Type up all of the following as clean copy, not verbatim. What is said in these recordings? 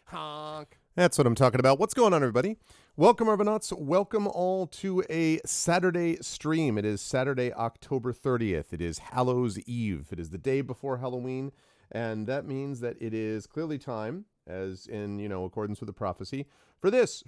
Honk. That's what I'm talking about. What's going on, everybody? Welcome, Argonauts. Welcome all to a Saturday stream. It is Saturday, October 30th. It is Hallows Eve. It is the day before Halloween, and that means that it is clearly time, as in, accordance with the prophecy,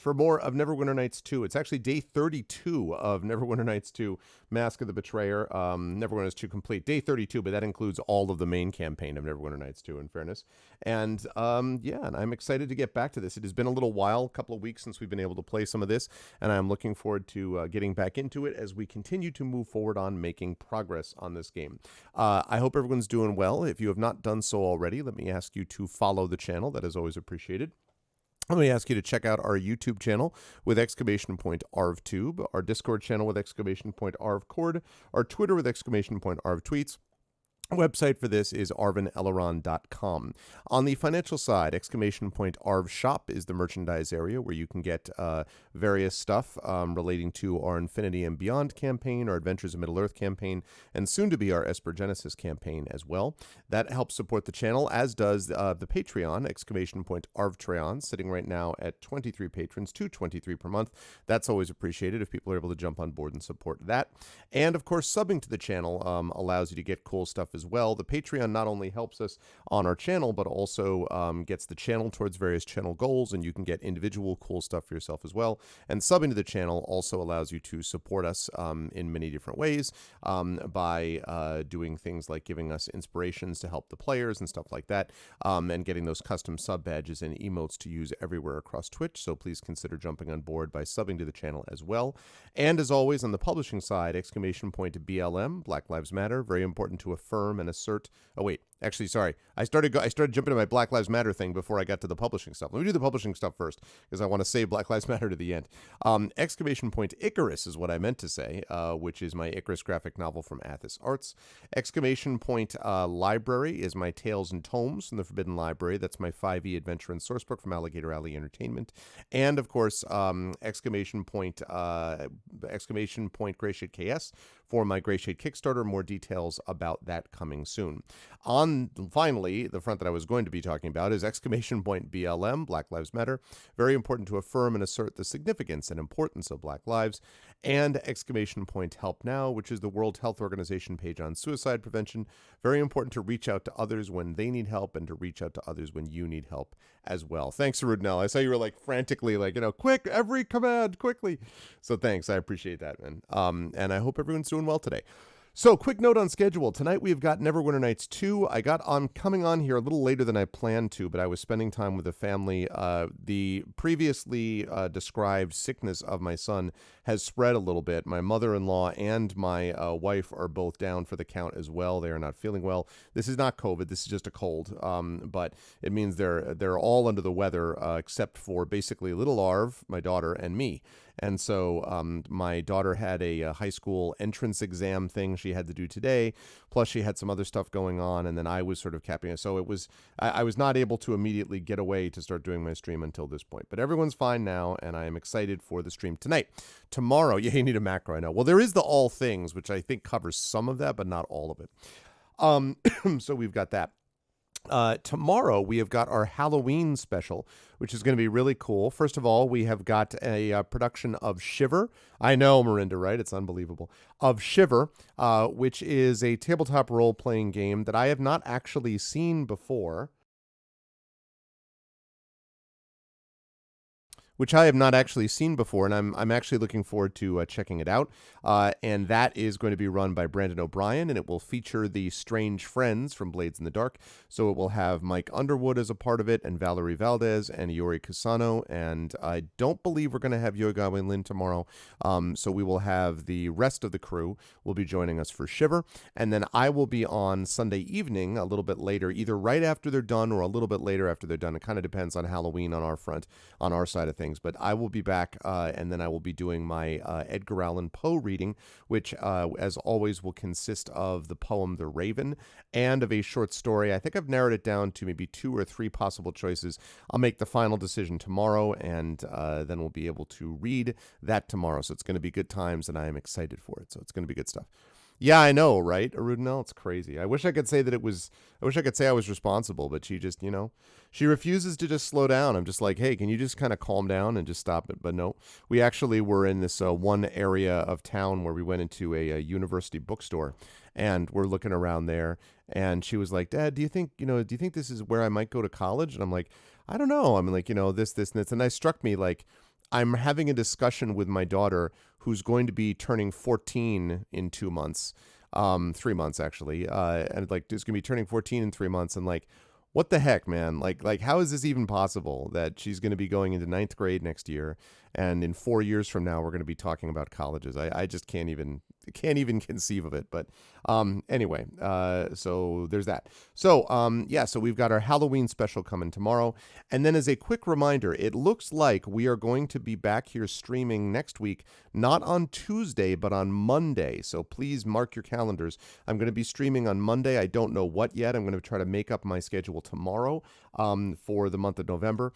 for more of Neverwinter Nights 2. It's actually day 32 of Neverwinter Nights 2, Mask of the Betrayer. Neverwinter Nights 2 complete. Day 32, but that includes all of the main campaign of Neverwinter Nights 2, in fairness. And, and I'm excited to get back to this. It has been a little while, a couple of weeks since we've been able to play some of this, and I'm looking forward to getting back into it as we continue to move forward on making progress on this game. I hope everyone's doing well. If you have not done so already, let me ask you to follow the channel. That is always appreciated. Let me ask you to check out our YouTube channel with !ArvTube, our Discord channel with !ArvCord, our Twitter with !ArvTweets. Website for this is arvineleron.com. On the financial side, !Arv Shop is the merchandise area where you can get various stuff relating to our Infinity and Beyond campaign, our Adventures in Middle-earth campaign, and soon to be our Esper Genesis campaign as well. That helps support the channel, as does the Patreon, !Arvtreon, sitting right now at 23 patrons, $2.23 per month. That's always appreciated if people are able to jump on board and support that. And of course, subbing to the channel allows you to get cool stuff as well. The Patreon not only helps us on our channel, but also gets the channel towards various channel goals, and you can get individual cool stuff for yourself as well. And subbing to the channel also allows you to support us in many different ways by doing things like giving us inspirations to help the players and stuff like that, and getting those custom sub badges and emotes to use everywhere across Twitch. So please consider jumping on board by subbing to the channel as well. And as always, on the publishing side, !BLM, Black Lives Matter, very important to affirm and assert. Oh wait, actually, sorry. I started jumping to my Black Lives Matter thing before I got to the publishing stuff. Let me do the publishing stuff first, because I want to save Black Lives Matter to the end. Icarus is what I meant to say, which is my Icarus graphic novel from Athos Arts. Library is my Tales and Tomes from the Forbidden Library. That's my 5e adventure and sourcebook from Alligator Alley Entertainment. And of course, Greyshade KS for my Greyshade Kickstarter. More details about that coming soon. Finally, the front that I was going to be talking about is !BLM, Black Lives Matter. Very important to affirm and assert the significance and importance of Black lives. And !Help Now, which is the World Health Organization page on suicide prevention. Very important to reach out to others when they need help and to reach out to others when you need help as well. Thanks, Rudnell. I saw you were frantically quick, every command, quickly. So thanks. I appreciate that, man. And I hope everyone's doing well today. So, quick note on schedule. Tonight we've got Neverwinter Nights 2. I got on coming on here a little later than I planned to, but I was spending time with the family. The previously described sickness of my son has spread a little bit. My mother-in-law and my wife are both down for the count as well. They are not feeling well. This is not COVID. This is just a cold. But it means they're all under the weather except for basically little Arv, my daughter, and me. And so my daughter had a high school entrance exam thing she had to do today, plus she had some other stuff going on, and then I was sort of capping it. So I was not able to immediately get away to start doing my stream until this point. But everyone's fine now, and I am excited for the stream tonight. Tomorrow, yeah, you need a macro, I know. Well, there is the all things, which I think covers some of that, but not all of it. So we've got that. Tomorrow we have got our Halloween special, which is going to be really cool. First of all, we have got a production of Shiver. I know, Miranda, right? It's unbelievable. Of Shiver, which is a tabletop role-playing game that I have not actually seen before. which I have not actually seen before, and I'm actually looking forward to checking it out. And that is going to be run by Brandon O'Brien, and it will feature the Strange Friends from Blades in the Dark. So it will have Mike Underwood as a part of it, and Valerie Valdez, and Yuri Kusano, and I don't believe we're going to have Yogawa Lin tomorrow. So we will have the rest of the crew will be joining us for Shiver, and then I will be on Sunday evening a little bit later, either right after they're done or a little bit later after they're done. It kind of depends on Halloween on our front, on our side of things. But I will be back, and then I will be doing my Edgar Allan Poe reading, which, as always, will consist of the poem The Raven and of a short story. I think I've narrowed it down to maybe 2 or 3 possible choices. I'll make the final decision tomorrow, and then we'll be able to read that tomorrow. So it's going to be good times, and I am excited for it. So it's going to be good stuff. Yeah, I know, right, Arudinel? It's crazy. I wish I could say that it was. I wish I could say I was responsible, but she just, she refuses to just slow down. I'm just like, hey, can you just kind of calm down and just stop it? But no, we actually were in this one area of town where we went into a university bookstore, and we're looking around there, and she was like, Dad, do you think this is where I might go to college? And I'm like, I don't know. I'm like, this, and this, and it struck me like I'm having a discussion with my daughter who's going to be turning 14 in 2 months, 3 months actually, and like is going to be turning 14 in 3 months, and like, what the heck, man? Like how is this even possible that she's going to be going into 9th grade next year, and in 4 years from now we're going to be talking about colleges? I just can't even conceive of it. But anyway, so there's that. So so we've got our Halloween special coming tomorrow, and then as a quick reminder, it looks like we are going to be back here streaming next week, not on Tuesday but on Monday. So please mark your calendars. I'm going to be streaming on Monday. I don't know what yet. I'm going to try to make up my schedule tomorrow for the month of November.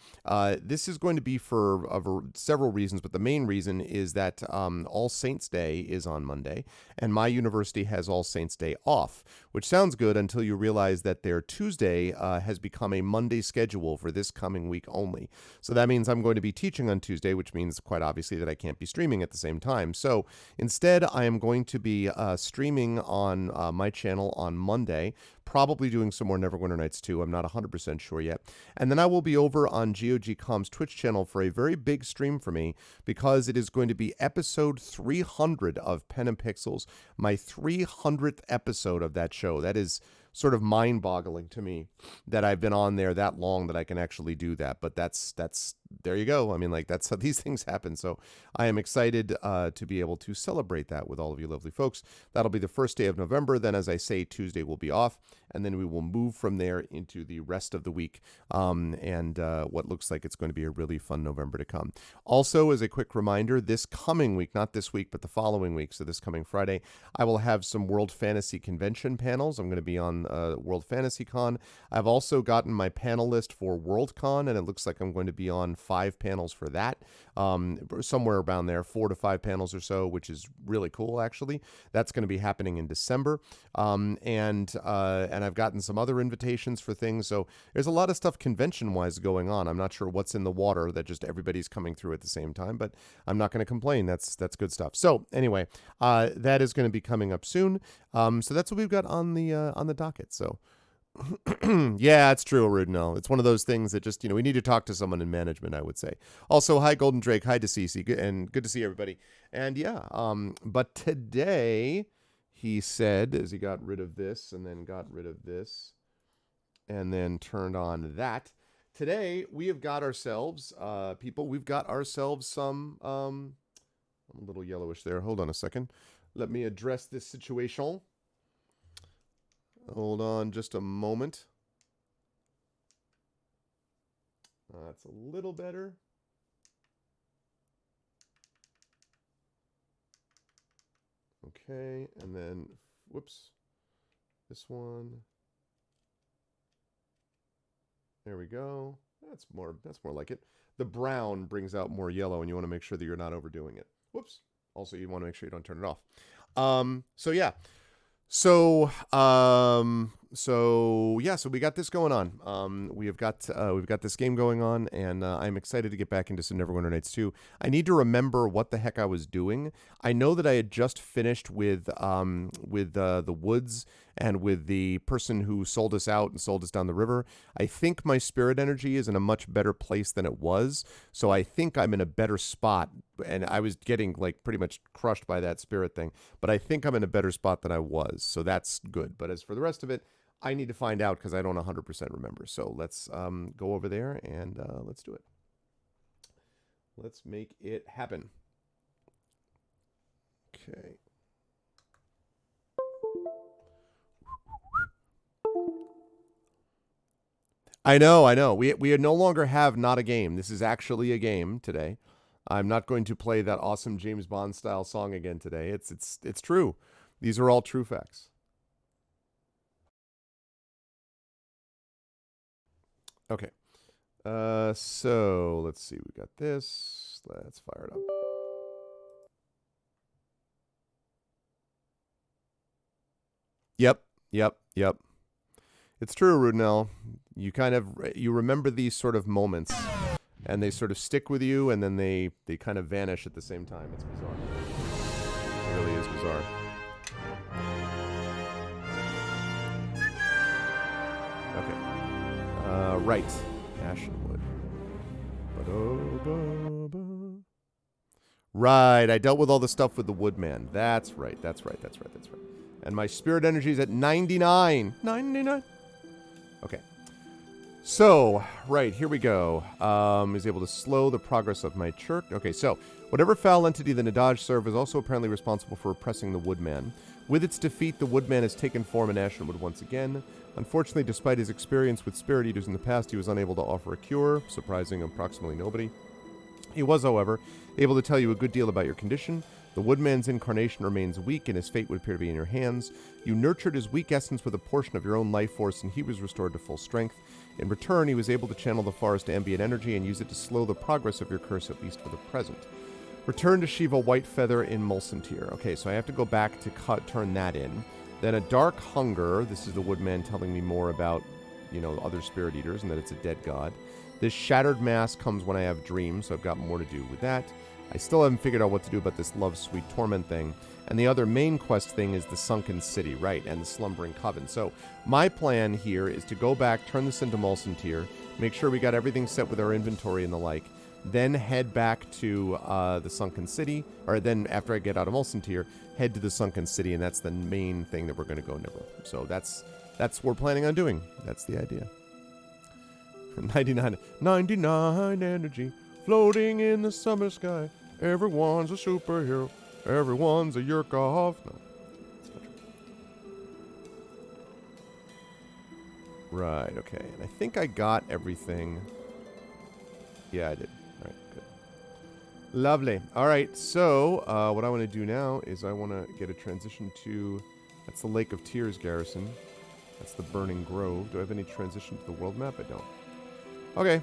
This is going to be for several reasons, but the main reason is that All Saints Day is on Monday, and my university has All Saints Day off, which sounds good until you realize that their Tuesday has become a Monday schedule for this coming week only. So that means I'm going to be teaching on Tuesday, which means quite obviously that I can't be streaming at the same time. So instead, I am going to be streaming on my channel on Monday, probably doing some more Neverwinter Nights too. I'm not 100% sure yet. And then I will be over on GOG.com's Twitch channel for a very big stream for me, because it is going to be episode 300 of Pen and Pixels, my 300th episode of that show. That is sort of mind-boggling to me that I've been on there that long that I can actually do that. But that's there you go. I mean, like, that's how these things happen. So I am excited to be able to celebrate that with all of you lovely folks. That'll be the first day of November. Then, as I say, Tuesday will be off, and then we will move from there into the rest of the week, and what looks like it's going to be a really fun November to come. Also, as a quick reminder, this coming week, not this week, but the following week, so this coming Friday, I will have some World Fantasy Convention panels. I'm going to be on World Fantasy Con. I've also gotten my panel list for Worldcon, and it looks like I'm going to be on 5 panels for that, somewhere around there, 4 to 5 panels or so, which is really cool, actually. That's going to be happening in December, and I've gotten some other invitations for things, so there's a lot of stuff convention-wise going on. I'm not sure what's in the water that just everybody's coming through at the same time, but I'm not going to complain. That's good stuff. So anyway, that is going to be coming up soon. So that's what we've got on the docket. So yeah, it's true, Arudinel. It's one of those things that just, we need to talk to someone in management, I would say. Also, hi, Golden Drake. Hi, DeCeCe. And good to see everybody. And yeah, but today, he said, as he got rid of this and then got rid of this and then turned on that, today we have got ourselves, we've got ourselves some, I'm a little yellowish there. Hold on a second. Let me address this situation. Hold on just a moment. That's a little better. Okay, and then, whoops, this one. There we go. That's more like it. The brown brings out more yellow, and you want to make sure that you're not overdoing it. Whoops. Also, you want to make sure you don't turn it off. So yeah. So we got this going on. We've got this game going on, and I'm excited to get back into some Neverwinter Nights 2. I need to remember what the heck I was doing. I know that I had just finished with the woods and with the person who sold us out and sold us down the river, I think my spirit energy is in a much better place than it was. So I think I'm in a better spot. And I was getting like pretty much crushed by that spirit thing, but I think I'm in a better spot than I was. So that's good. But as for the rest of it, I need to find out because I don't 100% remember. So let's go over there and let's do it. Let's make it happen. Okay. I know. We no longer have not a game. This is actually a game today. I'm not going to play that awesome James Bond style song again today. It's true. These are all true facts. Okay. So let's see. We got this. Let's fire it up. Yep. It's true, Rudnell. You remember these sort of moments, and they sort of stick with you, and then they kind of vanish at the same time. It's bizarre. It really is bizarre. Okay. Right. Ashenwood. Right. I dealt with all the stuff with the Woodman. That's right. And my spirit energy is at 99. 99. Okay. So, right, here we go. Is able to slow the progress of my churk. Okay, so, whatever foul entity the Nadaj serve is also apparently responsible for oppressing the Woodman. With its defeat, the Woodman has taken form in Ashenwood once again. Unfortunately, despite his experience with Spirit Eaters in the past, he was unable to offer a cure, surprising approximately nobody. He was, however, able to tell you a good deal about your condition. The Woodman's incarnation remains weak, and his fate would appear to be in your hands. You nurtured his weak essence with a portion of your own life force, and he was restored to full strength. In return, he was able to channel the forest ambient energy and use it to slow the progress of your curse, at least for the present. Return to Shiva Whitefeather in Mulsantir. Okay, so I have to go back to turn that in. Then a Dark Hunger. This is the Woodman telling me more about, other Spirit Eaters and that it's a dead god. This Shattered Mass comes when I have dreams, so I've got more to do with that. I still haven't figured out what to do about this Love Sweet Torment thing. And the other main quest thing is the Sunken City, right, and the Slumbering Coven. So my plan here is to go back, turn this into Mulsantir, make sure we got everything set with our inventory and the like, then head back to the Sunken City, or then after I get out of Mulsantir, head to the Sunken City, and that's the main thing that we're going to go Neverwinter. So that's what we're planning on doing. That's the idea. 99 energy floating in the summer sky. Everyone's a superhero. Everyone's a Yurkov. No, that's not true. Right, okay. And I think I got everything. Yeah, I did. All right, good. Lovely. All right, so what I want to do now is I want to get a transition to... That's the Lake of Tears garrison. That's the Burning Grove. Do I have any transition to the world map? I don't. Okay.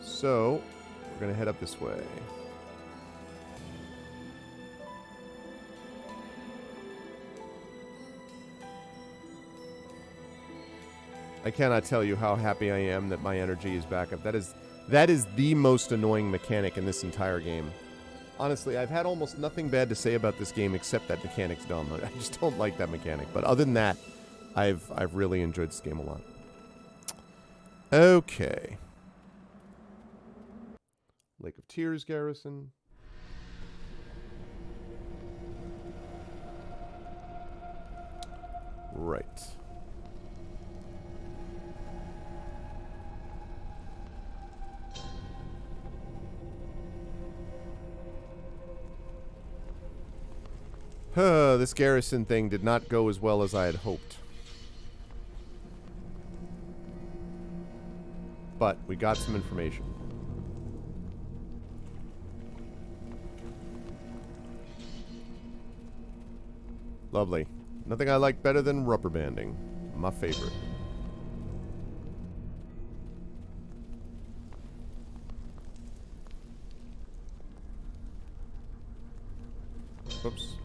So, we're going to head up this way. I cannot tell you how happy I am that my energy is back up. That is the most annoying mechanic in this entire game. Honestly, I've had almost nothing bad to say about this game except that mechanic's dumb. I just don't like that mechanic. But other than that, I've really enjoyed this game a lot. Okay. Lake of Tears garrison. Right. This garrison thing did not go as well as I had hoped. But we got some information. Lovely. Nothing I like better than rubber banding. My favorite. Oops.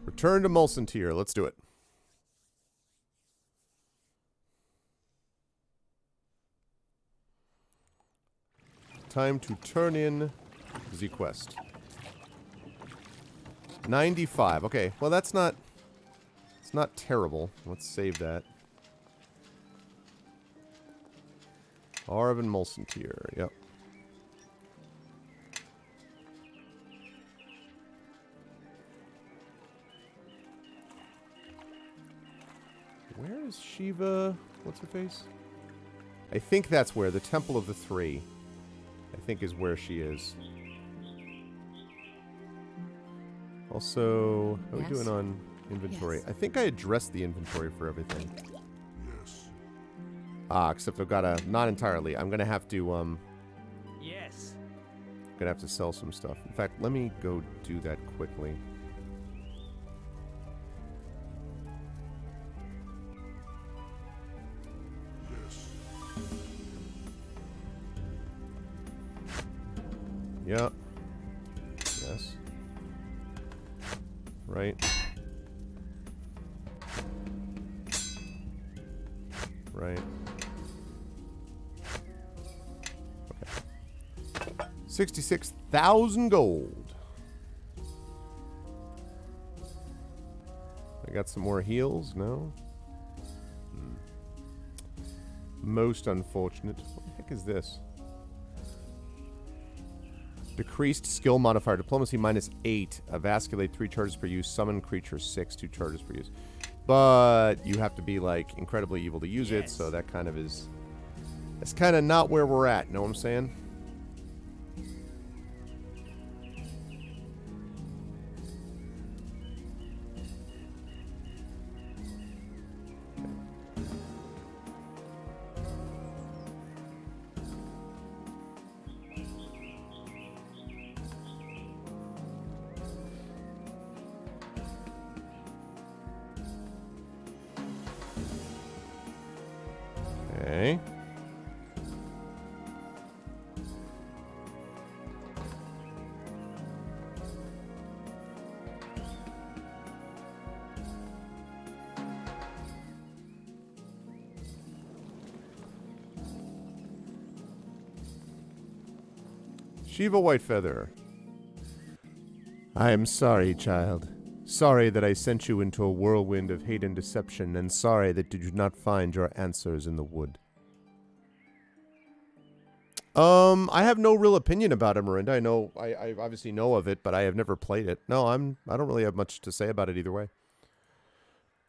Return to Mulsantir. Let's do it. time to turn in the quest. 95. Okay, well that's not... It's not terrible. Let's save that. Arvin Mulsentier. Yep. Where is Shiva? What's her face? I think that's where. The Temple of the Three. I think is where she is. Also, how are we doing on inventory? I think I addressed the inventory for everything. Yes. Ah, except I've got to... Not entirely. I'm going to have to, Yes. Gonna have to sell some stuff. In fact, let me go do that quickly. Yes. Yep. Yes. Right. Right. Okay. 66,000 gold. I got some more heals? No? Most unfortunate. What the heck is this? Decreased skill modifier. Diplomacy -8. Emasculate 3 charges per use. Summon creature 6. 2 charges per use. But you have to be, like, incredibly evil to use it, so that kind of is... It's kind of not where we're at, know what I'm saying? Okay. Shiva Whitefeather. I am sorry, child. Sorry that I sent you into a whirlwind of hate and deception, and sorry that you did not find your answers in the wood. I have no real opinion about it, Miranda. I obviously know of it, but I have never played it. No, I don't really have much to say about it either way.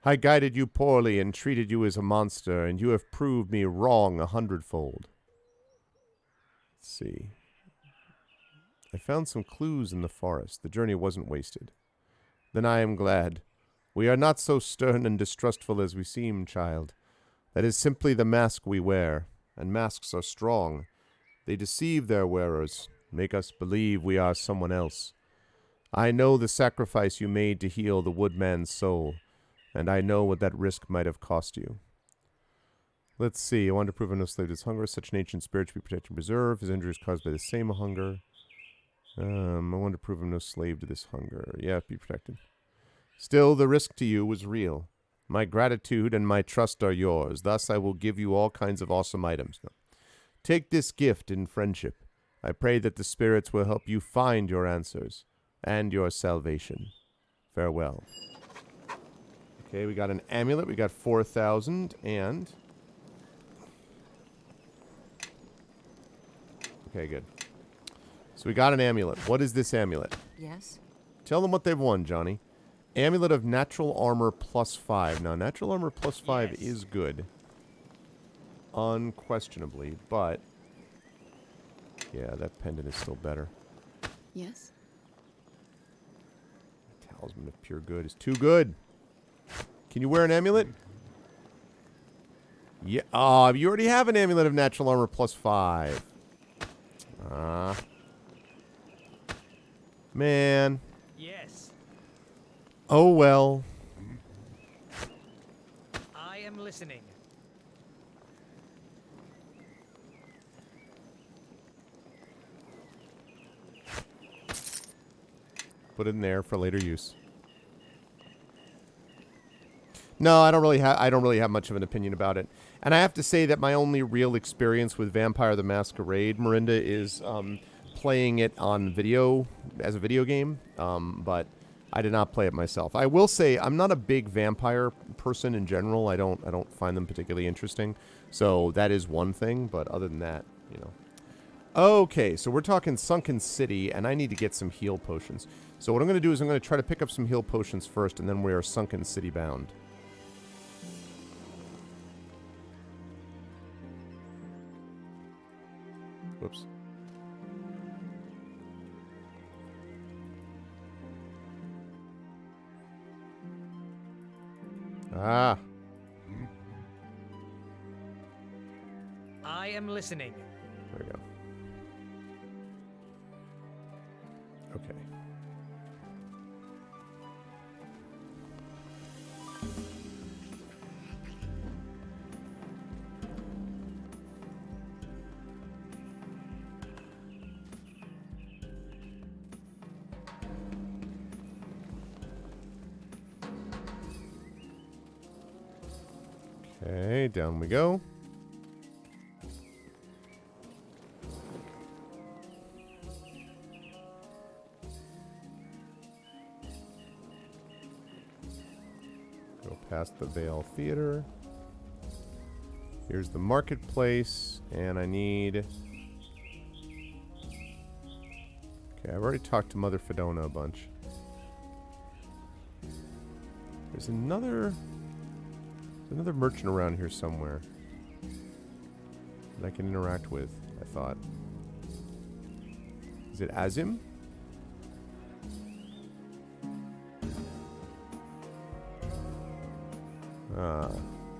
I guided you poorly and treated you as a monster, and you have proved me wrong 100-fold. Let's see. I found some clues in the forest. The journey wasn't wasted. Then I am glad. We are not so stern and distrustful as we seem, child. That is simply the mask we wear, and masks are strong. They deceive their wearers, make us believe we are someone else. I know the sacrifice you made to heal the woodman's soul, and I know what that risk might have cost you. Let's see. I want to prove I'm no slave to his hunger. Such an ancient spirit should be protected and preserved. His injuries caused by the same hunger. I want to prove I'm no slave to this hunger. Yeah, be protected. Still, the risk to you was real. My gratitude and my trust are yours. Thus, I will give you all kinds of awesome items. No. Take this gift in friendship. I pray that the spirits will help you find your answers and your salvation. Farewell. Okay, we got an amulet. We got 4,000 and... Okay, good. So we got an amulet. What is this amulet? Yes? Tell them what they've won, Johnny. Amulet of natural armor +5. Now, natural armor +5 is good. Unquestionably, but... Yeah, that pendant is still better. Yes? Talisman of pure good is too good. Can you wear an amulet? Yeah. Oh, you already have an amulet of natural armor +5. Man. Yes. Oh, well. I am listening. Put it in there for later use. No, I don't really have much of an opinion about it. And I have to say that my only real experience with Vampire the Masquerade, Marinda, is playing it on video, as a video game, but I did not play it myself. I will say I'm not a big vampire person in general. I don't find them particularly interesting. So that is one thing, but other than that, you know. Okay, so we're talking Sunken City, and I need to get some heal potions. So what I'm going to do is I'm going to try to pick up some heal potions first, and then we are Sunken City bound. Whoops. Ah. I am listening. There we go. Okay. Okay, down we go. Go past the Vale Theater. Here's the marketplace, and I need... Okay, I've already talked to Mother Fedona a bunch. There's another merchant around here somewhere that I can interact with, I thought. Is it Azim?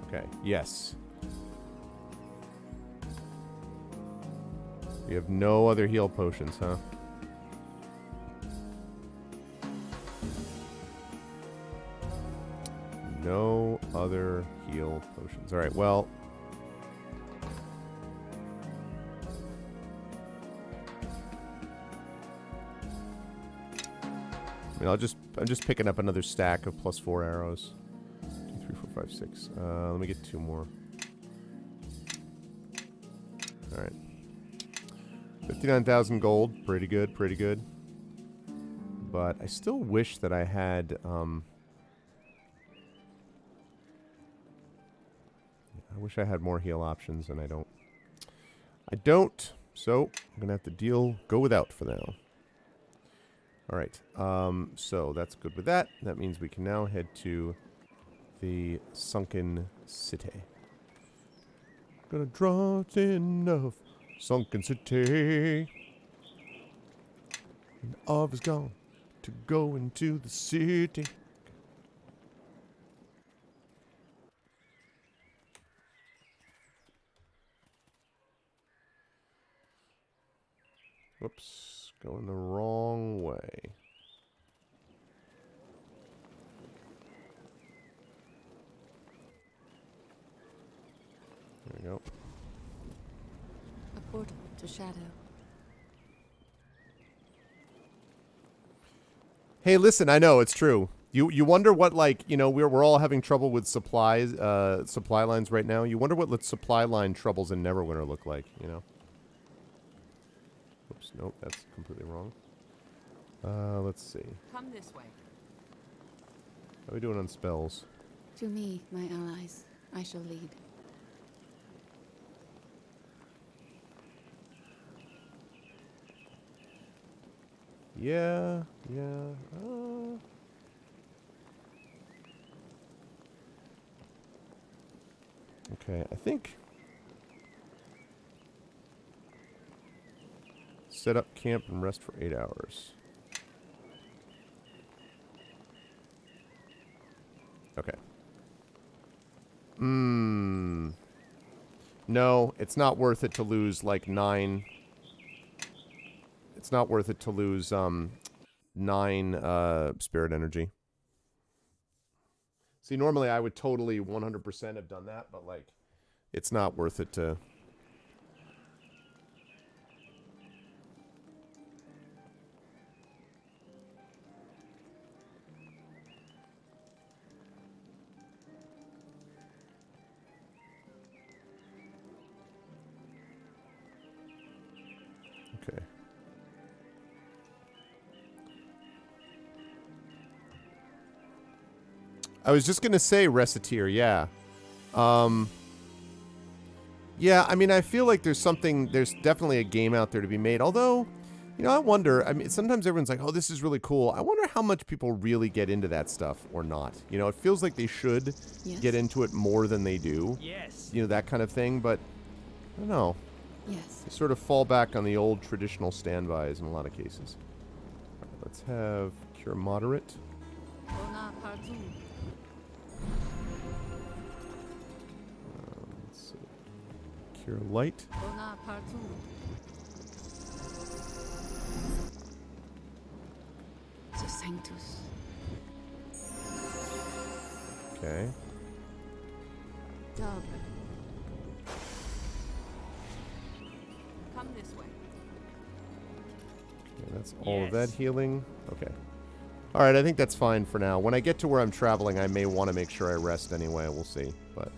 Okay, yes. We have no other heal potions, huh? No other heal potions. Alright, well... I mean, I'm just picking up another stack of +4 arrows. 2, 3, 4, 5, 6. Let me get 2 more. Alright. 59,000 gold. Pretty good, pretty good. But I still wish that I had, I wish I had more heal options, and I don't. I don't, so I'm going to have to go without for now. Alright, so that's good with that. That means we can now head to the Sunken City. Gonna draw enough Sunken City. And all is gone to go into the city. Whoops, going the wrong way. There we go. A portal to Shadow. Hey, listen, I know, it's true. You wonder what, like, you know, we're all having trouble with supplies, supply lines right now. You wonder what the supply line troubles in Neverwinter look like, you know? Oops, nope, that's completely wrong. Let's see. Come this way. How are we doing on spells? To me, my allies, I shall lead. Yeah. Okay, I think... Set up camp and rest for 8 hours. Okay. No, it's not worth it to lose, like, 9... It's not worth it to lose, 9, spirit energy. See, normally I would totally 100% have done that, but, like, it's not worth it to... I was just gonna say Reciteer, yeah. Yeah, I mean, I feel like there's definitely a game out there to be made. Although, you know, I wonder, I mean, sometimes everyone's like, oh, this is really cool. I wonder how much people really get into that stuff or not. You know, it feels like they should get into it more than they do. Yes. You know, that kind of thing, but I don't know. Yes. They sort of fall back on the old traditional standbys in a lot of cases. All right, let's have Cure Moderate. Bona partum. Let's see. Cure Light. Bona partum. The Sanctus. Okay. Dub. Come this way. Okay, that's all of that Yes. healing. Okay. All right, I think that's fine for now. When I get to where I'm traveling, I may want to make sure I rest anyway. We'll see, but...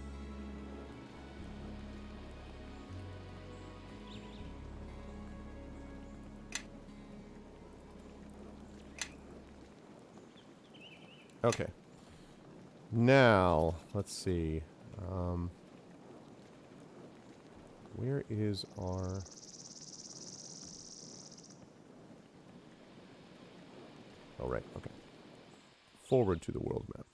Okay. Now, let's see. Where is our... Oh, right. Okay. Forward to the world map.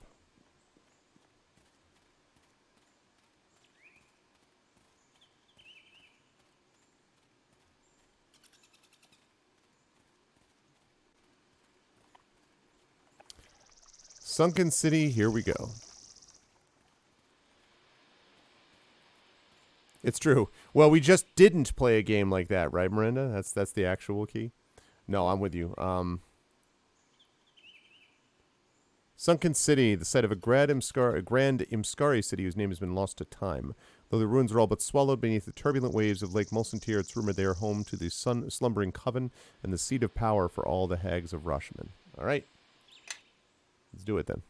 Sunken City, here we go. It's true. Well, we just didn't play a game like that, right, Miranda? That's the actual key. No, I'm with you. Sunken City, the site of a grand Imskari city whose name has been lost to time. Though the ruins are all but swallowed beneath the turbulent waves of Lake Mulsantir, it's rumored they are home to the slumbering coven and the seat of power for all the hags of Rashomon. All right. Let's do it then.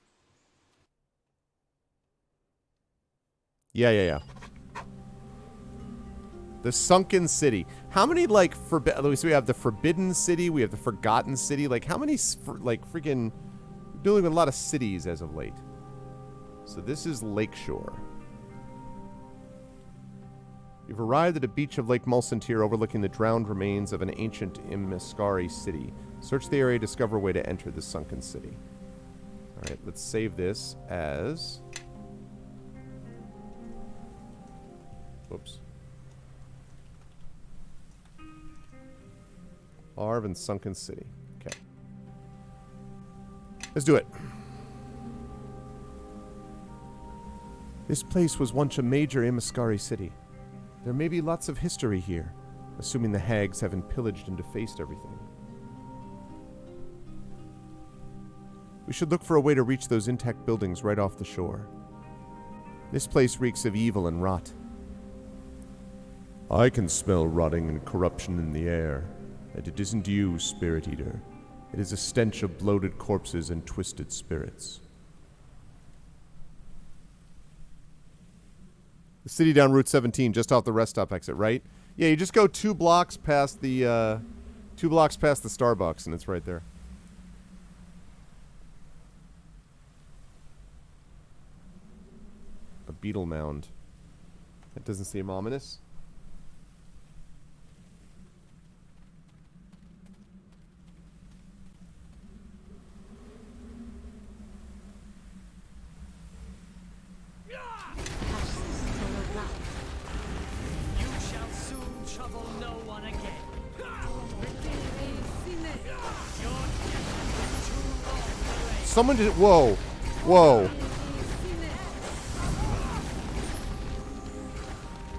Yeah. The Sunken City. How many, like, so we have the Forbidden City, we have the Forgotten City. Like, how many, like, freaking... Building with a lot of cities as of late. So this is Lakeshore. You've arrived at a beach of Lake Mulsantir overlooking the drowned remains of an ancient Imskari city. Search the area to discover a way to enter the Sunken City. Alright, let's save this as... Whoops. Arv and Sunken City. Okay. Let's do it. This place was once a major Imskari city. There may be lots of history here, assuming the hags haven't pillaged and defaced everything. We should look for a way to reach those intact buildings right off the shore. This place reeks of evil and rot. I can smell rotting and corruption in the air, and it isn't you, Spirit Eater. It is a stench of bloated corpses and twisted spirits. The city down Route 17, just off the rest stop exit, right? Yeah, you just go 2 blocks past the Starbucks, and it's right there. A beetle mound. That doesn't seem ominous. You shall soon trouble no one again. Your death is too long delayed. Someone did. Whoa. Whoa.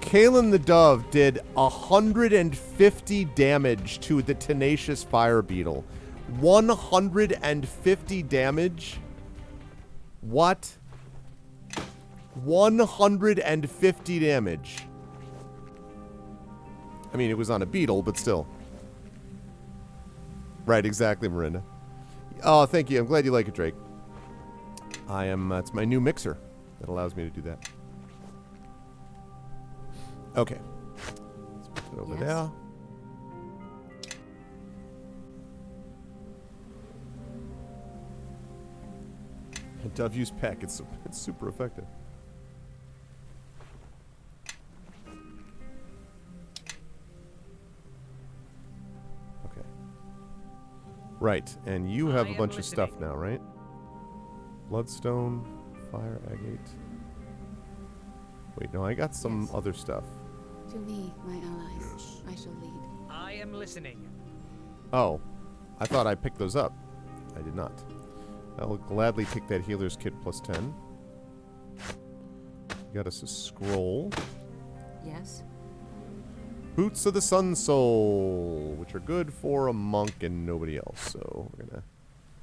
Kalen the Dove did 150 damage to the tenacious fire beetle. 150 damage? What? 150 damage. I mean, it was on a beetle, but still. Right, exactly, Miranda. Oh, thank you. I'm glad you like it, Drake. It's my new mixer that allows me to do that. Okay. Let's put it over there. Dove use peck. It's super effective. Okay. Right, and you have a bunch of stuff now, right? Bloodstone, fire agate. Wait, no, I got some other stuff. To me, my allies. Yes. I shall lead. I am listening. Oh, I thought I picked those up. I did not. I will gladly take that healer's kit plus 10. Got us a scroll. Yes. Boots of the Sun Soul, which are good for a monk and nobody else. So we're going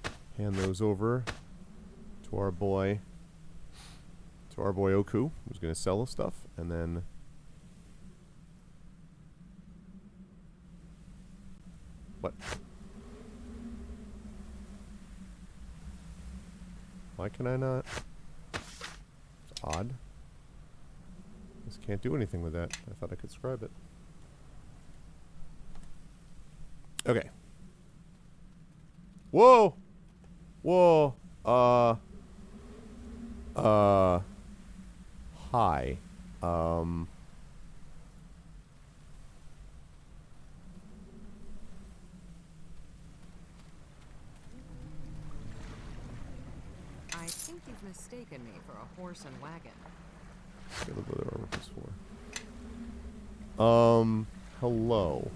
to hand those over to our boy Oku, who's going to sell us stuff. And then... What? Why can I not? It's odd. Just can't do anything with that. I thought I could scribe it. Okay. Whoa! Whoa! Hi. I think you've mistaken me for a horse and wagon. Okay, look what our work is for. Hello.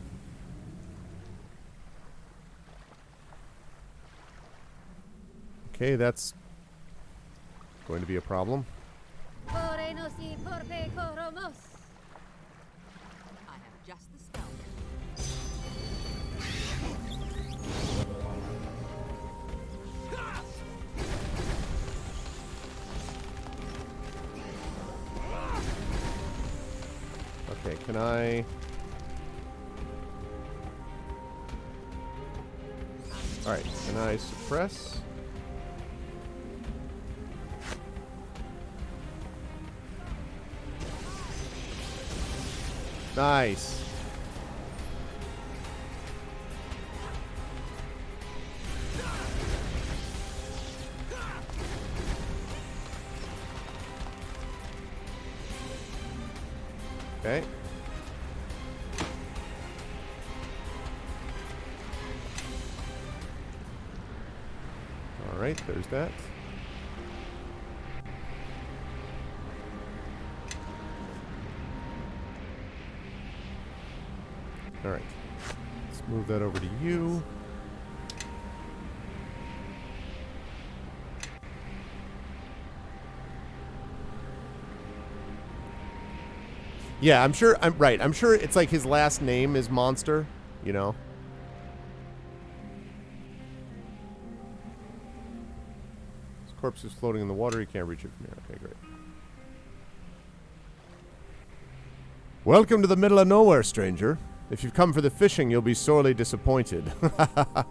Okay, that's going to be a problem. I have just the spell. Okay, can I... Alright, can I suppress? Nice. Okay. All right, there's that. All right. Let's move that over to you. Yeah, I'm sure. I'm right. I'm sure it's like his last name is Monster, you know. His corpse is floating in the water. You can't reach it from here. Okay, great. Welcome to the middle of nowhere, stranger. If you've come for the fishing, you'll be sorely disappointed. I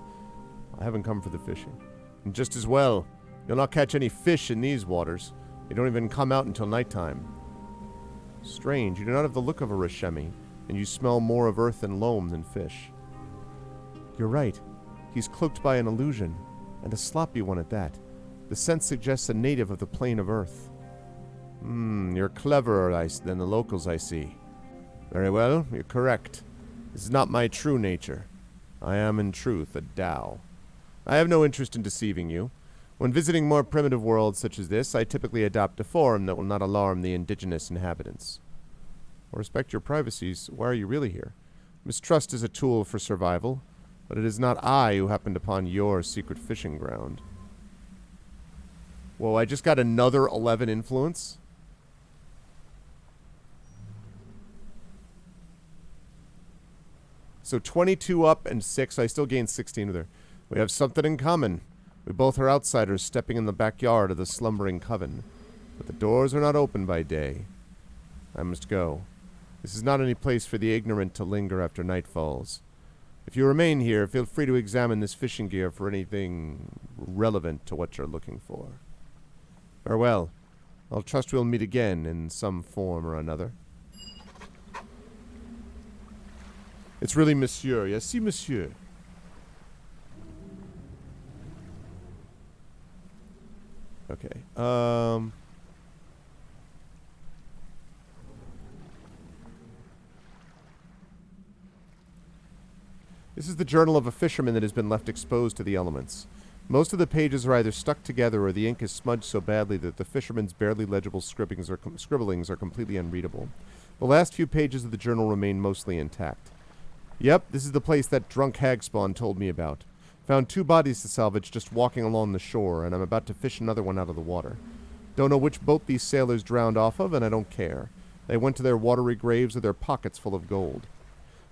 haven't come for the fishing. And just as well, you'll not catch any fish in these waters. They don't even come out until nighttime. Strange, you do not have the look of a Rashemi, and you smell more of earth and loam than fish. You're right. He's cloaked by an illusion, and a sloppy one at that. The scent suggests a native of the plane of earth. You're cleverer than the locals, I see. Very well, you're correct. This is not my true nature. I am, in truth, a Tao. I have no interest in deceiving you. When visiting more primitive worlds such as this, I typically adopt a form that will not alarm the indigenous inhabitants. I respect your privacies. Why are you really here? Mistrust is a tool for survival, but it is not I who happened upon your secret fishing ground. Whoa, I just got another 11 influence? So 22 up and 6. I still gained 16 with her. We have something in common. We both are outsiders stepping in the backyard of the slumbering coven. But the doors are not open by day. I must go. This is not any place for the ignorant to linger after night falls. If you remain here, feel free to examine this fishing gear for anything relevant to what you're looking for. Farewell. I'll trust we'll meet again in some form or another. It's really monsieur. Yes, si, monsieur. Okay. This is the journal of a fisherman that has been left exposed to the elements. Most of the pages are either stuck together or the ink is smudged so badly that the fisherman's barely legible scribblings are completely unreadable. The last few pages of the journal remain mostly intact. Yep, this is the place that drunk hag spawn told me about. Found 2 bodies to salvage just walking along the shore, and I'm about to fish another one out of the water. Don't know which boat these sailors drowned off of, and I don't care. They went to their watery graves with their pockets full of gold.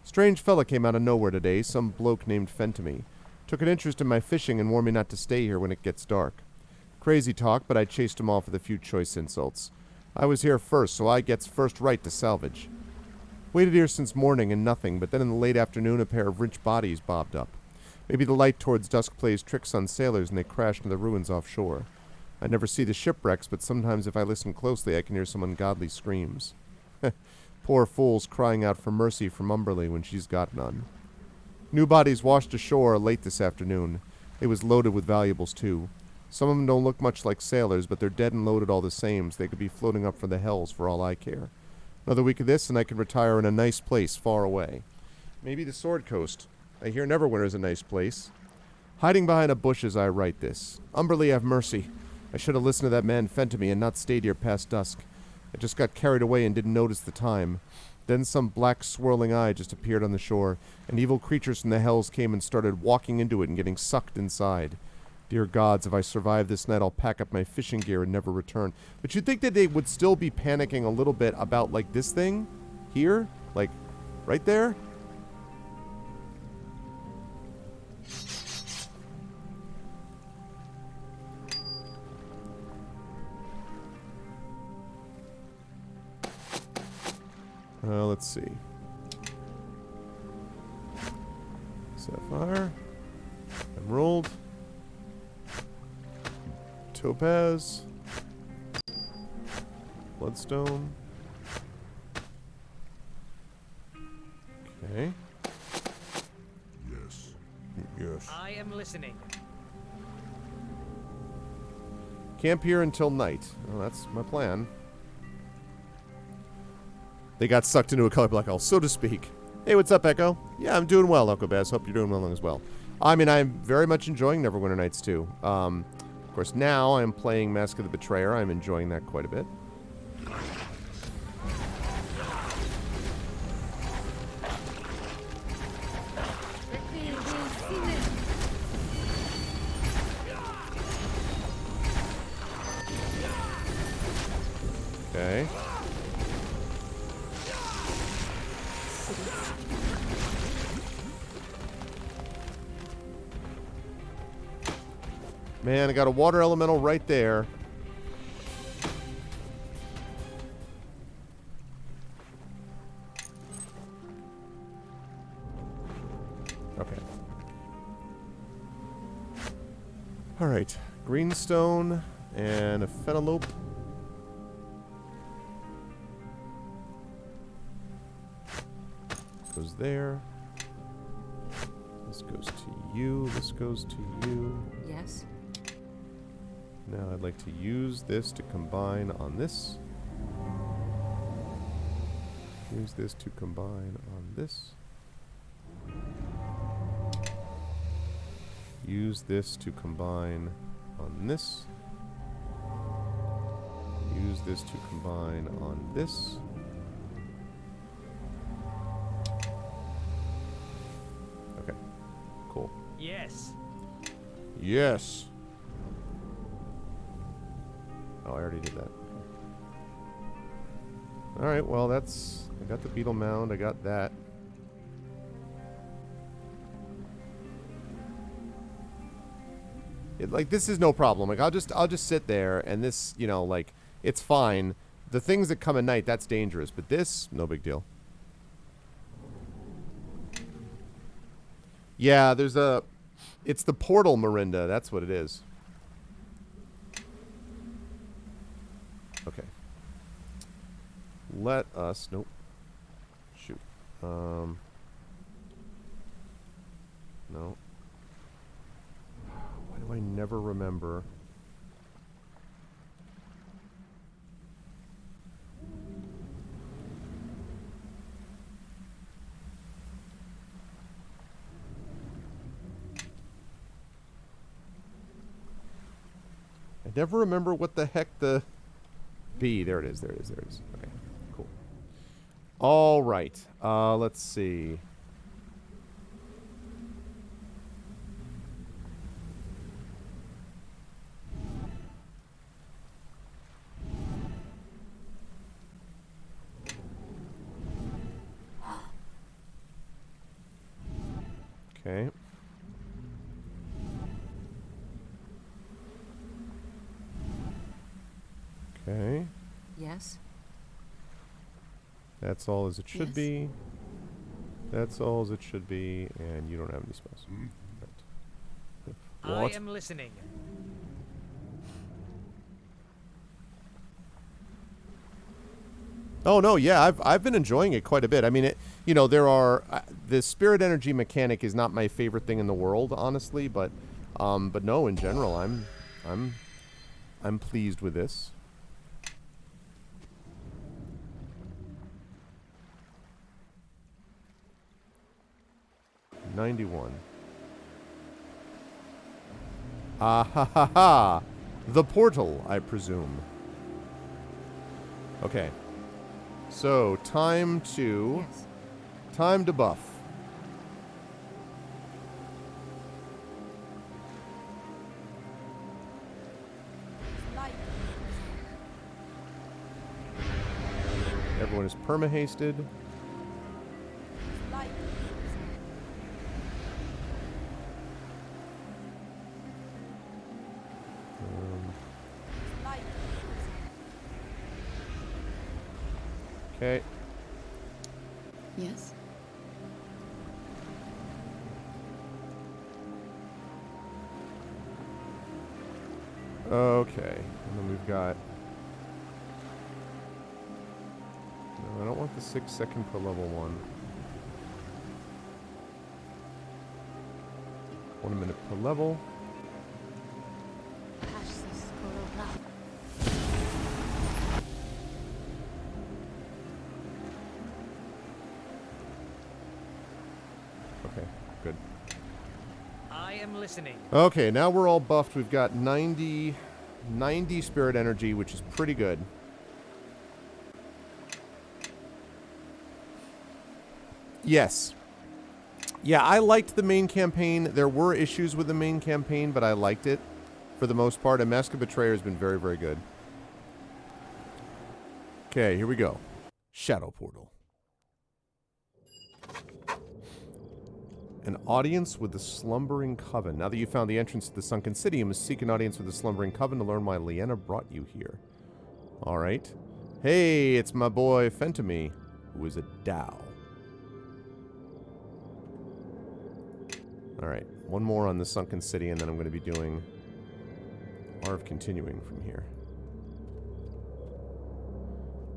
Strange fella came out of nowhere today, some bloke named Fentamy. Took an interest in my fishing and warned me not to stay here when it gets dark. Crazy talk, but I chased him off with a few choice insults. I was here first, so I gets first right to salvage. Waited here since morning and nothing, but then in the late afternoon a pair of rich bodies bobbed up. Maybe the light towards dusk plays tricks on sailors and they crash into the ruins offshore. I never see the shipwrecks, but sometimes if I listen closely I can hear some ungodly screams. Poor fools crying out for mercy from Umberley when she's got none. New bodies washed ashore late this afternoon. It was loaded with valuables too. Some of them don't look much like sailors, but they're dead and loaded all the same, so they could be floating up from the hells for all I care. Another week of this and I can retire in a nice place far away. Maybe the Sword Coast. I hear Neverwinter is a nice place. Hiding behind a bush as I write this. Umberley have mercy. I should have listened to that man Fentamy and not stayed here past dusk. I just got carried away and didn't notice the time. Then some black swirling eye just appeared on the shore, and evil creatures from the hells came and started walking into it and getting sucked inside. Dear gods, if I survive this night, I'll pack up my fishing gear and never return. But you'd think that they would still be panicking a little bit about, like, this thing? Here? Like, right there? Let's see. Sapphire. Emerald. Topaz. Bloodstone. Okay. Yes. Yes. I am listening. Camp here until night. Well, that's my plan. They got sucked into a color black hole, so to speak. Hey, what's up, Echo? Yeah, I'm doing well, Uncle Baz. Hope you're doing well as well. I mean, I'm very much enjoying Neverwinter Nights too. Of course, now I'm playing Mask of the Betrayer. I'm enjoying that quite a bit. Okay. Man, I got a water elemental right there. Okay. Alright. Greenstone and a Phenelope. Goes there. This goes to you. This goes to you. Yes. Now I'd like to use this to combine on this. Use this to combine on this. Use this to combine on this. Use this to combine on this. Okay. Cool. Yes. Yes. Oh, I already did that. Okay. Alright, well, that's... I got the beetle mound, I got that. Like, this is no problem. Like, I'll just sit there, and this, you know, like, it's fine. The things that come at night, that's dangerous. But this, no big deal. Yeah, there's a... It's the portal, Marinda. That's what it is. Okay. Let us... Nope. Shoot. No. Why do I never remember? I never remember what the heck the... B, there it is, there it is, there it is. Okay, cool. All right, let's see. Okay. Okay. Yes. That's all as it should Yes. be. That's all as it should be, and you don't have any spells. Right. I What? am listening. Oh no, yeah, I've been enjoying it quite a bit. I mean, there are the spirit energy mechanic is not my favorite thing in the world, honestly, but no, in general, I'm pleased with this. $91. Ah ha ha ha! The portal, I presume. Okay. So, time to Yes. buff. Everyone is perma-hasted. Okay. Yes. Okay. And then we've got... No, I don't want the 6 second per level one. 1 minute per level. Okay, good. I am listening. Okay, now we're all buffed. We've got 90 spirit energy, which is pretty good. Yes. Yeah, I liked the main campaign. There were issues with the main campaign, but I liked it for the most part. And Mask of Betrayer has been very, very good. Okay, here we go. Shadow Portal. An audience with the Slumbering Coven. Now that you've found the entrance to the Sunken City, you must seek an audience with the Slumbering Coven to learn why Leanna brought you here. Alright. Hey, it's my boy Fentamy, who is a Dao. Alright, one more on the Sunken City, and then I'm going to be doing Arv continuing from here.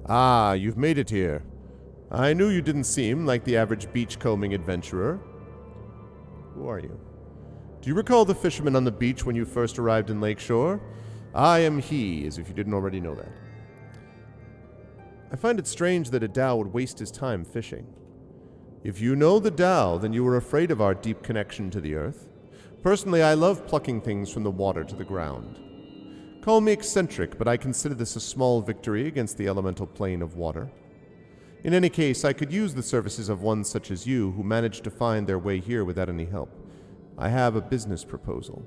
Ah, you've made it here. I knew you didn't seem like the average beachcombing adventurer. Who are you? Do you recall the fisherman on the beach when you first arrived in Lakeshore? I am he, as if you didn't already know that. I find it strange that a Dao would waste his time fishing. If you know the Dao, then you are afraid of our deep connection to the earth. Personally, I love plucking things from the water to the ground. Call me eccentric, but I consider this a small victory against the elemental plane of water. In any case, I could use the services of one such as you who managed to find their way here without any help. I have a business proposal.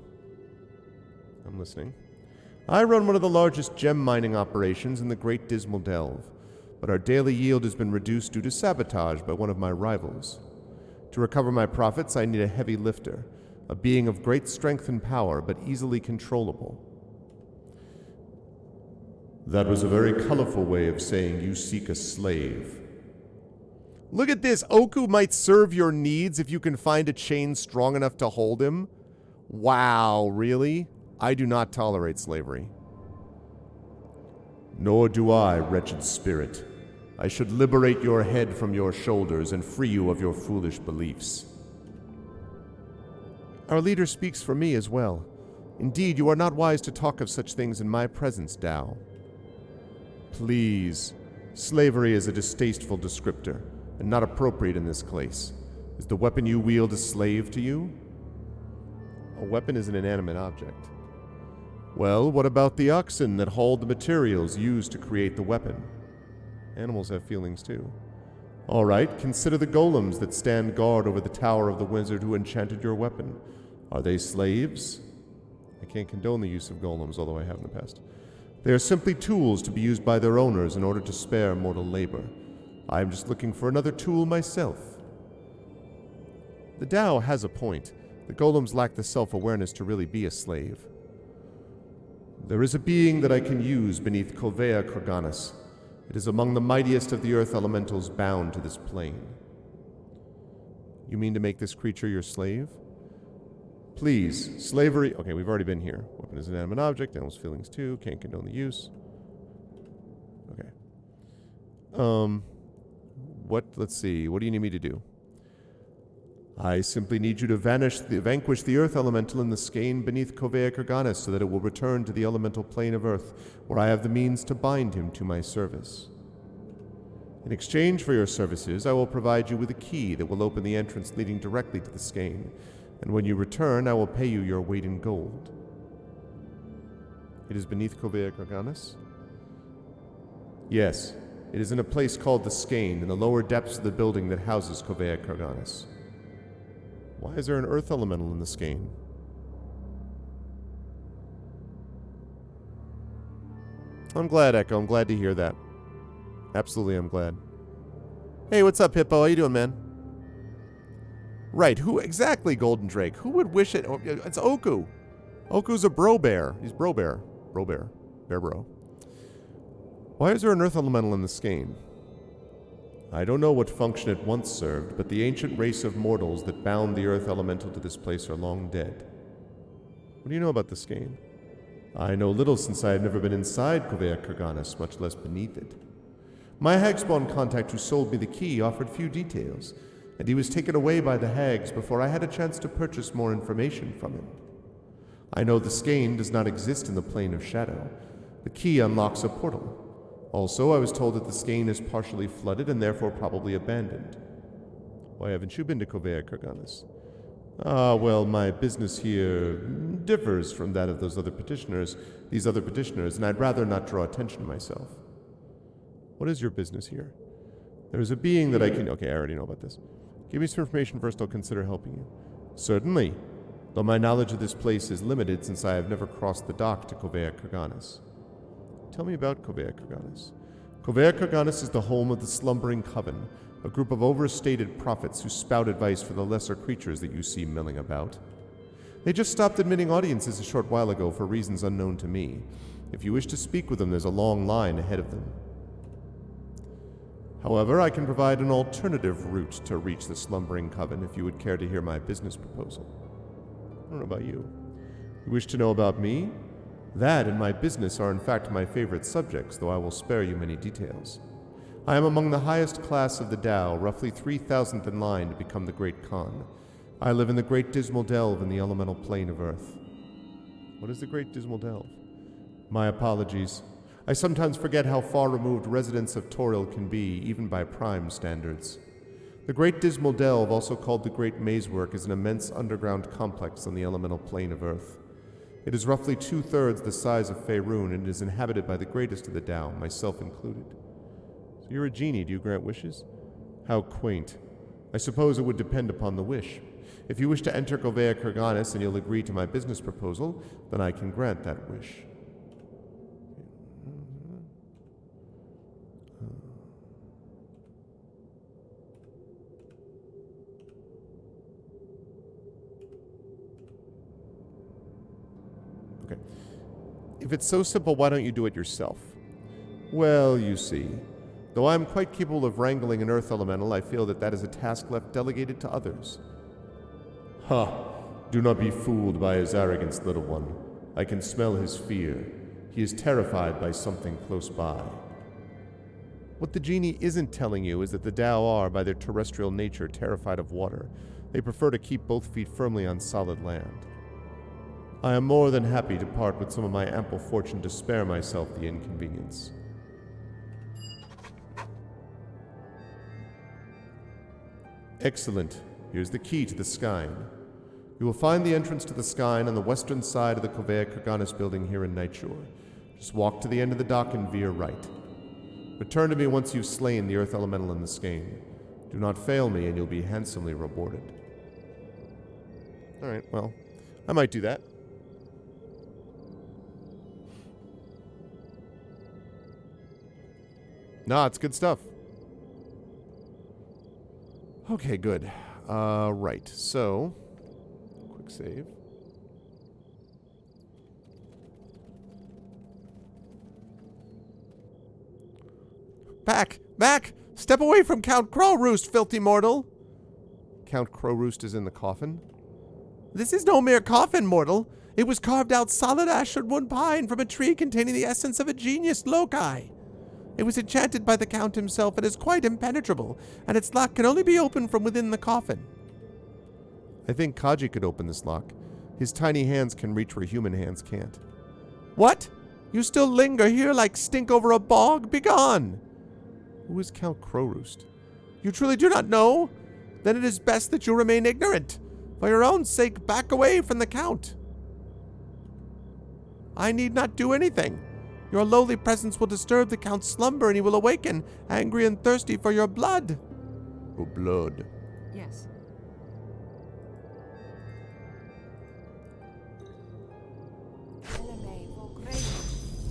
I'm listening. I run one of the largest gem mining operations in the Great Dismal Delve, but our daily yield has been reduced due to sabotage by one of my rivals. To recover my profits, I need a heavy lifter, a being of great strength and power, but easily controllable. That was a very colorful way of saying you seek a slave. Look at this. Oku might serve your needs if you can find a chain strong enough to hold him. Wow, really? I do not tolerate slavery. Nor do I, wretched spirit. I should liberate your head from your shoulders and free you of your foolish beliefs. Our leader speaks for me as well. Indeed, you are not wise to talk of such things in my presence, Dao. Please. Slavery is a distasteful descriptor, and not appropriate in this case. Is the weapon you wield a slave to you? A weapon is an inanimate object. Well, what about the oxen that hauled the materials used to create the weapon? Animals have feelings too. All right, consider the golems that stand guard over the tower of the wizard who enchanted your weapon. Are they slaves? I can't condone the use of golems, although I have in the past. They are simply tools to be used by their owners in order to spare mortal labor. I am just looking for another tool myself. The Tao has a point. The golems lack the self-awareness to really be a slave. There is a being that I can use beneath Covea Kurganus. It is among the mightiest of the earth elementals bound to this plane. You mean to make this creature your slave? Please, slavery... Okay, we've already been here. Weapon is an inanimate object, animals' feelings too, can't condone the use. Okay. Let's see, what do you need me to do? I simply need you to vanquish the earth elemental in the skein beneath Covea Kurganus so that it will return to the elemental plane of earth, where I have the means to bind him to my service. In exchange for your services, I will provide you with a key that will open the entrance leading directly to the skein, and when you return, I will pay you your weight in gold. It is beneath Covea Kurganus? Yes, it is in a place called the skein, in the lower depths of the building that houses Covea Kurganus. Why is there an earth elemental in the skein? I'm glad, Echo. I'm glad to hear that. Absolutely, I'm glad. Hey, what's up, Hippo? How you doing, man? Right, who exactly, Golden Drake? Who would wish it? Oh, it's Oku. Oku's a bro bear. He's bro bear. Bro bear. Bear bro. Why is there an earth elemental in the skein? I don't know what function it once served, but the ancient race of mortals that bound the earth elemental to this place are long dead. What do you know about the skein? I know little since I have never been inside Covea Kurganus, much less beneath it. My Hagspawn contact who sold me the key offered few details, and he was taken away by the hags before I had a chance to purchase more information from him. I know the skein does not exist in the plane of shadow. The key unlocks a portal. Also, I was told that the skein is partially flooded and therefore probably abandoned. Why haven't you been to Covea Kurganus? Well, my business here differs from that of these other petitioners, and I'd rather not draw attention to myself. What is your business here? There is a being that I can... Okay, I already know about this. Give me some information first, I'll consider helping you. Certainly, though my knowledge of this place is limited since I have never crossed the dock to Covea Kurganus. Tell me about Covea Kurganus. Covea Kurganus is the home of the Slumbering Coven, a group of overstated prophets who spout advice for the lesser creatures that you see milling about. They just stopped admitting audiences a short while ago for reasons unknown to me. If you wish to speak with them, there's a long line ahead of them. However, I can provide an alternative route to reach the Slumbering Coven if you would care to hear my business proposal. I don't know about you. You wish to know about me? That and my business are in fact my favorite subjects, though I will spare you many details. I am among the highest class of the Tao, roughly 3,000th in line to become the Great Khan. I live in the Great Dismal Delve in the elemental plane of Earth. What is the Great Dismal Delve? My apologies. I sometimes forget how far removed residents of Toril can be, even by prime standards. The Great Dismal Delve, also called the Great Mazework, is an immense underground complex on the elemental plane of Earth. It is roughly 2/3 the size of Faerun, and it is inhabited by the greatest of the Tao, myself included. So you're a genie, do you grant wishes? How quaint. I suppose it would depend upon the wish. If you wish to enter Covea Kurganus and you'll agree to my business proposal, then I can grant that wish. Okay. If it's so simple, why don't you do it yourself? Well, you see, though I am quite capable of wrangling an earth elemental, I feel that is a task left delegated to others. Ha! Do not be fooled by his arrogance, little one. I can smell his fear. He is terrified by something close by. What the genie isn't telling you is that the Tao are, by their terrestrial nature, terrified of water. They prefer to keep both feet firmly on solid land. I am more than happy to part with some of my ample fortune to spare myself the inconvenience. Excellent. Here's the key to the skein. You will find the entrance to the Skyne on the western side of the Covea Kurganis building here in Nightshore. Just walk to the end of the dock and veer right. Return to me once you've slain the Earth Elemental in the skein. Do not fail me, and you'll be handsomely rewarded. Alright, well, I might do that. Nah, it's good stuff. Okay, good. Right, so... Quick save. Back! Back! Step away from Count Crowroost, filthy mortal! Count Crowroost is in the coffin. This is no mere coffin, mortal. It was carved out solid ash and wood pine from a tree containing the essence of a genius loci. It was enchanted by the Count himself and is quite impenetrable, and its lock can only be opened from within the coffin. I think Kaji could open this lock. His tiny hands can reach where human hands can't. What? You still linger here like stink over a bog? Begone! Who is Count Crowroost? You truly do not know? Then it is best that you remain ignorant. For your own sake, back away from the Count. I need not do anything. Your lowly presence will disturb the Count's slumber, and he will awaken, angry and thirsty for your blood. For blood? Yes.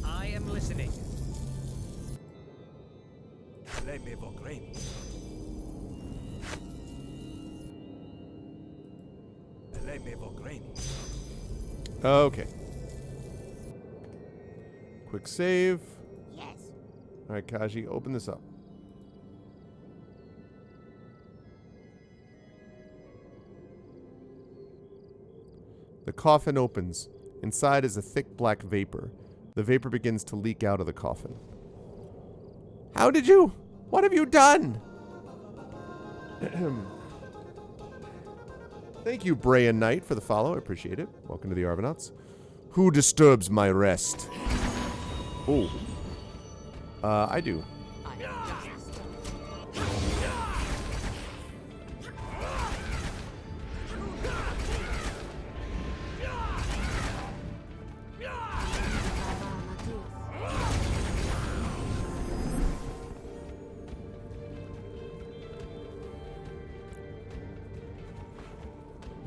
I am listening. Okay. Quick save. Yes. All right, Kaji, open this up. The coffin opens. Inside is a thick black vapor. The vapor begins to leak out of the coffin. How did you? What have you done? Thank you, Bray Knight, for the follow. I appreciate it. Welcome to the Argonauts. Who disturbs my rest? Oh. I do. I am just.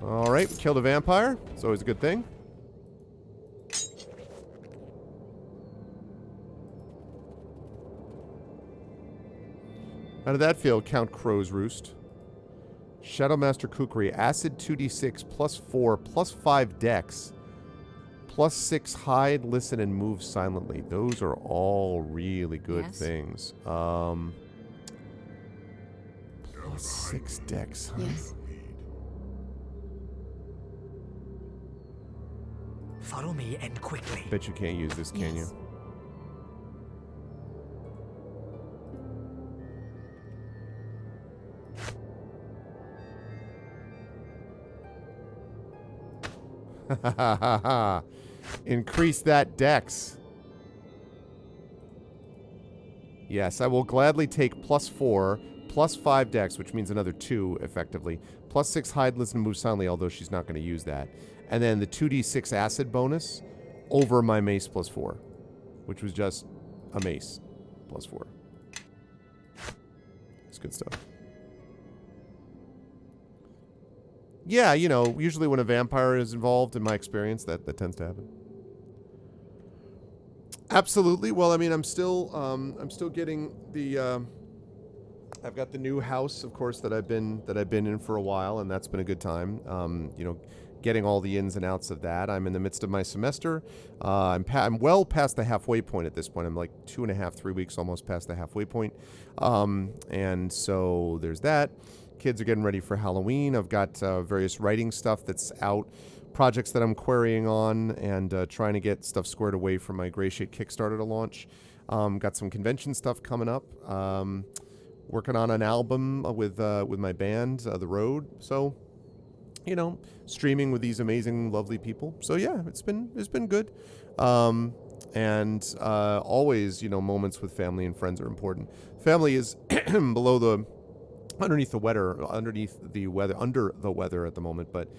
All right, we killed a vampire. It's always a good thing. How did that feel, Count Crow's Roost? Shadowmaster Kukri, Acid 2d6, plus 4, plus 5 dex, plus 6 hide, listen, and move silently. Those are all really good things. Plus 6 dex, huh? Yes. Follow me and quickly. Bet you can't use this, can Yes. you? Increase that dex. Yes, I will gladly take plus 4, plus 5 dex, which means another 2, effectively. Plus 6 hide, listen, move silently, although she's not going to use that. And then the 2d6 acid bonus over my mace plus 4, which was just a mace plus 4. It's good stuff. Yeah, you know, usually when a vampire is involved, in my experience, that tends to happen. Absolutely. Well, I mean, I'm still getting the. I've got the new house, of course, that I've been in for a while, and that's been a good time. You know, getting all the ins and outs of that. I'm in the midst of my semester. I'm well past the halfway point at this point. I'm like 2.5, 3 weeks almost past the halfway point. And so there's that. Kids are getting ready for Halloween. I've got various writing stuff that's out, projects that I'm querying on, and trying to get stuff squared away for my Gray Shade Kickstarter to launch. Got some convention stuff coming up. Working on an album with my band, The Road. So, you know, streaming with these amazing, lovely people. So yeah, it's been good. And always, you know, moments with family and friends are important. Family is below the underneath the weather, under the weather at the moment, but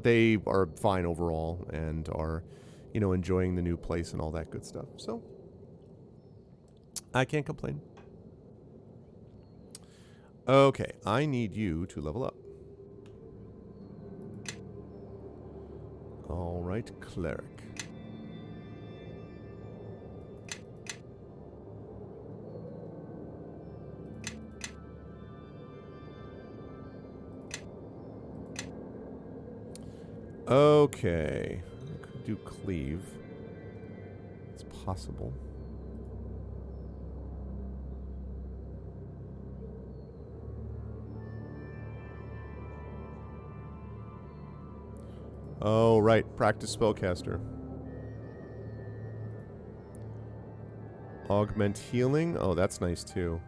they are fine overall and are, enjoying the new place and all that good stuff. So I can't complain. Okay, I need you to level up. All right, cleric. Okay, I could do cleave. It's possible. Oh, right. Practice spellcaster. Augment healing. Oh, that's nice too.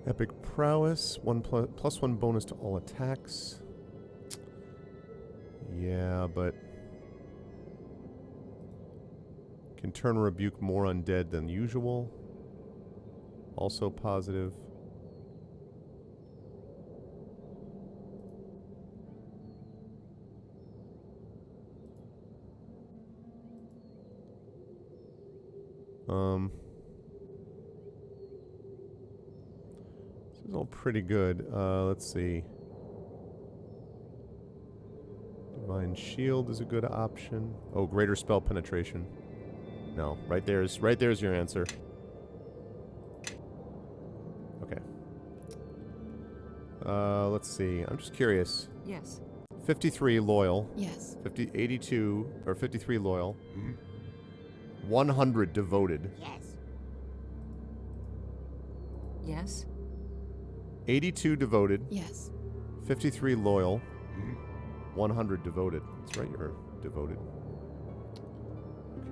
Epic prowess. Plus one bonus to all attacks. Yeah, but can turn or rebuke more undead than usual. Also positive. This is all pretty good. Let's see. Divine Shield is a good option. Oh, greater spell penetration. No, right there's your answer. Okay. Let's see. I'm just curious. Yes. 53 loyal. Yes. 82 or 53 loyal. 100 devoted. Yes. Yes. 82 devoted. Yes. 53 loyal. 100 devoted. That's right, you're devoted.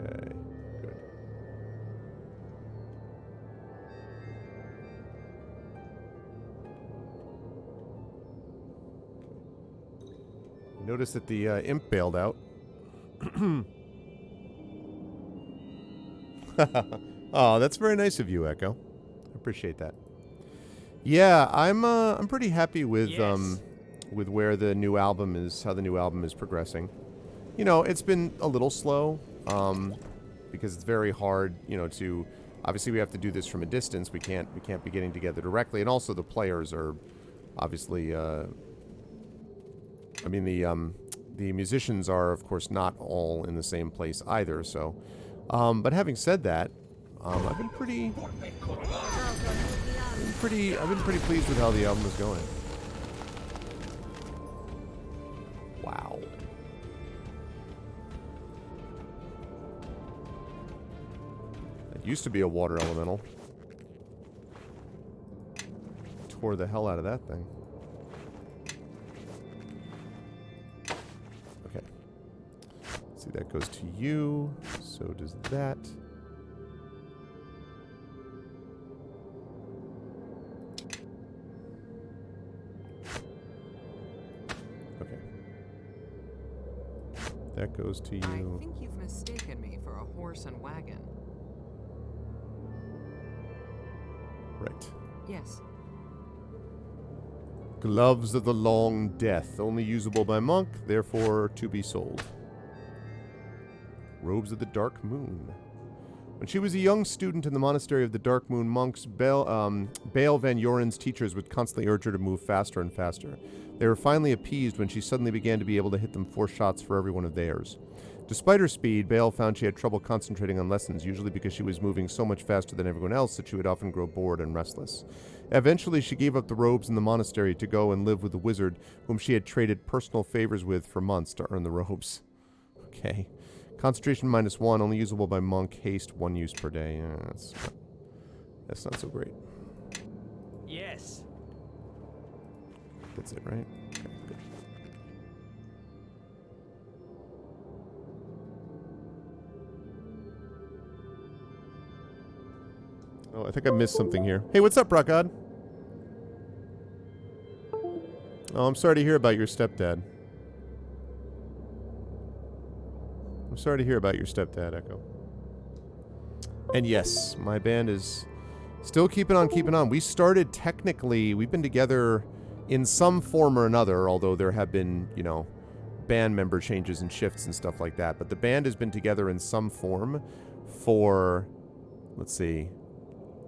Okay, good. Notice that the imp bailed out. Oh, that's very nice of you, Echo. I appreciate that. Yeah, I'm pretty happy with where the new album is, how the new album is progressing. It's been a little slow, because it's very hard, to obviously we have to do this from a distance. We can't be getting together directly, and also the players are obviously I mean the musicians are of course not all in the same place either, so but having said that, I've been pretty pleased with how the album is going. Wow. It used to be a water elemental. Tore the hell out of that thing. Okay. See, that goes to you. So does that. Okay. That goes to you. I think you've mistaken me for a horse and wagon. Right. Yes. Gloves of the Long Death, only usable by monk, therefore to be sold. Robes of the Dark Moon. When she was a young student in the monastery of the Dark Moon monks, Baal Van Joren's teachers would constantly urge her to move faster and faster. They were finally appeased when she suddenly began to be able to hit them 4 shots for every one of theirs. Despite her speed, Baal found she had trouble concentrating on lessons, usually because she was moving so much faster than everyone else that she would often grow bored and restless. Eventually, she gave up the robes in the monastery to go and live with the wizard, whom she had traded personal favors with for months to earn the robes. Okay. Concentration -1, only usable by monk. Haste, 1 use per day. Yeah, that's not so great. Yes. That's it, right? Okay, good. Oh, I think I missed something here. Hey, what's up, Rockod? Oh, I'm sorry to hear about your stepdad. I'm sorry to hear about your stepdad, Echo. And yes, my band is still keeping on. We started technically, we've been together in some form or another, although there have been, you know, band member changes and shifts and stuff like that. But the band has been together in some form for, let's see.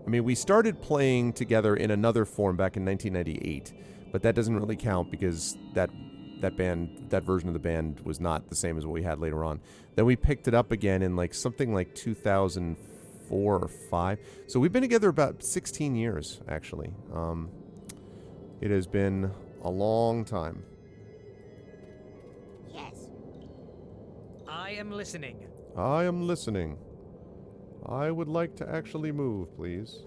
I mean, we started playing together in another form back in 1998, but that doesn't really count because that version of the band was not the same as what we had later on. Then we picked it up again in like something like 2004 or 5. So we've been together about 16 years, actually. It has been a long time. Yes. I am listening. I am listening. I would like to actually move, please.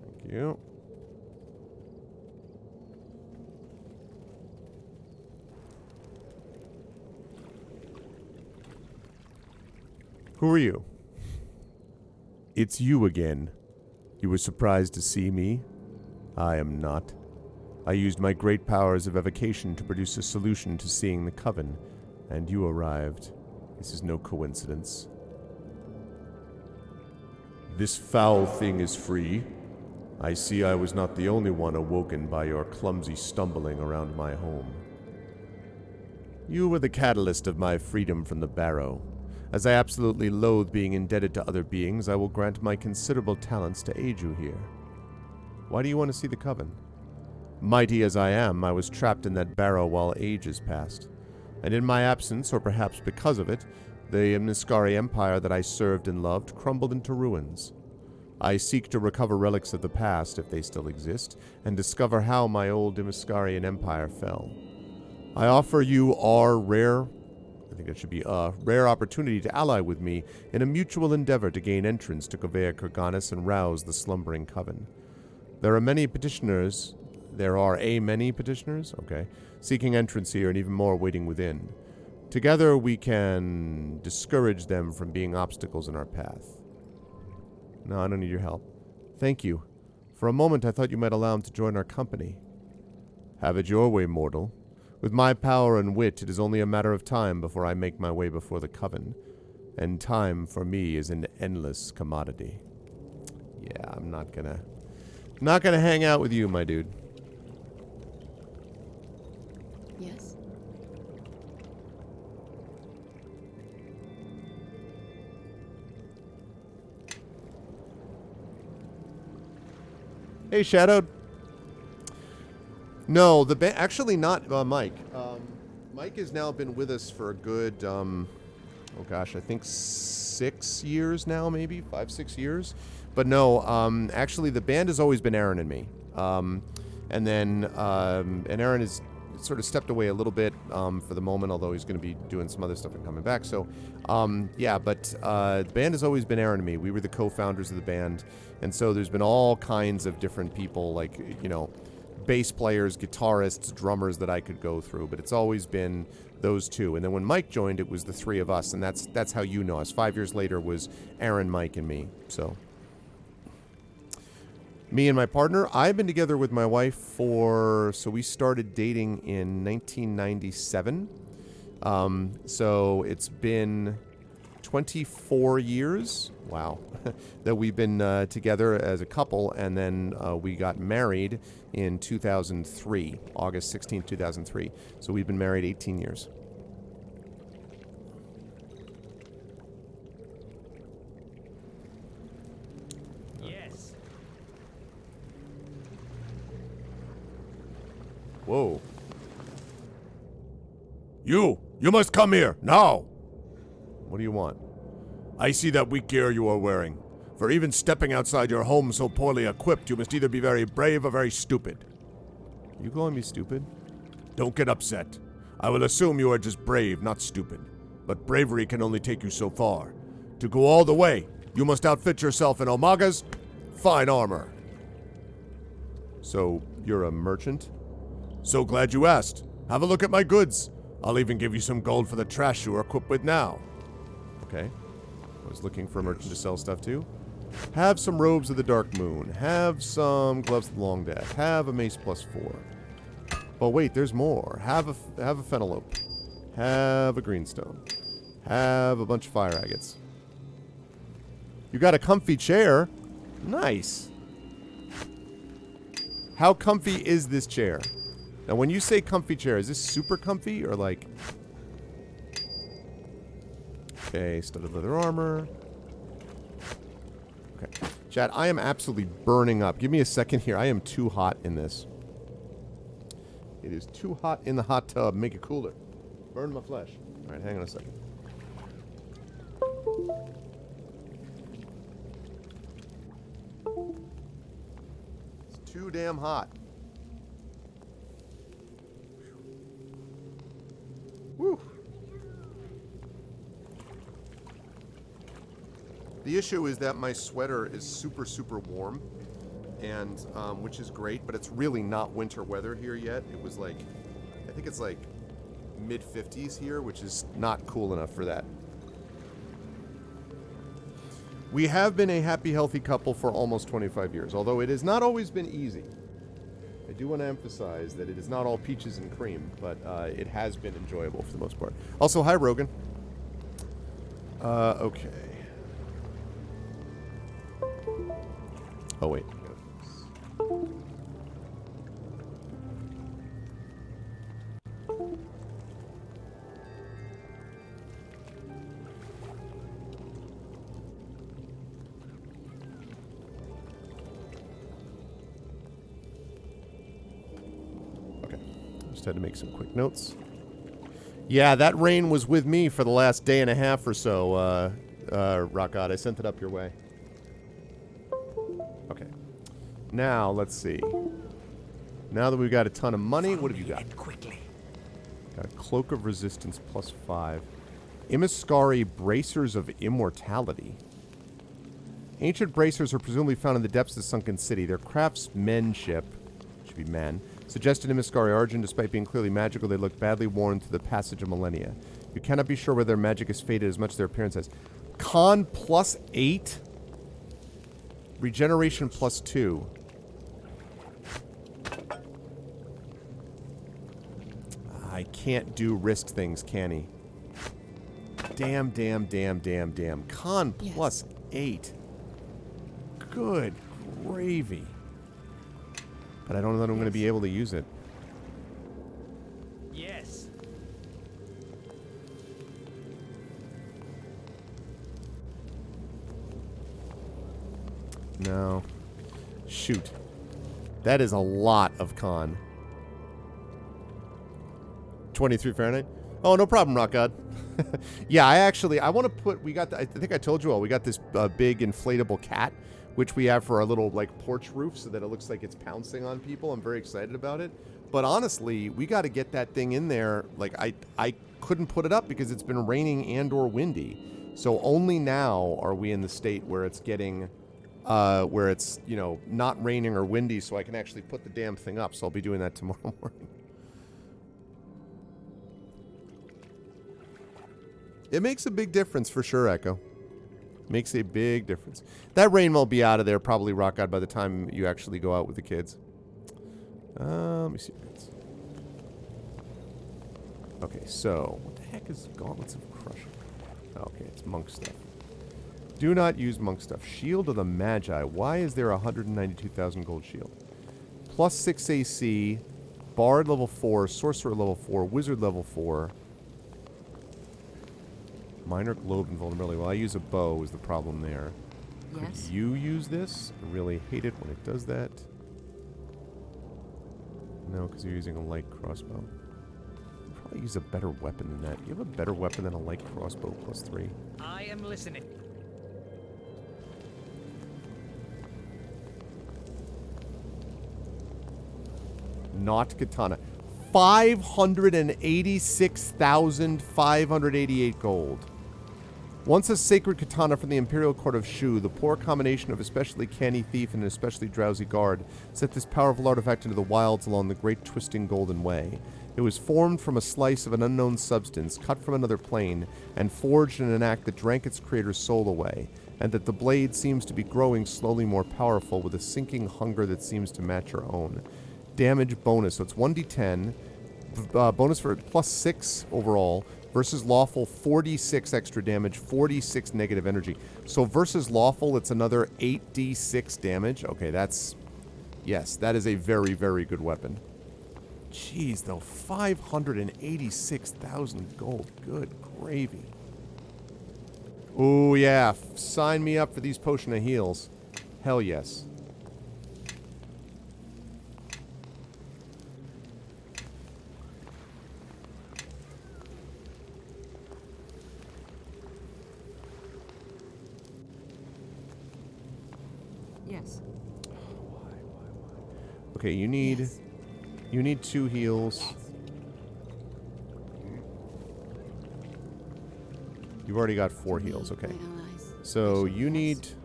Thank you. Who are you? It's you again. You were surprised to see me? I am not. I used my great powers of evocation to produce a solution to seeing the Coven, and you arrived. This is no coincidence. This foul thing is free. I see I was not the only one awoken by your clumsy stumbling around my home. You were the catalyst of my freedom from the barrow. As I absolutely loathe being indebted to other beings, I will grant my considerable talents to aid you here. Why do you want to see the Coven? Mighty as I am, I was trapped in that barrow while ages passed. And in my absence, or perhaps because of it, the Imniskari Empire that I served and loved crumbled into ruins. I seek to recover relics of the past, if they still exist, and discover how my old Imniskarian Empire fell. I offer you our rare opportunity to ally with me in a mutual endeavor to gain entrance to Covea Kurganis and rouse the slumbering Coven. There are many petitioners, seeking entrance here and even more waiting within. Together we can discourage them from being obstacles in our path. No, I don't need your help. Thank you. For a moment I thought you might allow him to join our company. Have it your way, mortal. With my power and wit, it is only a matter of time before I make my way before the Coven. And time, for me, is an endless commodity. Yeah, I'm not gonna hang out with you, my dude. Yes? Hey, Shadowed. No, actually not Mike. Mike has now been with us for a good, I think 6 years now, maybe 5-6 years. But no, actually the band has always been Aaron and me. And Aaron has sort of stepped away a little bit for the moment, although he's going to be doing some other stuff and coming back. So, the band has always been Aaron and me. We were the co-founders of the band, and so there's been all kinds of different people, like, you know, bass players, guitarists, drummers that I could go through, but it's always been those two. And then when Mike joined, it was the three of us, and that's how you know us. 5 years later was Aaron, Mike, and me. So me and my partner, I've been together with my wife so we started dating in 1997. So it's been 24 years, wow, that we've been together as a couple, and then we got married in 2003, August 16th, 2003. So we've been married 18 years. Yes. Whoa. You must come here, now! What do you want? I see that weak gear you are wearing. For even stepping outside your home so poorly equipped, you must either be very brave or very stupid. You calling me stupid? Don't get upset. I will assume you are just brave, not stupid. But bravery can only take you so far. To go all the way, you must outfit yourself in Omaga's fine armor. So, you're a merchant? So glad you asked. Have a look at my goods. I'll even give you some gold for the trash you are equipped with now. Okay. I was looking for a merchant to sell stuff to. Have some robes of the dark moon. Have some gloves of the long dash. Have a mace +4. But wait, there's more. Have a phenelope. Have a greenstone. Have a bunch of fire agates. You got a comfy chair. Nice. How comfy is this chair? Now, when you say comfy chair, is this super comfy or like... Okay, studded leather armor. Okay. Chat, I am absolutely burning up. Give me a second here. I am too hot in this. It is too hot in the hot tub. Make it cooler. Burn my flesh. All right, hang on a second. It's too damn hot. Woo. The issue is that my sweater is super, super warm, and which is great, but it's really not winter weather here yet. It was like, I think it's like mid-50s here, which is not cool enough for that. We have been a happy, healthy couple for almost 25 years, although it has not always been easy. I do want to emphasize that it is not all peaches and cream, but it has been enjoyable for the most part. Also, hi, Rogan. Okay. Oh, wait. Okay. Just had to make some quick notes. Yeah, that rain was with me for the last day and a half or so, Rock God. I sent it up your way. Okay. Now, let's see. Now that we've got a ton of money, what have you got? Quickly. Got a Cloak of Resistance +5. Imiscari Bracers of Immortality. Ancient bracers are presumably found in the depths of the sunken city. Their craftsmanship, should be men, suggested Imiscari origin. Despite being clearly magical, they look badly worn through the passage of millennia. You cannot be sure whether their magic is faded as much as their appearance has. Con +8? Regeneration +2. I can't do wrist things, can he? Damn. Con Yes. +8. Good gravy. But I don't know that I'm going to be able to use it. Yes. No. Shoot. That is a lot of con. 23 Fahrenheit? Oh, no problem, Rock God. Yeah, I want to put, I think I told you all, we got this big inflatable cat, which we have for our little, like, porch roof so that it looks like it's pouncing on people. I'm very excited about it. But honestly, we got to get that thing in there. Like, I couldn't put it up because it's been raining and or windy. So only now are we in the state where it's getting, where it's, you know, not raining or windy, so I can actually put the damn thing up. So I'll be doing that tomorrow morning. It makes a big difference for sure, Echo. Makes a big difference. That rain will be out of there, probably, Rock God, by the time you actually go out with the kids. Let me see. Okay, so what the heck is Gauntlets of Crushing? Okay, it's monk stuff. Do not use monk stuff. Shield of the Magi. Why is there a 192,000 gold shield? +6 AC, Bard level 4, Sorcerer level 4, Wizard level 4. Minor globe invulnerability. Well, I use a bow is the problem there. Yes. Could you use this? I really hate it when it does that. No, because you're using a light crossbow. You probably use a better weapon than that. You have a better weapon than a light crossbow +3. I am listening. Not Katana. 586,588 gold. Once a sacred katana from the Imperial Court of Shu, the poor combination of especially canny thief and an especially drowsy guard set this powerful artifact into the wilds along the great twisting golden way. It was formed from a slice of an unknown substance, cut from another plane, and forged in an act that drank its creator's soul away, and that the blade seems to be growing slowly more powerful with a sinking hunger that seems to match our own. Damage bonus, so it's 1d10, bonus for +6 overall, versus lawful 46 extra damage, 46 negative energy. So versus lawful, it's another 8d6 damage. Okay, that's... Yes, that is a very, very good weapon. Jeez, though, 586,000 gold. Good gravy. Ooh, yeah. Sign me up for these potion of heals. Hell yes. Yes. Okay, you need... Yes. You need 2 heals. You've already got 4 heals, okay. My allies. So I shall you pass.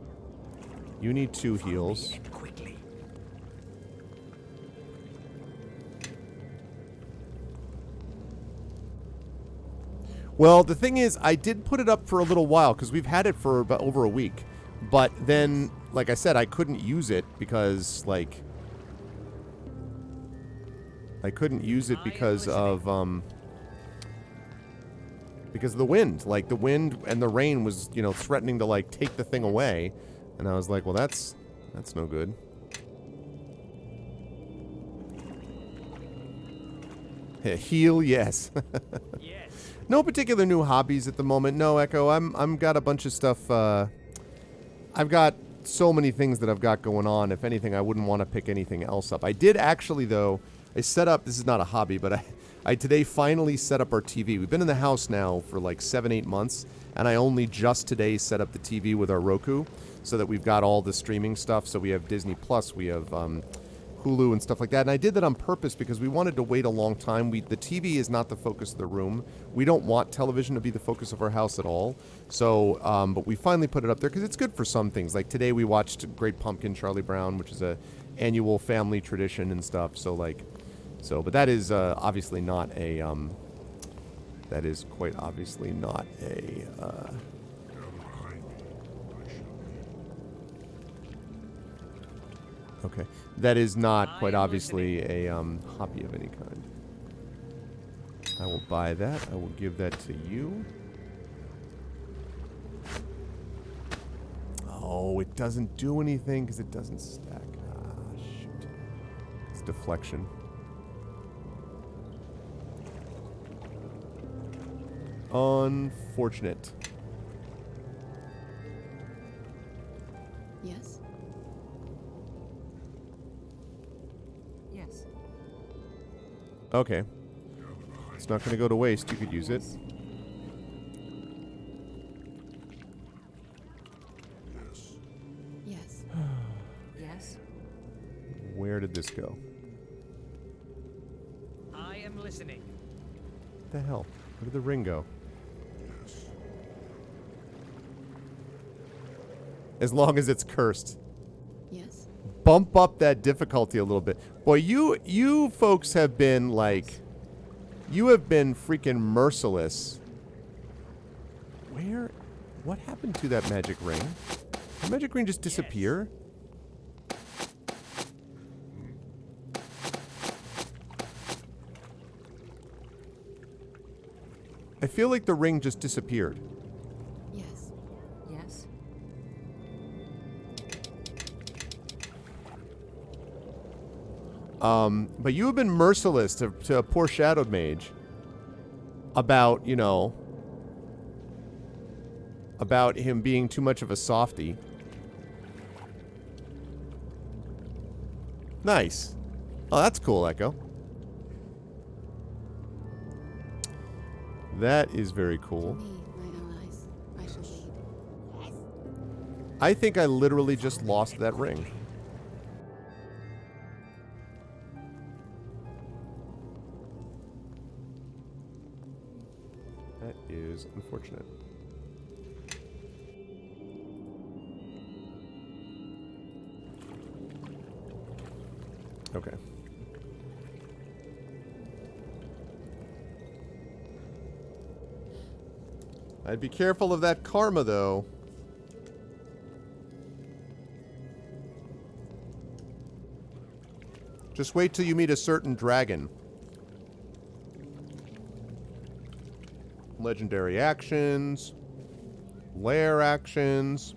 need 2 heals. Quickly. Well, the thing is, I did put it up for a little while because we've had it for about over a week. But then, like I said, I couldn't use it because, like, I couldn't use it because of the wind. Like, the wind and the rain was, you know, threatening to, like, take the thing away. And I was like, well, that's no good. Heal, yes. Yes. No particular new hobbies at the moment. No, Echo. I'm got a bunch of stuff. I've got so many things that I've got going on. If anything, I wouldn't want to pick anything else up. I did actually, though. I set up. This is not a hobby, but I today finally set up our TV. We've been in the house now for like 7-8 months, and I only just today set up the TV with our Roku, so that we've got all the streaming stuff. So we have Disney Plus, we have Hulu and stuff like that. And I did that on purpose because we wanted to wait a long time. The TV is not the focus of the room. We don't want television to be the focus of our house at all. So, but we finally put it up there because it's good for some things. Like today we watched Great Pumpkin, Charlie Brown, which is a annual family tradition and stuff. So like, but that is obviously not a, that is quite obviously not a, okay. That is not quite obviously a hobby of any kind. I will buy that. I will give that to you. Oh, it doesn't do anything because it doesn't stack. Ah, shoot. It's deflection. Unfortunate. Yes. Yes. Okay. It's not going to go to waste. You could use it. Yes. Yes. Where did this go? I am listening. What the hell? Where did the ring go? As long as it's cursed. Yes. Bump up that difficulty a little bit. Boy, you folks have been like, you have been freaking merciless. What happened to that magic ring? Did the magic ring just disappear? I feel like the ring just disappeared. Yes. Yes. But you have been merciless to a poor Shadowed Mage about, you know, about him being too much of a softie. Nice. Oh, that's cool, Echo. That is very cool. Me, my allies. I shall lead. I think I literally just lost that ring. That is unfortunate. Okay. I'd be careful of that karma, though. Just wait till you meet a certain dragon. Legendary actions. Lair actions.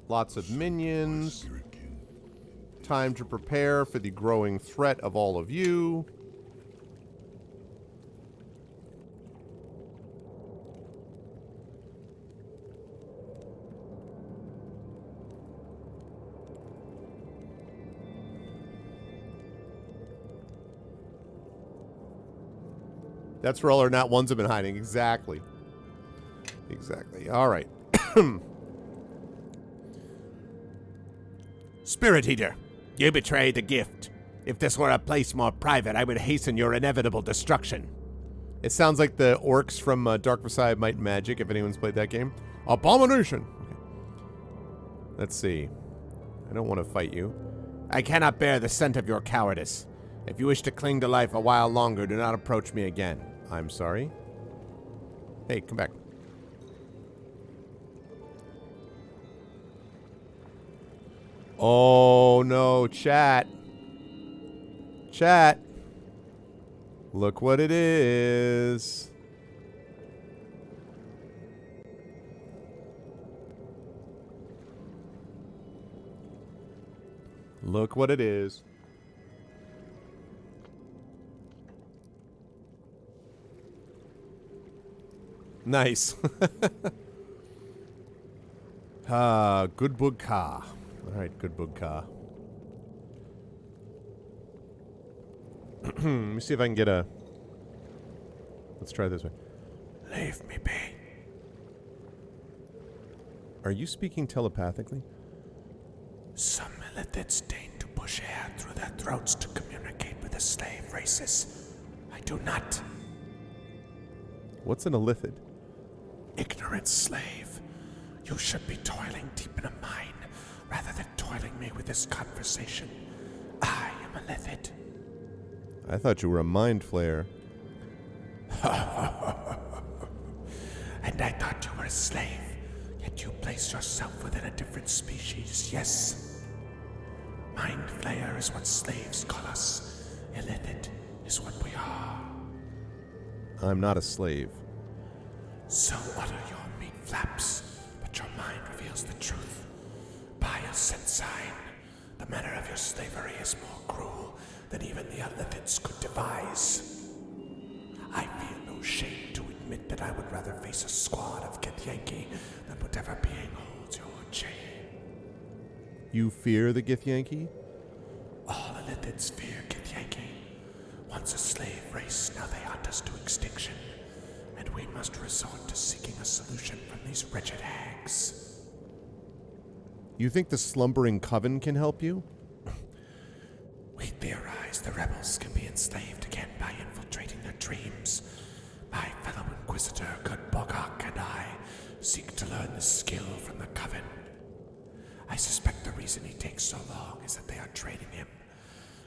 Lots of minions. Time to prepare for the growing threat of all of you. That's where all our not ones have been hiding. Exactly. Exactly. All right. Spirit Eater, you betrayed the gift. If this were a place more private, I would hasten your inevitable destruction. It sounds like the orcs from Dark Messiah Might and Magic, if anyone's played that game. Abomination! Okay. Let's see. I don't want to fight you. I cannot bear the scent of your cowardice. If you wish to cling to life a while longer, do not approach me again. I'm sorry. Hey, come back. Oh, no, chat. Chat. Look what it is. Look what it is. Nice. Good bug car. Alright, good bug car. Let me see if I can get a... Let's try this way. Leave me be. Are you speaking telepathically? Some illithids deign to push air through their throats to communicate with the slave races. I do not. What's an illithid? Ignorant slave. You should be toiling deep in a mine rather than toiling me with this conversation. I am a illithid. I thought you were a mind flayer. And I thought you were a slave, yet you place yourself within a different species, yes? Mind flayer is what slaves call us. Illithid is what we are. I'm not a slave. So utter your meat flaps, but your mind reveals the truth. Bias and sign, the manner of your slavery is more cruel than even the illithids could devise. I feel no shame to admit that I would rather face a squad of Githyanki than whatever being holds your chain. You fear the Githyanki? All illithids fear Githyanki. Once a slave race, now they hunt us to extinction. And we must resort to seeking a solution from these wretched hags. You think the slumbering coven can help you? We theorize the rebels can be enslaved again by infiltrating their dreams. My fellow Inquisitor, Good Bogok, and I seek to learn the skill from the coven. I suspect the reason he takes so long is that they are training him.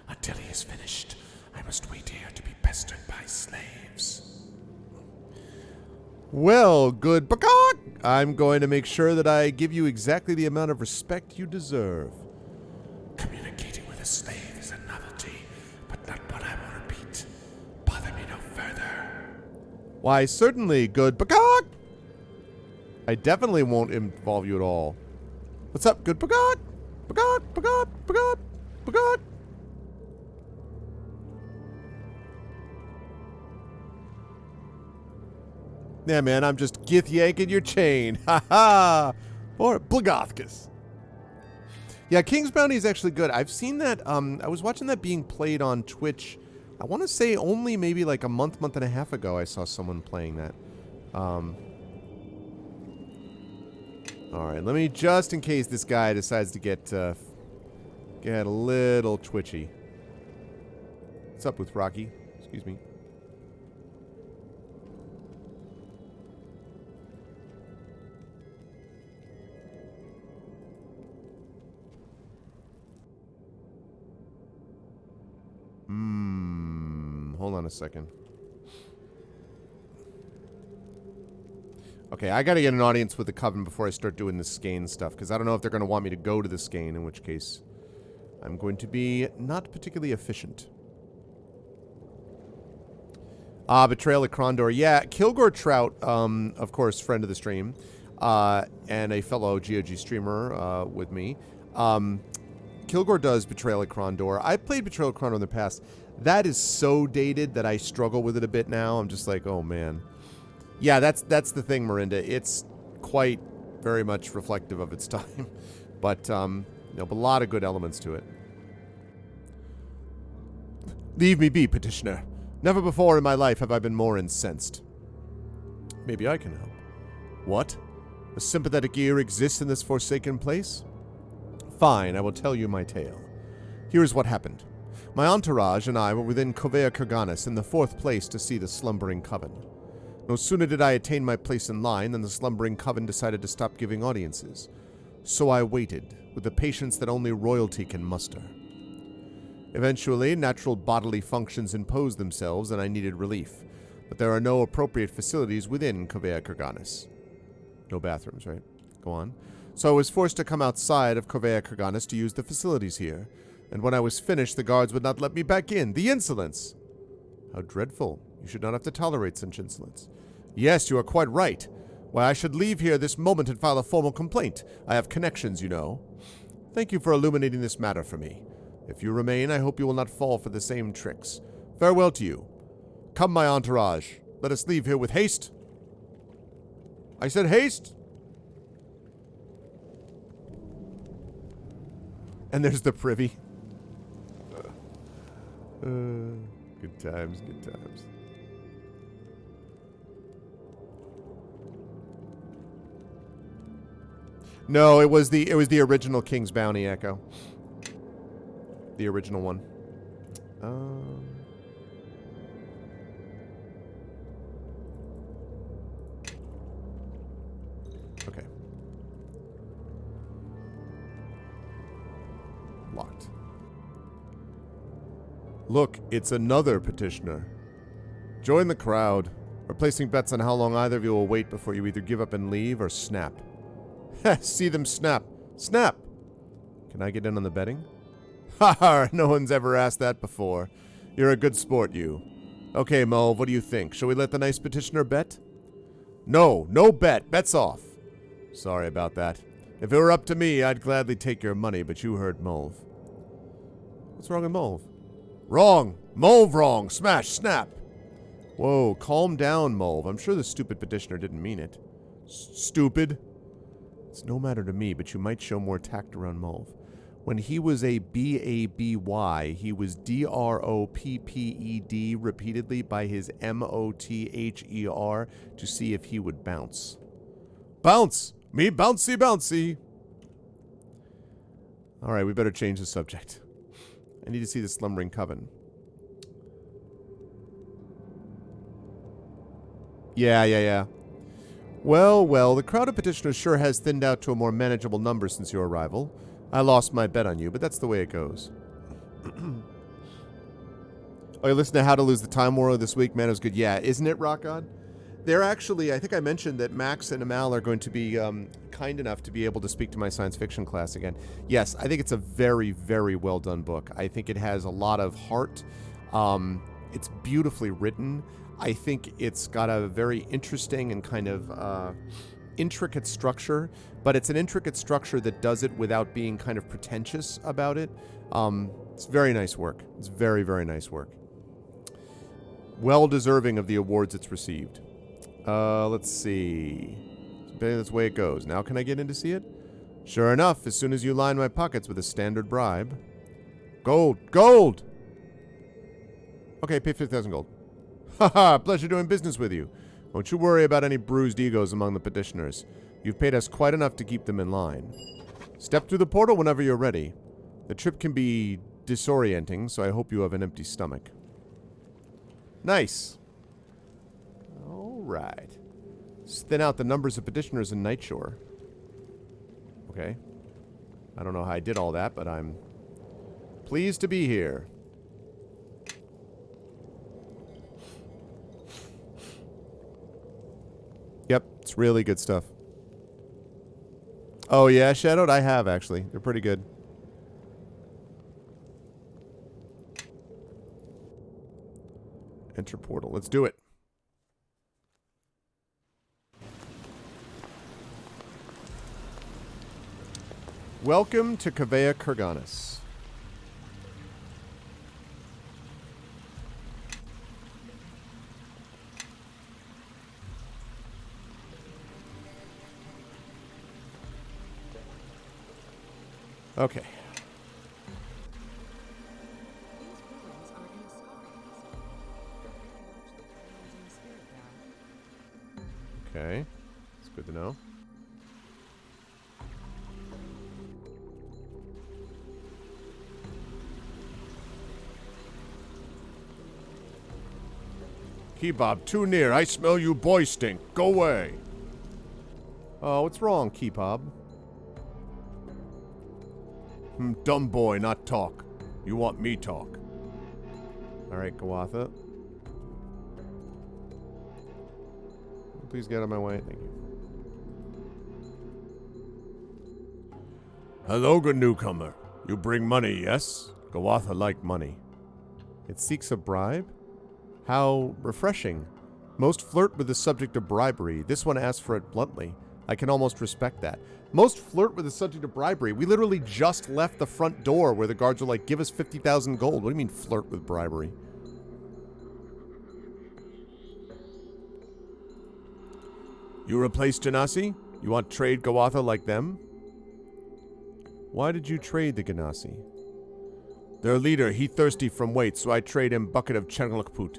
Until he is finished, I must wait here to be pestered by slaves. Well, good Bogok! I'm going to make sure that I give you exactly the amount of respect you deserve. Communicating with a slave is a novelty, but not one I will repeat. Bother me no further. Why, certainly, good Bogok! I definitely won't involve you at all. What's up, good Bogok? Bogok, Bogok, Bogok, Bogok. Yeah, man, I'm just gith-yanking your chain. Ha ha! Or Blagothkus. Yeah, King's Bounty is actually good. I've seen that. I was watching that being played on Twitch. I want to say only maybe like a month and a half ago I saw someone playing that. Alright, let me, just in case this guy decides to get a little twitchy. What's up with Rocky? Excuse me. Hold on a second. Okay, I gotta get an audience with the Coven before I start doing the skein stuff, because I don't know if they're going to want me to go to the skein, in which case I'm going to be not particularly efficient. Betrayal of Krondor. Yeah, Kilgore Trout, of course, friend of the stream, and a fellow GOG streamer with me. Kilgore does Betrayal of Krondor. I played Betrayal of Krondor in the past. That is so dated that I struggle with it a bit now. I'm just like, oh man. Yeah, that's the thing, Marinda. It's quite very much reflective of its time. But, but a lot of good elements to it. Leave me be, petitioner. Never before in my life have I been more incensed. Maybe I can help. What? A sympathetic ear exists in this forsaken place? Fine, I will tell you my tale. Here is what happened. My entourage and I were within Covea Kurganis in the 4th place to see the slumbering coven. No sooner did I attain my place in line than the slumbering coven decided to stop giving audiences. So I waited, with the patience that only royalty can muster. Eventually, natural bodily functions imposed themselves and I needed relief, but there are no appropriate facilities within Covea Kurganis. No bathrooms, right? Go on. So I was forced to come outside of Covea Kurganis to use the facilities here, and when I was finished, the guards would not let me back in. The insolence! How dreadful. You should not have to tolerate such insolence. Yes, you are quite right. Why, I should leave here this moment and file a formal complaint. I have connections, you know. Thank you for illuminating this matter for me. If you remain, I hope you will not fall for the same tricks. Farewell to you. Come, my entourage. Let us leave here with haste. I said haste. And there's the privy. Good times, good times. No, it was the original King's Bounty, Echo. The original one. Okay. Locked. Look, it's another petitioner. Join the crowd. We're placing bets on how long either of you will wait before you either give up and leave or snap. See them snap. Snap! Can I get in on the betting? Haha, no one's ever asked that before. You're a good sport, you. Okay, Mo, what do you think? Shall we let the nice petitioner bet? No, no bet. Bet's off. Sorry about that. If it were up to me, I'd gladly take your money, but you heard Mulv. What's wrong with Mulv? Wrong! Mulv wrong! Smash! Snap! Whoa, calm down, Mulv. I'm sure the stupid petitioner didn't mean it. Stupid? It's no matter to me, but you might show more tact around Mulv. When he was a B-A-B-Y, he was D-R-O-P-P-E-D repeatedly by his M-O-T-H-E-R to see if he would bounce. Bounce! Me bouncy bouncy! Alright, we better change the subject. I need to see the slumbering coven. Yeah. Well, the crowd of petitioners sure has thinned out to a more manageable number since your arrival. I lost my bet on you, but that's the way it goes. Oh, you listen to How to Lose the Time War this week? Man, it was good. Yeah, isn't it, Rock God? They're actually, I think I mentioned that Max and Amal are going to be kind enough to be able to speak to my science fiction class again. Yes, I think it's a very, very well done book. I think it has a lot of heart. It's beautifully written. I think it's got a very interesting and kind of intricate structure, but it's an intricate structure that does it without being kind of pretentious about it. It's very nice work. It's very, very nice work. Well deserving of the awards it's received. Let's see. That's the way it goes. Now can I get in to see it? Sure enough, as soon as you line my pockets with a standard bribe. Gold! Gold! Okay, pay 50,000 gold. Haha, pleasure doing business with you. Don't you worry about any bruised egos among the petitioners. You've paid us quite enough to keep them in line. Step through the portal whenever you're ready. The trip can be disorienting, so I hope you have an empty stomach. Nice. Alright. Let's thin out the numbers of petitioners in Nightshore. Okay. I don't know how I did all that, but I'm pleased to be here. It's really good stuff. Oh yeah, Shadowed? I have, actually. They're pretty good. Enter portal. Let's do it. Welcome to Kavea Kurganis. Okay. These ruins are in Scar. Very much like the ruins in the spirit valley. Okay. It's good to know. Kebab, too near. I smell you boy stink. Go away. Oh, what's wrong, Kebab? Dumb boy, not talk. You want me talk. Alright, Gawatha. Please get out of my way. Thank you. Hello, good newcomer. You bring money, yes? Gawatha like money. It seeks a bribe? How refreshing. Most flirt with the subject of bribery. This one asks for it bluntly. I can almost respect that. Most flirt with the subject of bribery. We literally just left the front door where the guards are like, give us 50,000 gold. What do you mean flirt with bribery? You replace Genasi? You want trade Gawatha like them? Why did you trade the Ganassi? Their leader, he thirsty from weight, so I trade him bucket of Chenlakput.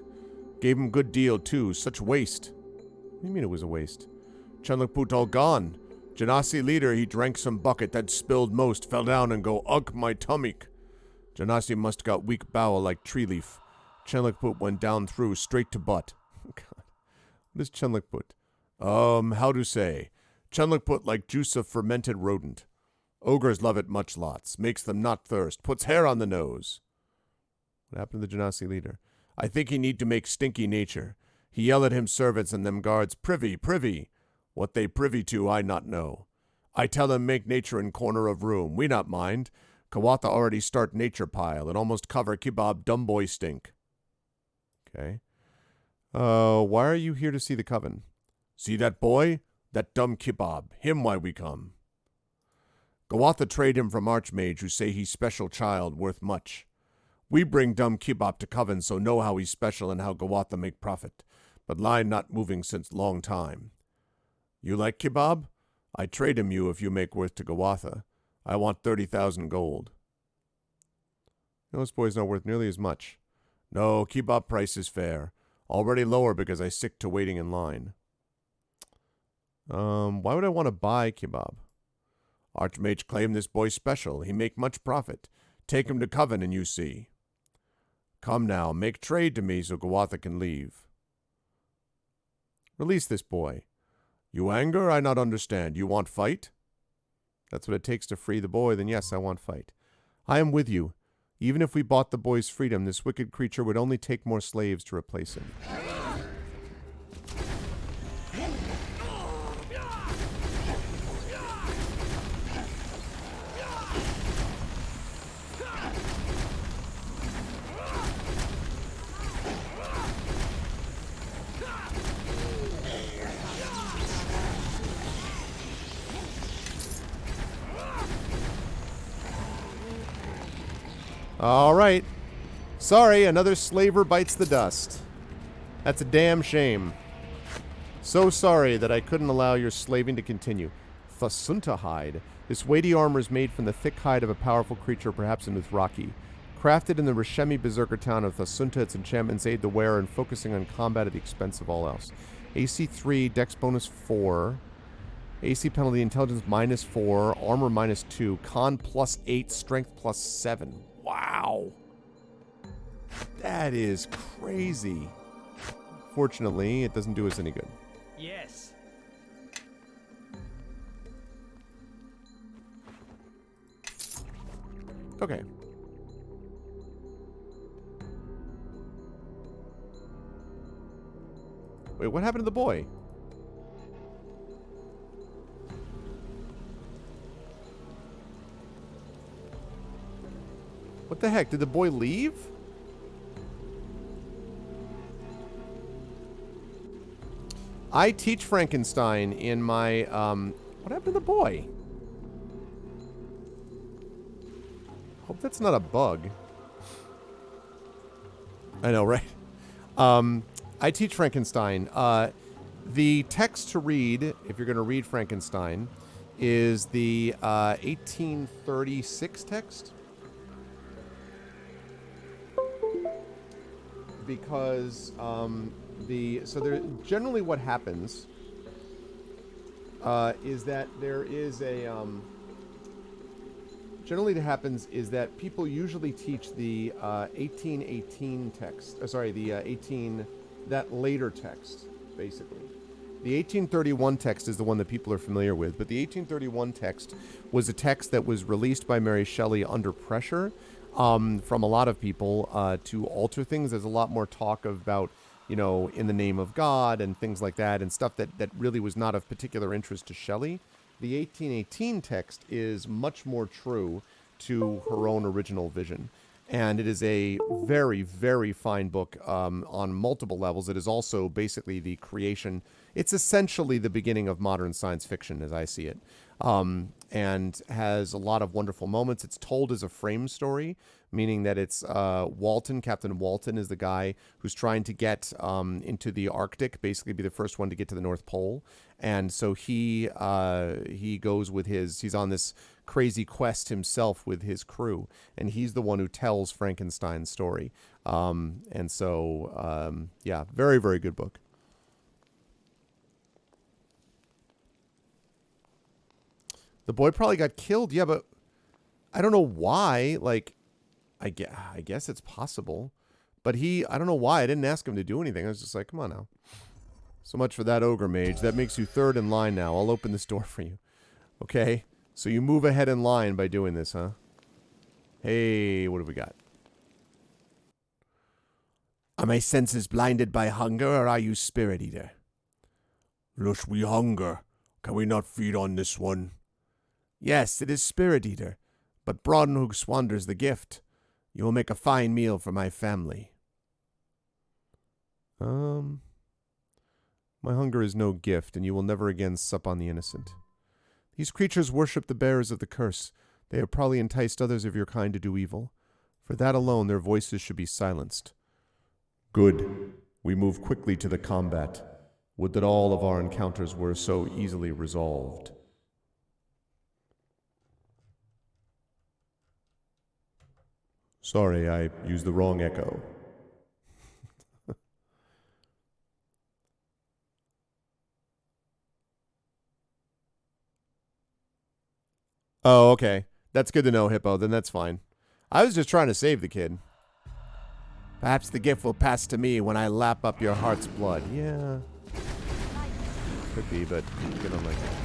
Gave him good deal, too. Such waste. What do you mean it was a waste? Chenlakput all gone. Genasi leader, he drank some bucket that spilled most, fell down and go, ugh, my tummic. Genasi must got weak bowel like tree leaf. Chenlakput went down through, straight to butt. God. What is Chenlakput? How to say? Chenlakput like juice of fermented rodent. Ogres love it much lots. Makes them not thirst. Puts hair on the nose. What happened to the Genasi leader? I think he need to make stinky nature. He yell at him servants and them guards, privy, privy. What they privy to, I not know. I tell him make nature in corner of room. We not mind. Gawatha already start nature pile and almost cover Kebab dumb boy stink. Okay. Why are you here to see the coven? See that boy? That dumb Kebab. Him why we come. Gawatha trade him from Archmage who say he's special child worth much. We bring dumb Kebab to coven so know how he's special and how Gawatha make profit, but line not moving since long time. You like Kebab? I trade him you if you make worth to Gawatha. I want 30,000 gold. No, this boy's not worth nearly as much. No, Kebab price is fair. Already lower because I sick to waiting in line. Why would I want to buy Kebab? Archmage claim this boy special. He make much profit. Take him to coven and you see. Come now, make trade to me so Gawatha can leave. Release this boy. You anger? I not understand. You want fight? That's what it takes to free the boy, then yes, I want fight. I am with you. Even if we bought the boy's freedom, this wicked creature would only take more slaves to replace him. All right. Sorry, another slaver bites the dust. That's a damn shame. So sorry that I couldn't allow your slaving to continue. Thasunta hide. This weighty armor is made from the thick hide of a powerful creature, perhaps a Nuthraki. Crafted in the Rishemi berserker town of Thasunta, its enchantments aid the wearer in focusing on combat at the expense of all else. AC 3, Dex bonus 4. AC penalty, intelligence minus 4, armor minus 2, con plus 8, strength plus 7. Wow. That is crazy. Fortunately, it doesn't do us any good. Yes. Okay. Wait, what happened to the boy? the heck? Did the boy leave? I teach Frankenstein in my, what happened to the boy? Hope that's not a bug. I know, right? I teach Frankenstein. The text to read, if you're going to read Frankenstein, is the 1836 text. Because generally what happens is that there is a generally what happens is that people usually teach the 1818 text. That later text, basically. The 1831 text is the one that people are familiar with, but the 1831 text was a text that was released by Mary Shelley under pressure from a lot of people to alter things. There's a lot more talk about, in the name of God and things like that, and stuff that really was not of particular interest to Shelley. The 1818 text is much more true to her own original vision. And it is a very, very fine book on multiple levels. It is also basically the creation. It's essentially the beginning of modern science fiction as I see it. And has a lot of wonderful moments. It's told as a frame story, meaning that it's Walton. Captain Walton is the guy who's trying to get into the Arctic, basically be the first one to get to the North Pole. And so he goes with he's on this crazy quest himself with his crew, and he's the one who tells Frankenstein's story. And so, yeah, very, very good book. The boy probably got killed. Yeah, but I don't know why. Like, I guess it's possible. But I don't know why. I didn't ask him to do anything. I was just like, come on now. So much for that ogre mage. That makes you third in line now. I'll open this door for you. Okay? So you move ahead in line by doing this, huh? Hey, what have we got? Are my senses blinded by hunger, or are you spirit eater? Lush, we hunger. Can we not feed on this one? Yes, it is spirit eater, but Broadenhook squanders the gift. You will make a fine meal for my family. My hunger is no gift, and you will never again sup on the innocent. These creatures worship the bearers of the curse. They have probably enticed others of your kind to do evil. For that alone, their voices should be silenced. Good. We move quickly to the combat. Would that all of our encounters were so easily resolved. Sorry, I used the wrong echo. Oh, okay. That's good to know, Hippo. Then that's fine. I was just trying to save the kid. Perhaps the gift will pass to me when I lap up your heart's blood. Yeah. Could be, but you don't like that.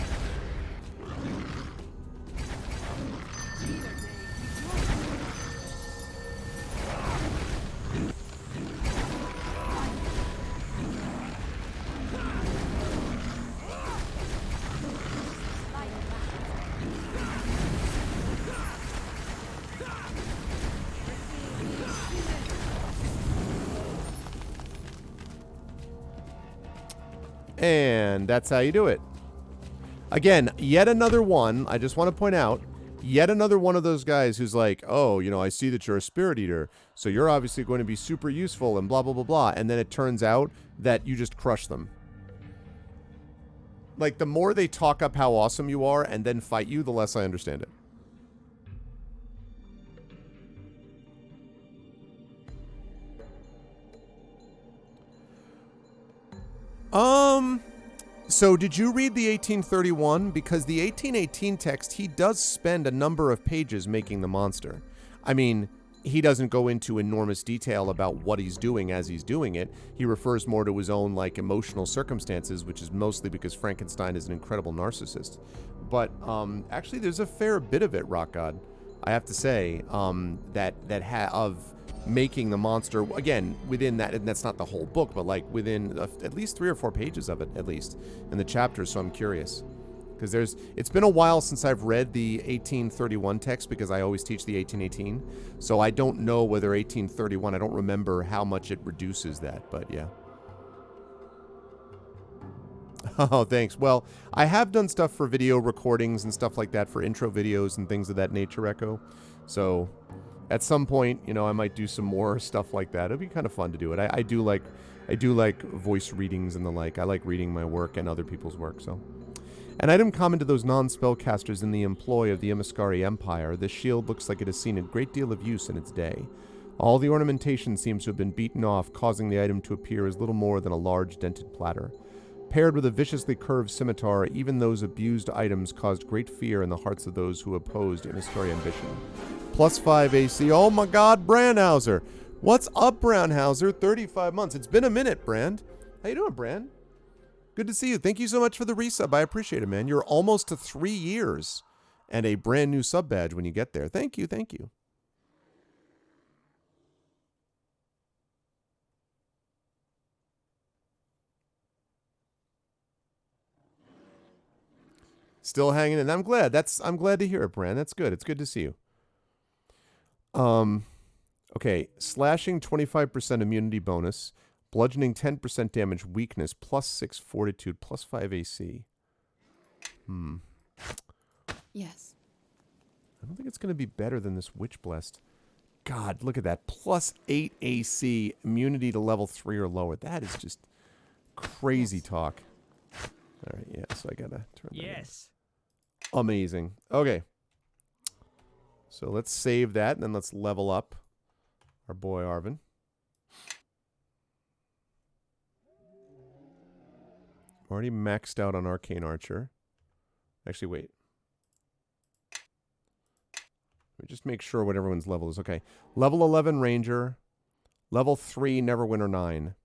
And that's how you do it. Again, yet another one, I just want to point out, yet another one of those guys who's like, oh, I see that you're a spirit eater, so you're obviously going to be super useful and blah, blah, blah, blah. And then it turns out that you just crush them. Like, the more they talk up how awesome you are and then fight you, the less I understand it. So did you read the 1831? Because the 1818 text, he does spend a number of pages making the monster. I mean, he doesn't go into enormous detail about what he's doing as he's doing it. He refers more to his own, like, emotional circumstances, which is mostly because Frankenstein is an incredible narcissist. But, actually, there's a fair bit of it, Rock God, I have to say, of making the monster, again, within that, and that's not the whole book, but like within at least 3 or 4 pages of it, at least, in the chapters, so I'm curious. Because it's been a while since I've read the 1831 text because I always teach the 1818. So I don't know whether 1831, I don't remember how much it reduces that, but yeah. Oh, thanks. Well, I have done stuff for video recordings and stuff like that for intro videos and things of that nature, Echo. So at some point, you know, I might do some more stuff like that. It'd be kind of fun to do it. I do like voice readings and the like. I like reading my work and other people's work, so. An item common to those non-spellcasters in the employ of the Imaskari Empire, this shield looks like it has seen a great deal of use in its day. All the ornamentation seems to have been beaten off, causing the item to appear as little more than a large dented platter. Paired with a viciously curved scimitar, even those abused items caused great fear in the hearts of those who opposed Imaskari ambition. +5 AC. Oh my god, Brandhauser! What's up, Brownhauser? 35 months. It's been a minute, Brand. How you doing, Brand? Good to see you. Thank you so much for the resub. I appreciate it, man. You're almost to 3 years and a brand new sub badge when you get there. Thank you, thank you. Still hanging in. I'm glad. I'm glad to hear it, Brand. That's good. It's good to see you. Okay. Slashing 25% immunity bonus. Bludgeoning 10% damage, weakness, +6 fortitude, +5 AC. Yes. I don't think it's going to be better than this Witch Blessed. God, look at that. +8 AC, immunity to level 3 or lower. That is just crazy talk. All right, yeah, so I got to turn that Yes. on. Amazing. Okay. So let's save that, and then let's level up our boy Arvin. I'm already maxed out on Arcane Archer. Actually, wait. Let me just make sure what everyone's level is. Okay. Level 11 Ranger. Level 3 Neverwinter 9.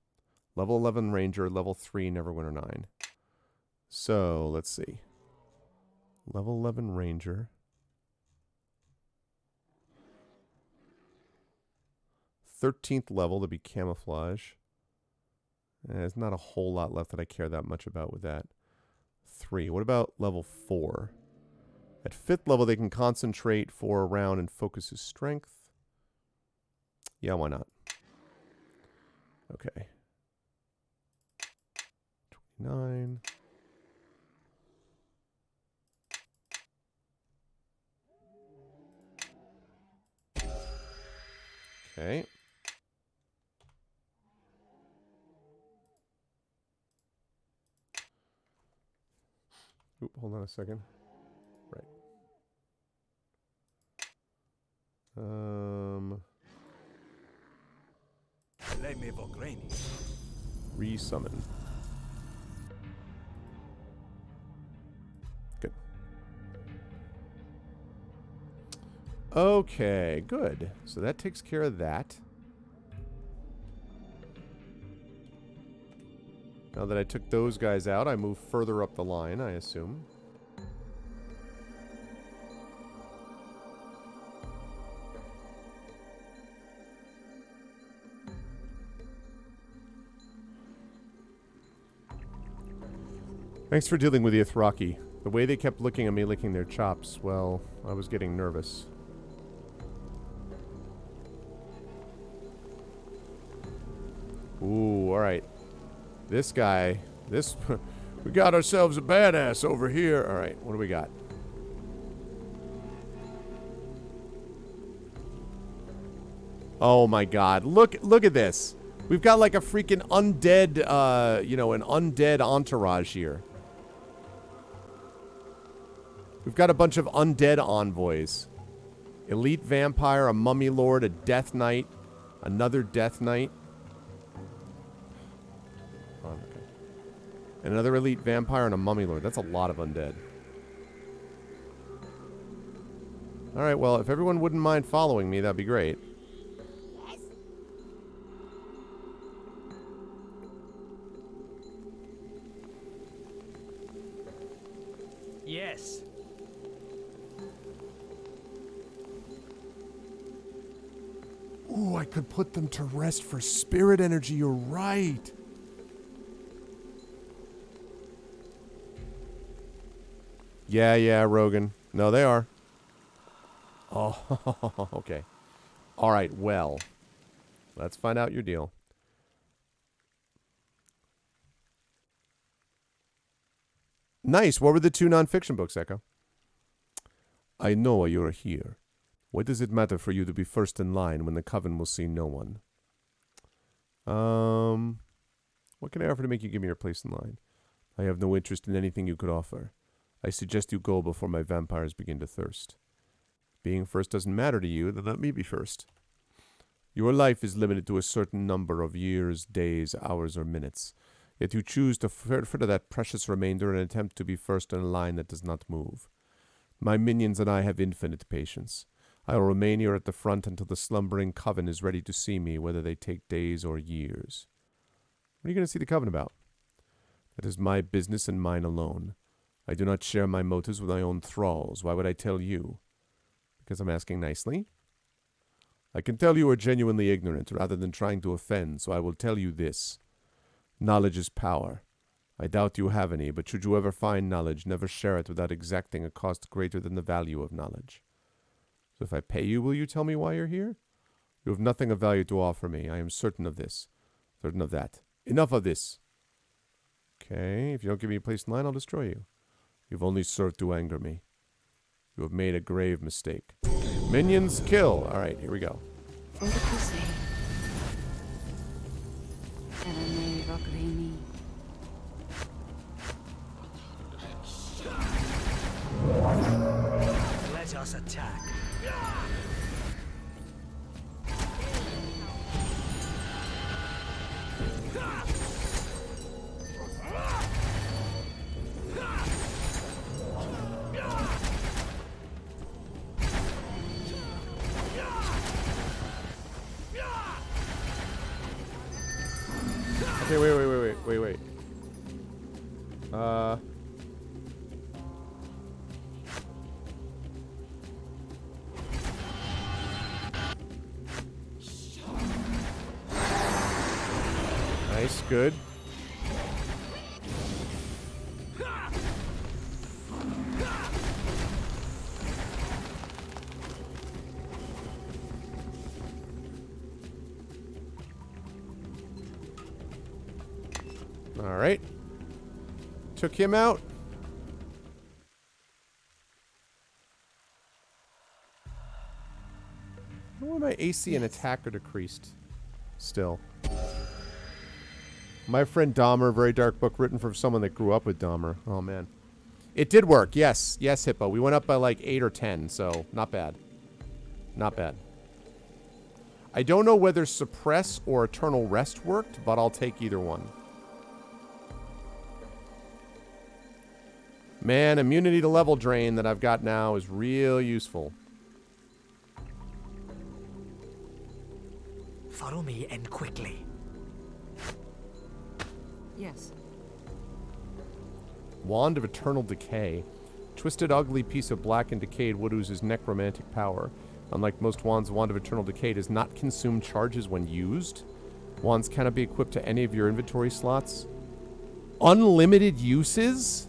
Level 11 Ranger. Level 3 Neverwinter 9. So, let's see. Level 11 Ranger. 13th level to be Camouflage. There's not a whole lot left that I care that much about with that. 3. What about level 4? At 5th level, they can concentrate for a round and focus his strength. Yeah, why not? Okay. 29. Okay. Oop, hold on a second. Right. Resummon. Good. Okay, good. So that takes care of that. Now that I took those guys out, I move further up the line, I assume. Thanks for dealing with the Ithraki. The way they kept looking at me licking their chops, well, I was getting nervous. Ooh, alright. This guy, we got ourselves a badass over here. Alright, what do we got? Oh my god, look at this. We've got like a freaking undead, an undead entourage here. We've got a bunch of undead envoys. Elite vampire, a mummy lord, a death knight, another death knight. Oh, okay. Another elite vampire and a mummy lord. That's a lot of undead. Alright, well, if everyone wouldn't mind following me, that'd be great. Yes. Ooh, I could put them to rest for spirit energy. You're right. Yeah, Rogan. No, they are. Oh, okay. All right, well. Let's find out your deal. Nice. What were the 2 nonfiction books, Echo? I know why you are here. Why does it matter for you to be first in line when the Coven will see no one? What can I offer to make you give me your place in line? I have no interest in anything you could offer. I suggest you go before my vampires begin to thirst. Being first doesn't matter to you, then let me be first. Your life is limited to a certain number of years, days, hours, or minutes. Yet you choose to fritter that precious remainder in an attempt to be first in a line that does not move. My minions and I have infinite patience. I will remain here at the front until the slumbering Coven is ready to see me, whether they take days or years. What are you going to see the Coven about? That is my business and mine alone. I do not share my motives with my own thralls. Why would I tell you? Because I'm asking nicely. I can tell you are genuinely ignorant rather than trying to offend, so I will tell you this. Knowledge is power. I doubt you have any, but should you ever find knowledge, never share it without exacting a cost greater than the value of knowledge. So if I pay you, will you tell me why you're here? You have nothing of value to offer me. I am certain of this. Certain of that. Enough of this. Okay, if you don't give me a place in line, I'll destroy you. You've only served to anger me. You have made a grave mistake. Minions kill. All right, here we go. For the crusade. Let us attack. Okay, wait. Nice, good. All right. Took him out. I wonder why my AC and attack are decreased. Still. My friend Dahmer, very dark book written from someone that grew up with Dahmer. Oh, man. It did work. Yes. Yes, Hippo. We went up by like 8 or 10, so not bad. Not bad. I don't know whether Suppress or Eternal Rest worked, but I'll take either one. Man, immunity to level drain that I've got now is real useful. Follow me and quickly. Yes. Wand of Eternal Decay. Twisted, ugly piece of black and decayed wood oozes necromantic power. Unlike most wands, Wand of Eternal Decay does not consume charges when used. Wands cannot be equipped to any of your inventory slots. Unlimited uses?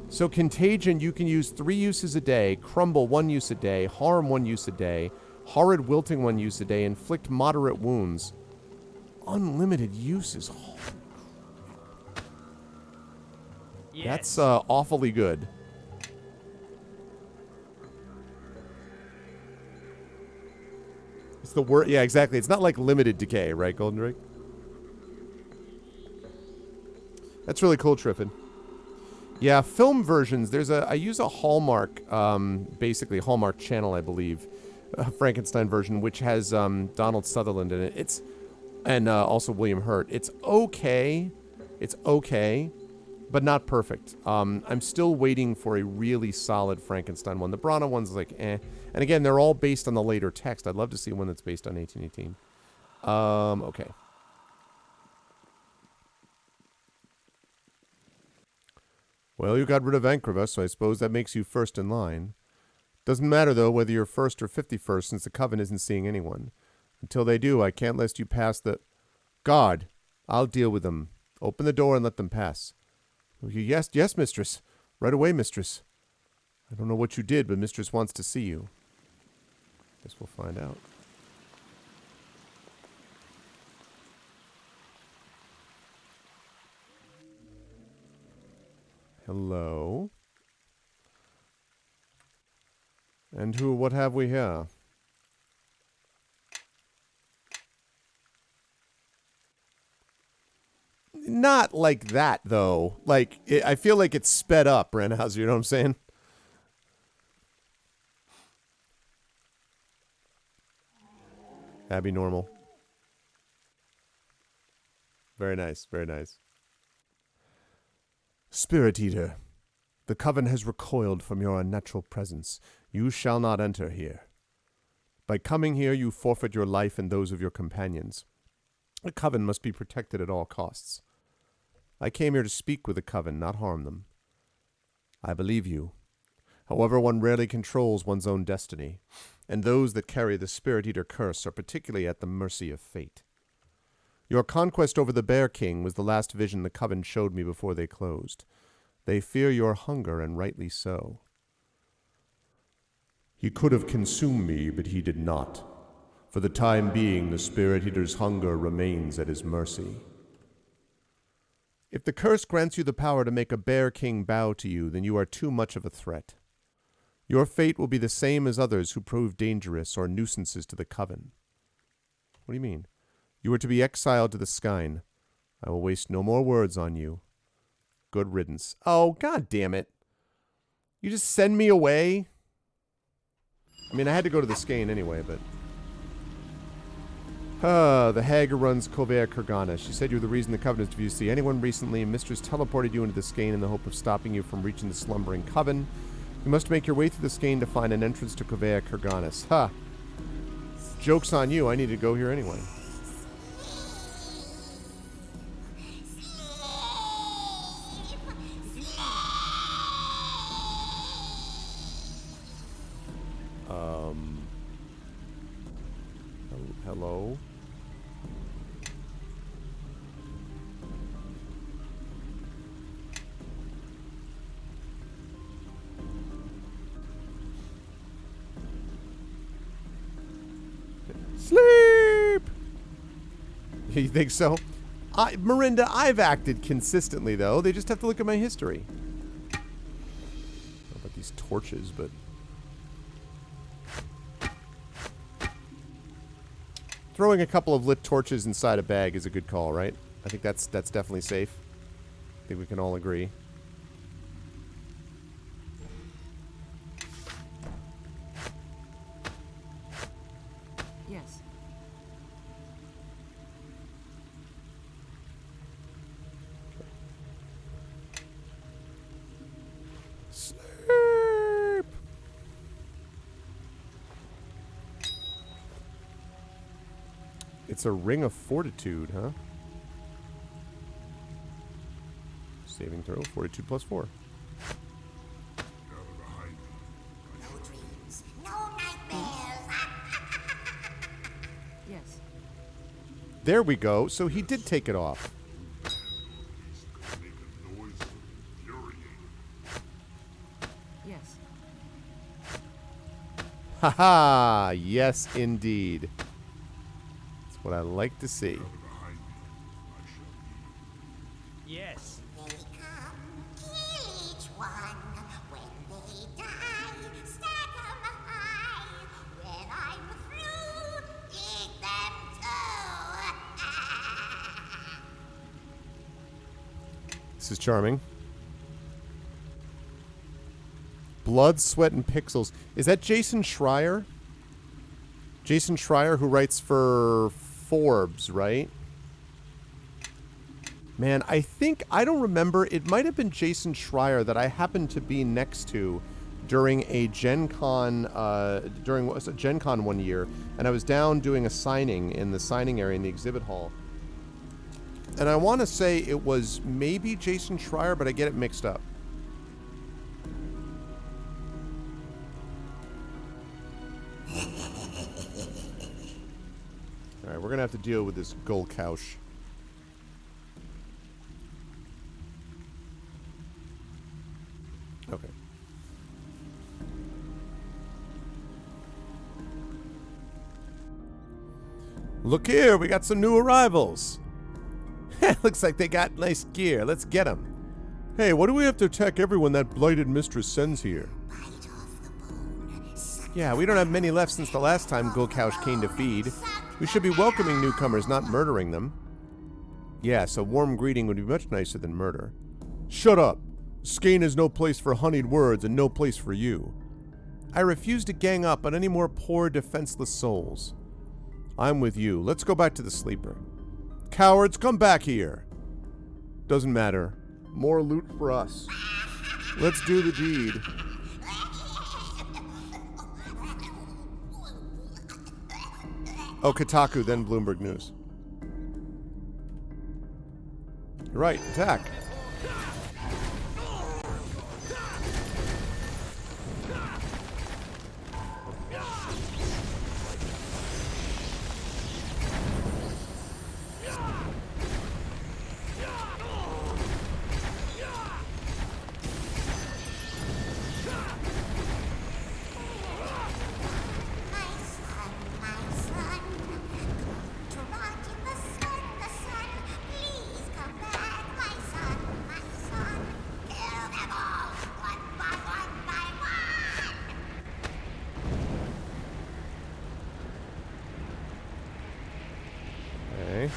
So Contagion, you can use 3 uses a day, Crumble 1 use a day, Harm 1 use a day, Horrid Wilting 1 use a day, Inflict moderate wounds. Unlimited uses. Oh, Yes. that's awfully good. It's the word. Yeah, exactly. It's not like limited decay, right, Golden Drake? That's really cool, Triffin. Yeah, film versions. I use a Hallmark, basically Hallmark Channel, I believe, Frankenstein version, which has Donald Sutherland in it. And also William Hurt. It's okay, but not perfect. I'm still waiting for a really solid Frankenstein one. The Brana one's like, eh. And again, they're all based on the later text. I'd love to see one that's based on 1818. Okay. Well, you got rid of Ankrava, so I suppose that makes you first in line. Doesn't matter, though, whether you're first or 51st, since the Coven isn't seeing anyone. Until they do, I can't let you pass the... God, I'll deal with them. Open the door and let them pass. Yes, yes, mistress. Right away, mistress. I don't know what you did, but mistress wants to see you. Guess we'll find out. Hello. And what have we here? Not like that, though. Like, I feel like it's sped up, Renhauser, you know what I'm saying? Abby normal. Very nice, very nice. Spirit Eater, the coven has recoiled from your unnatural presence. You shall not enter here. By coming here, you forfeit your life and those of your companions. The coven must be protected at all costs. I came here to speak with the coven, not harm them. I believe you. However, one rarely controls one's own destiny, and those that carry the Spirit Eater curse are particularly at the mercy of fate. Your conquest over the Bear King was the last vision the coven showed me before they closed. They fear your hunger, and rightly so. He could have consumed me, but he did not. For the time being, the Spirit Eater's hunger remains at his mercy. If the curse grants you the power to make a Bear King bow to you, then you are too much of a threat. Your fate will be the same as others who prove dangerous or nuisances to the coven. What do you mean? You are to be exiled to the Skyne. I will waste no more words on you. Good riddance. Oh, god damn it. You just send me away? I mean, I had to go to the Skyne anyway, but... the hag who runs Kovea Kurgana. She said you're the reason the coven is to see anyone recently. Mistress teleported you into the Skyne in the hope of stopping you from reaching the slumbering coven. You must make your way through the Skyne to find an entrance to Kovea Kurganis. Ha! Joke's on you. I need to go here anyway. Hello? Sleep! You think so? Miranda, I've acted consistently, though. They just have to look at my history. I don't know about these torches, but... Throwing a couple of lit torches inside a bag is a good call, right? I think that's definitely safe. I think we can all agree. Yes. Sleep! It's a ring of fortitude, huh? Saving throw, fortitude plus 4. No dreams, no nightmares. Yes. There we go. So he did take it off. Yes. Haha! Yes, indeed. That's what I like to see. Yes. They come, kill each one. When they die, stack 'em high. When I'm through, eat them too. This is charming. Blood, Sweat, and Pixels. Is that Jason Schreier? Jason Schreier, who writes for Forbes, right? Man, I don't remember. It might have been Jason Schreier that I happened to be next to during a Gen Con, Gen Con one year, and I was down doing a signing in the signing area in the exhibit hall. And I want to say it was maybe Jason Schreier, but I get it mixed up. Alright, we're going to have to deal with this Gulkaush. Look here, we got some new arrivals. Looks like they got nice gear. Let's get them. Hey, what do we have to attack everyone that blighted mistress sends here? Bite off the bone. Suck Yeah, we don't have many left since the last time Gulkaush came to feed. We should be welcoming newcomers, not murdering them. Yes, a warm greeting would be much nicer than murder. Shut up! Skane is no place for honeyed words and no place for you. I refuse to gang up on any more poor, defenseless souls. I'm with you. Let's go back to the sleeper. Cowards, come back here! Doesn't matter. More loot for us. Let's do the deed. Oh, Kotaku, then Bloomberg News. You're right, attack. my son. To rot in the sun, please come back, my son, my son. Kill them all, one by one. Okay.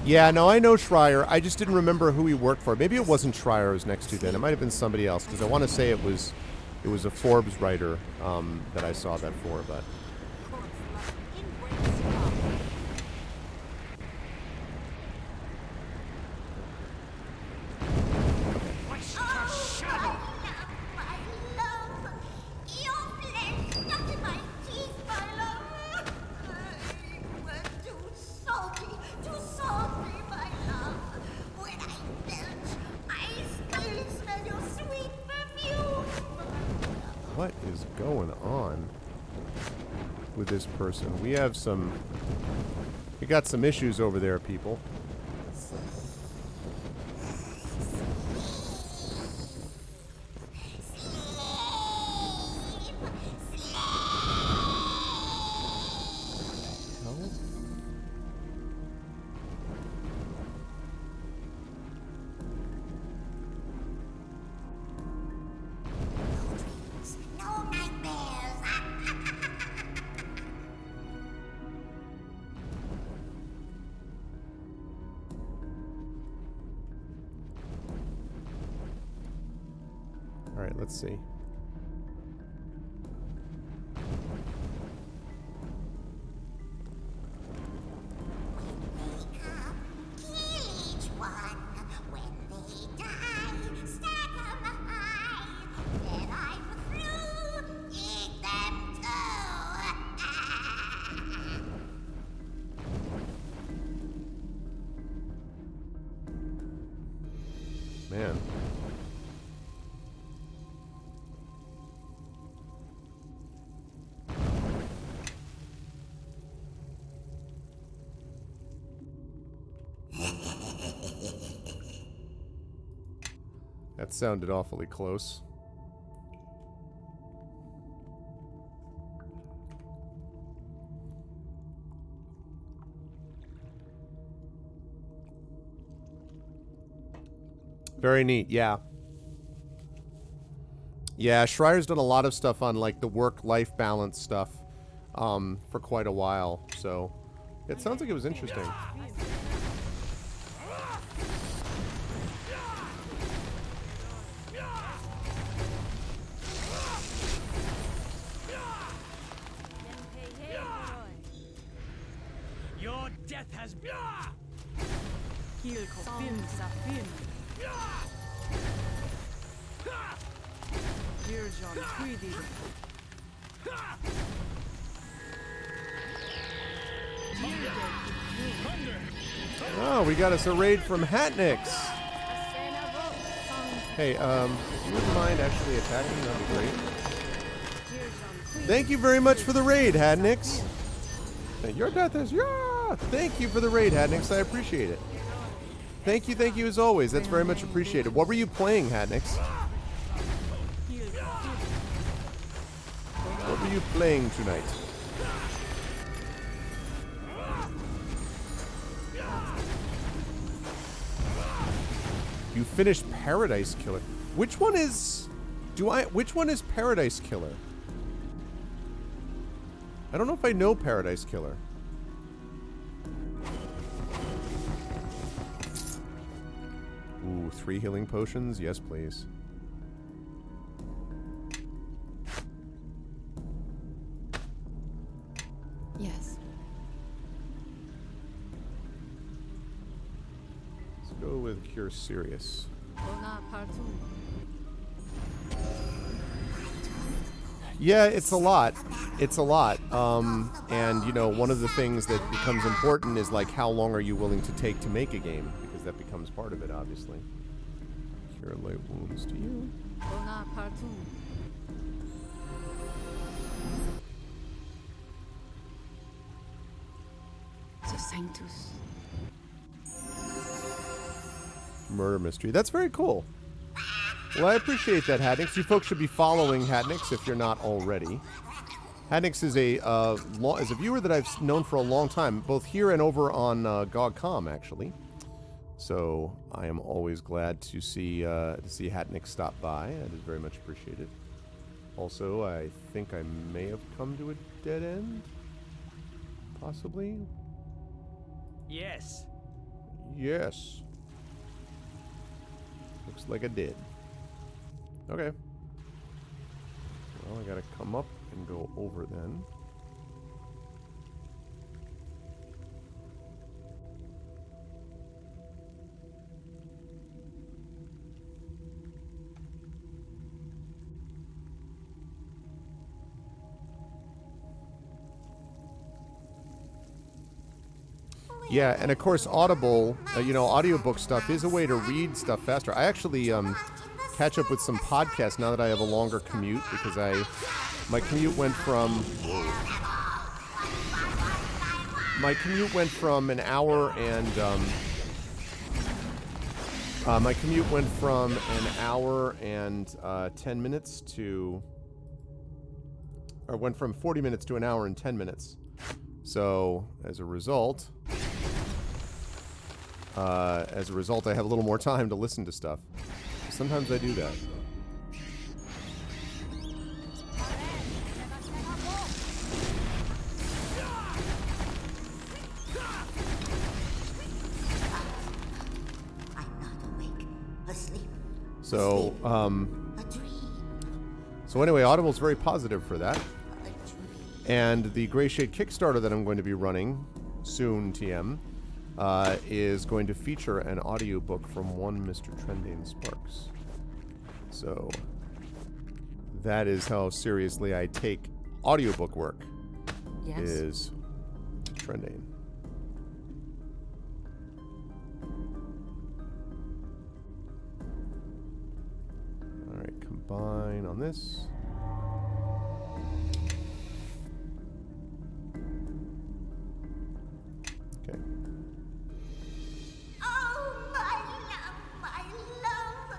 Yeah, no, I know Schreier. I just didn't remember who he worked for. Maybe it wasn't Schreier I was next to then. It might have been somebody else, because I want to say it was a Forbes writer that I saw that for, but... What is going on with this person? We got some issues over there, people. No nightmares. All right, let's see. Kill each one. When they die, stack 'em high. When I'm through, eat them too. Man. That sounded awfully close. Very neat, yeah. Yeah, Schreier's done a lot of stuff on like the work-life balance stuff for quite a while, so it sounds like it was interesting. Your death has been. Kill confirmed, Safin. Virgin greedy. Oh, we got us a raid from Hatnix. Hey, you wouldn't mind actually attacking? That'd be great. Thank you very much for the raid, Hatnix. Your death is Thank you for the raid, Hatnix. I appreciate it. Thank you as always. That's very much appreciated. What were you playing, Hatnix? are you playing tonight? You finished Paradise Killer. Which one is... Which one is Paradise Killer? I don't know if I know Paradise Killer. Ooh, 3 healing potions? Yes, please. Yes. Let's go with Cure Serious. Yeah, it's a lot. It's a lot. And, you know, one of the things that becomes important is, like, how long are you willing to take to make a game? Because that becomes part of it, obviously. Cure light wounds to you. The Sanctus. Murder mystery. That's very cool. Well, I appreciate that, Hatnix. You folks should be following Hatnix if you're not already. Hatnix is a viewer that I've known for a long time, both here and over on GOG.com, actually. So I am always glad to see Hatnix stop by. That is very much appreciated. Also, I think I may have come to a dead end, possibly. Yes. Yes. Looks like I did. Okay. Well, I gotta come up and go over then. Yeah, and of course Audible, you know, audiobook stuff is a way to read stuff faster. I actually catch up with some podcasts now that I have a longer commute, because my commute went from an hour and my commute went from an hour and 10 minutes to, or went from 40 minutes to an hour and 10 minutes. So as a result, I have a little more time to listen to stuff. Sometimes I do that. I'm not awake, asleep. So, A dream. so anyway, Audible's very positive for that. A dream. And the Gray Shade Kickstarter that I'm going to be running soon, TM, is going to feature an audiobook from one Mr. Trendane Sparks. So that is how seriously I take audiobook work. Yes. Is Trendane. Alright, combine on this. Okay. Oh, my love,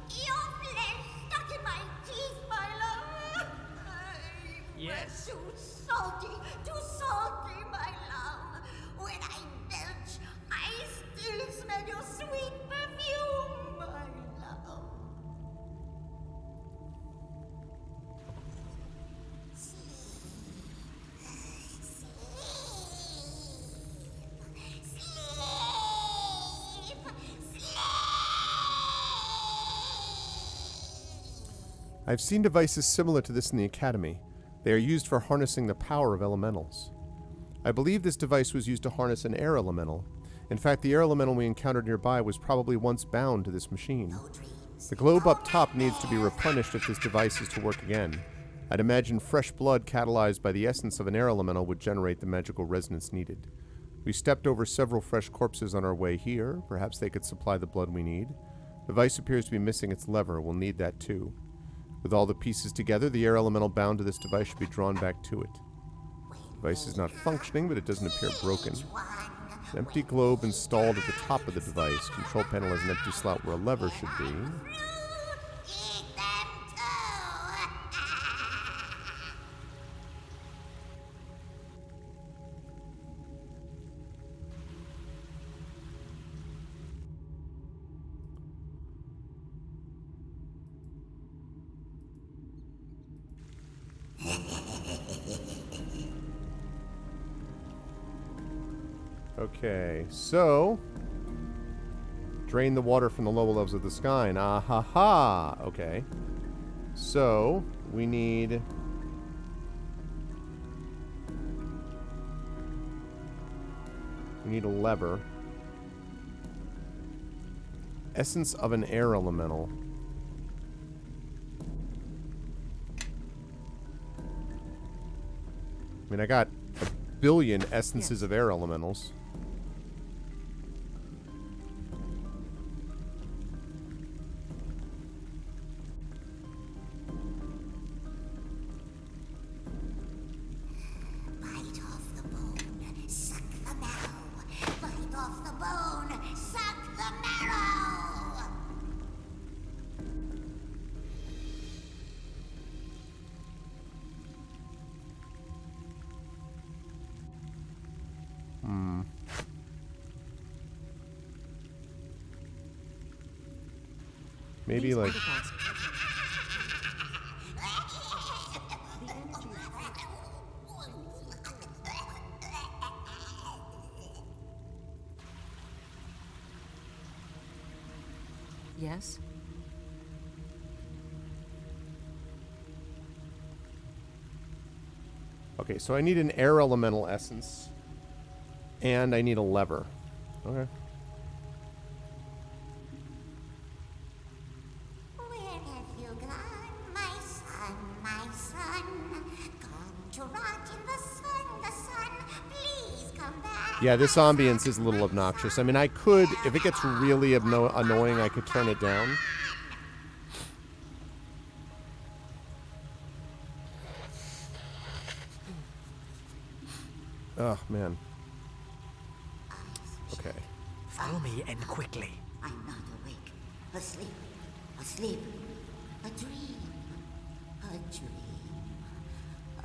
your flesh stuck in my teeth, my love. Yes. Too salty, my love. When I belch, I still smell your sweet perfume, my love. I've seen devices similar to this in the Academy. They are used for harnessing the power of elementals. I believe this device was used to harness an air elemental. In fact, the air elemental we encountered nearby was probably once bound to this machine. The globe up top needs to be replenished if this device is to work again. I'd imagine fresh blood catalyzed by the essence of an air elemental would generate the magical resonance needed. We stepped over several fresh corpses on our way here. Perhaps they could supply the blood we need. The device appears to be missing its lever. We'll need that too. With all the pieces together, the air elemental bound to this device should be drawn back to it. The device is not functioning, but it doesn't appear broken. An empty globe installed at the top of the device. Control panel has an empty slot where a lever should be. Eat them too. Okay, so drain the water from the lower levels of the sky. Ah ha ha. Okay. So we need a lever. Essence of an air elemental. I mean, I got a billion essences of air elementals. Bite off the bone, suck the marrow. Bite off the bone, suck the marrow. Maybe like Yes? okay, so I need an air elemental essence and I need a lever. Okay. Where have you gone, my son, my son? Gone to rot in the sun, please come back. Yeah, this ambience is a little obnoxious. I mean, I could, if it gets really annoying, I could turn it down. Oh, man. Okay. Follow me and quickly. I'm not awake. Asleep. Asleep. A dream. A dream.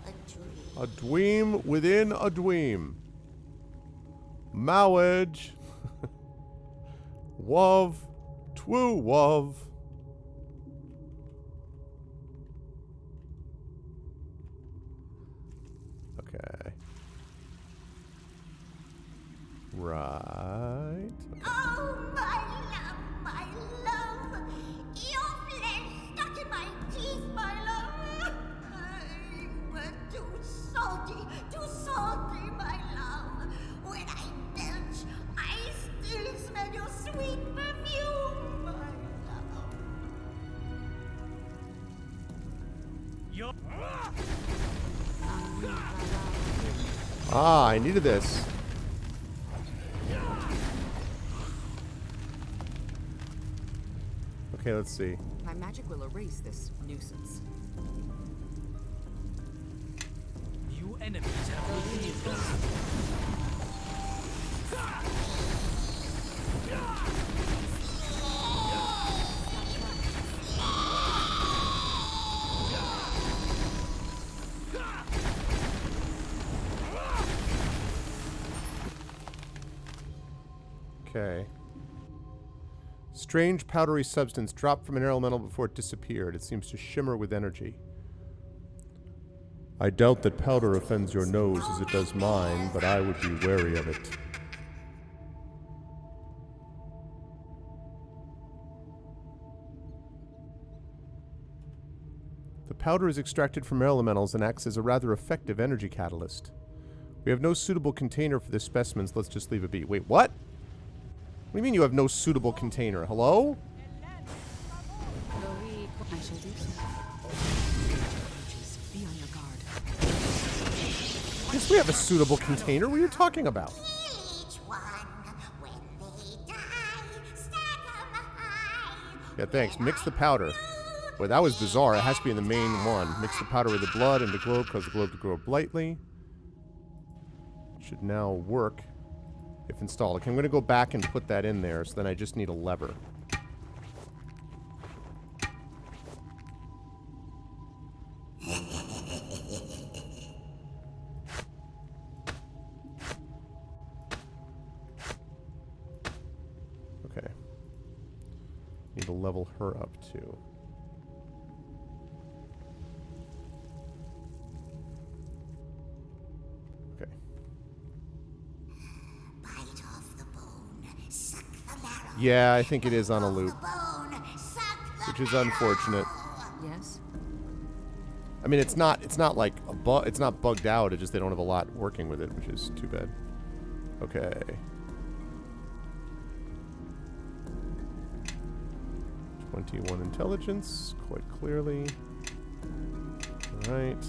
A dream. A dweem within a dweem. Mowage. Wov. Twoo wov. Okay. Right. Oh, my love. Your flesh stuck in my teeth, my love. You were too salty, my love. When I belch, I still smell your sweet perfume, my love. Ah, I needed this. Okay, let's see. My magic will erase this nuisance. New enemies have revealed. Okay. Strange powdery substance dropped from an elemental before it disappeared. It seems to shimmer with energy. I doubt that powder offends your nose as it does mine, but I would be wary of it. The powder is extracted from elementals and acts as a rather effective energy catalyst. We have no suitable container for this specimen, so let's just leave it be. Wait, what? What do you mean you have no suitable container? Hello? I shall do so. Be on your guard. Yes, we have a suitable container. What are you talking about? Each one, when they die, stack 'em high. Yeah, thanks. Mix the powder. Boy, that was bizarre. It has to be in the main one. Mix the powder with the blood and the globe, cause the globe to grow lightly. Should now work if installed. Okay, I'm going to go back and put that in there, so then I just need a lever. Okay. Need to level her up too. Yeah, I think it is on a loop, Bone, suck the which is unfortunate. Yes? I mean, it's not like a bug. It's not bugged out. It's just they don't have a lot working with it, which is too bad. Okay. '21 intelligence, quite clearly. All right.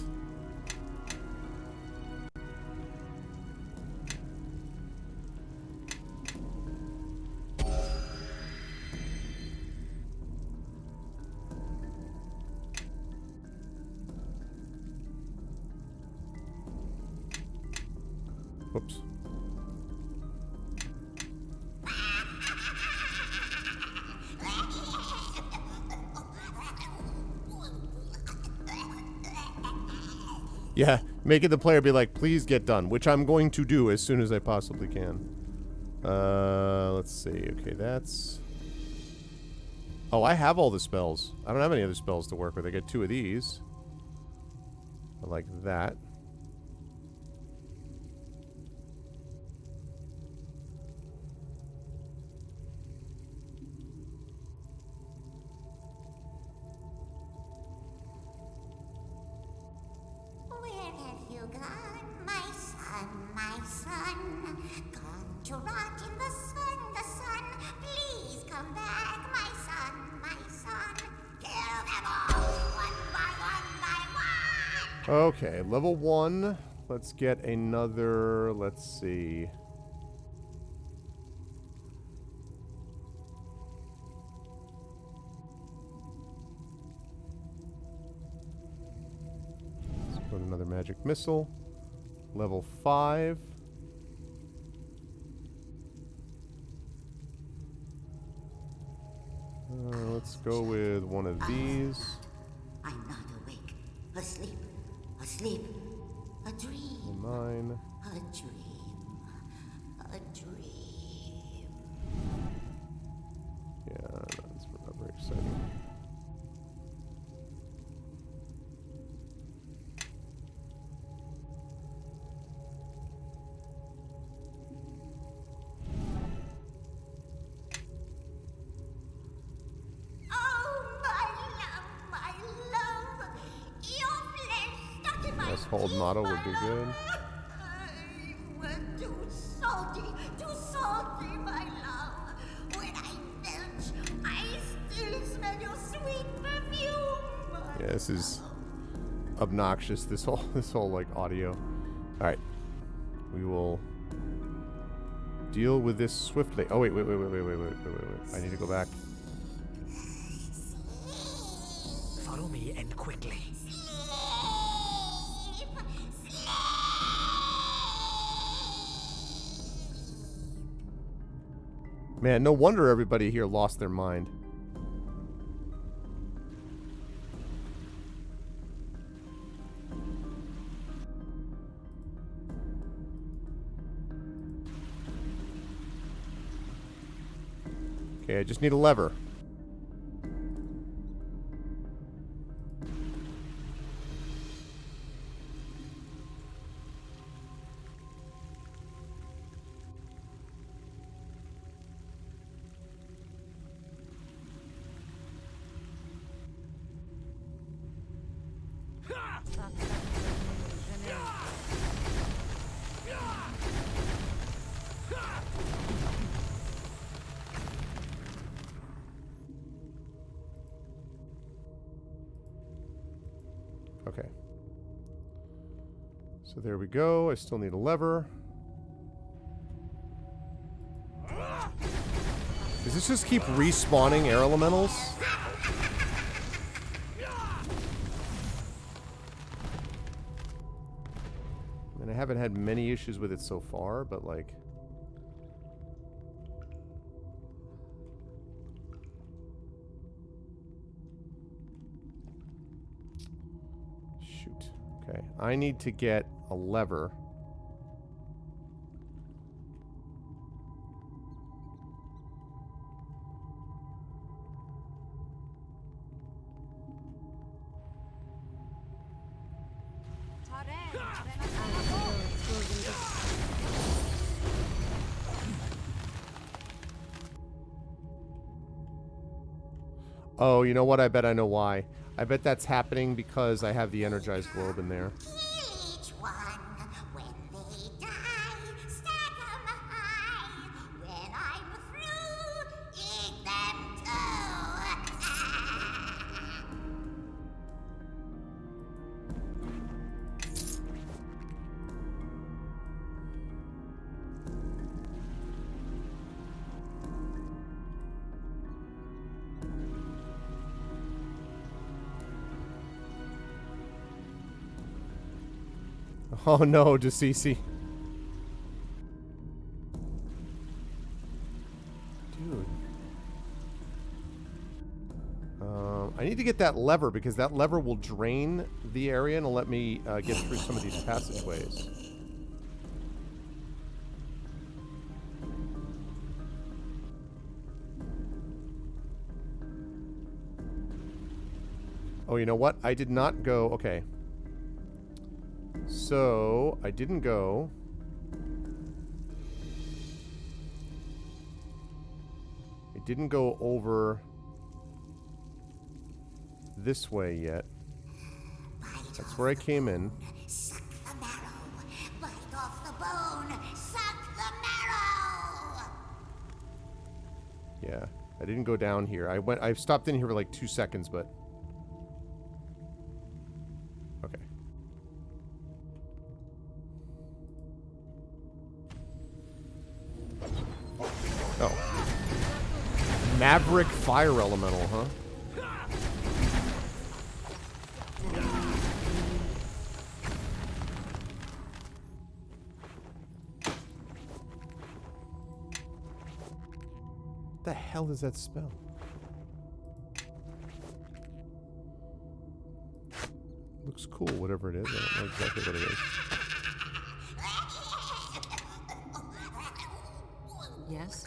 Whoops. Yeah, making the player be like, please get done, which I'm going to do as soon as I possibly can. Let's see. Okay, that's... Oh, I have all the spells. I don't have any other spells to work with. I get 2 of these. I like that. Where have you gone, my son, my son? Gone to rot in the sun, please come back, my son, my son. Kill them all, one by one. Okay, level 1. Let's get another... Let's see. Let's put another magic missile. Level 5. Let's go with one of these. I'm not awake, asleep, asleep, a dream, Mine. a dream, a dream. Yeah, that's not very exciting. Oh, my love, your flesh stuck in my Yes, hold model would be good. You were too salty, my love. When I belch, I still smell your sweet perfume. Yeah, this is obnoxious. This whole like audio. All right, we will deal with this swiftly. Oh wait. I need to go back. Follow me and quickly. Man, no wonder everybody here lost their mind. Okay, I just need a lever. Okay. So there we go. I still need a lever. Does this just keep respawning air elementals? I mean, I haven't had many issues with it so far, but like... Shoot. Okay, I need to get a lever. Oh, you know what? I bet I know why. I bet that's happening because I have the energized globe in there. Kill each one. When they die, stack 'em high. When I'm through, eat them too. Oh no, Decisi. Dude. I need to get that lever because that lever will drain the area and it'll let me get through some of these passageways. Oh, you know what? I did not go... Okay. So, I didn't go... I didn't go over this way yet. That's where I came in. Suck the marrow. Bite off the bone. Suck the marrow. Yeah, I didn't go down here. I stopped in here for like 2 seconds, but... Okay. Oh. Maverick Fire Elemental, huh? What the hell is that spell? Looks cool, whatever it is. I don't know exactly what it is. Yes?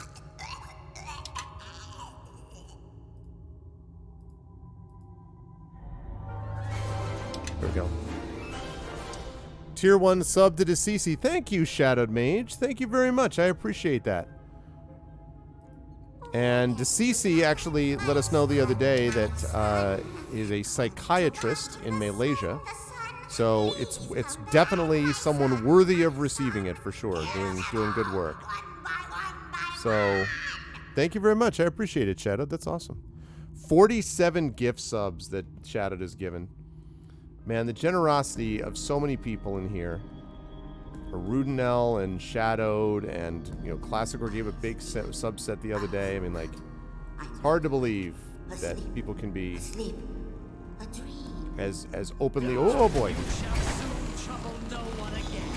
There we go. Tier 1 sub to Decisi. Thank you, Shadowed Mage. Thank you very much. I appreciate that. And Decisi actually let us know the other day that is a psychiatrist in Malaysia. So it's definitely someone worthy of receiving it for sure, doing good work. So thank you very much. I appreciate it, Shadowed. That's awesome. 47 gift subs that Shadowed has given. Man, the generosity of so many people in here. Rudinell and Shadowed and, you know, Classic gave a big subset the other day. I mean, like, it's hard to believe that people can be as openly... Oh, boy. Shall soon trouble no one again.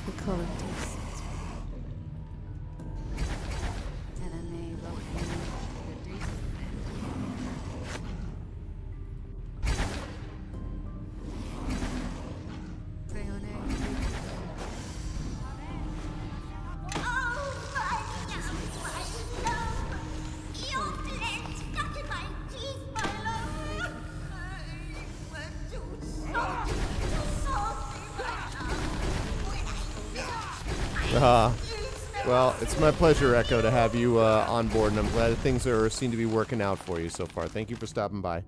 The color tastes. Well, it's my pleasure, Echo, to have you on board, and I'm glad that things seem to be working out for you so far. Thank you for stopping by.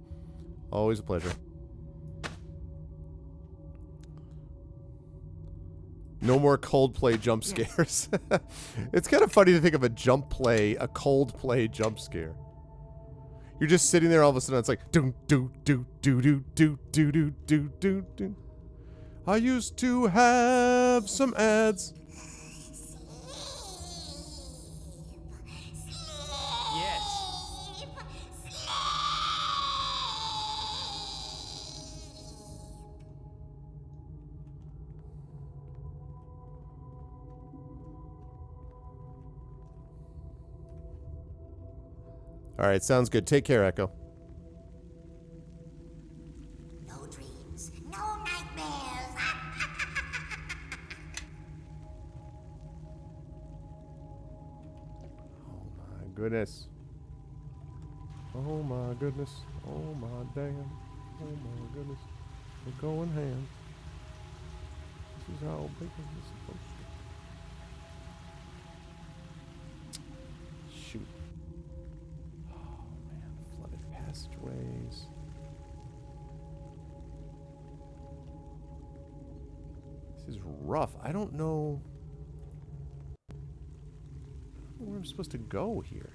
Always a pleasure. No more Coldplay jump scares. It's kind of funny to think of a Coldplay jump scare. You're just sitting there, all of a sudden it's like do do do do do do do do do do do. I used to have some ads. Yes. All right, sounds good. Take care, Echo. No dreams, no nightmares. Oh my goodness. Oh my goodness. Oh my damn. Oh my goodness. We're going ham. This is how bacon is supposed to rough. I don't know where I'm supposed to go here.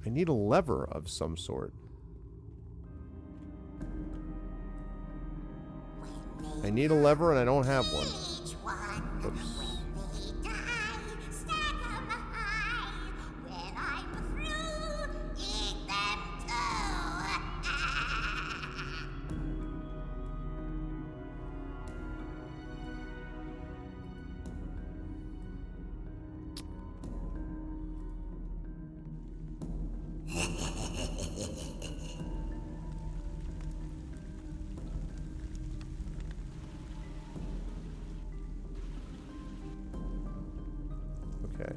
I need a lever of some sort. I need a lever and I don't have one. Each one, Oops. when they die, stack 'em high. When I'm through, eat them too. Okay.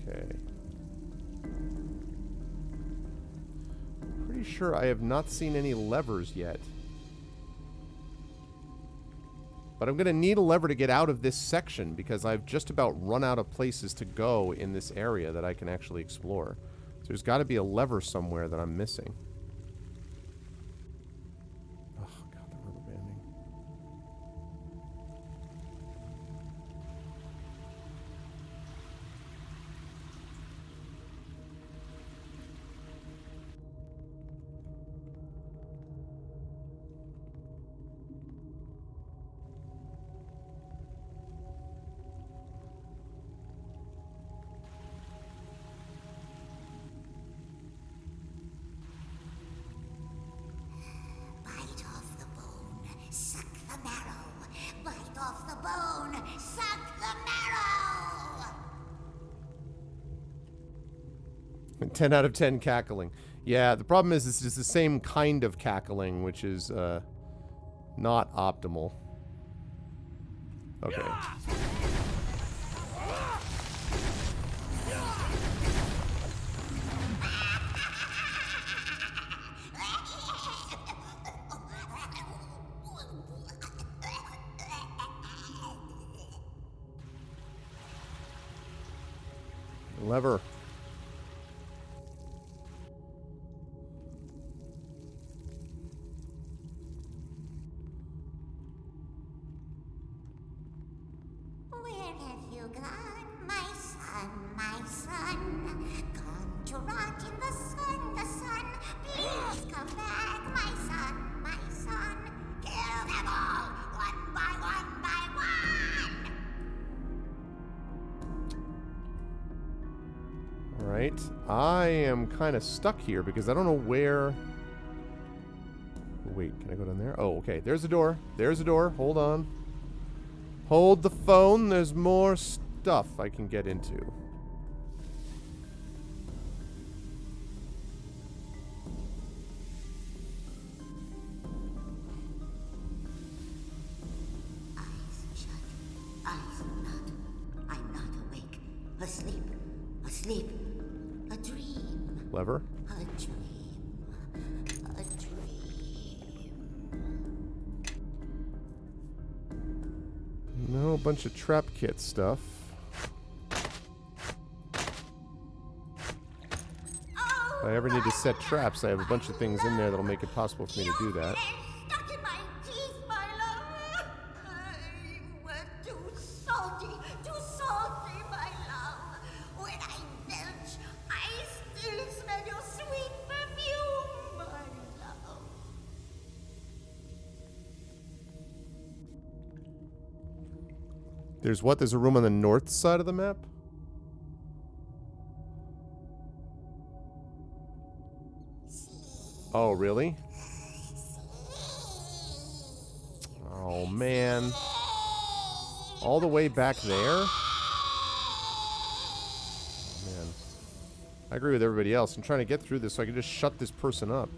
Okay. Pretty sure I have not seen any levers yet. But I'm going to need a lever to get out of this section because I've just about run out of places to go in this area that I can actually explore. So there's got to be a lever somewhere that I'm missing. Oh, God, the rubber banding. Bite off the bone, suck the marrow. Bite off the bone, suck the marrow. 10 out of 10 cackling. Yeah, the problem is it's just the same kind of cackling, which is not optimal. Okay. Lever. Where have you gone, my son, my son? Gone to rot in the sun. Please come back, my son. Kill them all, one by one. Alright. I am kind of stuck here because I don't know where... Wait, can I go down there? Oh, okay. There's a door. There's a door. Hold on. Hold the phone. There's more stuff I can get into. Eyes shut, eyes not. I'm not awake. Asleep. A dream. Lever. A dream. No, a bunch of trap kit stuff. If I ever need to set traps, I have a bunch of things in there that'll make it possible for me to do that. Stuck in my teeth, my love. You were too salty, my love. When I belch, I still smell your sweet perfume, my love. There's what? There's a room on the north side of the map? Oh, really? Oh, man. All the way back there? Oh, man. I agree with everybody else. I'm trying to get through this so I can just shut this person up.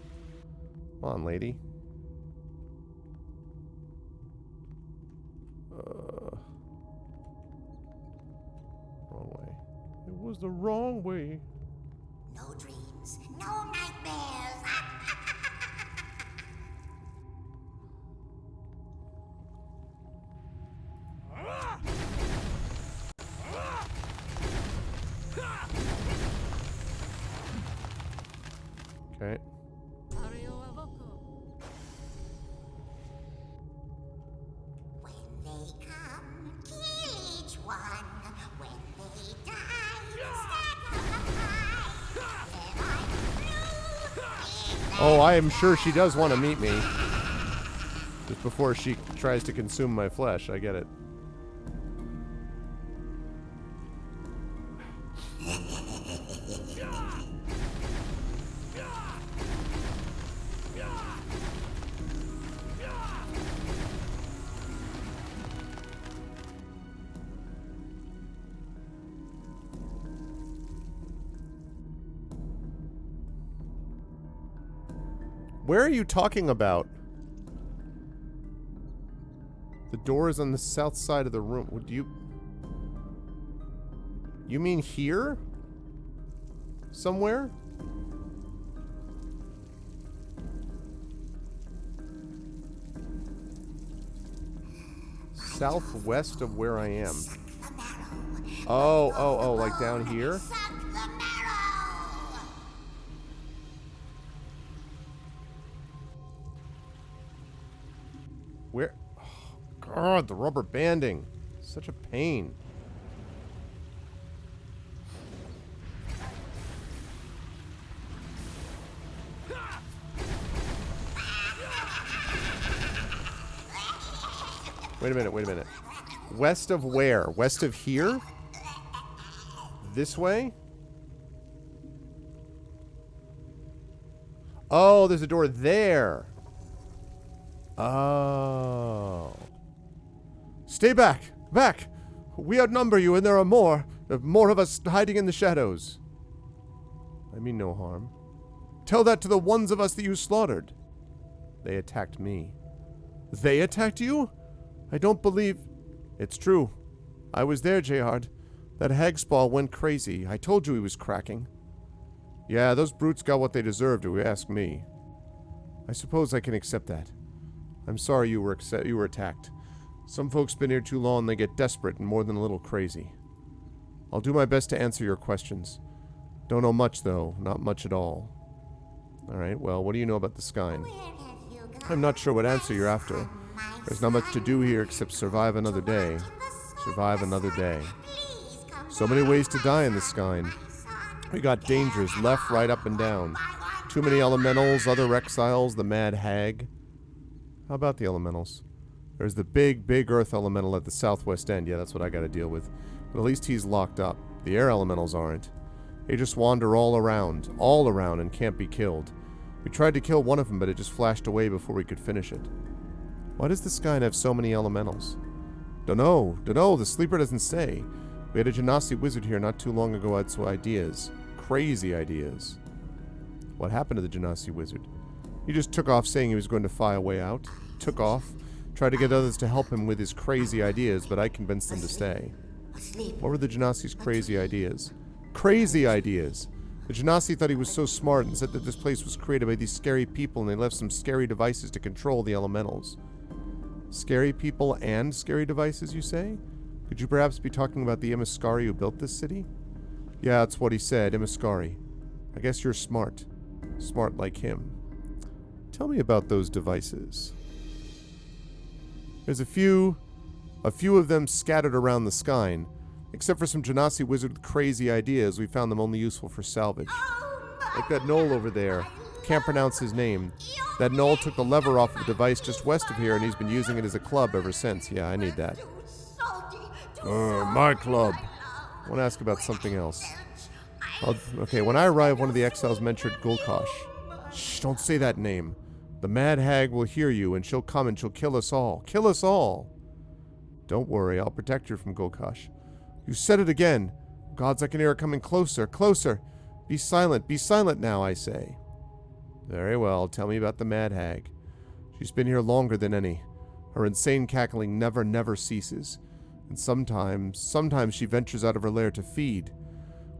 Come on, lady. Wrong way. It was the wrong way. No dreams, no nightmares. Oh, I am sure she does want to meet me. Just before she tries to consume my flesh. I get it. Where are you talking about? The door is on the south side of the room. Would you... You mean here? Somewhere? Southwest of where I am. Oh, like down here? Suck the marrow! Where? Oh, God, the rubber banding. Such a pain. Wait a minute. West of where? West of here? This way? Oh, there's a door there. Oh. Stay back! Back! We outnumber you and there are more. There are more of us hiding in the shadows. I mean no harm. Tell that to the ones of us that you slaughtered. They attacked me. They attacked you? I don't believe... It's true. I was there, Jayhard. That Hagspaw went crazy. I told you he was cracking. Yeah, those brutes got what they deserved, if you ask me. I suppose I can accept that. I'm sorry you were attacked. Some folks been here too long, they get desperate and more than a little crazy. I'll do my best to answer your questions. Don't know much, though. Not much at all. Alright, well, what do you know about the Skyne? I'm not sure what answer you're after. There's not much to do here except survive another day. Survive another day. So many ways to die in the Skyne. We got dangers left, right, up, and down. Too many elementals, other exiles, the mad hag. How about the elementals? There's the big earth elemental at the southwest end. Yeah, that's what I gotta deal with. But at least he's locked up. The air elementals aren't. They just wander all around, and can't be killed. We tried to kill one of them, but it just flashed away before we could finish it. Why does the Skyne have so many elementals? Dunno, the sleeper doesn't say. We had a Genasi wizard here not too long ago who had some ideas. Crazy ideas. What happened to the Genasi wizard? He just took off saying he was going to fly a way out. Took off. Tried to get others to help him with his crazy ideas, but I convinced them to stay. What were the Genasi's crazy ideas? Crazy ideas! The Genasi thought he was so smart and said that this place was created by these scary people and they left some scary devices to control the elementals. Scary people and scary devices, you say? Could you perhaps be talking about the Imiskari who built this city? Yeah, that's what he said, Imiskari. I guess you're smart. Smart like him. Tell me about those devices. There's a few of them scattered around the Skyne. Except for some Genasi wizard with crazy ideas, we found them only useful for salvage. Like that knoll over there. Can't pronounce his name. That knoll took the lever off of the device just west of here, and he's been using it as a club ever since. Yeah, I need that. My club. I want to ask about something else. Okay, when I arrive, one of the exiles mentioned Gulkosh. Shh, don't say that name. The Mad Hag will hear you, and she'll come and she'll kill us all. Kill us all! Don't worry, I'll protect you from Gulkosh. You said it again. Gods, I can hear it coming closer, closer. Be silent now, I say. Very well, tell me about the Mad Hag. She's been here longer than any. Her insane cackling never ceases. And sometimes she ventures out of her lair to feed.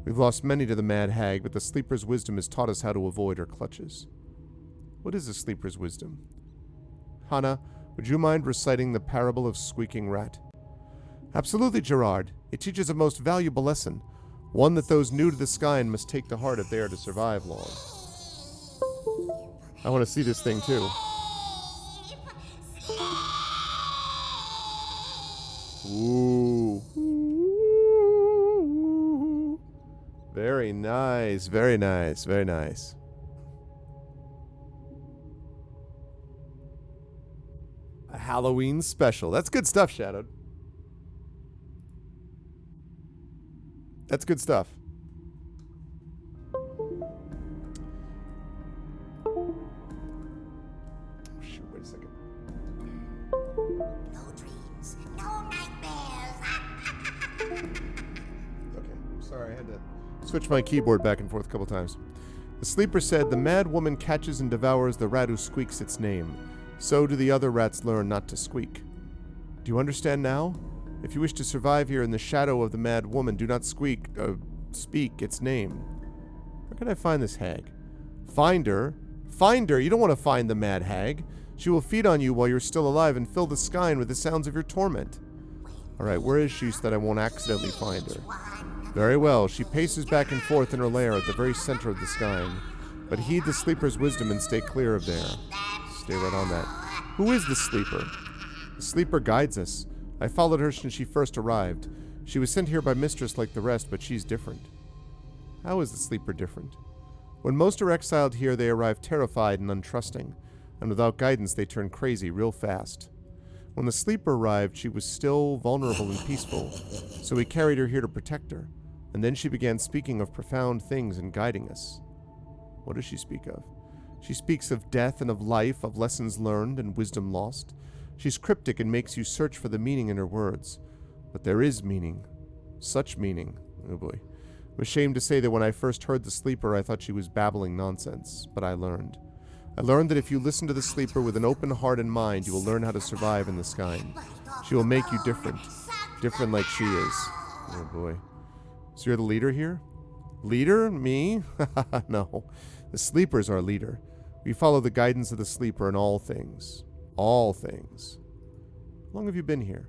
We've lost many to the Mad Hag, but the Sleeper's wisdom has taught us how to avoid her clutches. What is the Sleeper's wisdom? Hana, would you mind reciting the parable of Squeaking Rat? Absolutely, Gerard. It teaches a most valuable lesson. One that those new to the Skyne must take to heart if they are to survive long. I want to see this thing too. Ooh. Very nice, very nice, very nice. A Halloween special. That's good stuff, Shadowed. That's good stuff. Oh, shoot, wait a second. No dreams, no nightmares. Okay, sorry, I had to switch my keyboard back and forth a couple times. The sleeper said, "The mad woman catches and devours the rat who squeaks its name. So do the other rats learn not to squeak. Do you understand now? If you wish to survive here in the shadow of the mad woman, do not speak its name." Where can I find this hag? Find her? Find her? You don't want to find the mad hag. She will feed on you while you're still alive and fill the sky with the sounds of your torment. Alright, where is she so that I won't accidentally find her? Very well, she paces back and forth in her lair at the very center of the sky. But heed the sleeper's wisdom and stay clear of there. Stay right on that. Who is the sleeper? The sleeper guides us. I followed her since she first arrived. She was sent here by mistress like the rest, but she's different. How is the sleeper different? When most are exiled here, they arrive terrified and untrusting, and without guidance they turn crazy real fast. When the sleeper arrived, she was still vulnerable and peaceful, so we carried her here to protect her, and then she began speaking of profound things and guiding us. What does she speak of? She speaks of death and of life, of lessons learned and wisdom lost. She's cryptic and makes you search for the meaning in her words. But there is meaning. Such meaning. Oh boy. I'm ashamed to say that when I first heard the sleeper, I thought she was babbling nonsense, but I learned. I learned that if you listen to the sleeper with an open heart and mind, you will learn how to survive in the sky. She will make you different. Different like she is. Oh boy. So you're the leader here? Leader? Me? No. The sleeper's our leader. We follow the guidance of the sleeper in all things. All things. How long have you been here?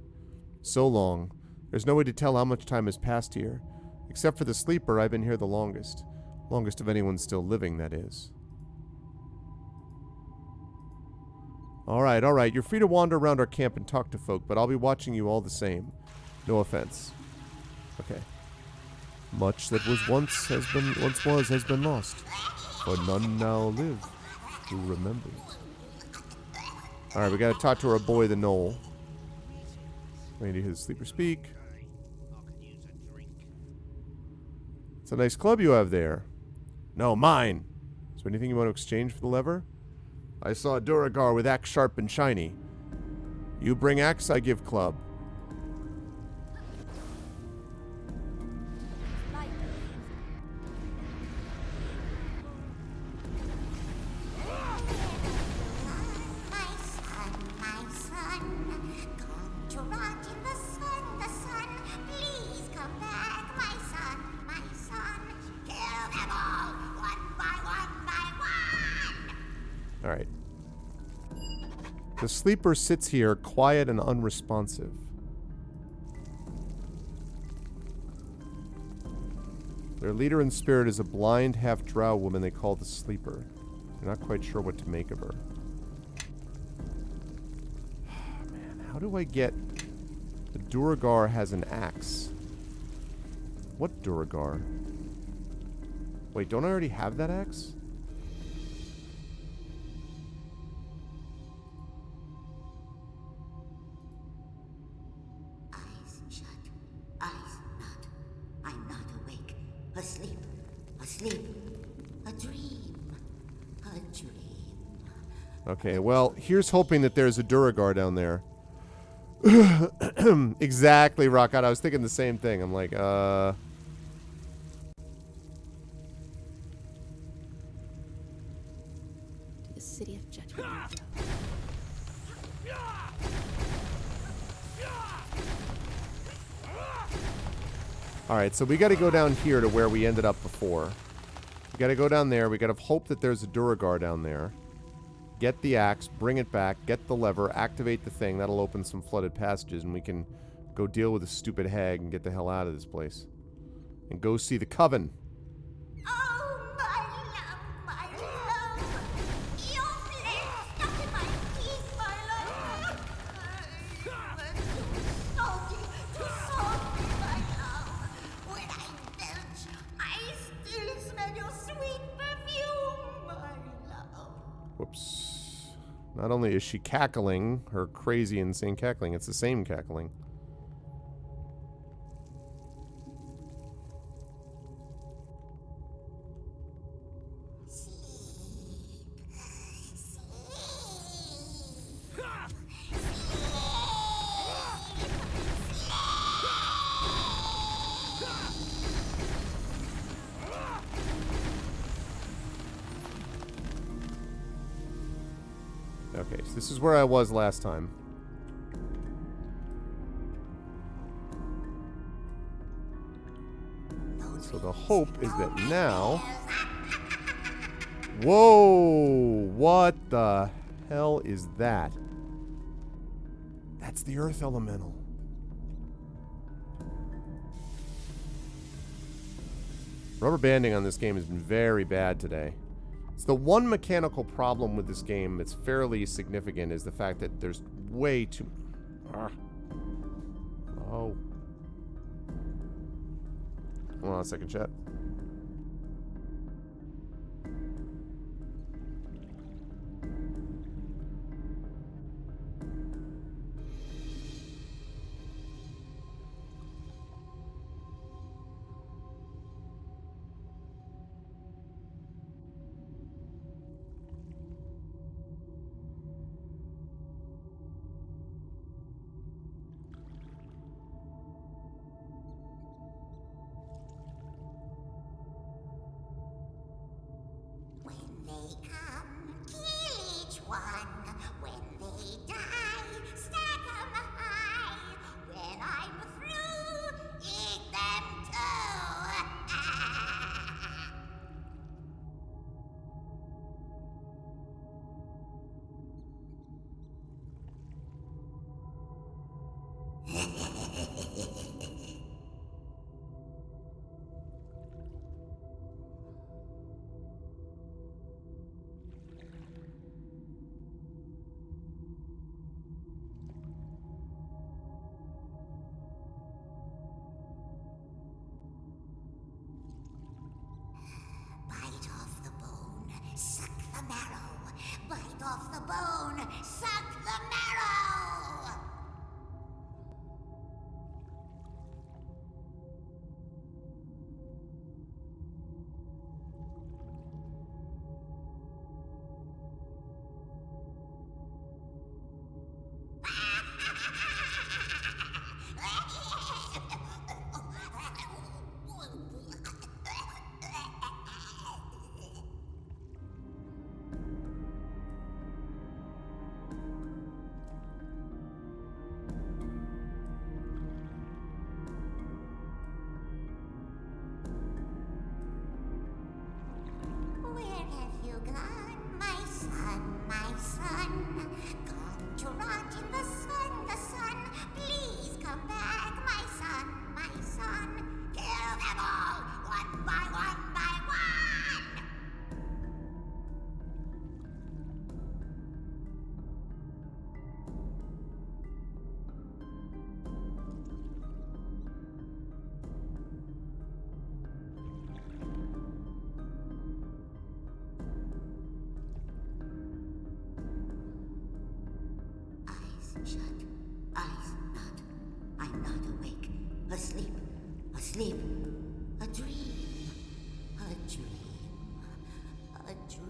So long. There's no way to tell how much time has passed here. Except for the sleeper, I've been here the longest. Longest of anyone still living, that is. Alright. You're free to wander around our camp and talk to folk, but I'll be watching you all the same. No offense. Okay. Much that was once has been lost, for none now live to remember it. Alright, we gotta talk to our boy the Knoll. Waiting to hear the sleeper speak. It's a nice club you have there. No, mine. Is there anything you want to exchange for the lever? I saw a Duragar with axe sharp and shiny. You bring axe, I give club. My son, come to rot in the sun, please come back, my son, kill them all, one by one. Alright. The sleeper sits here, quiet and unresponsive. Their leader in spirit is a blind, half-drow woman they call the sleeper. They're not quite sure what to make of her. Man, how do I get... The Duragar has an axe. What Duragar? Wait, don't I already have that axe? Eyes shut, eyes not. I'm not awake. Asleep, a dream. Okay, well, here's hoping that there's a Duragar down there. Exactly, Rocket. I was thinking the same thing. I'm like, To the city of judgment. Alright, so we gotta go down here to where we ended up before. We gotta go down there. We gotta hope that there's a Duragar down there. Get the axe, bring it back, get the lever, activate the thing. That'll open some flooded passages, and we can go deal with the stupid hag and get the hell out of this place. And go see the coven. Oh, my love. Your flesh stuck in my teeth, my love. Too salty, my love. When I belch, I still smell your sweet perfume, my love. Whoops. Not only is she cackling, her crazy, insane cackling, it's the same cackling. Okay, so this is where I was last time. So the hope is that now... Whoa! What the hell is that? That's the Earth Elemental. Rubber banding on this game has been very bad today. It's the one mechanical problem with this game that's fairly significant is the fact that there's way too... Oh. Hold on a second, chat. When they come, kill each one. When they die, stack 'em high. When I'm through, eat them too. Bite off the bone, suck the marrow. Bite off the bone, suck the marrow. Where have you gone, my son, my son? Gone to rot in the sun. Please come back, my son, my son. Kill them all, one by one by one. Eyes shut, eyes not. I'm not awake. Asleep, asleep. A dream, a dream, a dream.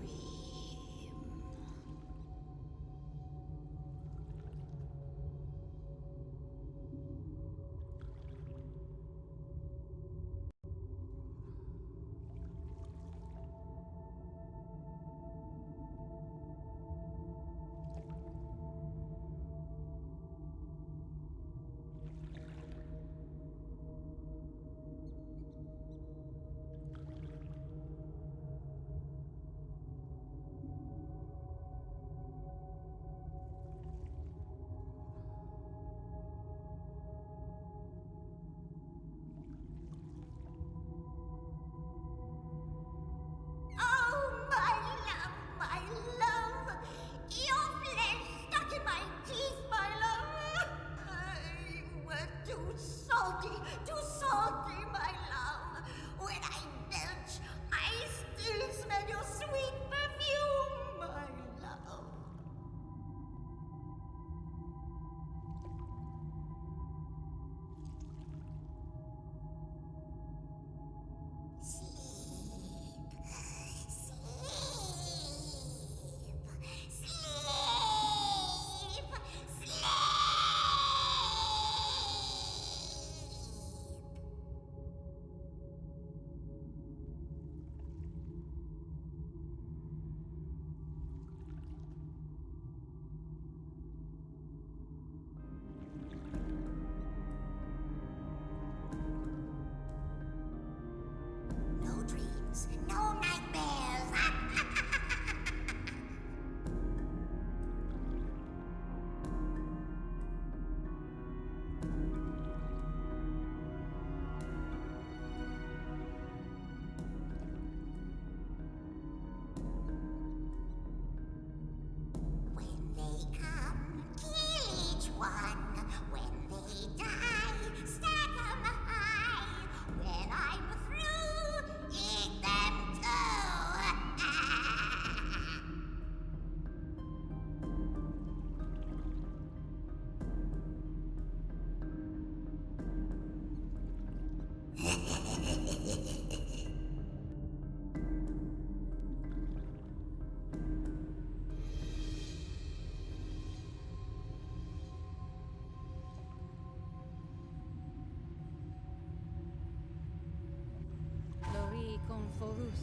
Conforus.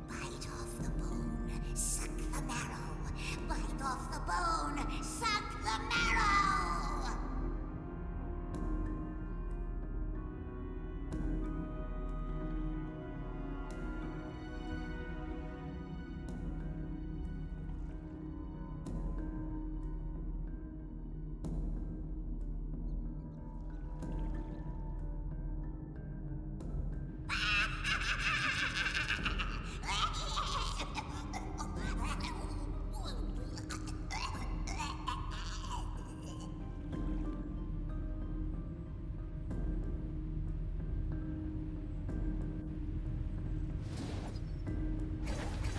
Bite off the bone, suck the marrow. Bite off the bone, suck the marrow.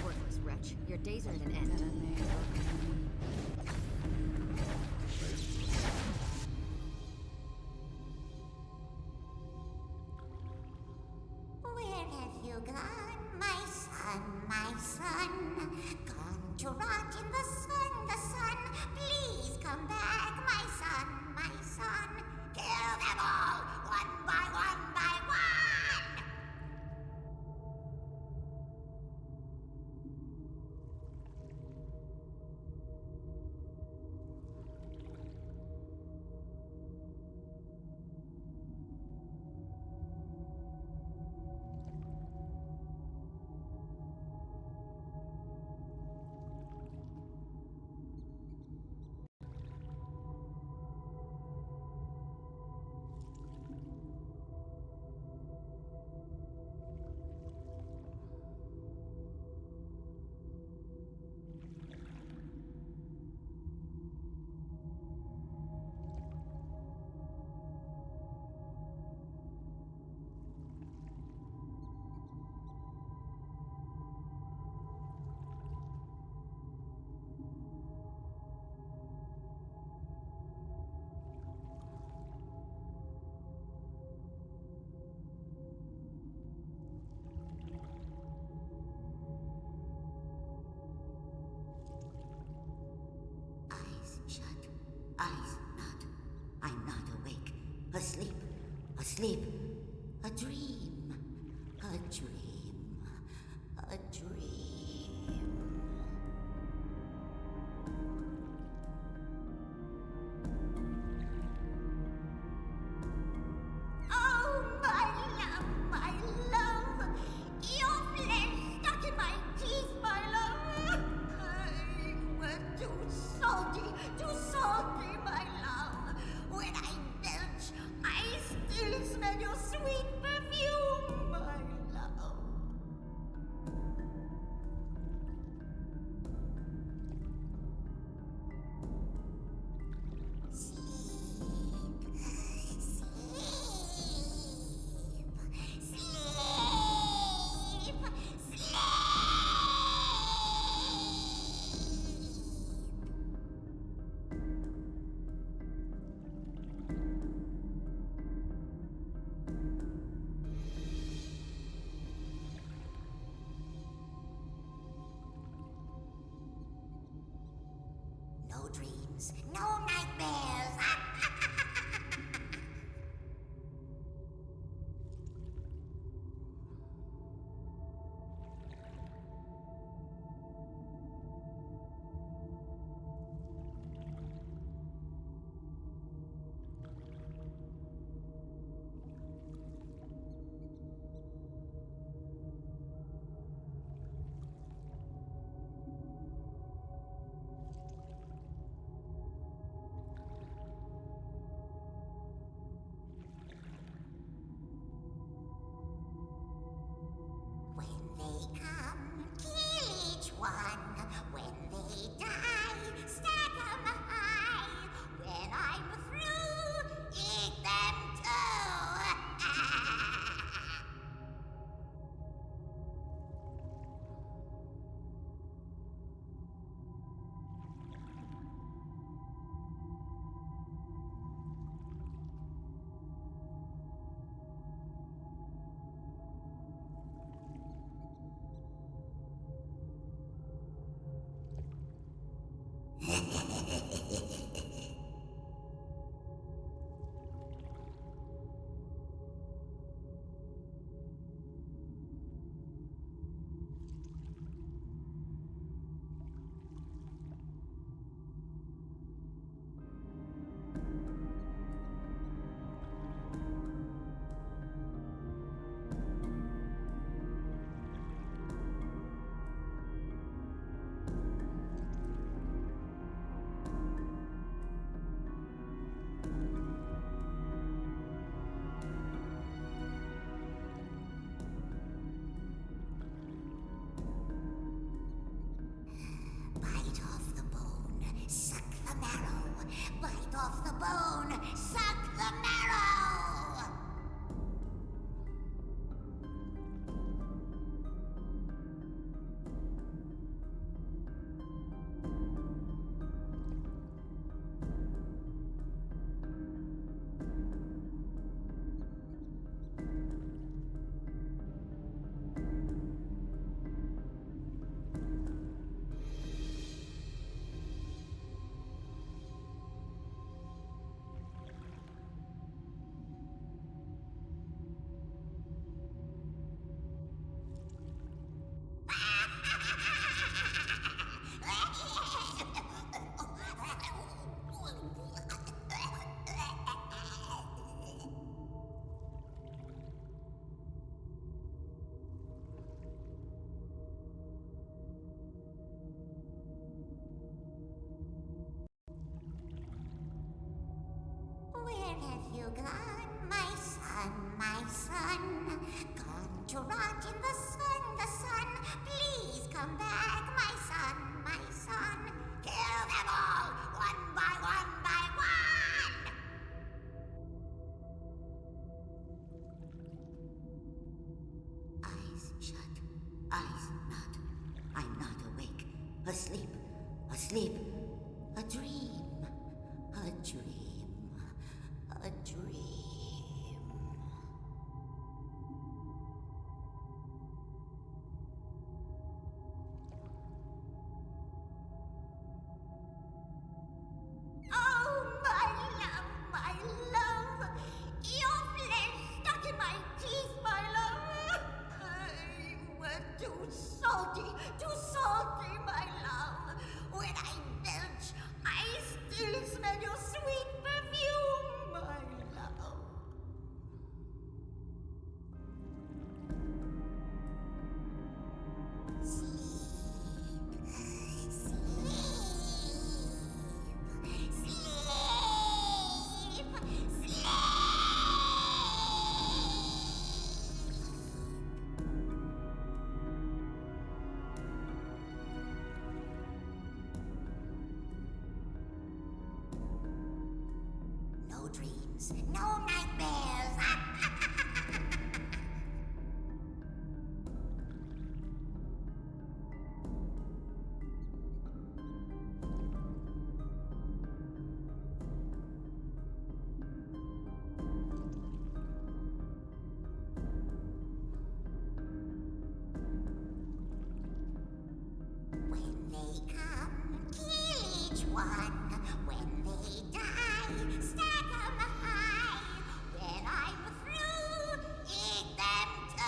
Worthless wretch. Your days are at an end. Where have you gone, my son, my son? Gone to rot in the sun. Please come back, my son, my son. Kill them all, one by one by one! Eyes shut, eyes not. I'm not awake. Asleep, asleep. A dream, a dream, a dream. Oh, my love, my love. Your flesh stuck in my teeth, my love. I was too salty, my love. When I belch, I still smell your sweet perfume, my love. No dreams, no nightmares. asleep. A dream. A dream. A dream. Oh, my love, your flesh stuck in my teeth, my love. You were too salty, my love. When I belch, I still smell your sweet perfume, my love. No dreams, no nightmares. When they come, kill each one. When they die, stack 'em high. When I'm through, eat them too.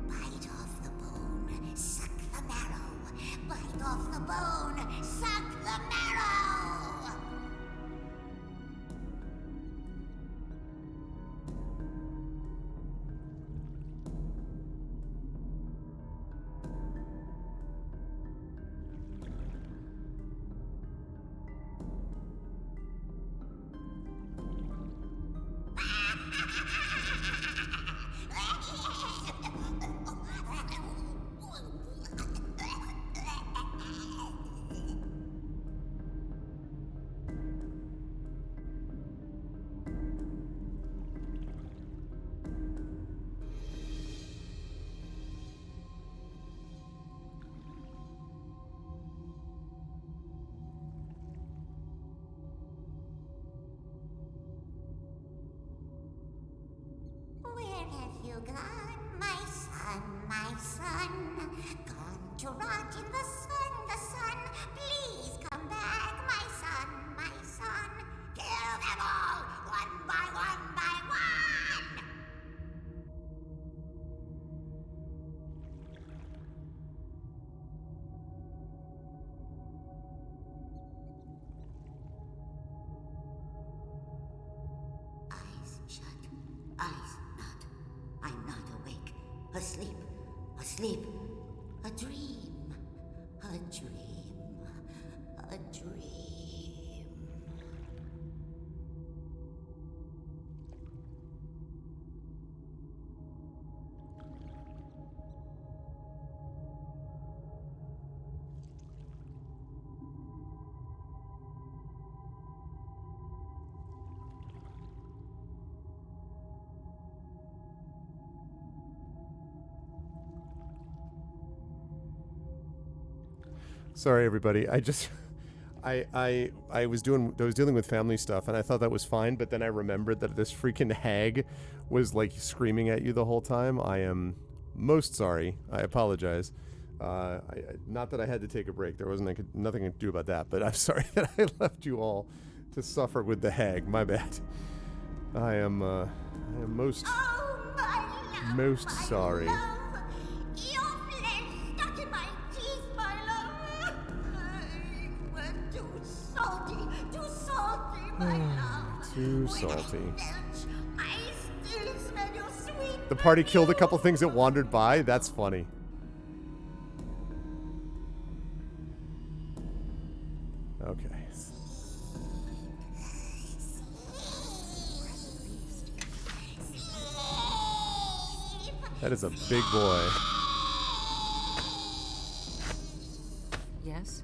Bite off the bone, suck the marrow. Bite off the bone, suck the marrow. Where have you gone, my son, my son? Gone to rot in the sun. Please come back, my son, my son. Kill them all, one by one by one. Eyes shut, eyes not. I'm not awake. Asleep, asleep. A dream, a dream. Sorry, everybody. I was dealing with family stuff, and I thought that was fine. But then I remembered that this freaking hag was like screaming at you the whole time. I am most sorry. I apologize. Not that I had to take a break. There wasn't nothing to do about that. But I'm sorry that I left you all to suffer with the hag. My bad. I am most most sorry. Your flesh stuck in my teeth, my love. You were too salty, my love. Too salty. I still smell your sweet. The party killed a couple things that wandered by. That's funny. Okay. That is a big boy. Yes?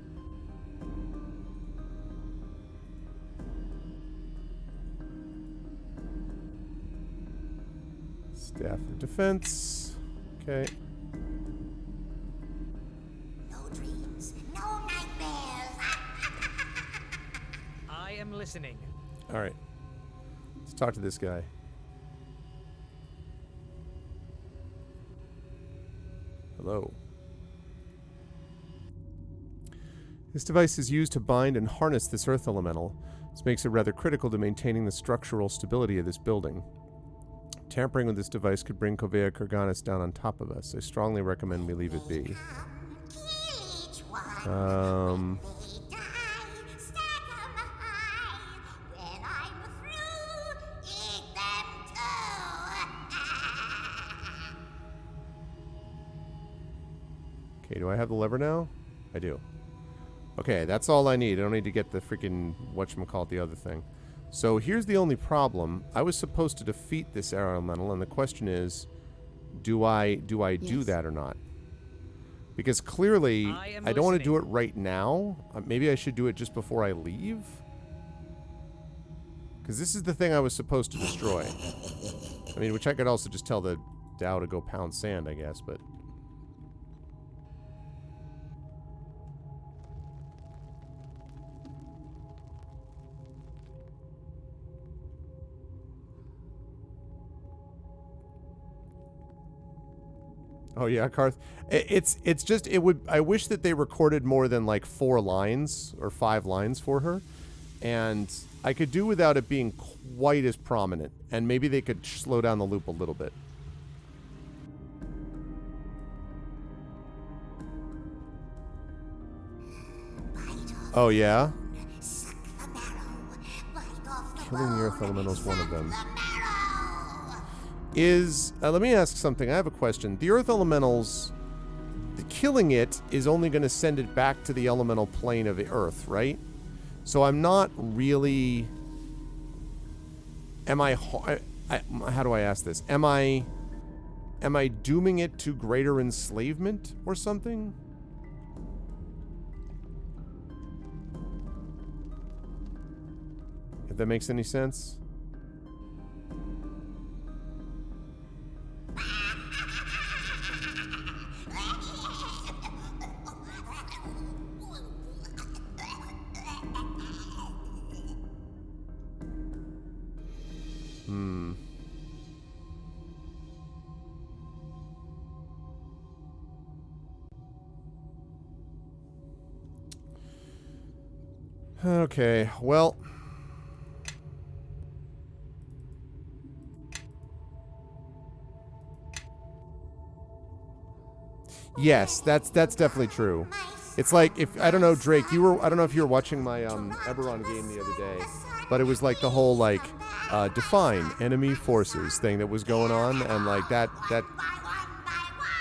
Staff of defense. Okay. No dreams, no nightmares. I am listening. All right. Let's talk to this guy. Hello. This device is used to bind and harness this earth elemental. This makes it rather critical to maintaining the structural stability of this building. Tampering with this device could bring Covea Kurganis down on top of us. I strongly recommend we leave it be. Kill each one. They die, stack 'em high. When I'm through, eat them too. Okay, do I have the lever now? I do. Okay, that's all I need. I don't need to get the freaking whatchamacallit, the other thing. So here's the only problem. I was supposed to defeat this air elemental, and the question is, do I do that or not? Because clearly, I don't want to do it right now. Maybe I should do it just before I leave? Because this is the thing I was supposed to destroy. I mean, which I could also just tell the Dow to go pound sand, I guess, but... Oh yeah, Karth. It's just I wish that they recorded more than like 4 lines or 5 lines for her, and I could do without it being quite as prominent. And maybe they could slow down the loop a little bit. Oh yeah. Killing the earth elemental is one of them. Let me ask something. I have a question. The earth elementals, killing it is only going to send it back to the elemental plane of the earth, right? So I'm not really... how do I ask this? Am I dooming it to greater enslavement or something? If that makes any sense? Okay, well... Yes, that's definitely true. It's like, if, I don't know, Drake, I don't know if you were watching my Eberron game the other day, but it was like the whole, like, define enemy forces thing that was going on, and like that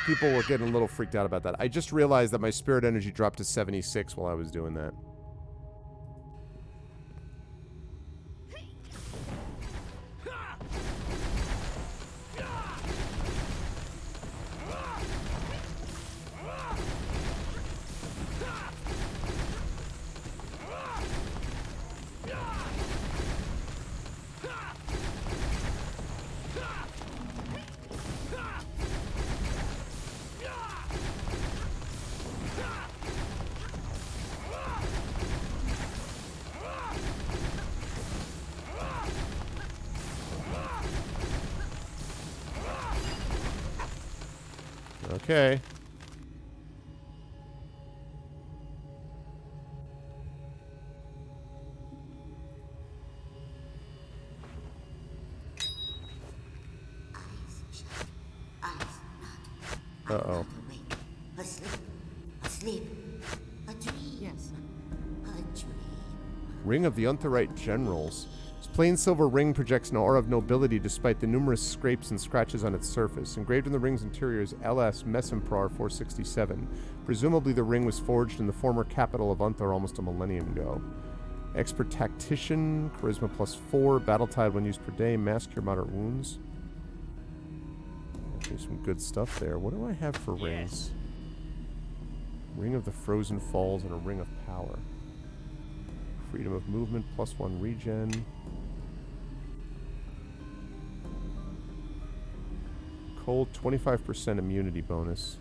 people were getting a little freaked out about that. I just realized that my spirit energy dropped to 76 while I was doing that. Okay. Eyes shut. Eyes not. Uh-oh. Not awake. Asleep. Asleep. A dream. Yes. A dream. Ring of the Untherite Generals. This plain silver ring projects an aura of nobility despite the numerous scrapes and scratches on its surface. Engraved in the ring's interior is LS Mesemprar 467. Presumably the ring was forged in the former capital of Unther almost a millennium ago. Expert Tactician, Charisma +4, Battle Tide when used per day, Mask Cure Moderate Wounds. Okay, some good stuff there. What do I have for rings? Ring of the Frozen Falls and a Ring of Power. Freedom of movement, +1 regen. Cold, 25% immunity bonus.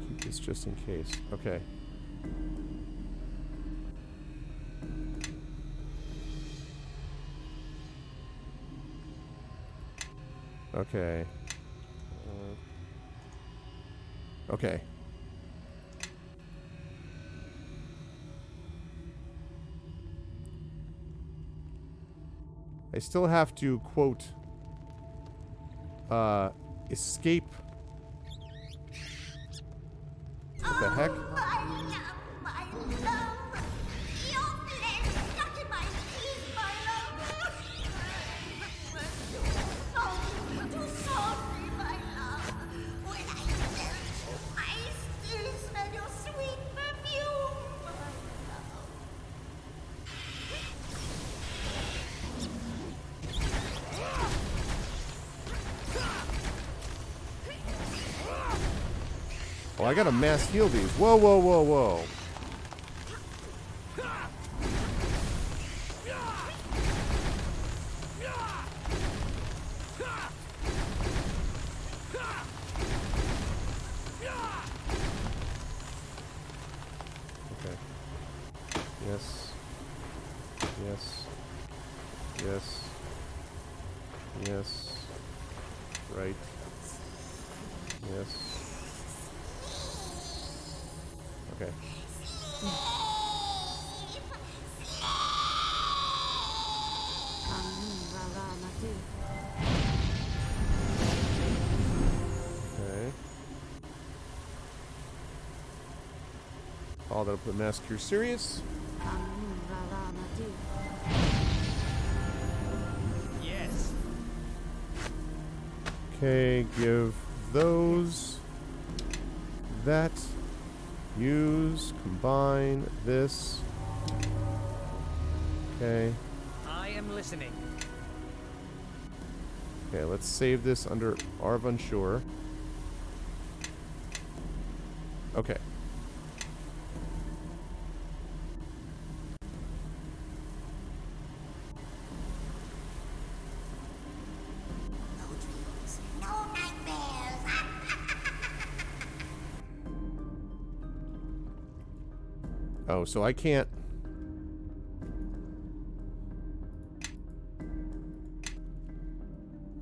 Keep this just in case. Okay. Okay. Okay. I still have to, quote, escape. What the heck? My love. Your flesh stuck in my teeth, my love. Too softly, my love. When I felt you, I still smell your sweet perfume, my love. Oh, I gotta mass heal these. Whoa, whoa, whoa, whoa. Okay. Yes. Yes. Yes. Yes. Right. Yes. Okay. Okay. Oh, that'll put Mask Cure Serious. Yes. Okay, give those that. Use, combine this. Okay. I am listening. Okay, let's save this under Arv Unsure. Okay. No dreams, no nightmares. Oh, so I can't.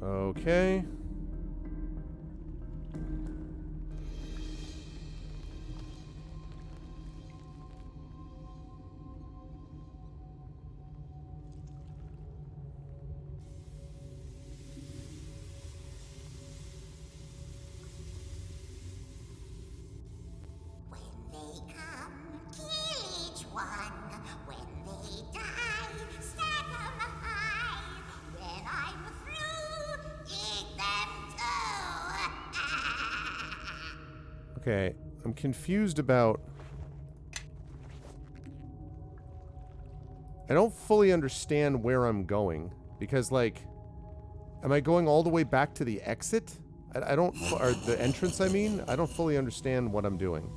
Okay. When they come, kill each one. When they die, stack 'em high. When I'm through, eat them too. Okay. I'm confused about. I don't fully understand where I'm going. Because, like, am I going all the way back to the exit? I don't. Or the entrance, I mean? I don't fully understand what I'm doing.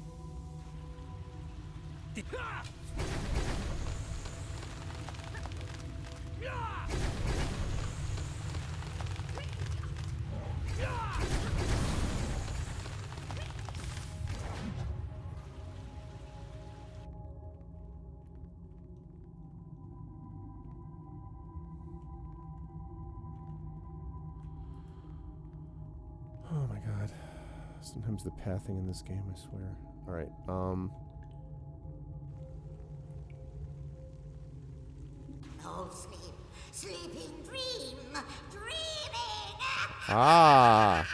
Sometimes the pathing in this game, I swear. Alright, No sleep. Sleeping dream. Dreaming. Ah!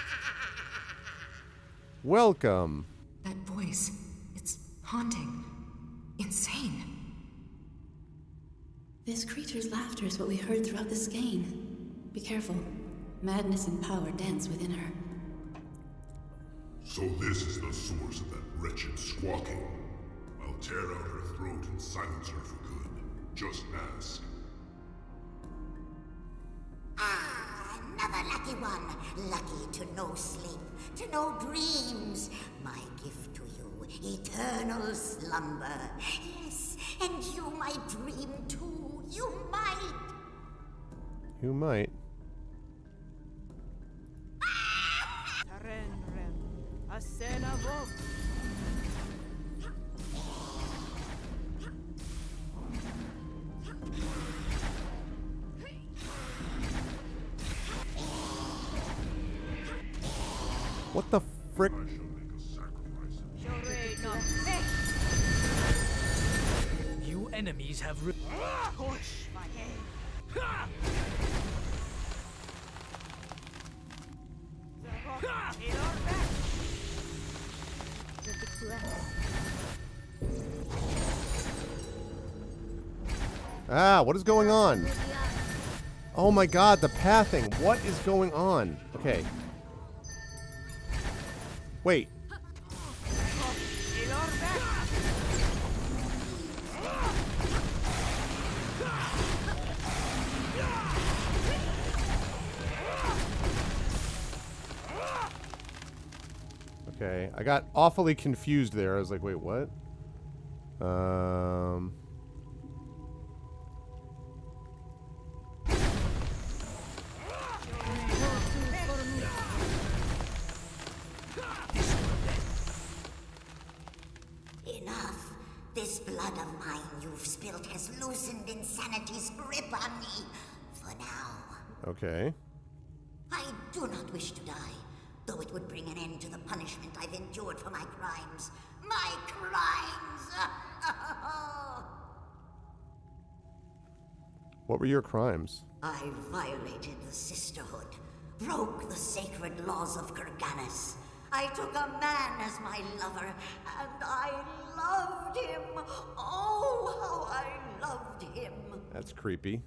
Welcome! That voice, it's haunting. Insane. This creature's laughter is what we heard throughout the skein. Be careful. Madness and power dance within her. So this is the source of that wretched squawking. I'll tear out her throat and silence her for good. Just ask. Ah, another lucky one. Lucky to know sleep, to know dreams. My gift to you, eternal slumber. Yes, and you might dream too. You might. You might. Tarenren. Asena Vog. What the frick? I shall make a sacrifice. Shorei no. Hey! You enemies have Push my head. Ah, what is going on? Oh my god, the pathing. What is going on? Okay. Wait. Okay, I got awfully confused there. I was like, wait, what? Enough. This blood of mine you've spilled has loosened insanity's grip on me. For now. Okay. I do not wish to die, though it would bring an end to the punishment I've endured for my crimes. My crimes! What were your crimes? I violated the sisterhood, broke the sacred laws of Kurganis. I took a man as my lover, and I loved him. Oh, how I loved him. That's creepy.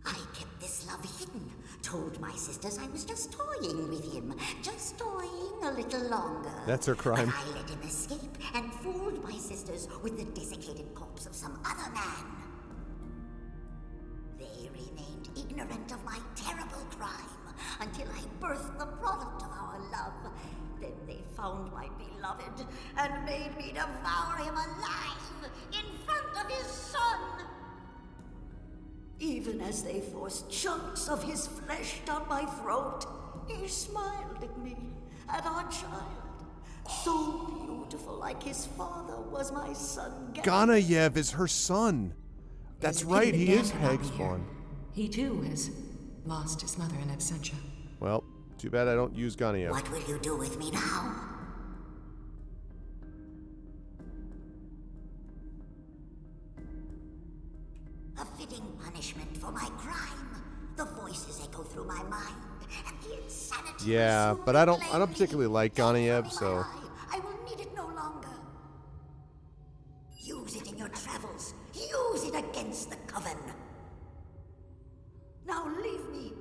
I kept this love hidden, told my sisters I was just toying with him, just toying a little longer. That's her crime. But I let him escape and fooled my sisters with the desiccated corpse of some other man. They remained ignorant of my terrible crime until I birthed the product of our love. Then they found my beloved and made me devour him alive in front of his son. Even as they forced chunks of his flesh down my throat, he smiled at me, at our child. So beautiful, like his father was my son. Ganayev is her son. That's right, he is Hagspawn. He too has lost his mother in absentia. Well, too bad I don't use Ganayev. What will you do with me now? A fitting punishment for my crime. The voices echo through my mind, and the insanity. Yeah, will soon but I don't reclaim me. particularly like Don't Ganayev, throw me so. my eye. I will need it no longer. Use it in your travels. Use it against the coven. Now leave me.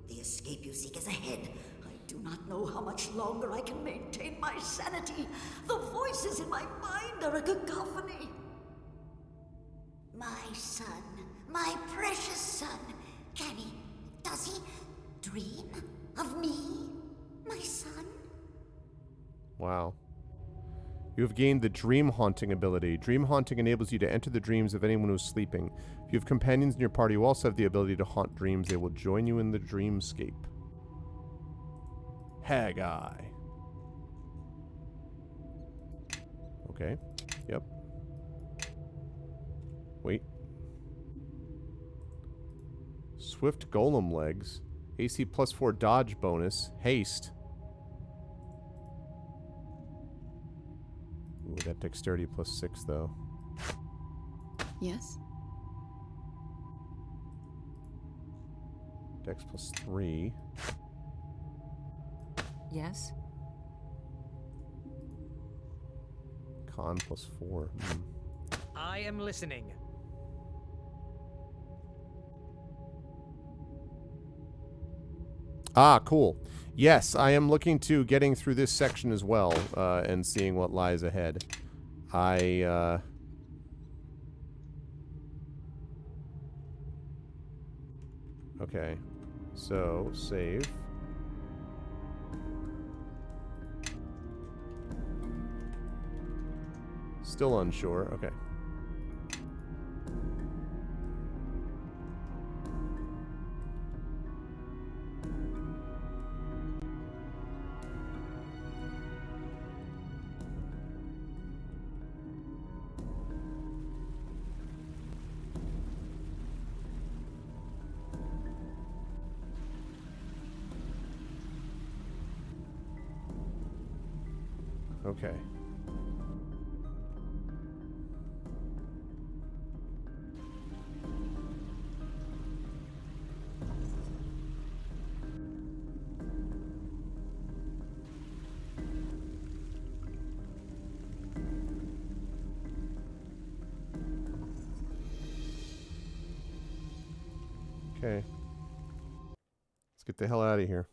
The escape you seek is ahead. I do not know how much longer I can maintain my sanity. The voices in my mind are a cacophony. My son, my precious son. Can he, does he dream of me, my son? Wow. You have gained the Dream Haunting ability. Dream Haunting enables you to enter the dreams of anyone who's sleeping. If you have companions in your party who also have the ability to haunt dreams, they will join you in the dreamscape. Haggai. Okay. Yep. Wait. Swift Golem Legs. AC +4 dodge bonus. Haste. That dexterity plus 6, though. Yes? Dex plus 3. Yes? Con plus 4. I am listening. Ah, cool. Yes, I am looking to getting through this section as well, and seeing what lies ahead. Okay. So, save. Still unsure. Okay. Okay. Okay. Let's get the hell out of here.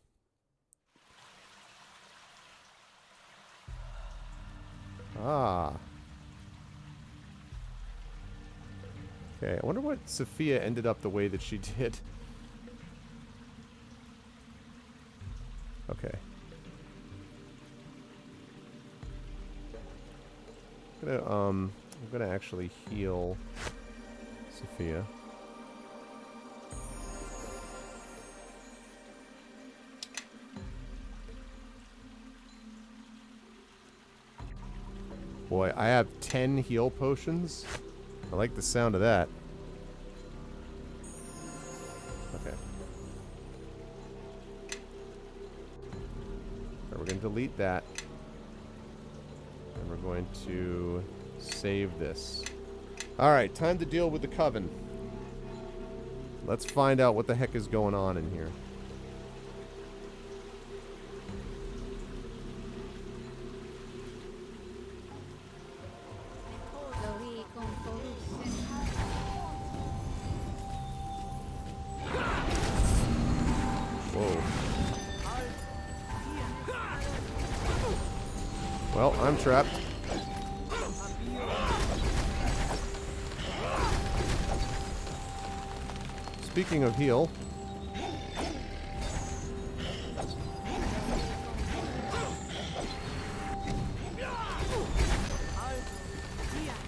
Ah. Okay, I wonder what Sophia ended up the way that she did. Okay. I'm gonna actually heal Sophia. Boy, I have 10 heal potions. I like the sound of that. Okay. Alright, we're going to delete that. And we're going to save this. Alright, time to deal with the Coven. Let's find out what the heck is going on in here. Whoa. Well, I'm trapped. Speaking of heal.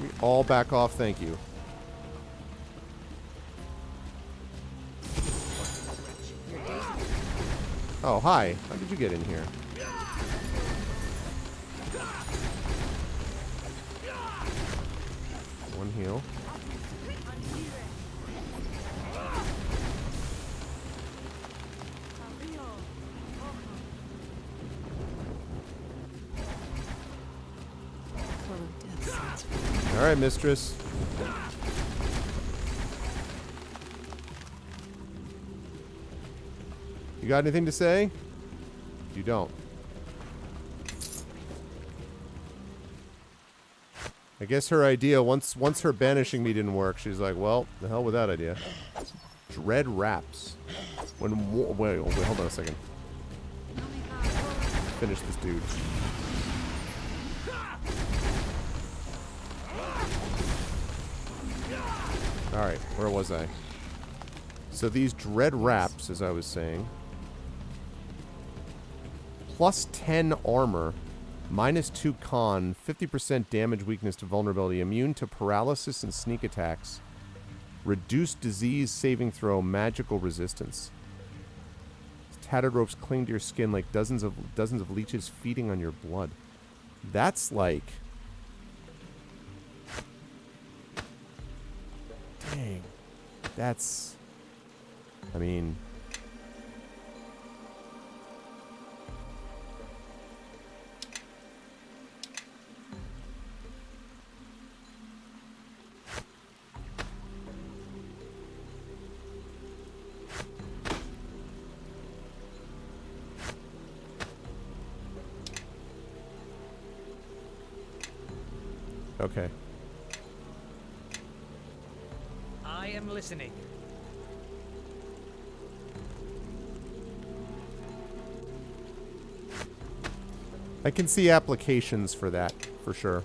We all back off, thank you. Oh, hi. How did you get in here? One heal. All right, mistress. You got anything to say? You don't. I guess her idea, once her banishing me didn't work, she's like, well, the hell with that idea. Dread wraps. Wait, hold on a second. Finish this dude. Alright, where was I? So these dread wraps, as I was saying. Plus 10 armor. Minus 2 con. 50% damage, weakness to vulnerability. Immune to paralysis and sneak attacks. Reduced disease saving throw. Magical resistance. Tattered ropes cling to your skin like dozens of leeches feeding on your blood. That's like... Dang. That's... I mean... Okay. I am listening. I can see applications for that, for sure.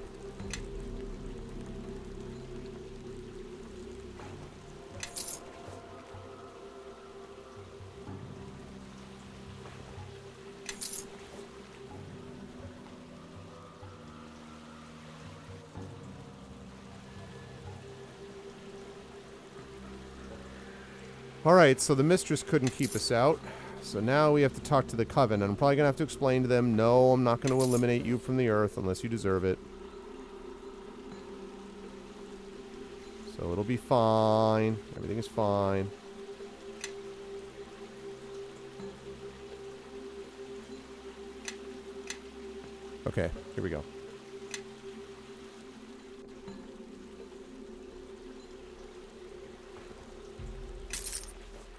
Alright, so the mistress couldn't keep us out. So now we have to talk to the coven. And I'm probably going to have to explain to them, no, I'm not going to eliminate you from the earth unless you deserve it. So it'll be fine. Everything is fine. Okay, here we go.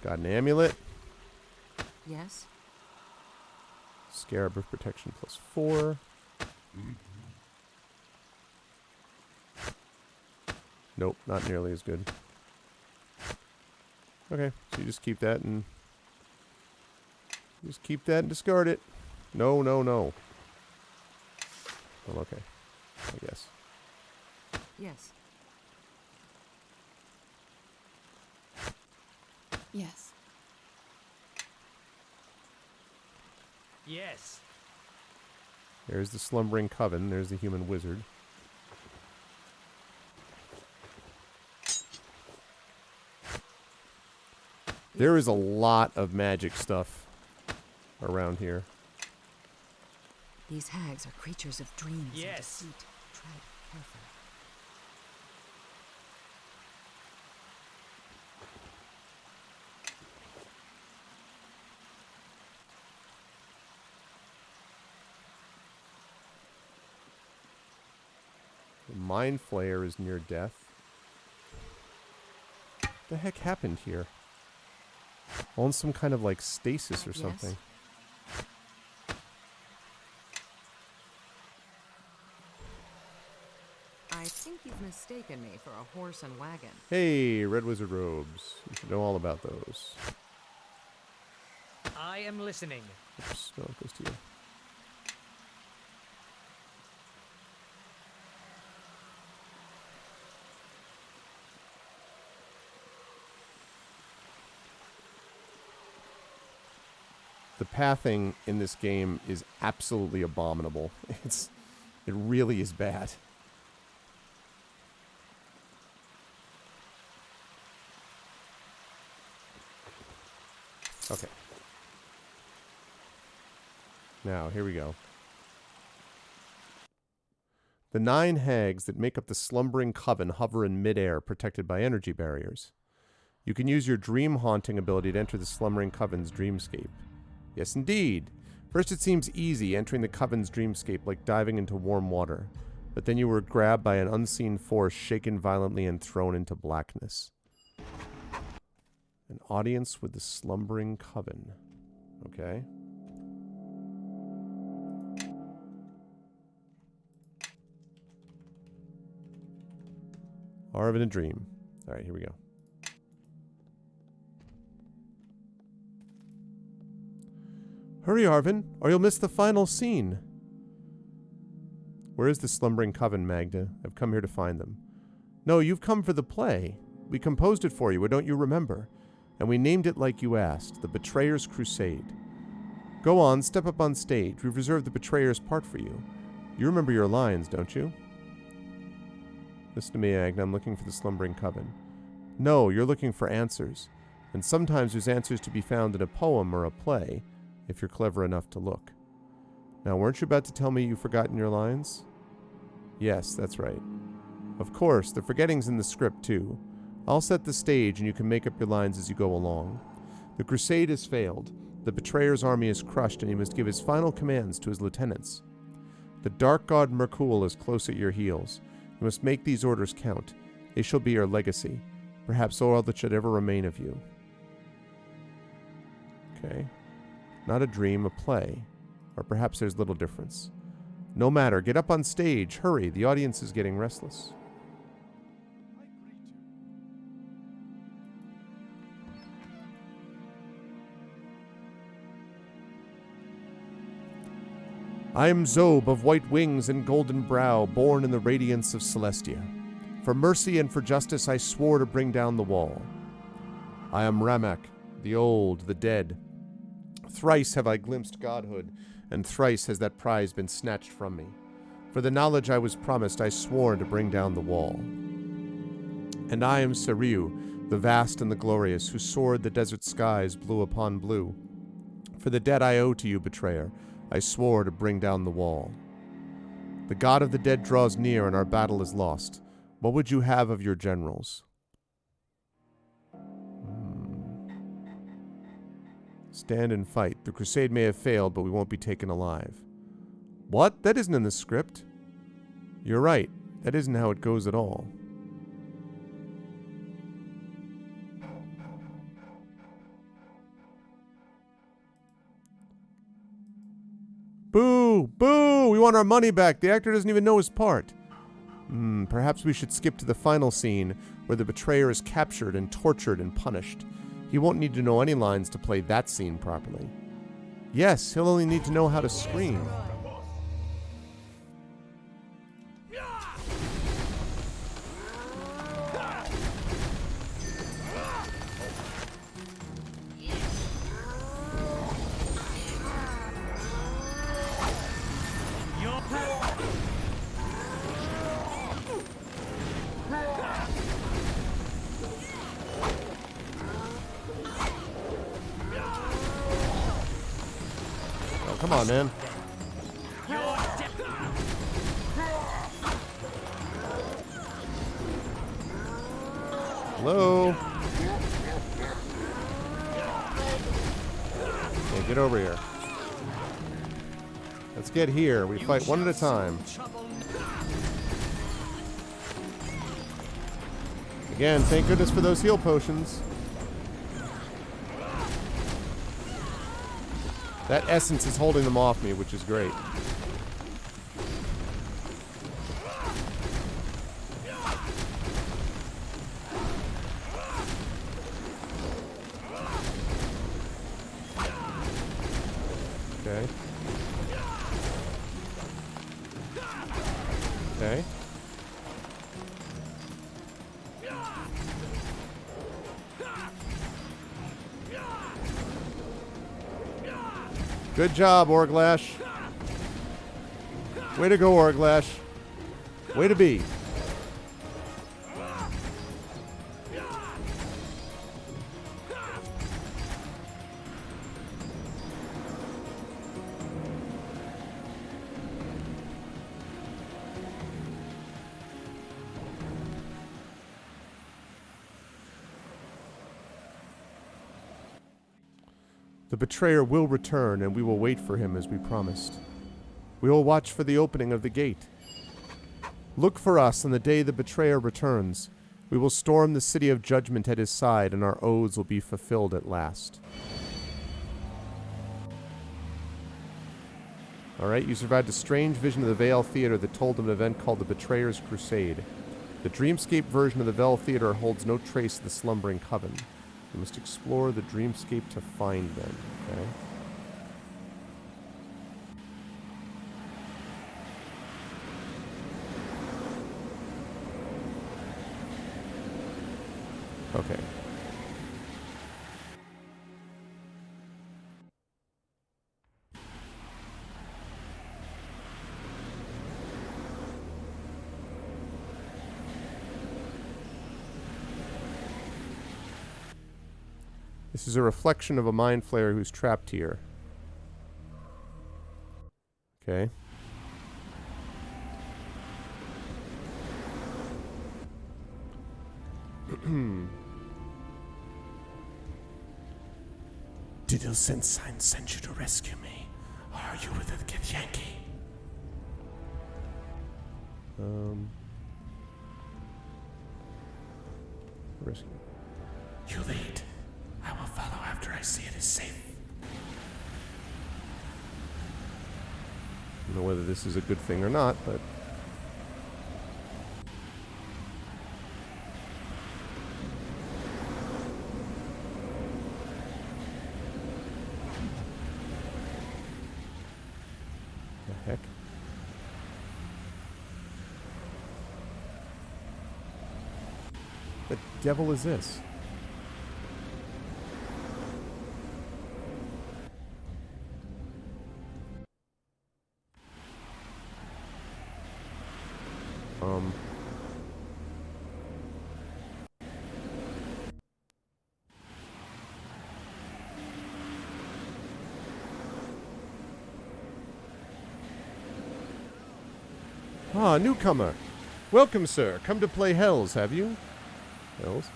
Got an amulet. Yes? Scarab of protection +4. Nope, not nearly as good. Okay, so you just keep that and... Just keep that and discard it. No, no, no. Well, okay. I guess. Yes. Yes. Yes. There's the slumbering coven. There's the human wizard. There is a lot of magic stuff around here. These hags are creatures of dreams and Yes. deceit. Tread carefully. The Mind Flayer is near death. What the heck happened here? On some kind of like stasis or Yes. something. I think you've mistaken me for a horse and wagon. Hey, red wizard robes. You should know all about those. I am listening. Oops, no, it goes to you. The pathing in this game is absolutely abominable. It really is bad. Okay. Now, here we go. The 9 hags that make up the slumbering coven hover in midair, protected by energy barriers. You can use your dream haunting ability to enter the slumbering coven's dreamscape. Yes, indeed. First it seems easy, entering the coven's dreamscape like diving into warm water. But then you were grabbed by an unseen force, shaken violently and thrown into blackness. An audience with the slumbering coven. Okay. Arvin a dream. Alright, here we go. Hurry, Arvin, or you'll miss the final scene. Where is the slumbering coven, Magda? I've come here to find them. No, you've come for the play. We composed it for you, or don't you remember? And we named it like you asked, The Betrayer's Crusade. Go on, step up on stage. We've reserved the Betrayer's part for you. You remember your lines, don't you? Listen to me, Agna. I'm looking for the slumbering coven. No, you're looking for answers. And sometimes there's answers to be found in a poem or a play, if you're clever enough to look. Now, weren't you about to tell me you've forgotten your lines? Yes, that's right. Of course, the forgetting's in the script, too. I'll set the stage and you can make up your lines as you go along. The crusade has failed. The betrayer's army is crushed and he must give his final commands to his lieutenants. The dark god Merkul is close at your heels. You must make these orders count. They shall be your legacy. Perhaps all that should ever remain of you. Okay. Not a dream, a play. Or perhaps there's little difference. No matter. Get up on stage. Hurry. The audience is getting restless. I am Zob of white wings and golden brow, born in the radiance of Celestia. For mercy and for justice I swore to bring down the wall. I am Ramak, the old, the dead. Thrice have I glimpsed godhood, and thrice has that prize been snatched from me. For the knowledge I was promised I swore to bring down the wall. And I am Sariu, the vast and the glorious, who soared the desert skies blue upon blue. For the debt I owe to you, betrayer, I swore to bring down the wall. The god of the dead draws near and our battle is lost. What would you have of your generals? Stand and fight. The crusade may have failed, but we won't be taken alive. What? That isn't in the script. You're right. That isn't how it goes at all. Boo! Boo! We want our money back. The actor doesn't even know his part. Perhaps we should skip to the final scene where the betrayer is captured and tortured and punished. He won't need to know any lines to play that scene properly. Yes, he'll only need to know how to scream. Come on, man. Hello? Okay, get over here. Let's get here. We fight one at a time. Again, thank goodness for those heal potions. That essence is holding them off me, which is great. Okay. Okay. Good job, Orglash. Way to go, Orglash. Way to be. The betrayer will return, and we will wait for him as we promised. We will watch for the opening of the gate. Look for us on the day the betrayer returns. We will storm the city of judgment at his side, and our oaths will be fulfilled at last. Alright, you survived a strange vision of the Vale Theater that told of an event called the Betrayer's Crusade. The dreamscape version of the Vale Theater holds no trace of the slumbering coven. You must explore the dreamscape to find them, okay? Okay. This is a reflection of a mind flayer who's trapped here. Okay. Did Ilsensign send you to rescue me? Or are you with the Githyanki? Rescue. You lead. I will follow after I see it is safe. don't know whether this is a good thing or not, but... The heck? The devil is this? Ah, newcomer. Welcome, sir. Come to play Hells, have you? Hells?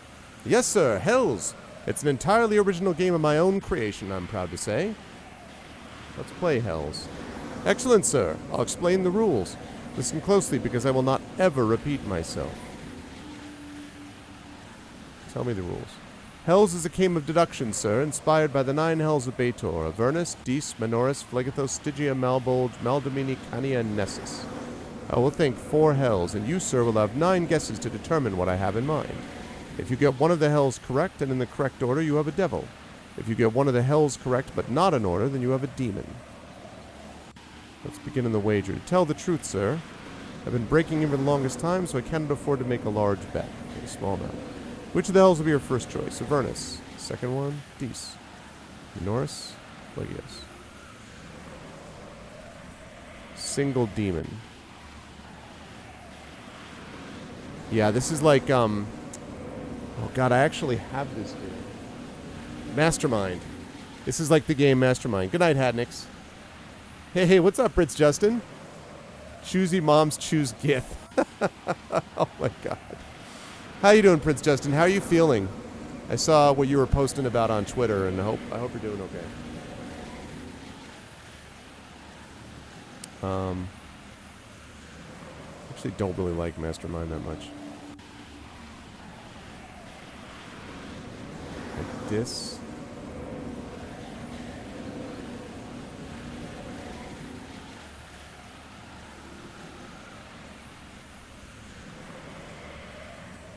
Yes, sir, Hells. It's an entirely original game of my own creation, I'm proud to say. Let's play Hells. Excellent, sir. I'll explain the rules. Listen closely, because I will not ever repeat myself. Tell me the rules. Hells is a game of deduction, sir, inspired by the 9 hells of Bator: Avernus, Dis, Menoris, Phlegethos, Stygia, Malbolge, Maldamini, Cania, and Nessus. I will think 4 hells, and you, sir, will have 9 guesses to determine what I have in mind. If you get one of the hells correct and in the correct order, you have a devil. If you get one of the hells correct but not in order, then you have a demon. Let's begin in the wager. To tell the truth, sir, I've been breaking even the longest time, so I cannot afford to make a large bet. A small amount. Which of the hells will be your first choice? Avernus. Second one, Dis. Menoris, Phlegethos. Single demon. Yeah, this is like, oh god, I actually have this game. Mastermind. This is like the game Mastermind. Good night, Hadnix. Hey, what's up, Brits Justin? Choosy moms choose Gith. Oh my god. How you doing, Prince Justin? How are you feeling? I saw what you were posting about on Twitter, and I hope you're doing okay. Actually don't really like Mastermind that much. Like this.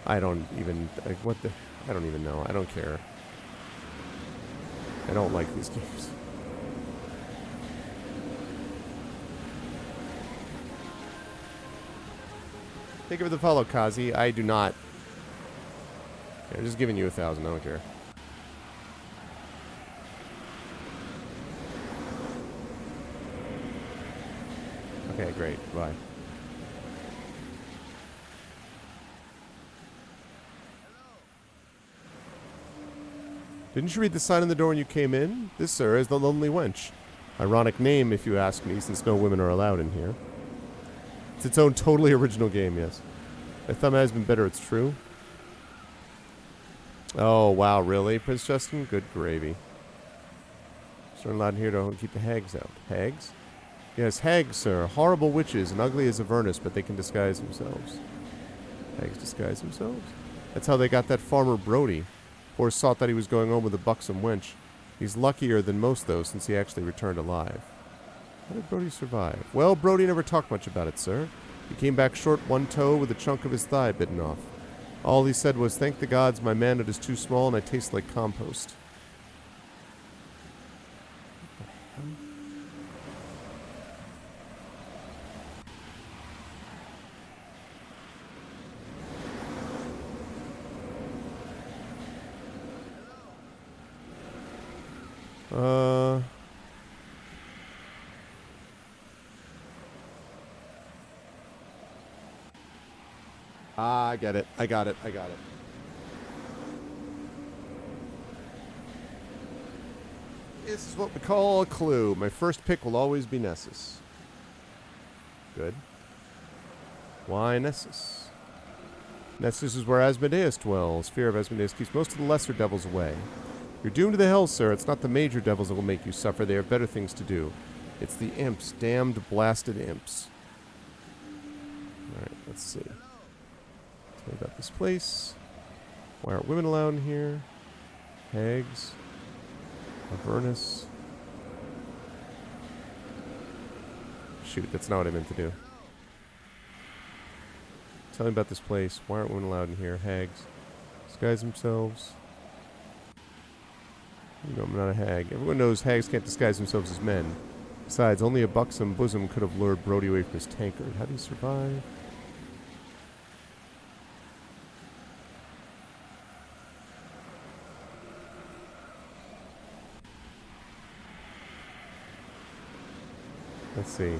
I don't even, like, I don't even know. I don't care. I don't like these games. Thank you for the follow, Kazi. I do not. Yeah, I'm just giving you 1,000. I don't care. Okay, great. Bye. Didn't you read the sign on the door when you came in? This, sir, is the Lonely Wench. Ironic name, if you ask me, since no women are allowed in here. It's its own totally original game, yes. I thought it has been better, it's true. Oh, wow, really, Prince Justin? Good gravy. Certain allowed here to keep the hags out. Hags? Yes, hags, sir. Horrible witches and ugly as Avernus, but they can disguise themselves. Hags disguise themselves? That's how they got that farmer Brody. Poor sot that he was going home with a buxom wench. He's luckier than most, though, since he actually returned alive. How did Brody survive? Well, Brody never talked much about it, sir. He came back short one toe with a chunk of his thigh bitten off. All he said was, "Thank the gods my manhood is too small and I taste like compost." I get it. I got it. This is what we call a clue. My first pick will always be Nessus. Good. Why Nessus? Nessus is where Asmodeus dwells. Fear of Asmodeus keeps most of the lesser devils away. You're doomed to the hells, sir. It's not the major devils that will make you suffer. They have better things to do. It's the imps. Damned, blasted imps. Alright, let's see. Tell me about this place. Why aren't women allowed in here? Hags. Avernus. Shoot, that's not what I meant to do. Tell me about this place. Why aren't women allowed in here? Hags. Disguise themselves. No, I'm not a hag. Everyone knows hags can't disguise themselves as men. Besides, only a buxom bosom could have lured Brody away from his tankard. How do you survive? Let's see.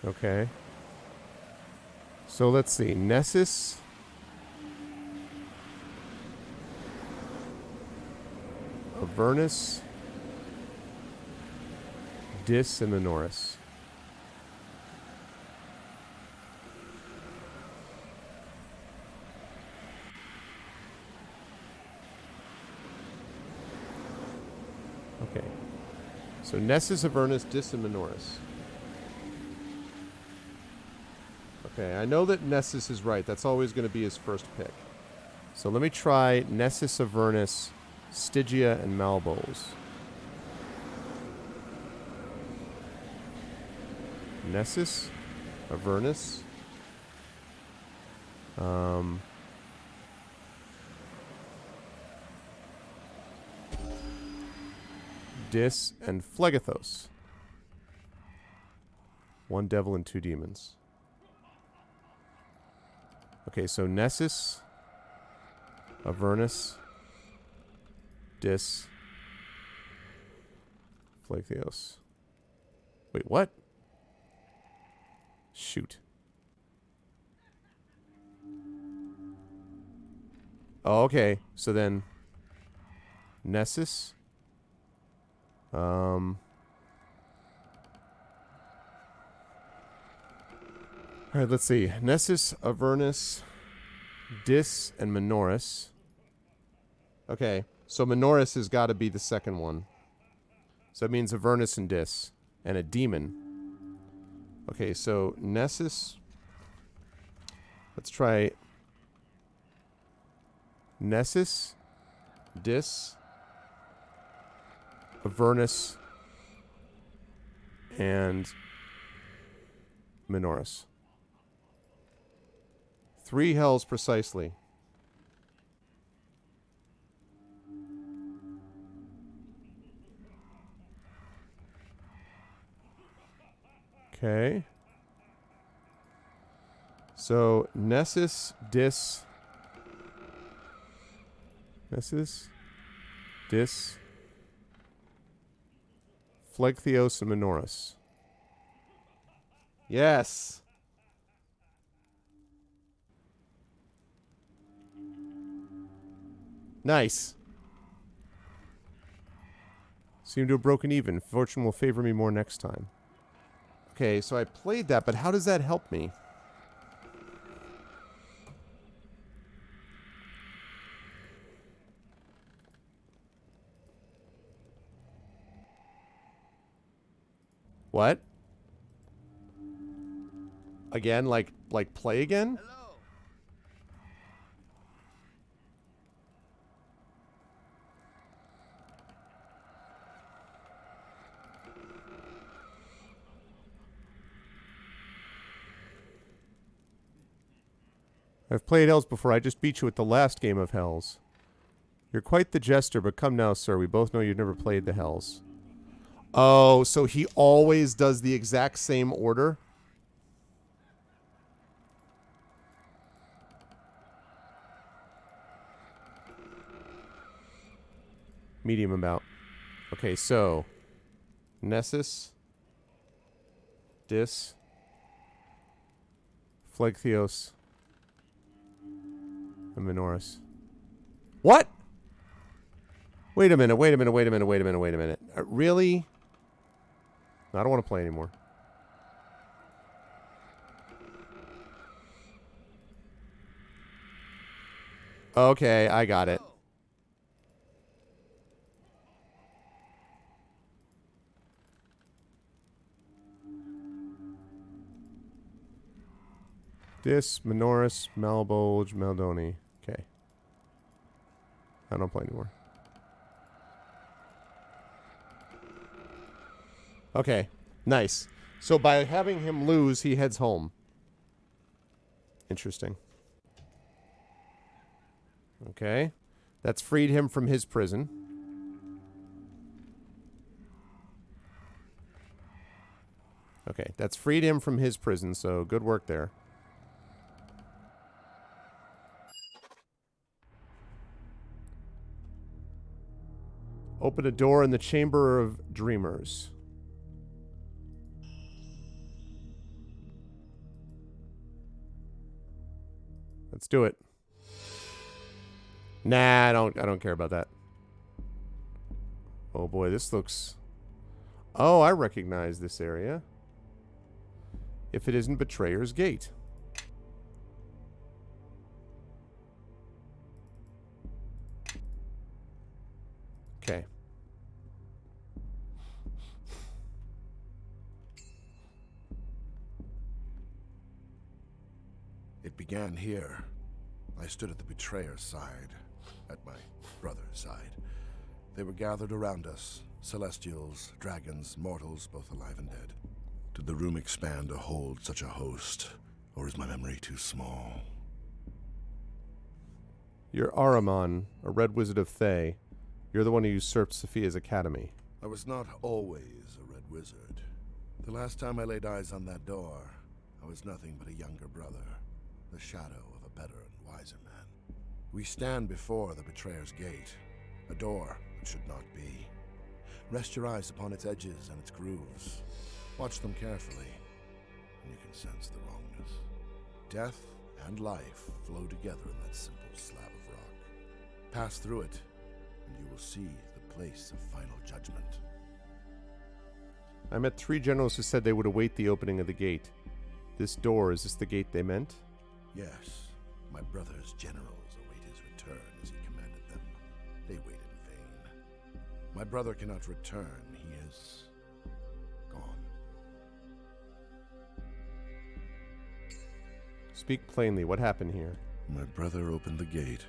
Okay. So let's see. Nessus. Avernus. Dis and Minoris. Okay. So Nessus, Avernus, Dis and Minoris. Okay, I know that Nessus is right. That's always going to be his first pick. So let me try Nessus, Avernus, Stygia, and Malbos. Nessus, Avernus, Dis, and Phlegethos. 1 devil and 2 demons. Okay, so Nessus, Avernus, Dis, Phlegethos. Wait, what? Shoot. Oh, okay. So then Nessus. Alright, let's see. Nessus, Avernus, Dis, and Minoris. Okay, so Minoris has got to be the second one. So that means Avernus and Dis. And a demon. Okay, so Nessus. Let's try Nessus, Dis, Avernus, and Minoris. 3 hells precisely. Okay. So, Nessus, Dis, Phlegethos, and Minoris. Yes! Nice. Seem to have broken even. Fortune will favor me more next time. Okay, so I played that, but how does that help me? What? Again? Like play again? I've played Hells before. I just beat you at the last game of Hells. You're quite the jester, but come now, sir. We both know you've never played the Hells. Oh, so he always does the exact same order? Medium about. Okay, so Nessus, Dis, Phlegethos, and Minoris. What? Wait a minute, wait a minute, wait a minute, wait a minute, wait a minute. Really? No, I don't want to play anymore. Okay, I got it. Dis, Minoris, Malbolge, Maldoni. Okay. I don't play anymore. Okay. Nice. So by having him lose, he heads home. Interesting. Okay. That's freed him from his prison. Okay, that's freed him from his prison, so good work there. Open a door in the Chamber of Dreamers. Let's do it. Nah, I don't care about that. Oh boy, this looks... Oh, I recognize this area. If it isn't Betrayer's Gate. Okay. It began here. I stood at the betrayer's side, at my brother's side. They were gathered around us, celestials, dragons, mortals, both alive and dead. Did the room expand to hold such a host, or is my memory too small? You're Ahriman, a red wizard of Thay. You're the one who usurped Sophia's academy. I was not always a red wizard. The last time I laid eyes on that door, I was nothing but a younger brother, the shadow of a better and wiser man. We stand before the betrayer's gate, a door that should not be. Rest your eyes upon its edges and its grooves. Watch them carefully, and you can sense the wrongness. Death and life flow together in that simple slab of rock. Pass through it, and you will see the place of final judgment. I met 3 generals who said they would await the opening of the gate. This door, is this the gate they meant? Yes, my brother's generals await his return as he commanded them. They wait in vain. My brother cannot return. He is gone. Speak plainly. What happened here? My brother opened the gate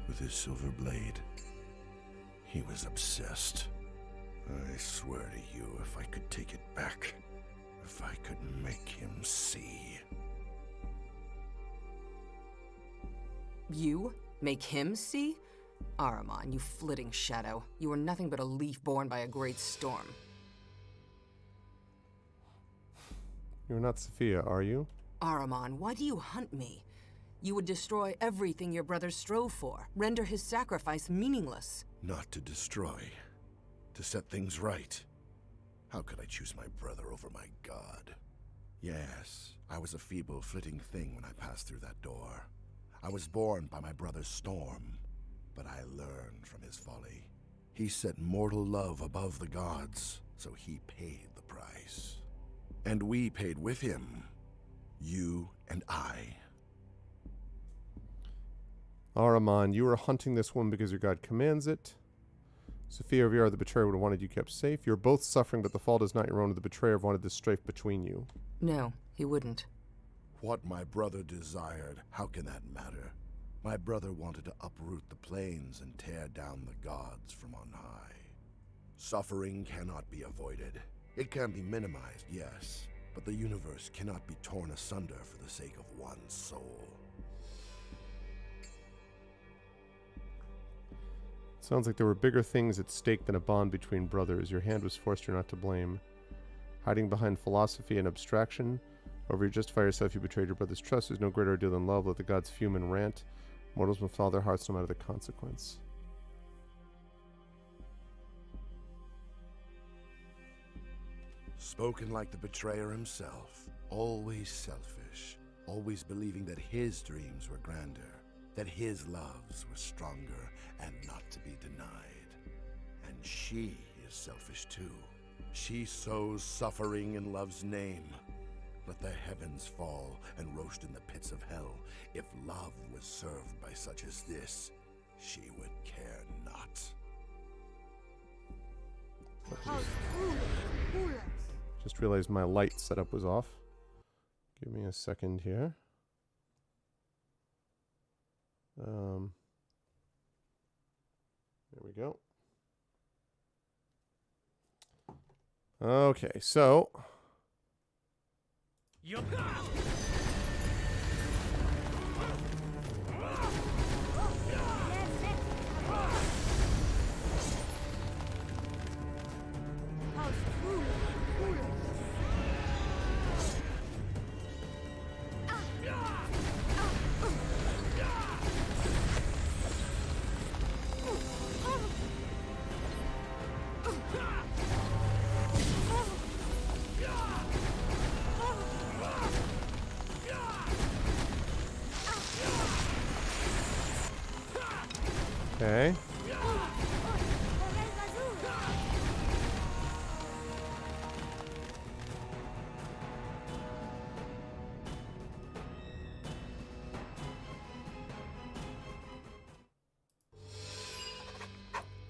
with his silver blade. He was obsessed. I swear to you, if I could take it back, if I could make him see. You? Make him see? Ahriman, you flitting shadow. You are nothing but a leaf born by a great storm. You're not Sophia, are you? Ahriman, why do you hunt me? You would destroy everything your brother strove for, render his sacrifice meaningless. Not to destroy, to set things right. How could I choose my brother over my god? Yes, I was a feeble, flitting thing when I passed through that door. I was born by my brother's storm, but I learned from his folly. He set mortal love above the gods, so he paid the price. And we paid with him. You and I. Ahriman, you are hunting this woman because your god commands it. Sophia of Yara, the betrayer, would have wanted you kept safe. You're both suffering, but the fault is not your own. The betrayer wanted this strife between you. No, he wouldn't. What my brother desired, how can that matter? My brother wanted to uproot the plains and tear down the gods from on high. Suffering cannot be avoided. It can be minimized, yes, but the universe cannot be torn asunder for the sake of one soul. Sounds like there were bigger things at stake than a bond between brothers. Your hand was forced, you're not to blame. Hiding behind philosophy and abstraction, however you justify yourself, you betrayed your brother's trust. There's no greater ordeal than love. Let the gods fume and rant. Mortals will follow their hearts no matter the consequence. Spoken like the betrayer himself. Always selfish. Always believing that his dreams were grander. That his loves were stronger and not to be denied. And she is selfish too. She sows suffering in love's name. let the heavens fall and roast in the pits of hell. If love was served by such as this, she would care not. Just realized my light setup was off. Give me a second here. There we go. Okay, so okay.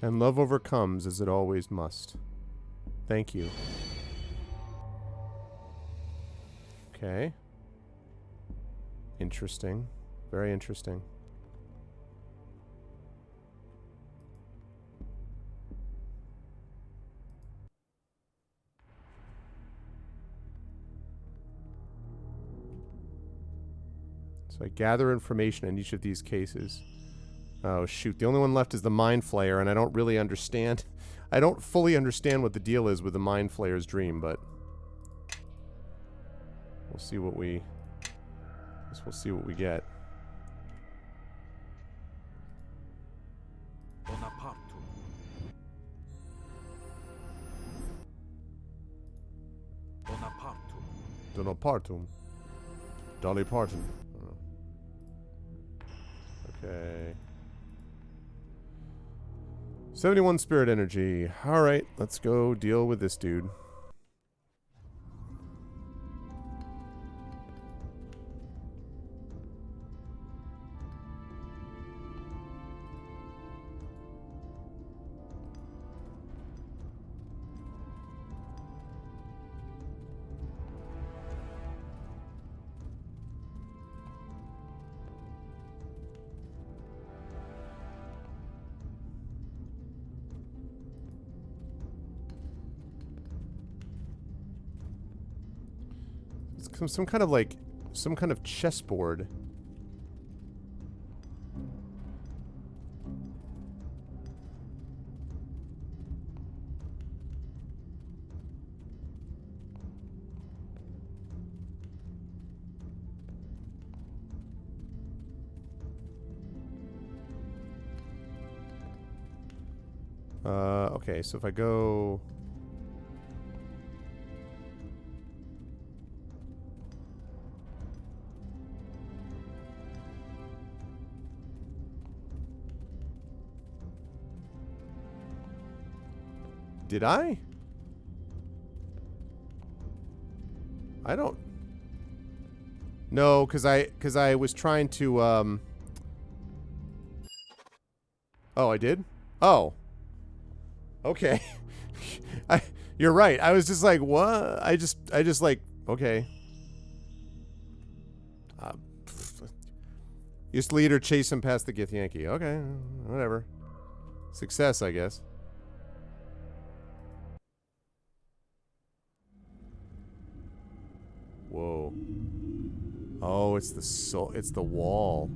And love overcomes as it always must. Thank you. Okay. Interesting. Very interesting. So I gather information in each of these cases. Oh, shoot. The only one left is the Mind Flayer, and I don't really understand. I don't fully understand what the deal is with the Mind Flayer's dream, but we'll see what we... guess we'll see what we get. Bonapartum. Dolly Parton. Okay. 71 spirit energy. Alright, let's go deal with this dude. Some kind of like, some kind of chessboard. Okay, so if I go... Did I? I don't... No, because I was trying to, Oh, I did? Oh. Okay. You're right. I was just like, what? I just like, okay. Just lead or chase him past the Githyanki. Okay, whatever. Success, I guess. Whoa. Oh, it's the soul. It's the wall.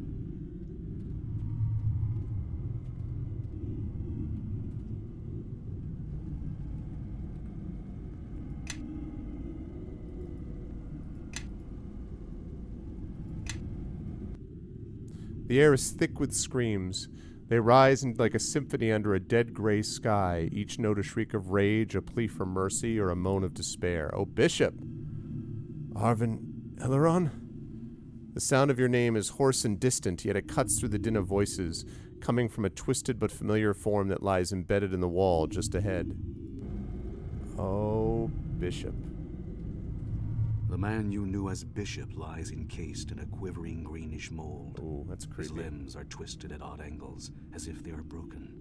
The air is thick with screams. They rise like a symphony under a dead gray sky, each note a shriek of rage, a plea for mercy, or a moan of despair. Oh, Bishop! Arvin Elleron? The sound of your name is hoarse and distant, yet it cuts through the din of voices, coming from a twisted but familiar form that lies embedded in the wall just ahead. Oh, Bishop. The man you knew as Bishop lies encased in a quivering greenish mold. Ooh, that's His creepy. limbs are twisted at odd angles, as if they are broken.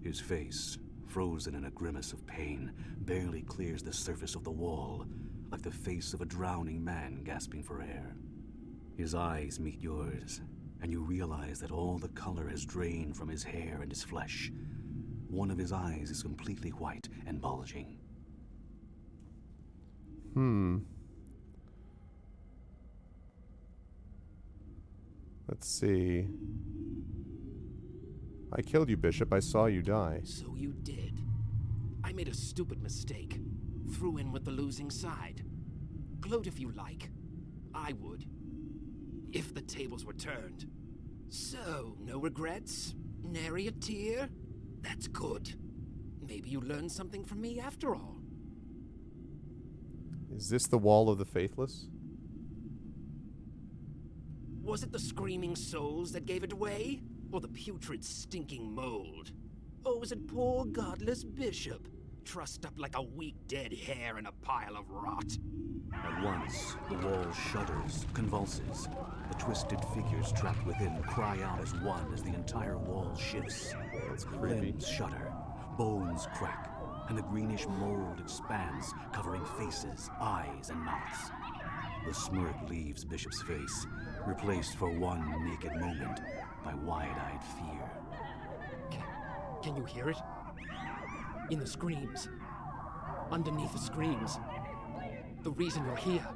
His face, frozen in a grimace of pain, barely clears the surface of the wall, like the face of a drowning man gasping for air. His eyes meet yours, and you realize that all the color has drained from his hair and his flesh. One of his eyes is completely white and bulging. Let's see. I killed you, Bishop. I saw you die. So you did. I made a stupid mistake. Threw in with the losing side. Gloat if you like. I would. If the tables were turned. So, no regrets? Nary a tear? That's good. Maybe you learned something from me after all. Is this the Wall of the Faithless? Was it the screaming souls that gave it away? Or the putrid, stinking mold? Or was it poor, godless Bishop, trussed up like a weak, dead hare in a pile of rot? At once, the wall shudders, convulses. The twisted figures trapped within cry out as one as the entire wall shifts. That's creepy. Limbs shudder, bones crack, and the greenish mold expands, covering faces, eyes, and mouths. The smirk leaves Bishop's face, replaced for one naked moment by wide-eyed fear. Can you hear it? In the screams. Underneath the screams. The reason you're here.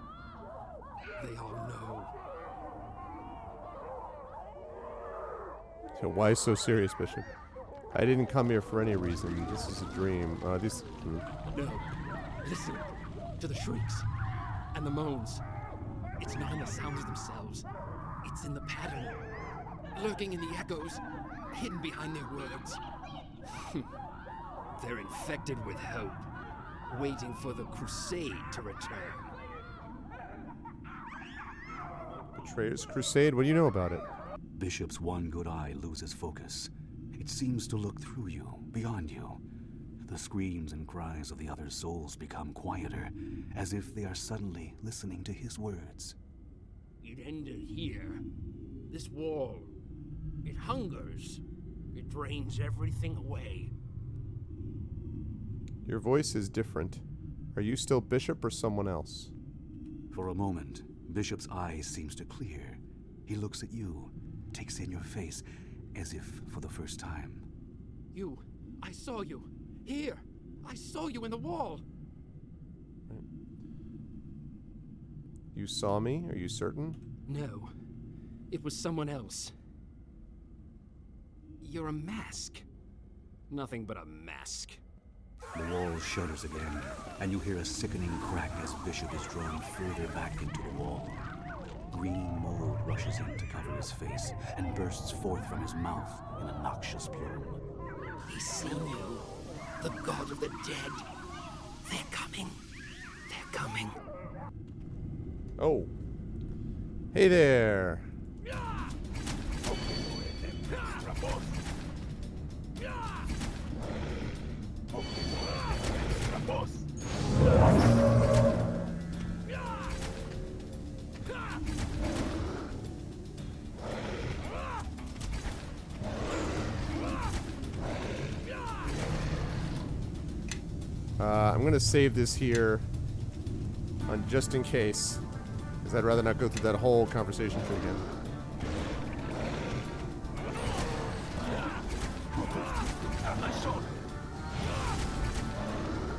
They all know. So why so serious, Bishop? I didn't come here for any reason. This is a dream. No. Listen to the shrieks and the moans. It's not in the sounds themselves. It's in the pattern. Lurking in the echoes. Hidden behind their words. They're infected with hope. Waiting for the crusade to return. Betrayer's Crusade? What do you know about it? Bishop's one good eye loses focus. It seems to look through you, beyond you. The screams and cries of the other souls become quieter, as if they are suddenly listening to his words. It ended here. This wall. It hungers. It drains everything away. Your voice is different. Are you still Bishop or someone else? For a moment, Bishop's eyes seems to clear. He looks at you, takes in your face, as if for the first time. You. I saw you. Here. I saw you in the wall. You saw me? Are you certain? No. It was someone else. You're a mask. Nothing but a mask. The wall shudders again, and you hear a sickening crack as Bishop is drawn further back into the wall. Green mold rushes in to cover his face and bursts forth from his mouth in a noxious plume. He's seen you. The god of the dead. They're coming. They're coming. Oh. Hey there. I'm going to save this here on just in case, because I'd rather not go through that whole conversation through again.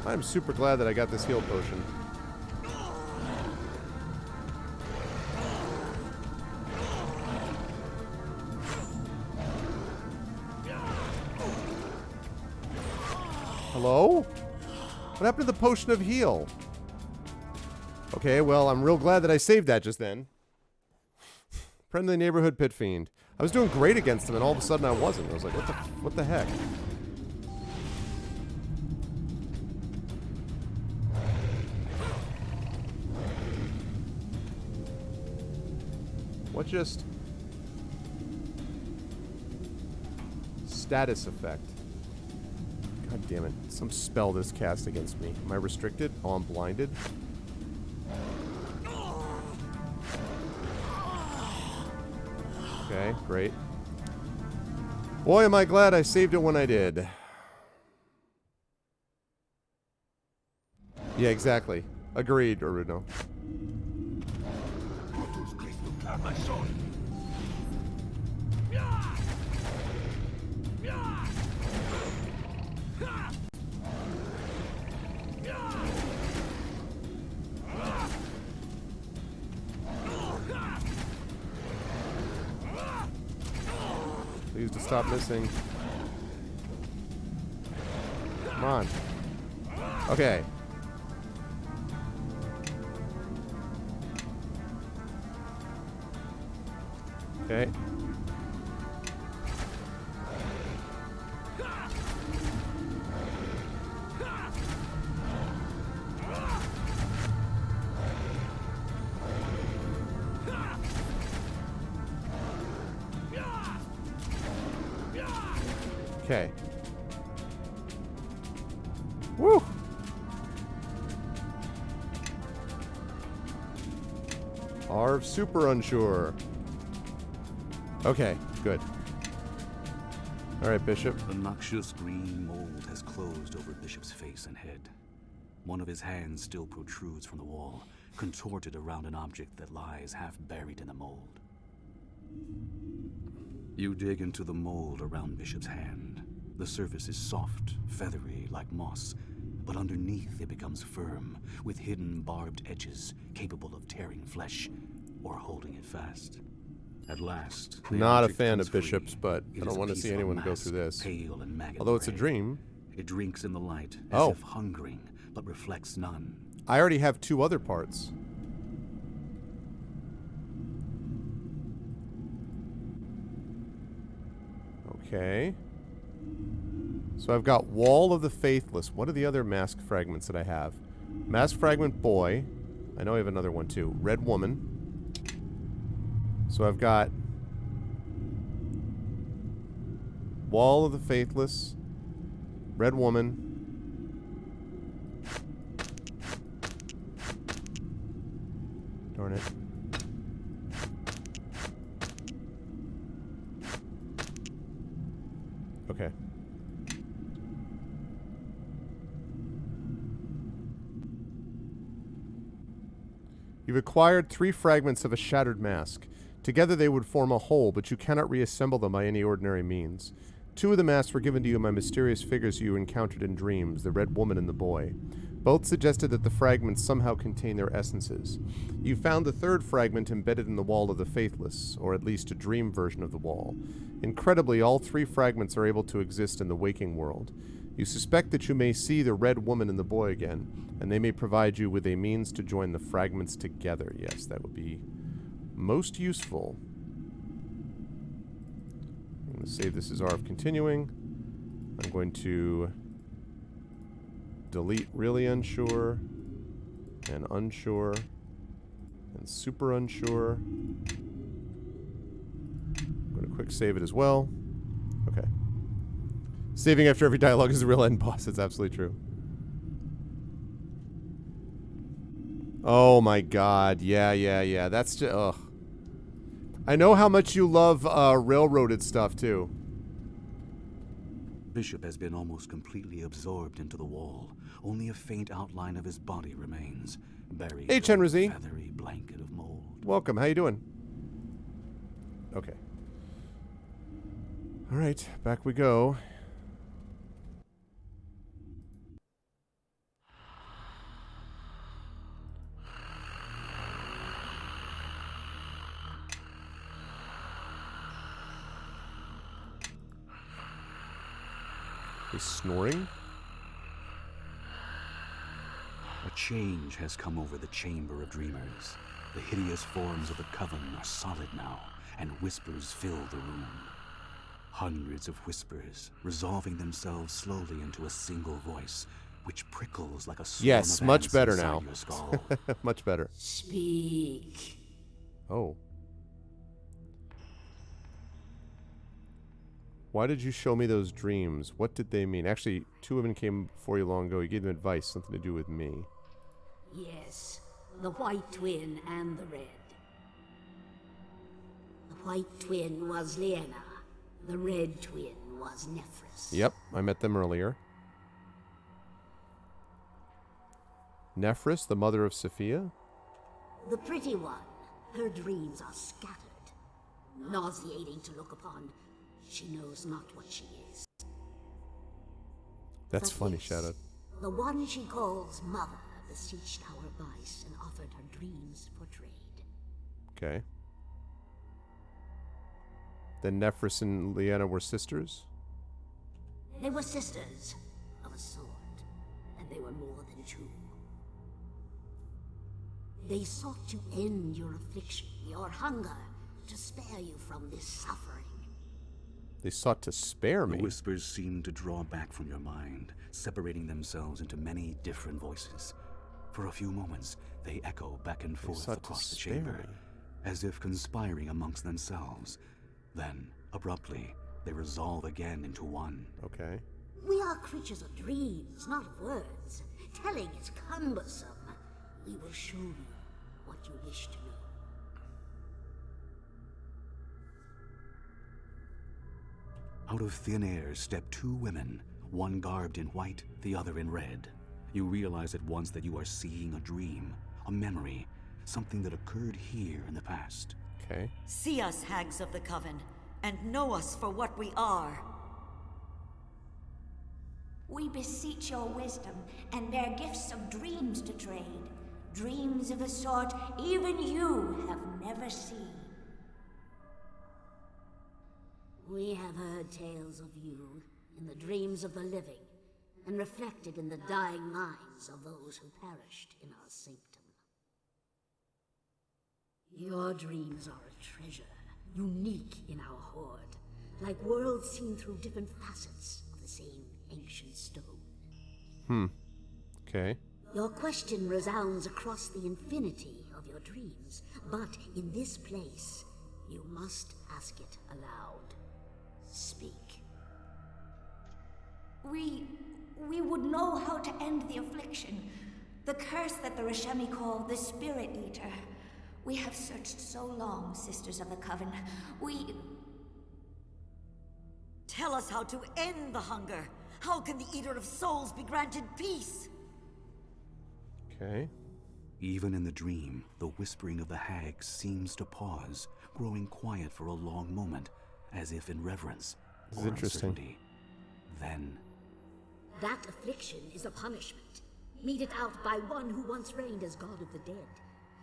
I'm super glad that I got this heal potion. Hello? What happened to the potion of heal? Okay, well, I'm real glad that I saved that just then. Friendly neighborhood pit fiend. I was doing great against him, and all of a sudden I wasn't. I was like, what the heck? What just... Status effect. God damn it. Some spell this cast against me. Am I restricted? Oh, I'm blinded? Okay, great. Boy, am I glad I saved it when I did. Yeah, exactly. Agreed, Aruno. Please to stop missing. Come on. Okay. Okay. Okay. Woo! Arv super unsure. Okay, good. Alright, Bishop. The noxious green mold has closed over Bishop's face and head. One of his hands still protrudes from the wall, contorted around an object that lies half buried in the mold. You dig into the mold around Bishop's hand. The surface is soft, feathery, like moss, but underneath it becomes firm, with hidden barbed edges capable of tearing flesh or holding it fast. At last, the Not a object fan comes of bishops, free. but It I is don't a want to piece see of a anyone go mask, through this. pale and maggot Although it's a gray. dream. It drinks in the light, as Oh. if hungering, but reflects none. I already have 2 other parts. Okay. So I've got Wall of the Faithless. What are the other mask fragments that I have? Mask fragment boy. I know I have another one too. Red woman. So I've got Wall of the Faithless. Red woman. Darn it. Okay. You've acquired 3 fragments of a shattered mask. Together they would form a whole, but you cannot reassemble them by any ordinary means. 2 of the masks were given to you by mysterious figures you encountered in dreams, the red woman and the boy. Both suggested that the fragments somehow contain their essences. You found the 3rd fragment embedded in the Wall of the Faithless, or at least a dream version of the wall. Incredibly, all 3 fragments are able to exist in the waking world. You suspect that you may see the red woman and the boy again, and they may provide you with a means to join the fragments together. Yes, that would be most useful. I'm going to save this as Arv continuing. I'm going to delete really unsure, and unsure, and super unsure. I'm going to quick save it as well. Okay. Saving after every dialogue is the real end boss. It's absolutely true. Oh my god. Yeah. That's just, ugh. I know how much you love railroaded stuff too. Bishop has been almost completely absorbed into the wall. Only a faint outline of his body remains, buried Hey, in a Chenrezee. feathery blanket of mold. Welcome. How you doing? Okay. All right, back we go. He's snoring? A change has come over the Chamber of Dreamers. The hideous forms of the Coven are solid now, and whispers fill the room. Hundreds of whispers, resolving themselves slowly into a single voice, which prickles like a swarm Yes, of much ants better inside now. your skull. Much better. Speak. Oh. Why did you show me those dreams? What did they mean? Actually, 2 women came before you long ago. You gave them advice, something to do with me. Yes, the white twin and the red. The white twin was Liena. The red twin was Nephris. Yep, I met them earlier. Nephris, the mother of Sophia? The pretty one. Her dreams are scattered. Nauseating to look upon. She knows not what she is. That's But funny, yes, Shadow. The one she calls Mother beseeched our advice and offered her dreams for trade. Okay. Then Nephris and Liena were sisters? They were sisters of a sort, and they were more than two. They sought to end your affliction, your hunger, to spare you from this suffering. They sought to spare me. The whispers seemed to draw back from your mind, separating themselves into many different voices. For a few moments, they echo back and forth across the chamber, as if conspiring amongst themselves. Then, abruptly, they resolve again into one. Okay. We are creatures of dreams, not of words. Telling is cumbersome. We will show you what you wish to know. Out of thin air step two women, one garbed in white, the other in red. You realize at once that you are seeing a dream, a memory, something that occurred here in the past. Okay. See us, hags of the Coven, and know us for what we are. We beseech your wisdom and bear gifts of dreams to trade. Dreams of a sort even you have never seen. We have heard tales of you in the dreams of the living, and reflected in the dying minds of those who perished in our sanctum. Your dreams are a treasure, unique in our horde, like worlds seen through different facets of the same ancient stone. Okay. Your question resounds across the infinity of your dreams, but in this place, you must ask it aloud. Speak. We would know how to end the affliction, the curse that the Rashemi call the Spirit Eater. We have searched so long, Sisters of the Coven. Tell us how to end the hunger. How can the Eater of Souls be granted peace? Okay. Even in the dream, the whispering of the hag seems to pause, growing quiet for a long moment, as if in reverence This is or interesting. uncertainty. Then, That affliction is a punishment, meted out by one who once reigned as God of the dead.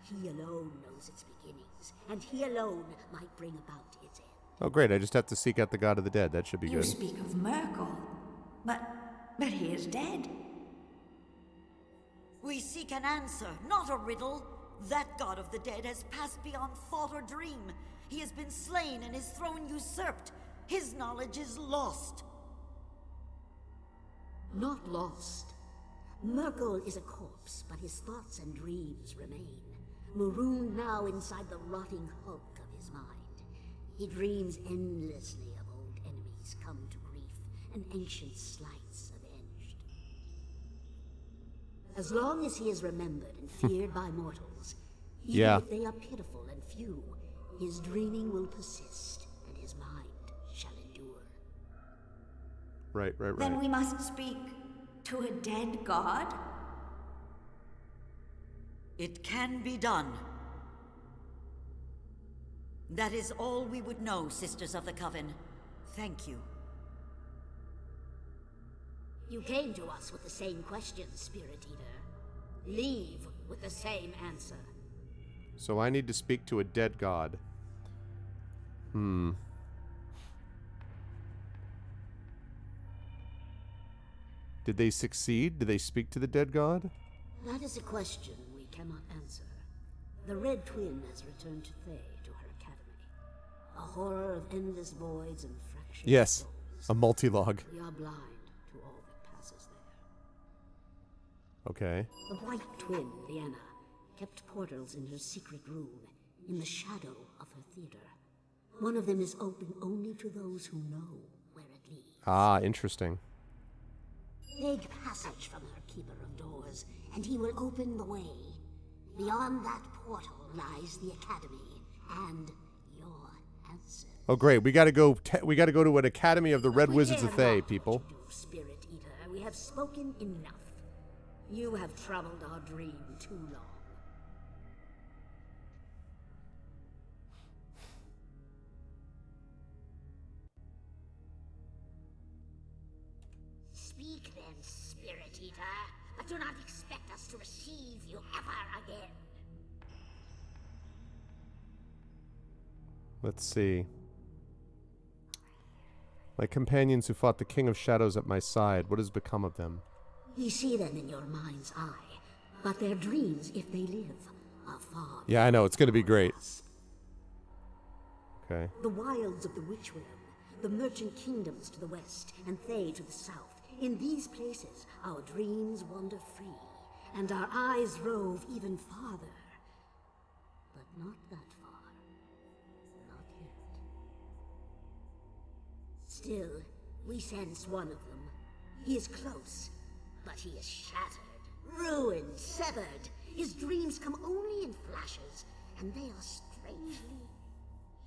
He alone knows its beginnings, and he alone might bring about its end. Oh, great. I just have to seek out the God of the Dead. That should be You good. speak of Merkel, but he is dead. We seek an answer, not a riddle. That God of the dead has passed beyond thought or dream. He has been slain and his throne usurped. His knowledge is lost. Not lost. Merkel is a corpse, but his thoughts and dreams remain, marooned now inside the rotting hulk of his mind. He dreams endlessly of old enemies come to grief and ancient slights avenged. As long as he is remembered and feared by mortals, even Yeah. if they are pitiful and few, his dreaming will persist and his mind shall endure. Right. Then we must speak to a dead god? It can be done. That is all we would know, Sisters of the Coven. Thank you. You came to us with the same question, Spirit Eater. Leave with the same answer. So I need to speak to a dead god. Did they succeed? Did they speak to the dead god? That is a question we cannot answer. The Red Twin has returned to Thay, to her academy. A horror of endless voids and fractured Yes. souls. A multi-log. We are blind to all that passes there. Okay. The White Twin, Liena, kept portals in her secret room, in the shadow of her theater. One of them is open only to those who know where it leads. Ah, interesting. Beg passage from her keeper of doors, and he will open the way. Beyond that portal lies the academy, and your Oh, great. We got to go to an academy of the Red Wizards of Thay, people. Spirit Eater, we have spoken enough. You have traveled our dream too long. Speak then, Spirit Eater, but do not expect us to receive you ever again. Let's see. My companions who fought the King of Shadows at my side, what has become of them? You see them in your mind's eye, but their dreams, if they live, are far. Yeah, I know. It's going to be great. Okay. The wilds of the Witch Realm, the merchant kingdoms to the west, and Thay to the south. In these places, our dreams wander free, and our eyes rove even farther. But not that far. Not yet. Still, we sense one of them. He is close, but he is shattered, ruined, severed. His dreams come only in flashes, and they are strangely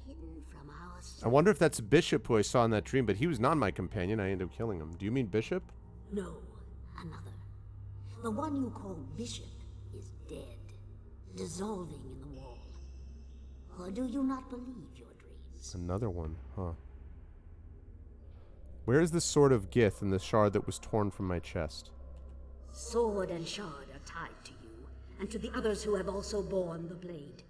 hidden from our sight. I wonder if that's Bishop who I saw in that dream, but he was not my companion. I ended up killing him. Do you mean Bishop? No, another. The one you call Bishop is dead, dissolving in the wall. Or do you not believe your dreams? Another one, huh? Where is the sword of Gith and the shard that was torn from my chest? Sword and shard are tied to you, and to the others who have also borne the blade.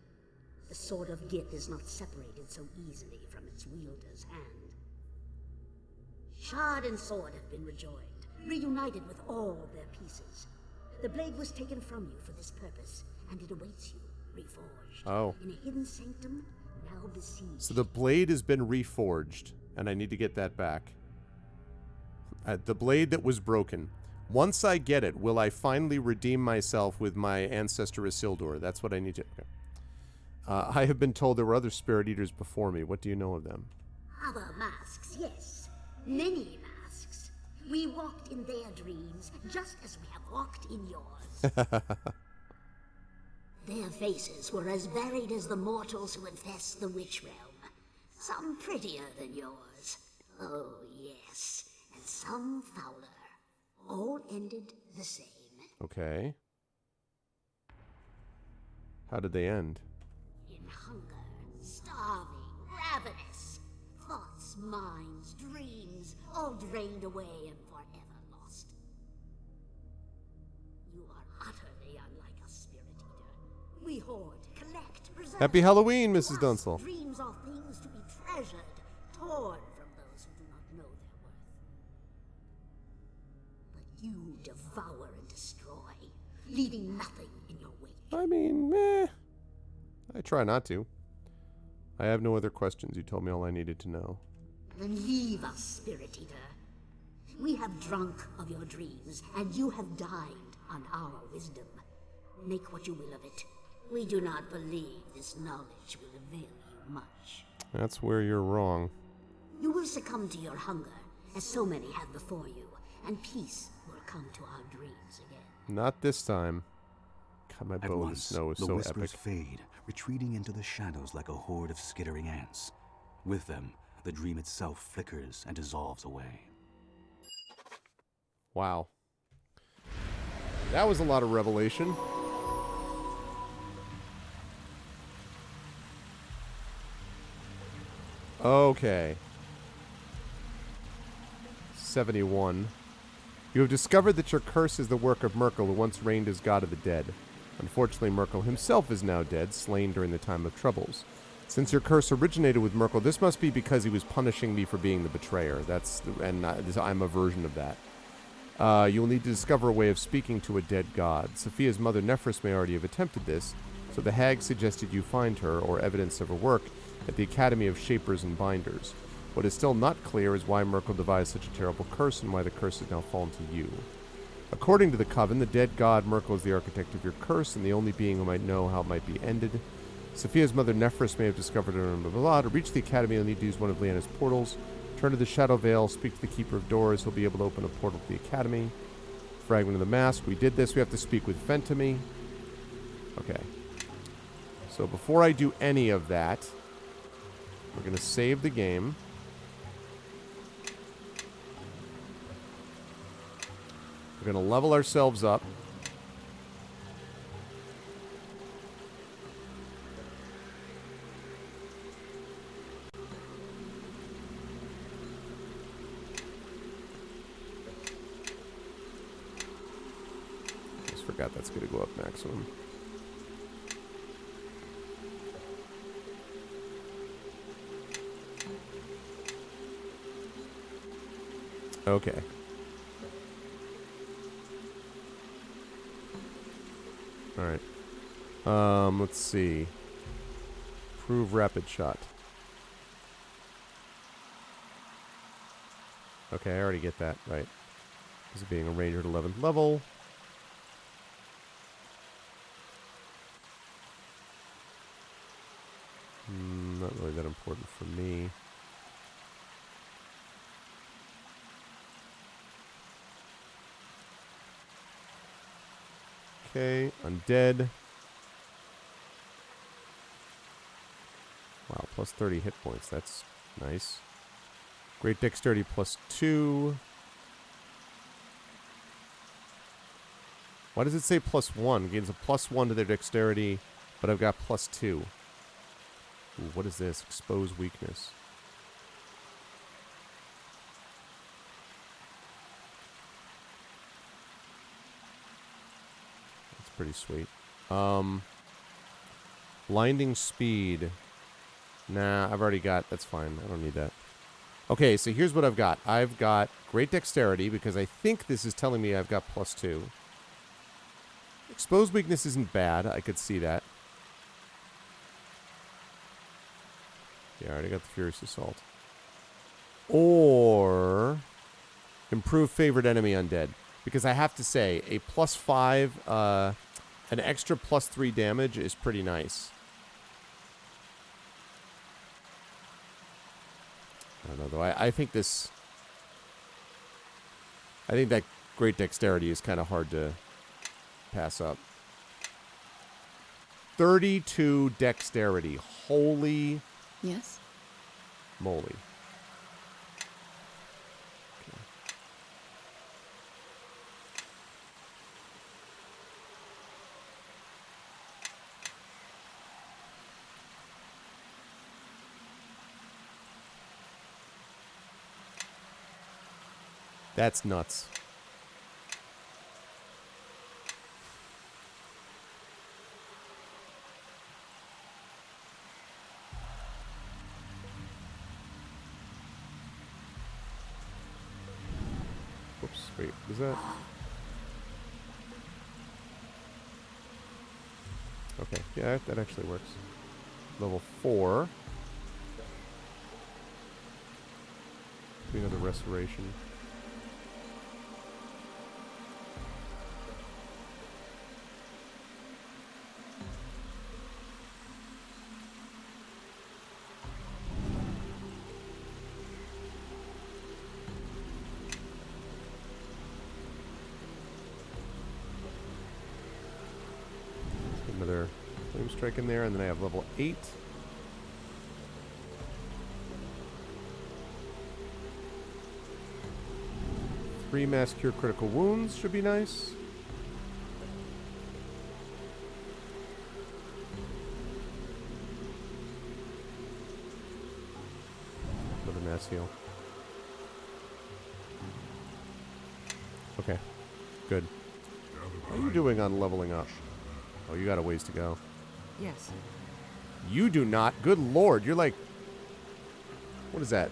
The sword of Gith is not separated so easily from its wielder's hand. Shard and sword have been rejoined, reunited with all their pieces. The blade was taken from you for this purpose, and it awaits you, reforged. Oh. In a hidden sanctum, now besieged. So the blade has been reforged, and I need to get that back. The blade that was broken. Once I get it, will I finally redeem myself with my ancestor Isildur? That's what I need to... Okay. I have been told there were other spirit eaters before me. What do you know of them? Other masks, yes. Many masks. We walked in their dreams, just as we have walked in yours. Their faces were as varied as the mortals who infest the Witch Realm. Some prettier than yours. Oh, yes. And some fouler. All ended the same. Okay. How did they end? In hunger, starving, ravenous. Thoughts, minds, dreams, all drained away and forever lost. You are utterly unlike a spirit eater. We hoard, collect, preserve. Happy Halloween, Mrs. Dunsel. Dreams are things to be treasured, torn from those who do not know their worth. But you devour and destroy, leaving nothing in your wake. I mean, meh. I try not to. I have no other questions. You told me all I needed to know. Then leave us, Spirit Eater. We have drunk of your dreams, and you have dined on our wisdom. Make what you will of it. We do not believe this knowledge will avail you much. That's where you're wrong. You will succumb to your hunger, as so many have before you, and peace will come to our dreams again. Not this time. God, my At bow in the once, snow is the so whispers epic. fade, retreating into the shadows like a horde of skittering ants. With them, the dream itself flickers and dissolves away. Wow. That was a lot of revelation. Okay. 71. You have discovered that your curse is the work of Merkel, who once reigned as god of the dead. Unfortunately, Merkel himself is now dead, slain during the time of troubles. Since your curse originated with Merkel, this must be because he was punishing me for being the betrayer. I'm a version of that. You will need to discover a way of speaking to a dead god. Sophia's mother Nephris may already have attempted this, so the hag suggested you find her, or evidence of her work, at the Academy of Shapers and Binders. What is still not clear is why Merkel devised such a terrible curse and why the curse has now fallen to you. According to the Coven, the dead god Merkel is the architect of your curse and the only being who might know how it might be ended. Sophia's mother Nephris may have discovered it on blah, blah, blah. To reach the Academy, you'll need to use one of Leanna's portals. Turn to the Shadow Veil, speak to the Keeper of Doors. He'll be able to open a portal to the Academy. Fragment of the Mask. We did this. We have to speak with Fentemy. Okay. So before I do any of that, We're going to save the game. We're going to level ourselves up. Just forgot that's going to go up maximum. Okay. Alright. Let's see. Prove rapid shot. Okay, I already get that. Right. This is being a ranger at 11th level. Not really that important for me. Okay, undead. Wow, plus 30 hit points. That's nice. Great dexterity plus 2. Why does it say plus 1? Gains a plus 1 to their dexterity, but I've got plus 2. Ooh, what is this? Expose weakness. That's pretty sweet. Blinding speed. Nah, I've already got... That's fine. I don't need that. Okay, so here's what I've got. I've got great dexterity, because I think this is telling me I've got plus 2. Exposed weakness isn't bad. I could see that. Yeah, I already got the Furious Assault. Or... improve favorite enemy undead. Because I have to say, a plus 5... an extra plus 3 damage is pretty nice. I don't know, though. I think this... I think that great dexterity is kind of hard to pass up. 32 dexterity. Holy... Yes? moly. Okay. That's nuts. Oops, wait, what is that? Okay, yeah, that actually works. Level 4. Do another restoration. Another flame strike in there, and then I have level 8. Three mass cure critical wounds should be nice. Another mass heal. Okay, good. How are you doing on leveling up? Oh, you got a ways to go. Yes. You do not. Good lord, you're like... what is that?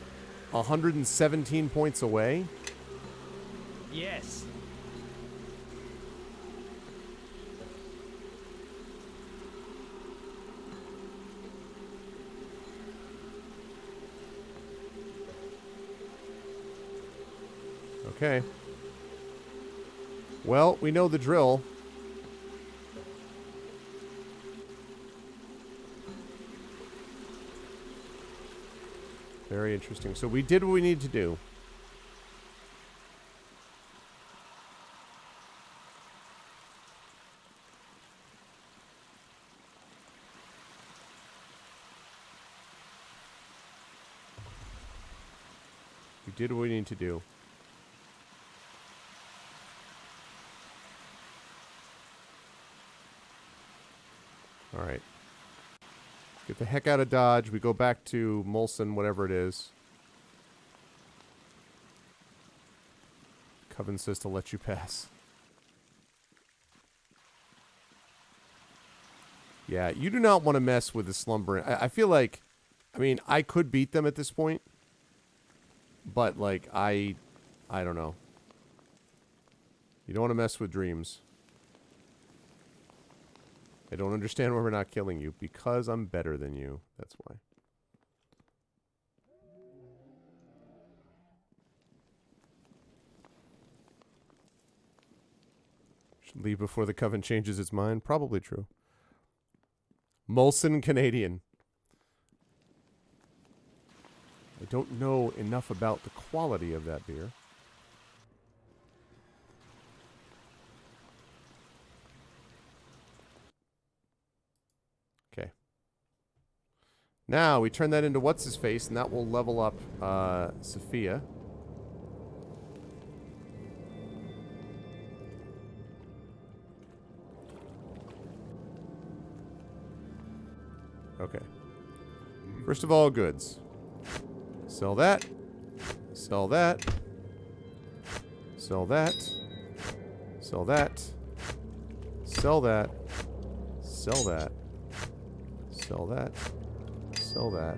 117 points away? Yes. Okay. Well, we know the drill. Very interesting. So we did what we need to do. did what we need to do. Alright. Get the heck out of Dodge. We go back to Molson, whatever it is. Coven says to let you pass. Yeah, you do not want to mess with the slumbering. I feel like, I mean, I could beat them at this point. But, like, I don't know. You don't want to mess with dreams. I don't understand why we're not killing you. Because I'm better than you. That's why. Should leave before the Coven changes its mind. Probably true. Molson Canadian. I don't know enough about the quality of that beer. Okay. Now we turn that into what's his face, and that will level up Sophia. Okay. First of all, goods. Sell that. Sell that. Sell that. Sell that. Sell that. Sell that. Sell that. Sell that.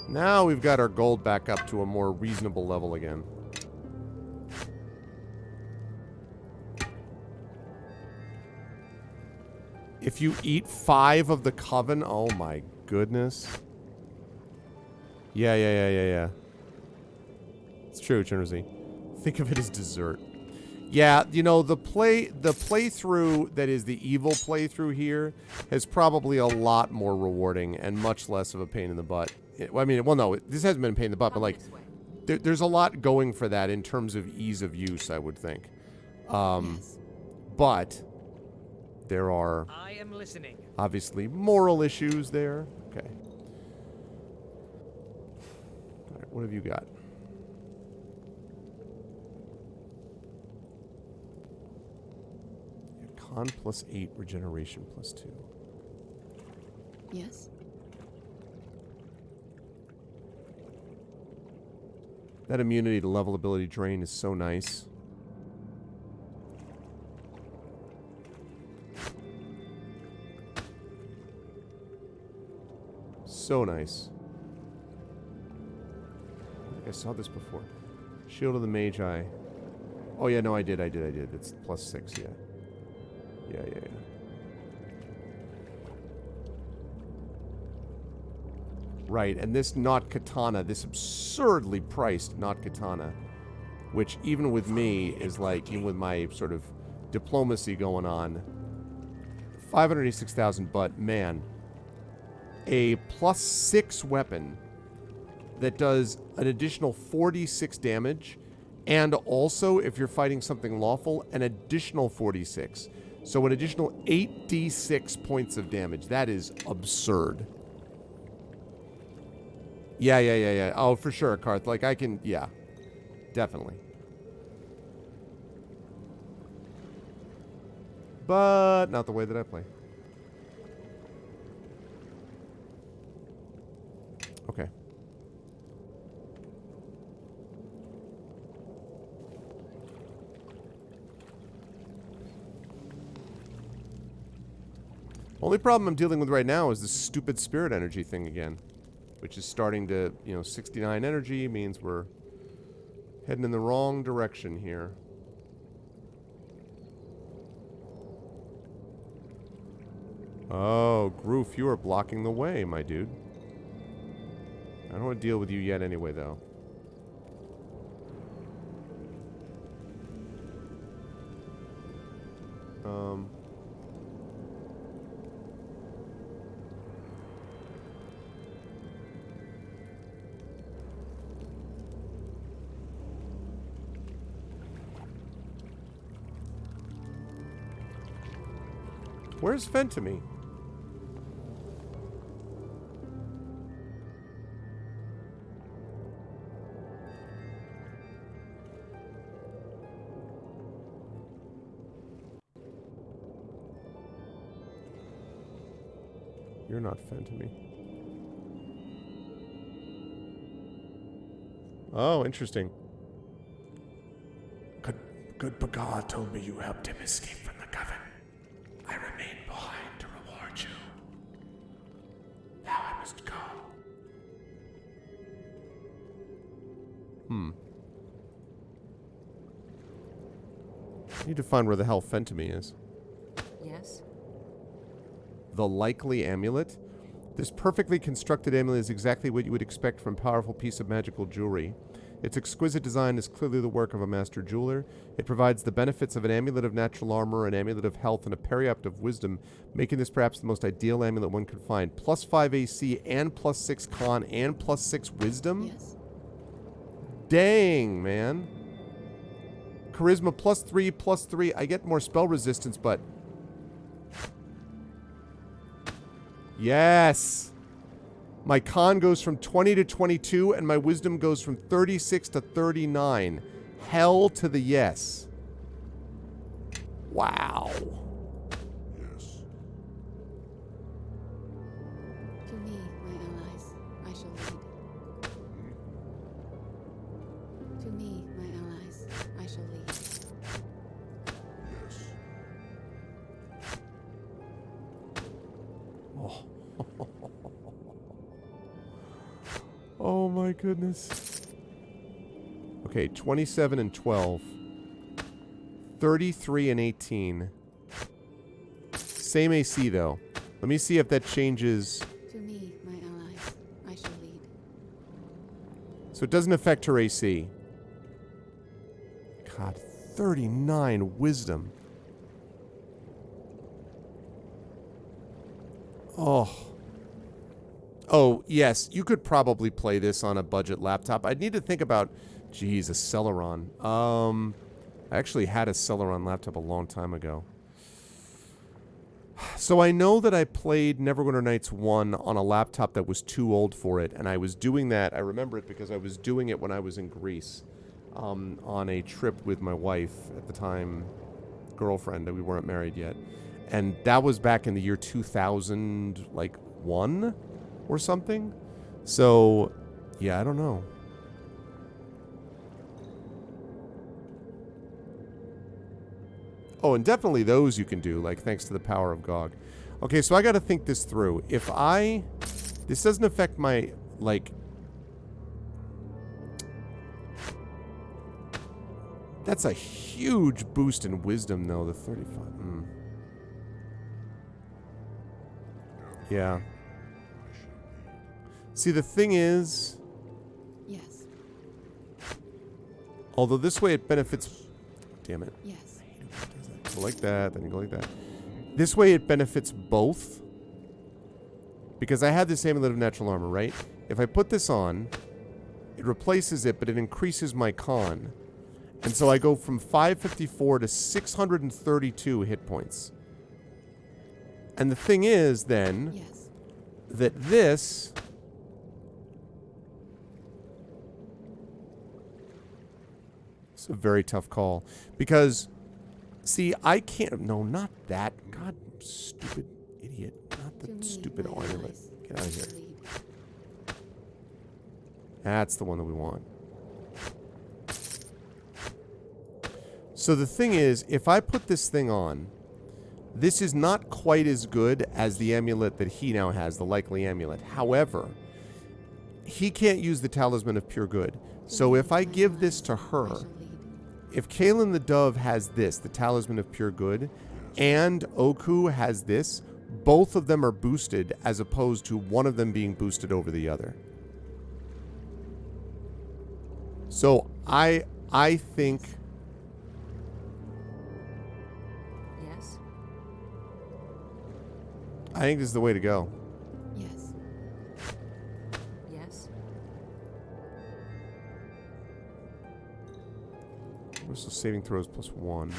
Now we've got our gold back up to a more reasonable level again. If you eat 5 of the Coven, oh my goodness. Yeah. It's true, Chernzy. Think of it as dessert. Yeah, you know, the playthrough that is the evil playthrough here is probably a lot more rewarding and much less of a pain in the butt. No, this hasn't been a pain in the butt, but like, there's a lot going for that in terms of ease of use, I would think. Yes. But there are I am listening. Obviously moral issues there. Okay. All right, what have you got? Con +8, regeneration +2. Yes. That immunity to level ability drain is so nice. So nice. I think I saw this before. Shield of the Magi. Oh yeah, no, I did. It's +6, yeah. Yeah. Right, and this not Katana, this absurdly priced not Katana, which even with me is like, even with my sort of diplomacy going on, 586,000, but man, a +6 weapon that does an additional 46 damage, and also, if you're fighting something lawful, an additional 46. So an additional 8d6 points of damage. That is absurd. Yeah. Oh, for sure, Karth. Like, I can... Yeah. Definitely. But not the way that I play. Okay. Only problem I'm dealing with right now is this stupid spirit energy thing again. Which is starting to, 69 energy means we're heading in the wrong direction here. Oh, Groof, you are blocking the way, my dude. I don't want to deal with you yet anyway, though. Where's Fentamy? You're not fen to me. Oh, interesting. Good Bagal told me you helped him escape from the coven. I remain behind to reward you. Now I must go. Need to find where the hell fen to me is. Yes? The likely amulet. This perfectly constructed amulet is exactly what you would expect from a powerful piece of magical jewelry. Its exquisite design is clearly the work of a master jeweler. It provides the benefits of an amulet of natural armor, an amulet of health, and a periapt of wisdom, making this perhaps the most ideal amulet one could find. Plus 5 AC and plus 6 con and plus 6 wisdom? Yes. Dang, man. Charisma plus 3. I get more spell resistance, but... Yes! My con goes from 20 to 22, and my wisdom goes from 36 to 39. Hell to the yes. Wow. Yes. To me, my allies, I shall lead. To me, my allies, I shall lead. Yes. Oh. Oh my goodness. Okay, 27 and 12. 33 and 18. Same AC though. Let me see if that changes. To me, my allies, I shall lead. So it doesn't affect her AC. God, 39 wisdom. Oh. Oh, yes, you could probably play this on a budget laptop. I'd need to think about, geez, a Celeron. I actually had a Celeron laptop a long time ago. So I know that I played Neverwinter Nights 1 on a laptop that was too old for it, and I was doing that, I remember it because I was doing it when I was in Greece, on a trip with my wife at the time, girlfriend, we weren't married yet. And that was back in the year 2000, like, 1 or something. So, yeah, I don't know. Oh, and definitely those you can do, like, thanks to the power of GOG. Okay, so I got to think this through. If I... This doesn't affect my, like... That's a huge boost in wisdom, though, the 35. Yeah. See, the thing is... Yes. Although this way it benefits... Damn it. Yes. Go like that, then you go like that. This way it benefits both. Because I had this amulet of natural armor, right? If I put this on, it replaces it, but it increases my con. And so I go from 554 to 632 hit points. And the thing is, then, yes, that this... It's a very tough call. Because, see, I can't... No, not that. God, stupid idiot. Not the stupid amulet. Get out of here. That's the one that we want. So the thing is, if I put this thing on, this is not quite as good as the amulet that he now has, the likely amulet. However, he can't use the Talisman of Pure Good. So if I give this to her, if Kaelin the Dove has this, the Talisman of Pure Good, and Oku has this, both of them are boosted as opposed to one of them being boosted over the other. So I think... Yes? I think this is the way to go. Yes. Yes? So saving throws +1.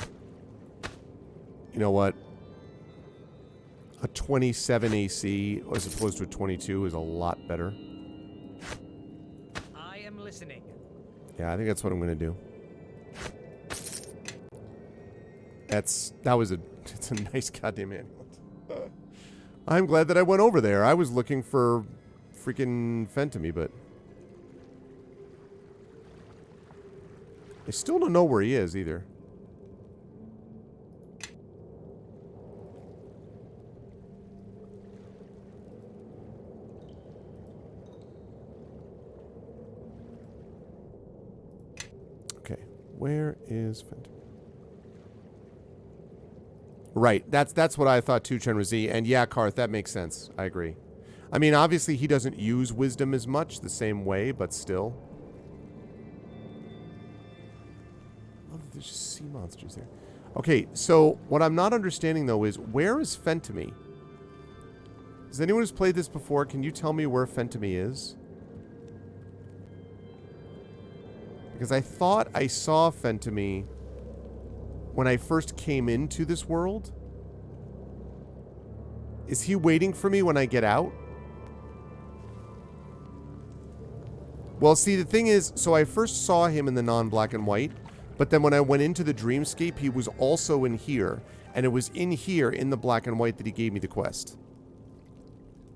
You know what? A 27 AC as opposed to a 22 is a lot better. I am listening. Yeah, I think that's what I'm going to do. It's a nice goddamn amulet. I'm glad that I went over there. I was looking for freaking Fentemy, but I still don't know where he is either. Okay, where is Fentemy? Right, that's what I thought too, Chenrezee. And yeah, Karth, that makes sense. I agree. I mean, obviously he doesn't use wisdom as much the same way, but still. Oh, there's just sea monsters there. Okay, so what I'm not understanding though is where is Fentemy? Has anyone who's played this before, can you tell me where Fentemy is? Because I thought I saw Fentemy when I first came into this world. Is he waiting for me when I get out? Well, see, the thing is, so I first saw him in the non-black and white, but then when I went into the dreamscape, he was also in here, and it was in here, in the black and white, that he gave me the quest.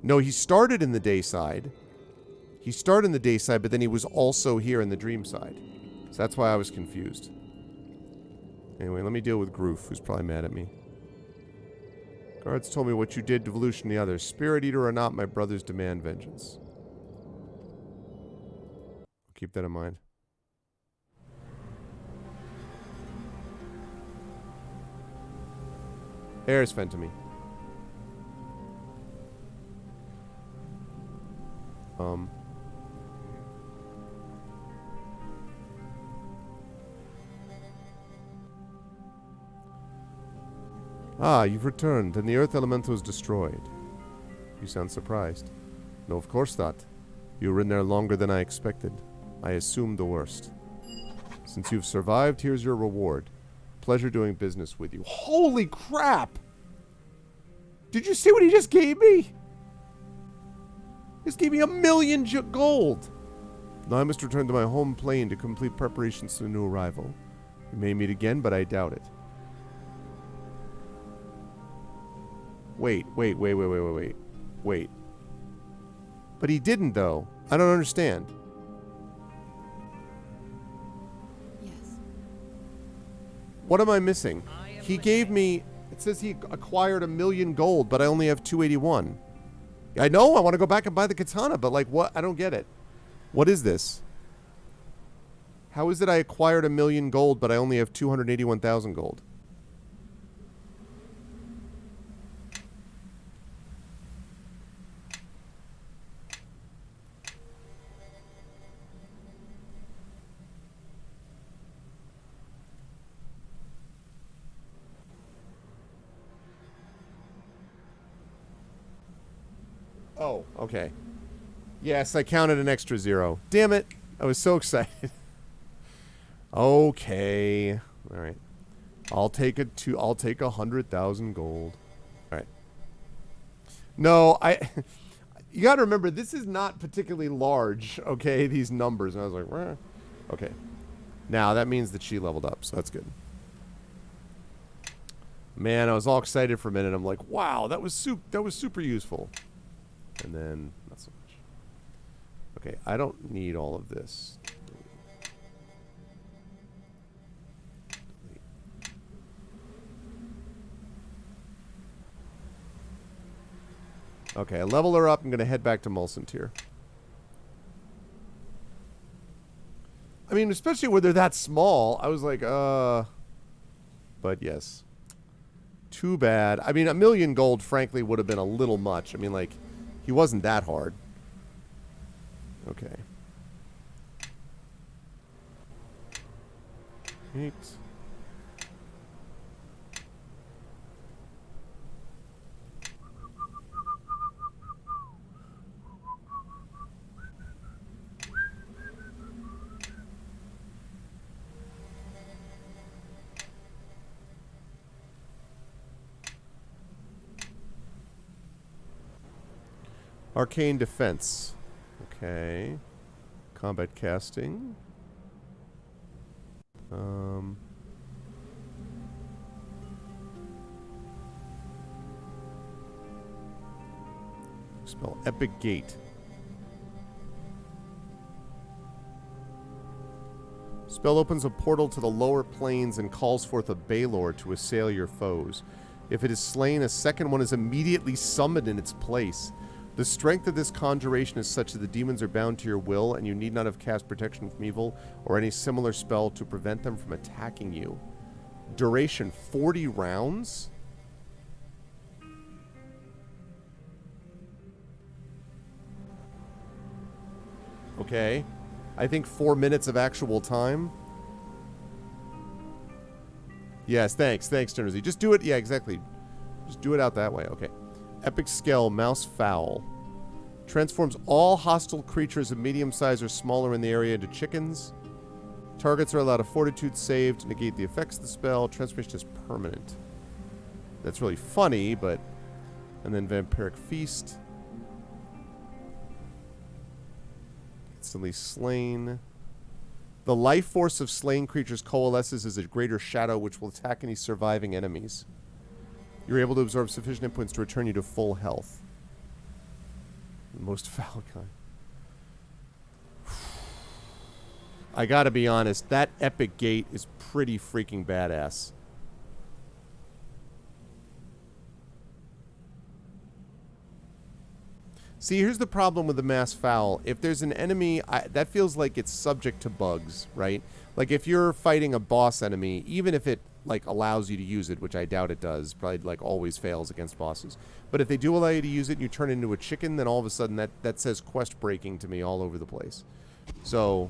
No, he started in the day side. He started in the day side, but then he was also here in the dream side. So that's why I was confused. Anyway, let me deal with Groof, who's probably mad at me. Guards told me what you did to Volution and the others. Spirit Eater or not, my brothers demand vengeance. Keep that in mind. There's Fentemy. Ah, you've returned, and the Earth Elemental is destroyed. You sound surprised. No, of course not. You were in there longer than I expected. I assumed the worst. Since you've survived, here's your reward. Pleasure doing business with you. Holy crap! Did you see what he just gave me? He just gave me 1,000,000 gold. Now I must return to my home plane to complete preparations for the new arrival. We may meet again, but I doubt it. Wait. But he didn't, though. I don't understand. Yes. What am I missing? He gave me... It says he acquired 1,000,000 gold, but I only have 281. I know, I want to go back and buy the katana, but like, what? I don't get it. What is this? How is it I acquired 1,000,000 gold, but I only have 281,000 gold? Oh, okay. Yes, I counted an extra 0. Damn it. I was so excited. Okay. All right. I'll take 100,000 gold. All right. No, you got to remember, this is not particularly large, okay, these numbers. And I was like, "Rah." Okay. Now, that means that she leveled up, so that's good. Man, I was all excited for a minute. I'm like, wow, that was super useful. And then, not so much. Okay, I don't need all of this. Okay, I level her up. I'm going to head back to Mulsantir. I mean, especially when they're that small, I was like, But yes. Too bad. I mean, 1,000,000 gold, frankly, would have been a little much. I mean, like... He wasn't that hard. Okay. 8. Arcane Defense. Okay. Combat Casting. spell. Epic Gate. Spell opens a portal to the lower planes and calls forth a Balor to assail your foes. If it is slain, a second one is immediately summoned in its place. The strength of this conjuration is such that the demons are bound to your will, and you need not have cast protection from evil or any similar spell to prevent them from attacking you. Duration 40 rounds? Okay. I think 4 minutes of actual time. Yes, thanks. Thanks, Turnersy. Just do it. Yeah, exactly. Just do it out that way. Okay. Epic Scale, Mouse Fowl. Transforms all hostile creatures of medium size or smaller in the area into chickens. Targets are allowed a fortitude save to negate the effects of the spell. Transformation is permanent. That's really funny, but... And then Vampiric Feast. Instantly slain. The life force of slain creatures coalesces as a greater shadow which will attack any surviving enemies. You're able to absorb sufficient hit points to return you to full health. Most foul kind. I gotta be honest, that Epic Gate is pretty freaking badass. See, here's the problem with the Mass Foul. If there's an enemy, that feels like it's subject to bugs, right? Like, if you're fighting a boss enemy, even if it, like, allows you to use it, which I doubt it does, probably, like, always fails against bosses. But if they do allow you to use it and you turn into a chicken, then all of a sudden that says quest breaking to me all over the place. So,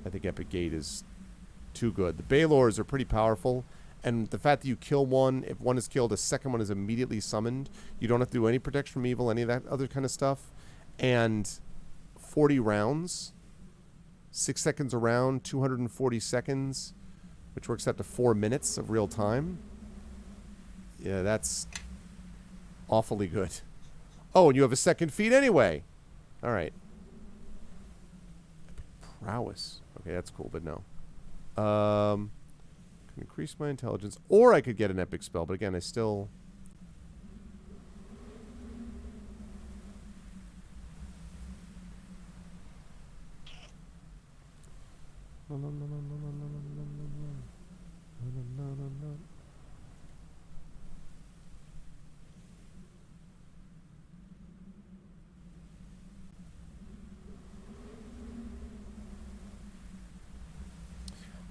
I think Epic Gate is too good. The Balors are pretty powerful. And the fact that you kill one, if one is killed, a second one is immediately summoned. You don't have to do any protection from evil, any of that other kind of stuff. And 40 rounds, 6 seconds a round, 240 seconds, which works out to 4 minutes of real time. Yeah, that's awfully good. Oh, and you have a second feat anyway. All right. Prowess. Okay, that's cool, but no. Increase my intelligence. Or I could get an epic spell, but again, I still...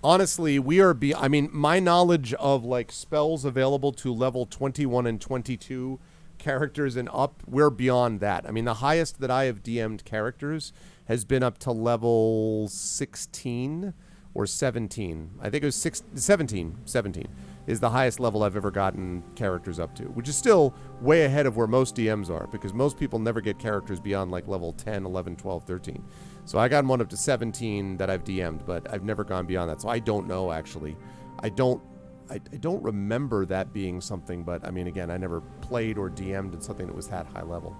Honestly, we are I mean, my knowledge of, like, spells available to level 21 and 22 characters and up, we're beyond that. I mean, the highest that I have DM'd characters has been up to level 16 or 17. I think it was 17 is the highest level I've ever gotten characters up to, which is still way ahead of where most DMs are, because most people never get characters beyond, like, level 10, 11, 12, 13. So I got one up to 17 that I've DM'd, but I've never gone beyond that. So I don't know, actually. I don't remember that being something, but, I mean, again, I never played or DM'd in something that was that high level.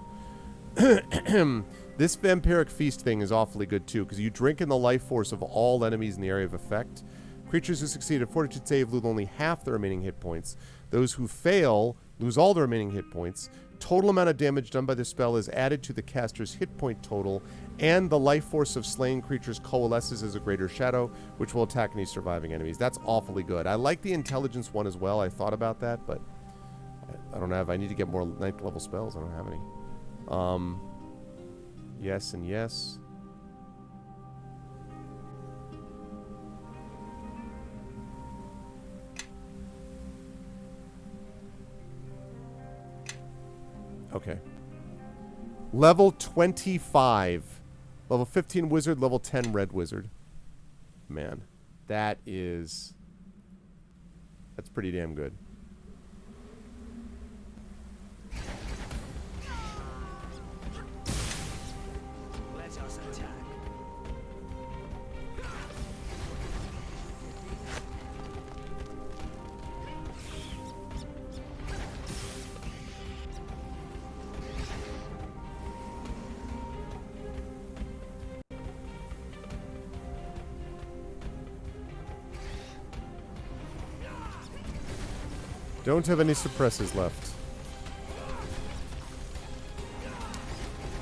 This Vampiric Feast thing is awfully good, too, because you drink in the life force of all enemies in the area of effect. Creatures who succeed at Fortitude save lose only half their remaining hit points. Those who fail lose all their remaining hit points. Total amount of damage done by the spell is added to the caster's hit point total, and the life force of slain creatures coalesces as a greater shadow, which will attack any surviving enemies. That's awfully good. I like the intelligence one as well. I thought about that, but I don't have... I need to get more 9th level spells. I don't have any. Yes and yes. Okay. Level 25. Level 15 wizard, level 10 red wizard. Man, that's pretty damn good. Let us attack. Don't have any suppressors left.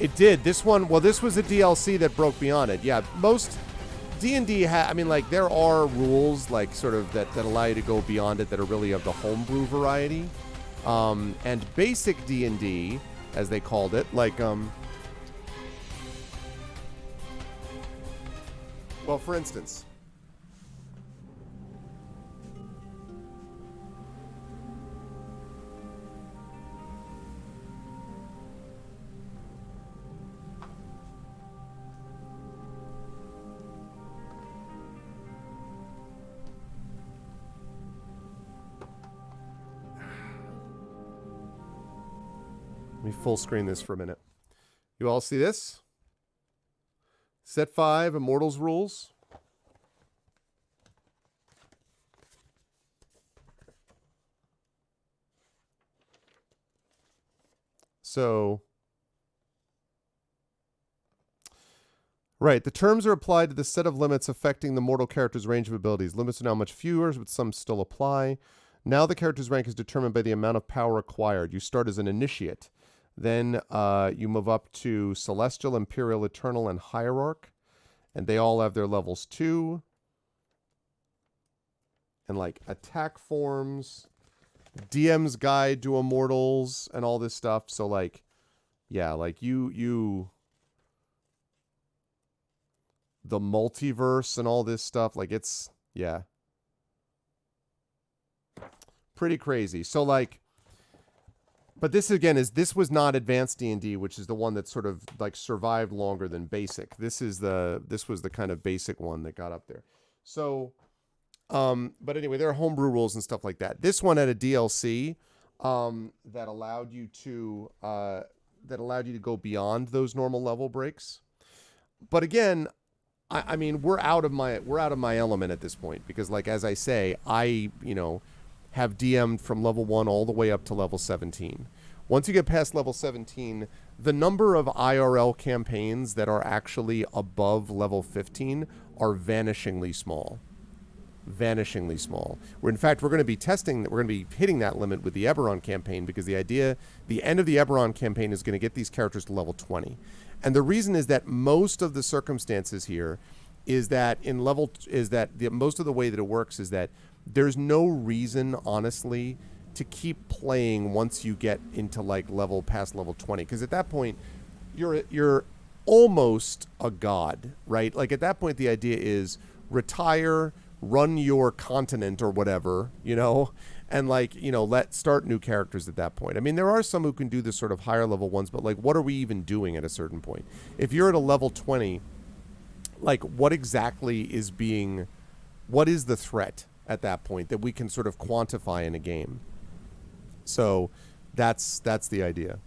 It did. This one, well, this was a DLC that broke beyond it. Yeah, most D&D, I mean, like, there are rules, like, sort of, that allow you to go beyond it that are really of the homebrew variety. And basic D&D, as they called it, like, well, for instance, let me full screen this for a minute. You all see this? Set 5, Immortals rules. So, right, the terms are applied to the set of limits affecting the mortal character's range of abilities. Limits are now much fewer, but some still apply. Now the character's rank is determined by the amount of power acquired. You start as an initiate. Then you move up to Celestial, Imperial, Eternal, and Hierarch. And they all have their levels too. And like attack forms, DM's Guide to Immortals, and all this stuff. So like, yeah, like the multiverse and all this stuff. Like it's, yeah. Pretty crazy. So like, but this again this was not advanced D&D, which is the one that sort of like survived longer than basic. This was the kind of basic one that got up there. So, but anyway, there are homebrew rules and stuff like that. This one had a DLC that allowed you to go beyond those normal level breaks. But again, I mean, we're out of my element at this point because, like as I say, I have DM'd from level 1 all the way up to level 17. Once you get past level 17, the number of IRL campaigns that are actually above level 15 are vanishingly small. Vanishingly small. In fact, we're going to be hitting that limit with the Eberron campaign because the end of the Eberron campaign is going to get these characters to level 20. And the reason is that most of the circumstances here is that most of the way that it works is that there's no reason, honestly, to keep playing once you get into like past level 20, because at that point you're almost a god, right? Like at that point the idea is retire, run your continent or whatever, and let start new characters at that point. I mean, there are some who can do the sort of higher level ones, but like what are we even doing at a certain point? If you're at a level 20, like what is the threat at that point that we can sort of quantify in a game? So that's the idea.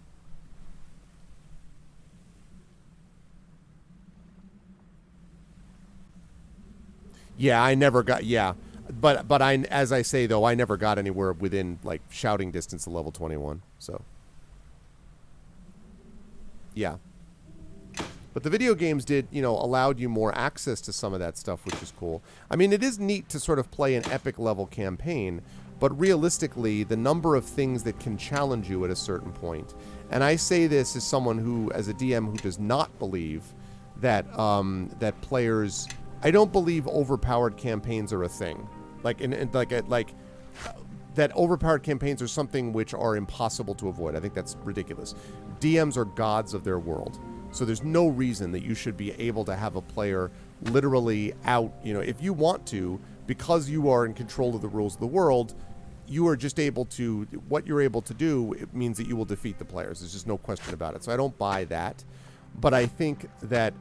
Yeah, I never got, but I, as I say though, I never got anywhere within like shouting distance of level 21. So yeah. But the video games allowed you more access to some of that stuff, which is cool. I mean, it is neat to sort of play an epic level campaign, but realistically, the number of things that can challenge you at a certain point. And I say this as someone who, as a DM who does not believe that that players, I don't believe overpowered campaigns are a thing. Like that overpowered campaigns are something which are impossible to avoid. I think that's ridiculous. DMs are gods of their world. So there's no reason that you should be able to have a player literally out, if you want to, because you are in control of the rules of the world, you are just able to, what you're able to do, it means that you will defeat the players. There's just no question about it. So I don't buy that. But I think that,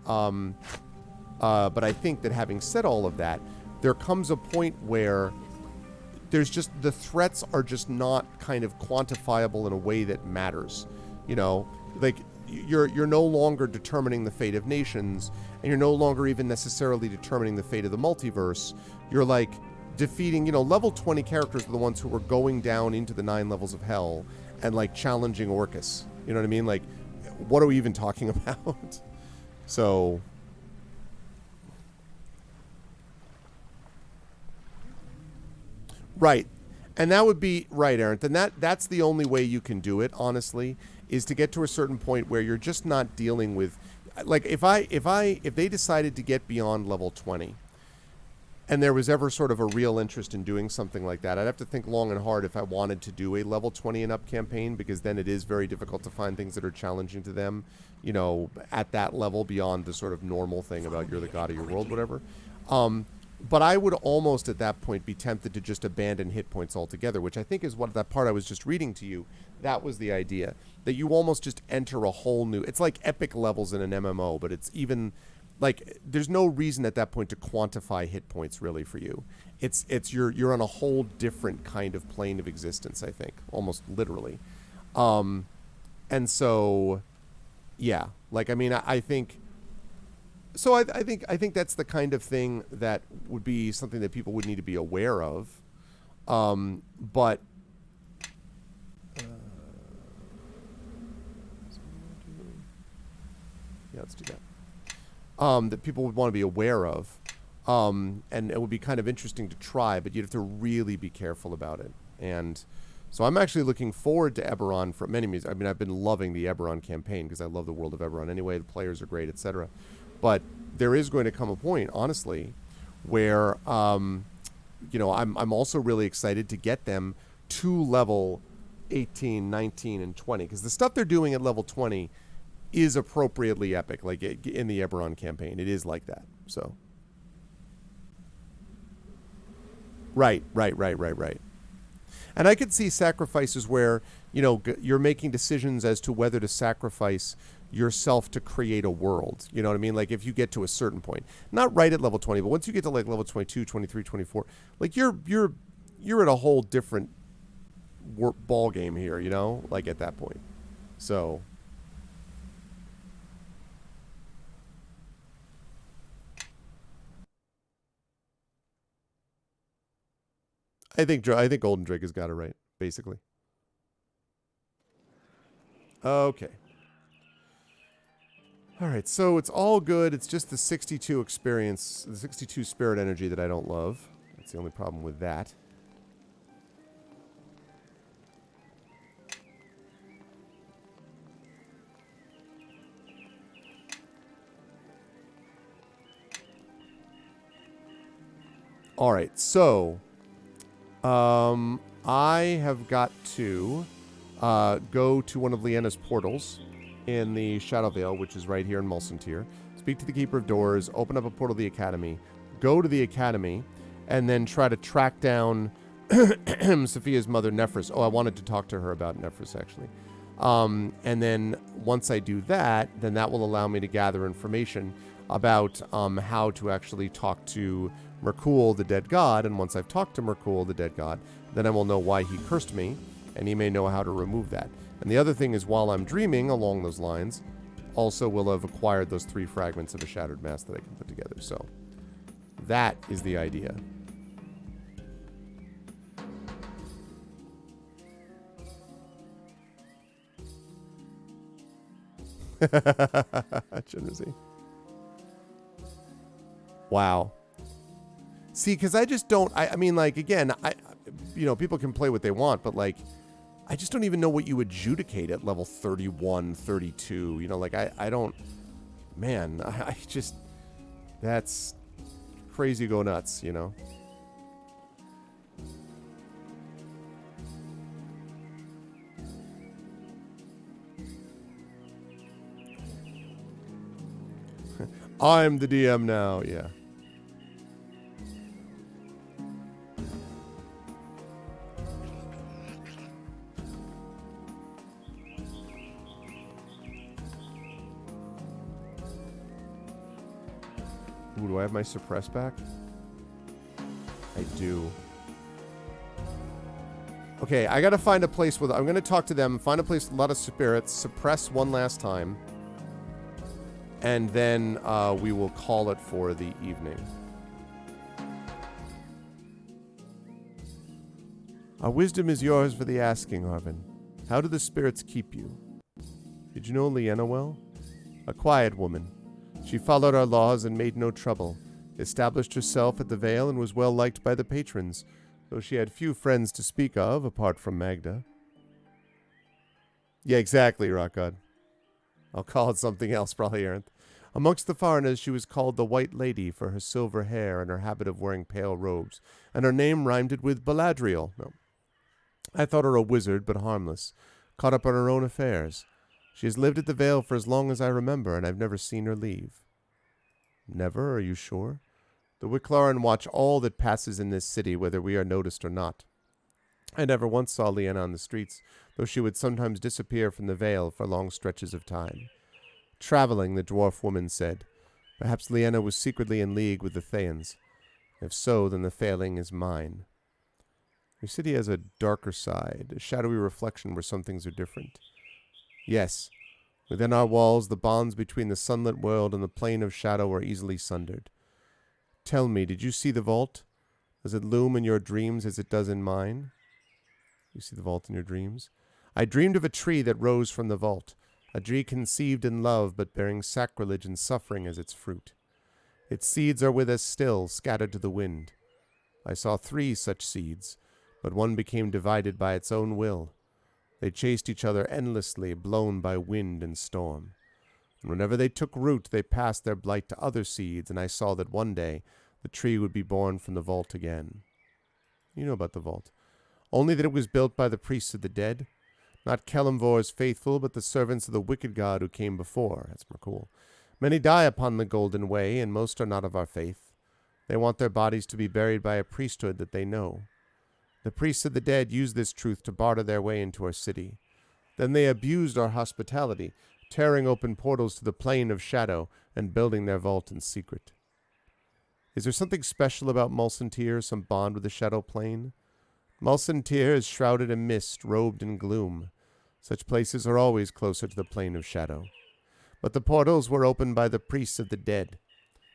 having said all of that, there comes a point where there's just, the threats are just not kind of quantifiable in a way that matters. Like, you're no longer determining the fate of nations, and you're no longer even necessarily determining the fate of the multiverse. You're like defeating, level 20 characters are the ones who are going down into the 9 levels of hell and like challenging Orcus. You know what I mean? Like, what are we even talking about? So right. And that would be right, Aaron. Then that's the only way you can do it, honestly, is to get to a certain point where you're just not dealing with, like, if they decided to get beyond level 20, and there was ever sort of a real interest in doing something like that, I'd have to think long and hard if I wanted to do a level 20 and up campaign, because then it is very difficult to find things that are challenging to them, you know, at that level beyond the sort of normal thing about you're the god of your world, whatever. But I would almost at that point be tempted to just abandon hit points altogether, which I think is what that part I was just reading to you. That was the idea, that you almost just enter a whole new, it's like epic levels in an MMO, but it's even like there's no reason at that point to quantify hit points really for you. It's you're on a whole different kind of plane of existence, I think, almost literally. And so yeah, like, I mean, I think so I think that's the kind of thing that would be something that people would need to be aware of. But yeah, let's do that. That people would want to be aware of. And it would be kind of interesting to try, but you'd have to really be careful about it. And so I'm actually looking forward to Eberron for many reasons. I mean, I've been loving the Eberron campaign because I love the world of Eberron anyway. The players are great, etc. But there is going to come a point, honestly, where you know, I'm also really excited to get them to level 18, 19, and 20, because the stuff they're doing at level 20 is appropriately epic, like in the Eberron campaign. It is like that. So right. And I could see sacrifices where, you know, you're making decisions as to whether to sacrifice yourself to create a world. You know what I mean? Like, if you get to a certain point, not right at level 20, but once you get to like level 22, 23, 24, like you're at a whole different ball game here, you know, like at that point. So I think Golden Drake has got it right, basically. Okay. All right, so it's all good. It's just the 62 experience, the 62 spirit energy that I don't love. That's the only problem with that. All right, so I have got to go to one of Leanna's portals in the Shadow Vale, which is right here in Mulsantir. Speak to the Keeper of Doors, open up a portal to the Academy, go to the Academy, and then try to track down Sophia's mother, Nephris. Oh, I wanted to talk to her about Nephris, actually. And then once I do that, then that will allow me to gather information about how to actually talk to Merkul, the dead god. And once I've talked to Merkul, the dead god, then I will know why he cursed me, and he may know how to remove that. And the other thing is, while I'm dreaming along those lines, also will have acquired those 3 fragments of a shattered mass that I can put together. So that is the idea. Generosity. Wow. See, because I just don't, I mean, like, again, you know, people can play what they want, but, like, I just don't even know what you adjudicate at level 31, 32. You know, like, I don't, man, I just, that's crazy go nuts, you know? I'm the DM now, yeah. Ooh, do I have my suppress back? I do. Okay, I gotta find a place with... I'm gonna talk to them, find a place with a lot of spirits, suppress one last time, and then we will call it for the evening. Our wisdom is yours for the asking, Arvin. How do the spirits keep you? Did you know Leanna well? A quiet woman. She followed our laws and made no trouble, established herself at the Vale and was well liked by the patrons, though she had few friends to speak of apart from Magda. Yeah, exactly, Rock God. I'll call it something else, probably, Aren't. Amongst the foreigners, she was called the White Lady for her silver hair and her habit of wearing pale robes, and her name rhymed with Beladriel. No. I thought her a wizard, but harmless, caught up on her own affairs. She has lived at the Vale for as long as I remember, and I've never seen her leave. Never, are you sure? The Wicklaran watch all that passes in this city, whether we are noticed or not. I never once saw Leanna on the streets, though she would sometimes disappear from the Vale for long stretches of time. Traveling, the dwarf woman said. Perhaps Leanna was secretly in league with the Thayans. If so, then the failing is mine. Your city has a darker side, a shadowy reflection where some things are different. Yes, within our walls, the bonds between the sunlit world and the plane of shadow are easily sundered. Tell me, did you see the vault? Does it loom in your dreams as it does in mine? You see the vault in your dreams? I dreamed of a tree that rose from the vault, a tree conceived in love but bearing sacrilege and suffering as its fruit. Its seeds are with us still, scattered to the wind. I saw 3 such seeds, but one became divided by its own will. They chased each other endlessly, blown by wind and storm. And whenever they took root, they passed their blight to other seeds, and I saw that one day the tree would be born from the vault again. You know about the vault. Only that it was built by the priests of the dead. Not Kelemvor's faithful, but the servants of the wicked god who came before. That's more cool. Many die upon the golden way, and most are not of our faith. They want their bodies to be buried by a priesthood that they know. The priests of the dead used this truth to barter their way into our city. Then they abused our hospitality, tearing open portals to the plane of shadow and building their vault in secret. Is there something special about Mulsantir, some bond with the shadow plane? Mulsantir is shrouded in mist, robed in gloom. Such places are always closer to the plane of shadow. But the portals were opened by the priests of the dead.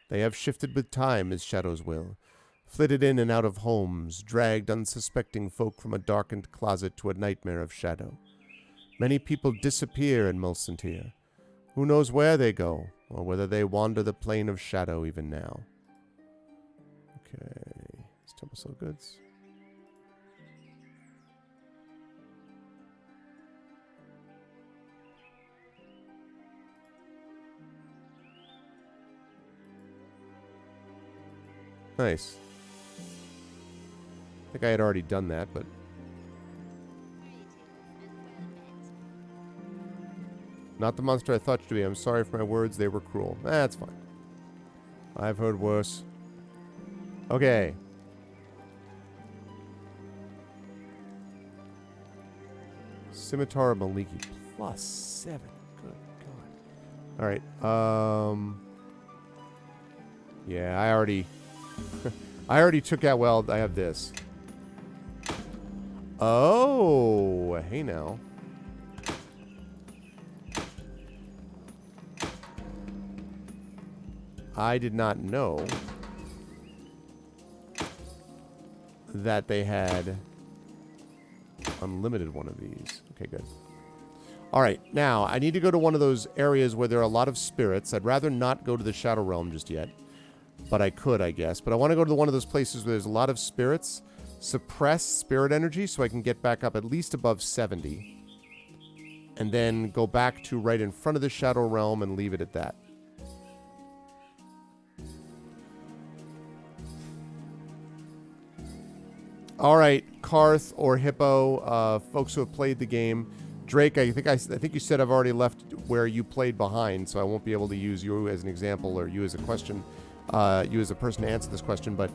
They have shifted with time as shadows will, flitted in and out of homes, dragged unsuspecting folk from a darkened closet to a nightmare of shadow. Many people disappear in Mulsantir. Who knows where they go, or whether they wander the plane of shadow even now. Okay, let's Temple Soul Goods. Nice. I think I had already done that, but... Not the monster I thought you to be. I'm sorry for my words. They were cruel. That's fine. I've heard worse. Okay. Scimitar of Maliki. +7. Good God. Alright. Yeah, I already... I already took out... Well, I have this. Oh, hey now. I did not know that they had unlimited one of these. Okay, good. All right, now I need to go to one of those areas where there are a lot of spirits. I'd rather not go to the Shadow Realm just yet, but I could, I guess. But I want to go to one of those places where there's a lot of spirits, suppress spirit energy so I can get back up at least above 70, and then go back to right in front of the Shadow Realm and leave it at that. All right, Karth or Hippo, folks who have played the game. Drake, I think you said I've already left where you played behind, so I won't be able to use you as an example or you as a question, you as a person to answer this question. But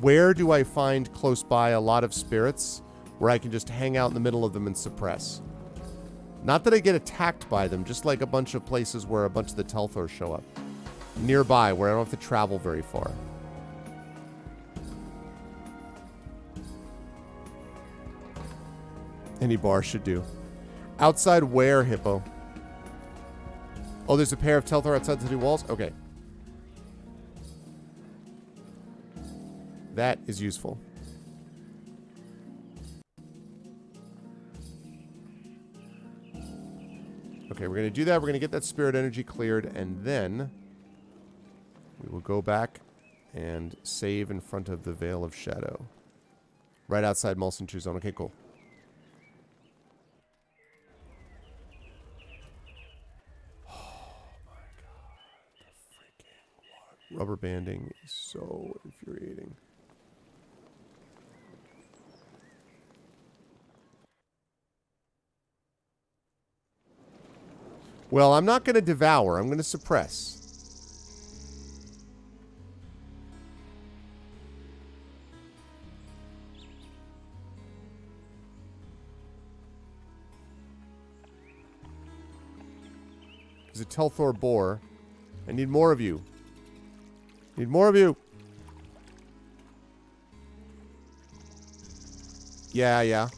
where do I find close by a lot of spirits where I can just hang out in the middle of them and suppress? Not that I get attacked by them, just like a bunch of places where a bunch of the Telthor show up. Nearby, where I don't have to travel very far. Any bar should do. Outside where, Hippo? Oh, there's a pair of Telthor outside the 2 walls? Okay. That is useful. Okay, we're going to do that. We're going to get that spirit energy cleared, and then we will go back and save in front of the Veil of Shadow. Right outside Mulsantir Zone. Okay, cool. Rubber banding is so infuriating. Well, I'm not going to devour. I'm going to suppress. There's a Telthor boar. I need more of you. Need more of you. Yeah, yeah.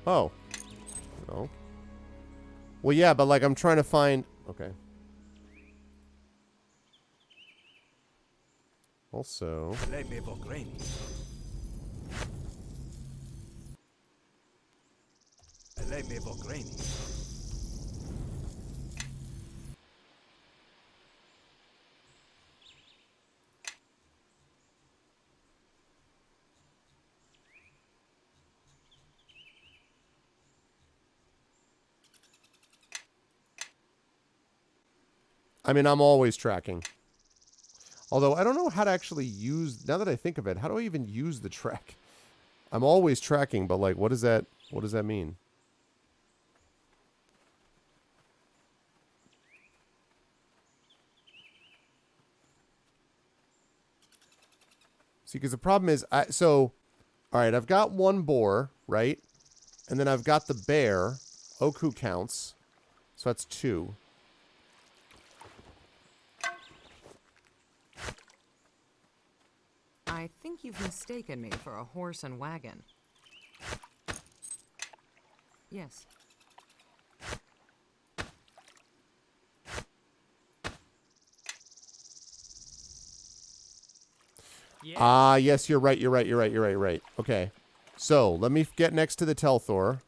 Oh. No. Well, yeah, but like I'm trying to find... Okay. Also... I mean, I'm always tracking. Although, I don't know how to actually use... Now that I think of it, how do I even use the track? I'm always tracking, but like, what does that mean? See, because the problem is... all right, I've got one boar, right? And then I've got the bear. Oku counts. So that's 2. I think you've mistaken me for a horse and wagon. Yes. Ah, yes, you're right. Okay. So, let me get next to the Telthor.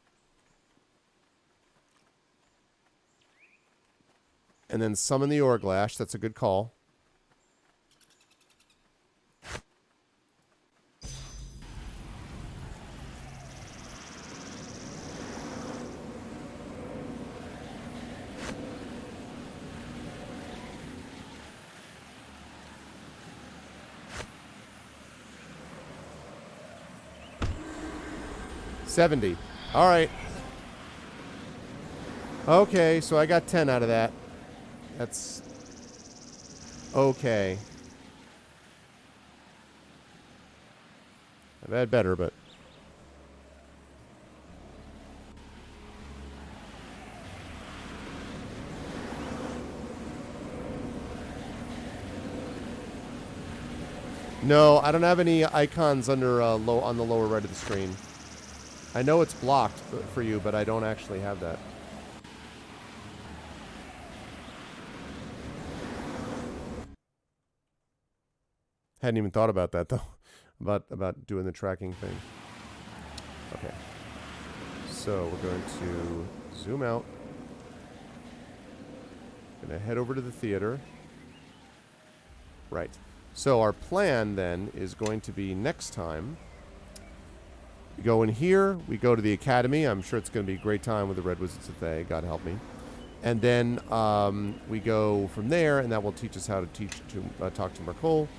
And then summon the Orglash. That's a good call. $70. All right. Okay, so I got 10 out of that. That's okay. I've had better, but no, I don't have any icons under on the lower right of the screen. I know it's blocked for you, but I don't actually have that. Hadn't even thought about that though, about doing the tracking thing. Okay, so we're going to zoom out. Gonna head over to the theater. Right. So our plan then is going to be next time. We go in here. We go to the academy. I'm sure it's going to be a great time with the Red Wizards of Thay. God help me. And then we go from there, and that will teach us how to talk to Markol.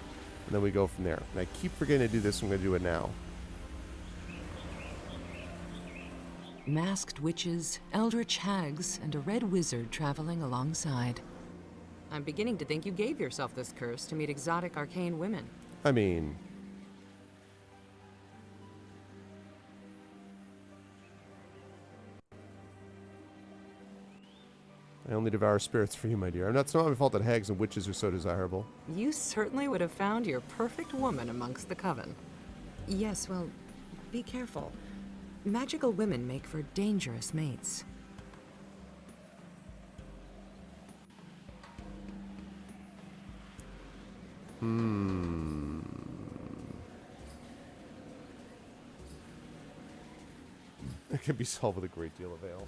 And then we go from there. And I keep forgetting to do this. I'm going to do it now. Masked witches, eldritch hags, and a red wizard traveling alongside. I'm beginning to think you gave yourself this curse to meet exotic arcane women. I mean... I only devour spirits for you, my dear. And that's not my fault that hags and witches are so desirable. You certainly would have found your perfect woman amongst the coven. Yes, well, be careful. Magical women make for dangerous mates. That can be solved with a great deal of ale.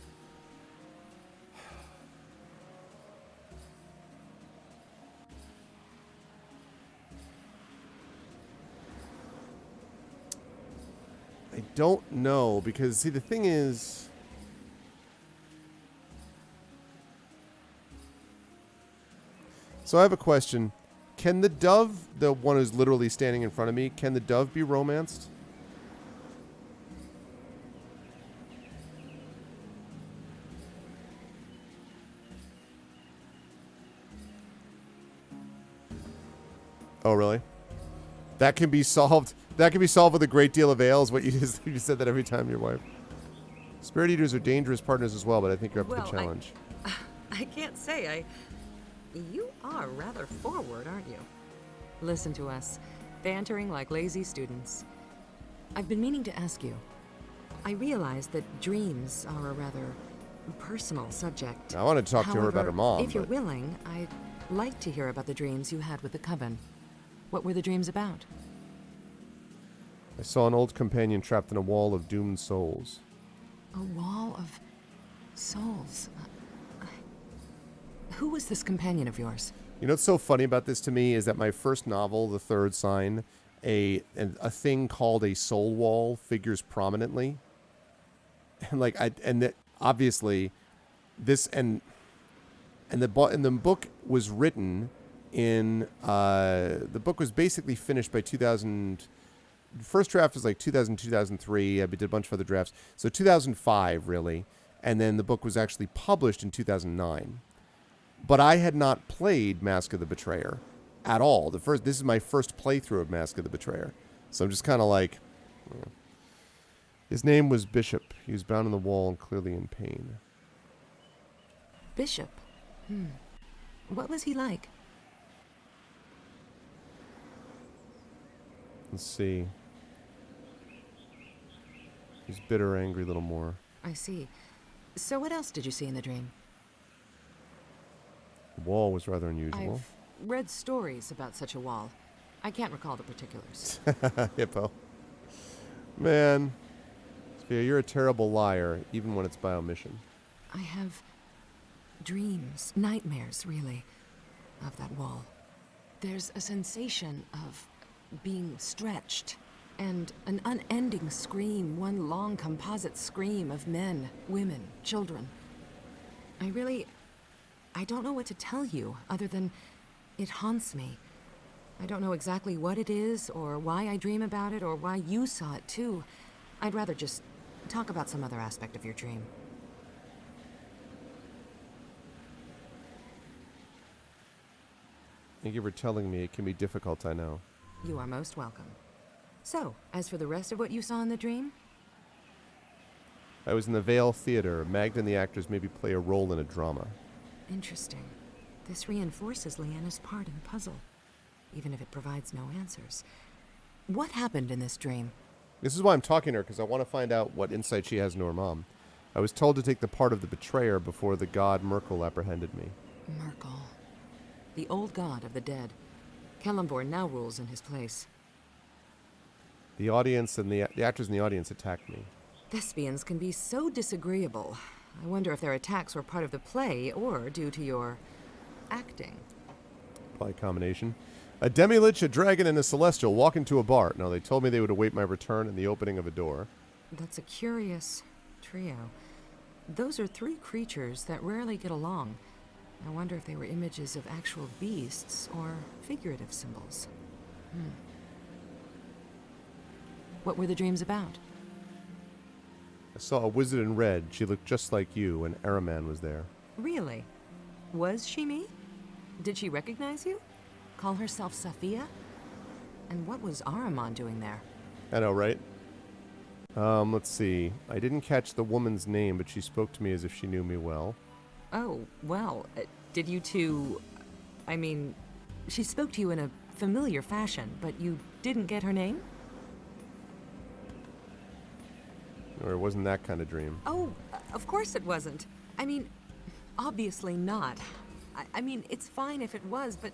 I don't know, because, see, the thing is... So I have a question. Can the dove, the one who's literally standing in front of me, can the dove be romanced? Oh, really? That can be solved. That can be solved with a great deal of ale, is what you just you said that every time your wife. Spirit eaters are dangerous partners as well, but I think you're up to the challenge. I can't say. You are rather forward, aren't you? Listen to us, bantering like lazy students. I've been meaning to ask you. I realize that dreams are a rather personal subject. I want to talk to her about her mom. If you're willing, I'd like to hear about the dreams you had with the coven. What were the dreams about? I saw an old companion trapped in a wall of doomed souls. A wall of souls? Who was this companion of yours? You know what's so funny about this to me is that my first novel, The Third Sign, a thing called a soul wall figures prominently. And obviously this and the book was written in the book was basically finished by 2000. First draft was like 2000, 2003. I did a bunch of other drafts. So 2005 really, and then the book was actually published in 2009. But I had not played Mask of the Betrayer at all. This is my first playthrough of Mask of the Betrayer. So I'm just kind of like... His name was Bishop. He was bound on the wall and clearly in pain. Bishop? What was he like? Let's see. He's bitter, angry, a little more. I see. So what else did you see in the dream? The wall was rather unusual. I've read stories about such a wall. I can't recall the particulars. Hippo. Man. Sophia, you're a terrible liar, even when it's by omission. I have dreams, nightmares, really, of that wall. There's a sensation of being stretched, and an unending scream, one long composite scream of men, women, children. I don't know what to tell you, other than it haunts me. I don't know exactly what it is, or why I dream about it, or why you saw it too. I'd rather just talk about some other aspect of your dream. Thank you for telling me. It can be difficult, I know. You are most welcome. So, as for the rest of what you saw in the dream? I was in the Vale Theater. Magda and the actors maybe play a role in a drama. Interesting. This reinforces Leanna's part in the puzzle, even if it provides no answers. What happened in this dream? This is why I'm talking to her, because I want to find out what insight she has into her mom. I was told to take the part of the betrayer before the god Merkel apprehended me. Merkel. The old god of the dead. Kellenborn now rules in his place. The audience and the actors in the audience attacked me. Thespians can be so disagreeable. I wonder if their attacks were part of the play or due to your acting. Probably a combination. A demi-lich, a dragon, and a celestial walk into a bar. No, they told me they would await my return in the opening of a door. That's a curious trio. Those are three creatures that rarely get along. I wonder if they were images of actual beasts or figurative symbols. What were the dreams about? I saw a wizard in red. She looked just like you, and Araman was there. Really? Was she me? Did she recognize you? Call herself Safia? And what was Araman doing there? I know, right? Let's see. I didn't catch the woman's name, but she spoke to me as if she knew me well. Oh, well, did you two... I mean, she spoke to you in a familiar fashion, but you didn't get her name? Or it wasn't that kind of dream. Oh, of course it wasn't. I mean, obviously not. I mean, it's fine if it was, but...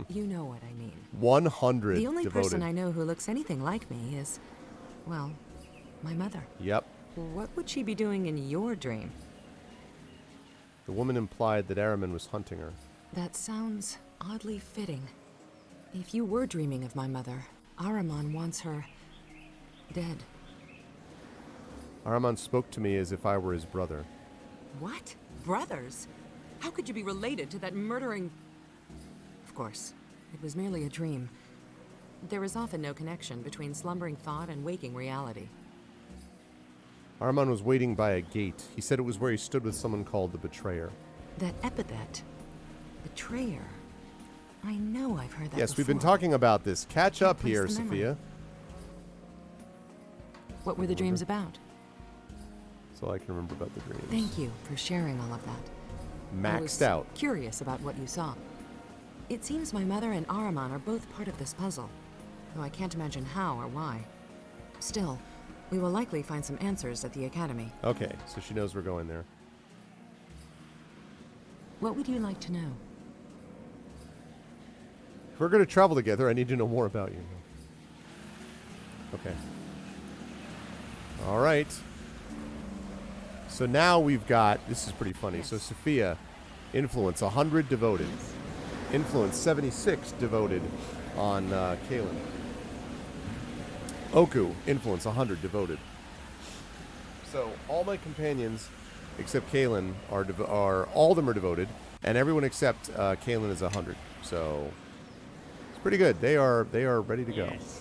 You know what I mean. 100 The only devoted. person I know who looks anything like me is, well, my mother. Yep. What would she be doing in your dream? The woman implied that Araman was hunting her. That sounds oddly fitting. If you were dreaming of my mother, Araman wants her dead. Araman spoke to me as if I were his brother. What? Brothers? How could you be related to that murdering... Of course, it was merely a dream. There is often no connection between slumbering thought and waking reality. Araman was waiting by a gate. He said it was where he stood with someone called the Betrayer. That epithet, Betrayer. I know I've heard that Yes, before. we've been talking about this. Catch up place here, the memory. Sophia. What were the dreams about? That's all I can remember about the dreams. Thank you for sharing all of that. I was Maxed out. Curious about what you saw. It seems my mother and Araman are both part of this puzzle, though I can't imagine how or why. Still, we will likely find some answers at the Academy. Okay, so she knows we're going there. What would you like to know? If we're going to travel together, I need to know more about you. Okay. All right. So now we've got, this is pretty funny. So Sophia, influence 100 devoted. Influence 76 devoted on Kaelin. Oku, influence 100 devoted. So all my companions, except Kaelin, are all of them are devoted, and everyone except Kaelin is 100. So it's pretty good. They are ready to go. Yes.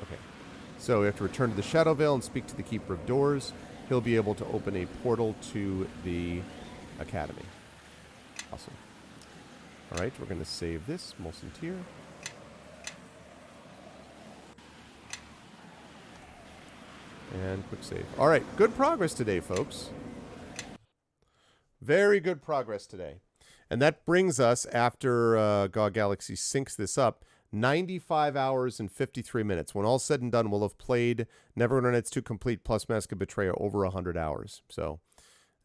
Okay. So we have to return to the Shadow Vale and speak to the Keeper of Doors. He'll be able to open a portal to the Academy. Awesome. All right, we're going to save this. Molson Tier. And quick save. All right, good progress today, folks. Very good progress today. And that brings us, after GOG Galaxy syncs this up, 95 hours and 53 minutes. When all's said and done, we'll have played Neverwinter Nights 2 Complete plus Mask of Betrayal over 100 hours. So,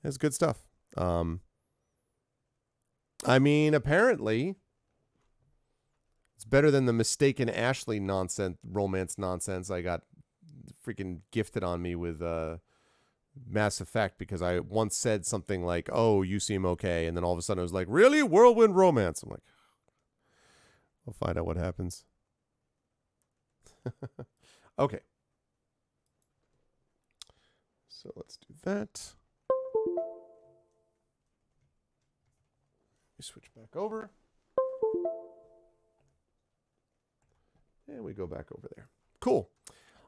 that's good stuff. I mean, apparently, it's better than the Mistaken Ashley nonsense, romance nonsense I got freaking gifted on me with Mass Effect, because I once said something like, oh, you seem okay, and then all of a sudden I was like, really? Whirlwind romance? I'm like, we'll find out what happens. Okay. So let's do that. We switch back over. And we go back over there. Cool.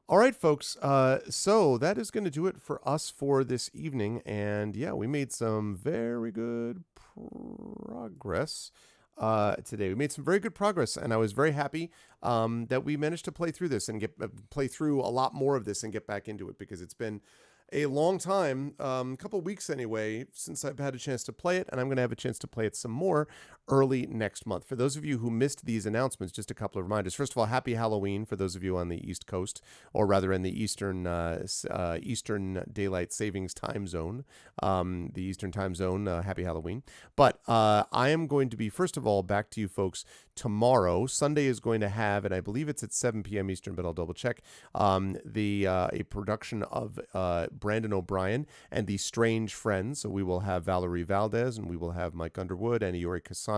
All right, folks. So that is going to do it for us for this evening. And yeah, we made some very good progress today. We made some very good progress, and I was very happy that we managed to play through this and play through a lot more of this and get back into it, because it's been a long time, a couple weeks anyway, since I've had a chance to play it, and I'm going to have a chance to play it some more early next month. For those of you who missed these announcements, just a couple of reminders. First of all, happy Halloween for those of you on the East Coast, or rather in the Eastern Daylight Savings Time Zone, the Eastern Time Zone. Happy Halloween. But I am going to be, first of all, back to you folks tomorrow. Sunday is going to have, and I believe it's at 7 p.m. Eastern, but I'll double check, a production of Brandon O'Brien and the Strange Friends. So we will have Valerie Valdez, and we will have Mike Underwood and Iori Casano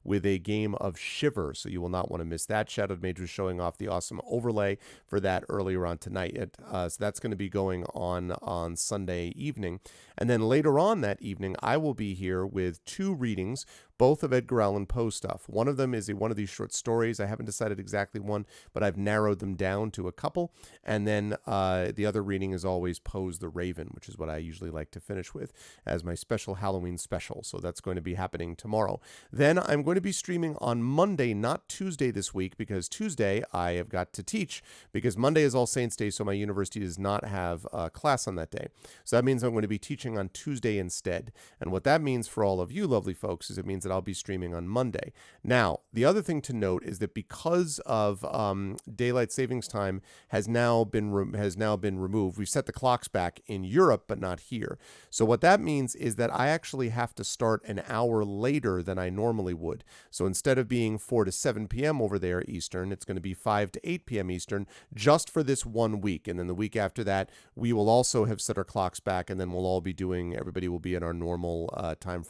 with a game of Shiver. So you will not want to miss that. Shadowed Mage was showing off the awesome overlay for that earlier on tonight. So that's going to be going on Sunday evening. And then later on that evening, I will be here with 2 readings, both of Edgar Allan Poe stuff. One of them is one of these short stories. I haven't decided exactly one, but I've narrowed them down to a couple. And then the other reading is always Poe's The Raven, which is what I usually like to finish with as my special Halloween special. So that's going to be happening tomorrow. Then I'm going to be streaming on Monday, not Tuesday this week, because Tuesday I have got to teach, because Monday is All Saints Day, so my university does not have a class on that day. So that means I'm going to be teaching on Tuesday instead. And what that means for all of you lovely folks is it means that I'll be streaming on Monday. Now, the other thing to note is that because of daylight savings time has now been removed, we've set the clocks back in Europe, but not here. So what that means is that I actually have to start an hour later than I normally would. So instead of being 4 to 7 p.m. over there Eastern, it's going to be 5 to 8 p.m. Eastern just for this 1 week. And then the week after that, we will also have set our clocks back, and then everybody will be in our normal time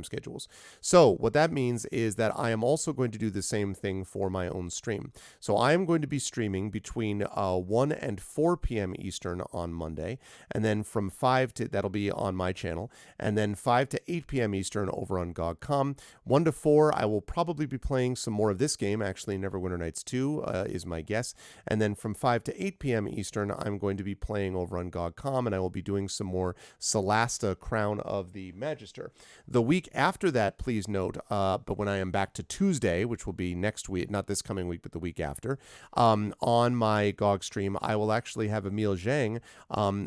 schedules. So what that means is that I am also going to do the same thing for my own stream. So I am going to be streaming between 1 and 4 p.m. Eastern on Monday, and then from 5 to, that'll be on my channel, and then 5 to 8 p.m. Eastern over on GOG.com. 1 to 4, I will probably be playing some more of this game. Actually, Neverwinter Nights 2 is my guess. And then from 5 to 8 p.m. Eastern, I'm going to be playing over on GOG.com, and I will be doing some more Solasta Crown of the Magister. The week after that, please note, but when I am back to Tuesday, which will be next week, not this coming week, but the week after, on my GOG stream, I will actually have Emil Zhang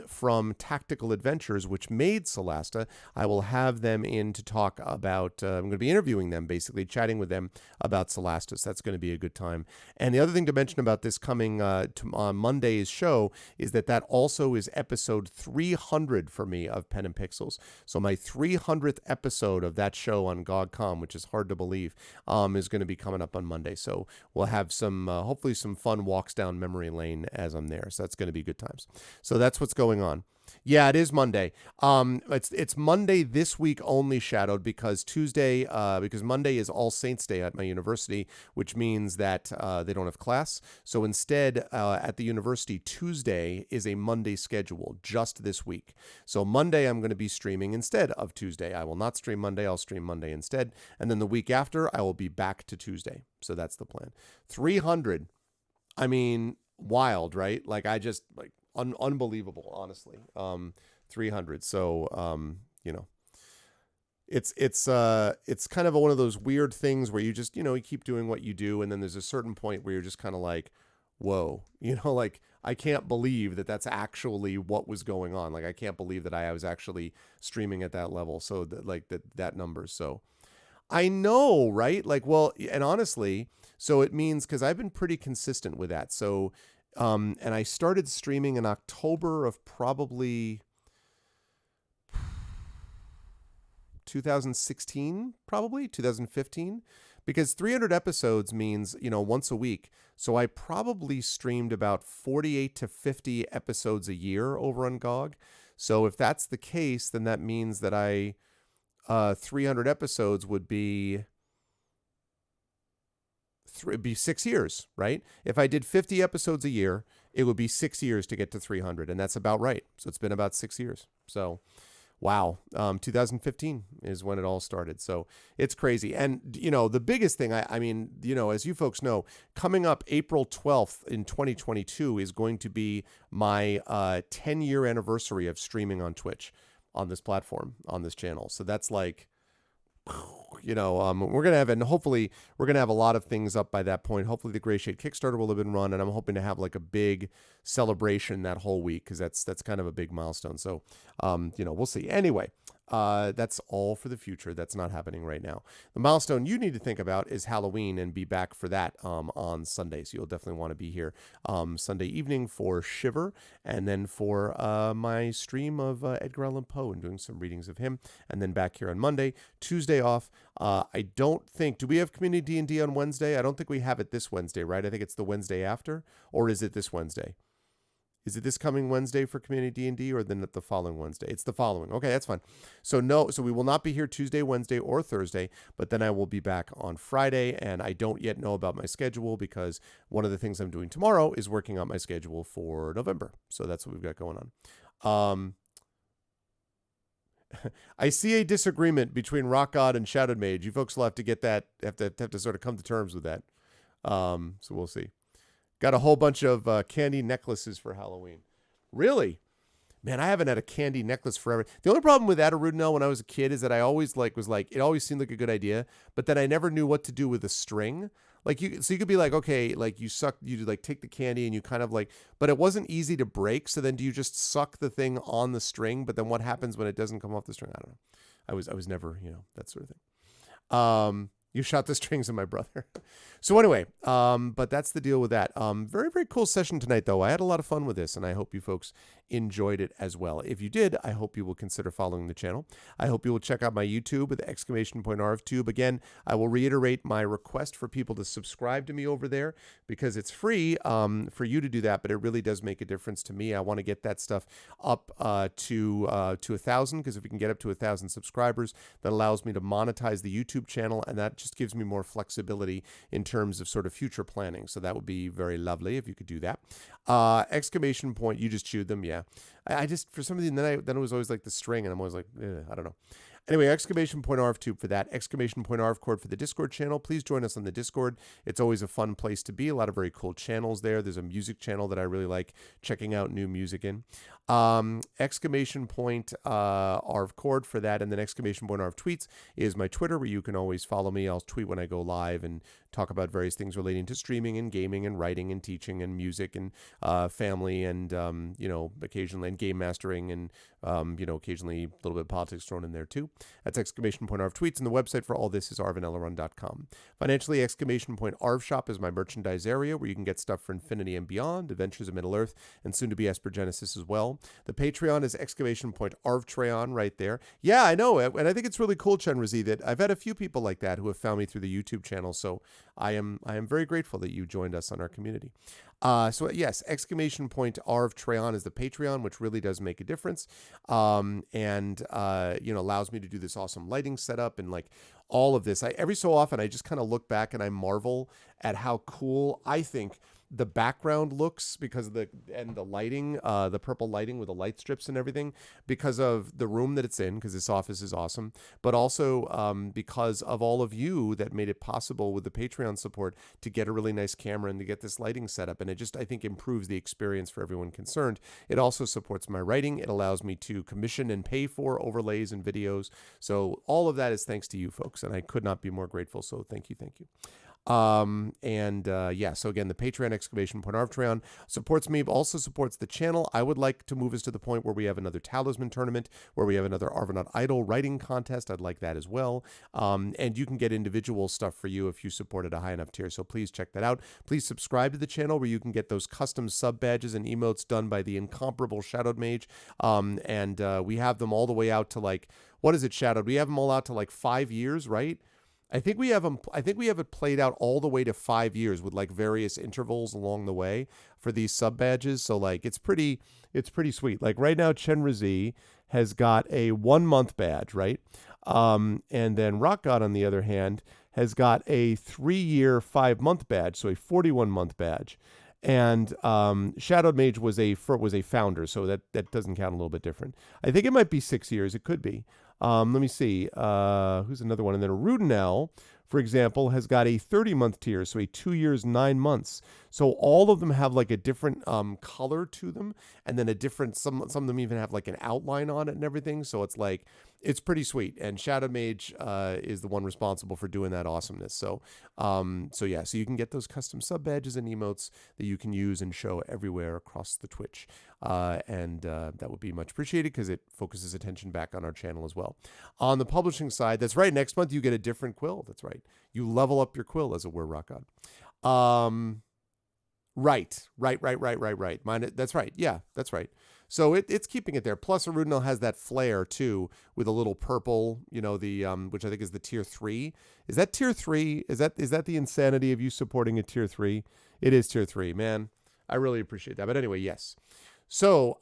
from Tactical Adventures, which made Solasta. I will have them in to talk about, I'm going to be interviewing them, basically chatting with them about Solasta. So that's going to be a good time. And the other thing to mention about this coming on Monday's show is that also is episode 300 for me of Pen and Pixels. So my 300th episode of that show on GOG.com, which is hard to believe, is going to be coming up on Monday. So we'll have some, hopefully some fun walks down memory lane as I'm there. So that's going to be good times. So that's what's going on. Yeah, it is Monday. It's Monday this week only, Shadowed, because because Monday is All Saints Day at my university, which means that they don't have class. So instead, at the university, Tuesday is a Monday schedule just this week. So Monday I'm going to be streaming instead of Tuesday. I will not stream Monday. I'll stream Monday instead. And then the week after, I will be back to Tuesday. So that's the plan. 300. I mean, wild, right? Like unbelievable, honestly. 300. So, it's kind of one of those weird things where you just, you keep doing what you do. And then there's a certain point where you're just kind of like, whoa, like I can't believe that that's actually what was going on. Like, I can't believe that I was actually streaming at that level. So that number. So I know, right? Like, well, and honestly, so it means, cause I've been pretty consistent with that. So, and I started streaming in October of probably 2016, probably 2015, because 300 episodes means, once a week. So I probably streamed about 48 to 50 episodes a year over on GOG. So if that's the case, then that means that 300 episodes would be 6 years, right? If I did 50 episodes a year, it would be 6 years to get to 300, and that's about right. So it's been about 6 years. So, wow. 2015 is when it all started. So it's crazy. And, the biggest thing, I mean, as you folks know, coming up April 12th in 2022 is going to be my 10-year anniversary of streaming on Twitch on this platform, on this channel. So that's like, we're going to have, and hopefully we're going to have a lot of things up by that point. Hopefully the Gray Shade Kickstarter will have been run, and I'm hoping to have like a big celebration that whole week, because that's kind of a big milestone. So, we'll see. Anyway, that's all for the future. That's not happening right now. The milestone you need to think about is Halloween, and be back for that on Sunday. So you'll definitely want to be here Sunday evening for Shiver, and then for my stream of Edgar Allan Poe and doing some readings of him, and then back here on Monday. Tuesday off. I don't think, do we have Community D&D on Wednesday? I don't think we have it this Wednesday, right? I think it's the Wednesday after, or is it this Wednesday? Is it this coming Wednesday for Community D&D, or then the following Wednesday? It's the following. Okay, that's fine. So we will not be here Tuesday, Wednesday, or Thursday, but then I will be back on Friday, and I don't yet know about my schedule, because one of the things I'm doing tomorrow is working on my schedule for November. So that's what we've got going on. I see a disagreement between Rock God and Shadowed Mage. You folks will have to get that, have to sort of come to terms with that. So we'll see. Got a whole bunch of candy necklaces for Halloween. Really? Man, I haven't had a candy necklace forever. The only problem with Adarudno when I was a kid is that I always it always seemed like a good idea, but then I never knew what to do with the string. So you could be like, okay, like you take the candy and you kind of but it wasn't easy to break. So then do you just suck the thing on the string? But then what happens when it doesn't come off the string? I don't know. I was never, that sort of thing. You shot the strings of my brother. So anyway, but that's the deal with that. Very, very cool session tonight, though. I had a lot of fun with this, and I hope you folks enjoyed it as well. If you did, I hope you will consider following the channel. I hope you will check out my YouTube with !RFTube. Again, I will reiterate my request for people to subscribe to me over there because it's free for you to do that, but it really does make a difference to me. I want to get that stuff up to 1,000, because if we can get up to 1,000 subscribers, that allows me to monetize the YouTube channel, and that just gives me more flexibility in terms of sort of future planning. So that would be very lovely if you could do that. Exclamation point, you just chewed them, yeah. I just, for some reason, then it was always like the string, and I'm always like, I don't know. Anyway, !RFTube for that. !RFCord for the Discord channel. Please join us on the Discord. It's always a fun place to be. A lot of very cool channels there. There's a music channel that I really like checking out new music in. !RFCord for that. And then !RFTweets is my Twitter, where you can always follow me. I'll tweet when I go live and talk about various things relating to streaming and gaming and writing and teaching and music and family and, occasionally and game mastering and, occasionally a little bit of politics thrown in there too. That's !RFTweets. And the website for all this is arvanellarun.com. Financially, !RFShop is my merchandise area where you can get stuff for Infinity and Beyond, Adventures of Middle-earth, and soon to be Esper Genesis as well. The Patreon is !ArvTreon right there. Yeah, I know. And I think it's really cool, Chenrazi, that I've had a few people like that who have found me through the YouTube channel. So I am very grateful that you joined us on our community. So yes, !ArvTreon is the Patreon, which really does make a difference. And allows me to do this awesome lighting setup and like all of this. Every so often I just kind of look back and I marvel at how cool I think the background looks because of the lighting, the purple lighting with the light strips and everything, because of the room that it's in, because this office is awesome, but also because of all of you that made it possible with the Patreon support to get a really nice camera and to get this lighting set up. And it just, I think, improves the experience for everyone concerned. It also supports my writing. It allows me to commission and pay for overlays and videos. So all of that is thanks to you folks, and I could not be more grateful. So thank you. So again, the Patreon !ArvTreon supports me, but also supports the channel. I would like to move us to the point where we have another Talisman tournament, where we have another Arvanaut Idol writing contest. I'd like that as well. And you can get individual stuff for you if you support at a high enough tier. So please check that out. Please subscribe to the channel where you can get those custom sub badges and emotes done by the incomparable Shadowed Mage. We have them all the way out to like, what is it, Shadowed? We have them all out to like 5 years, right? I think we have it played out all the way to 5 years with like various intervals along the way for these sub badges. So like it's pretty sweet. Like right now, Chenrazi has got a 1 month badge, right? And then Rock God, on the other hand, has got a 3-year 5 month badge, so a 41 month badge. And Shadowed Mage was a founder, so that doesn't count, a little bit different. I think it might be 6 years. It could be. Let me see. Who's another one? And then Rudenel, for example, has got a 30-month tier, so a 2 years, 9 months. So all of them have like a different color to them, and then a different, some of them even have like an outline on it and everything. So it's like, it's pretty sweet. And Shadowed Mage is the one responsible for doing that awesomeness. So you can get those custom sub badges and emotes that you can use and show everywhere across the Twitch. That would be much appreciated because it focuses attention back on our channel as well. On the publishing side, that's right, next month you get a different quill. That's right. You level up your quill, as it were, Rock On. Right. That's right. Yeah, that's right. So it's keeping it there. Plus, Arudinal has that flare too, with a little purple, which I think is the tier 3. Is that tier 3? Is that the insanity of you supporting a tier 3? It is tier 3, man. I really appreciate that. But anyway, yes. So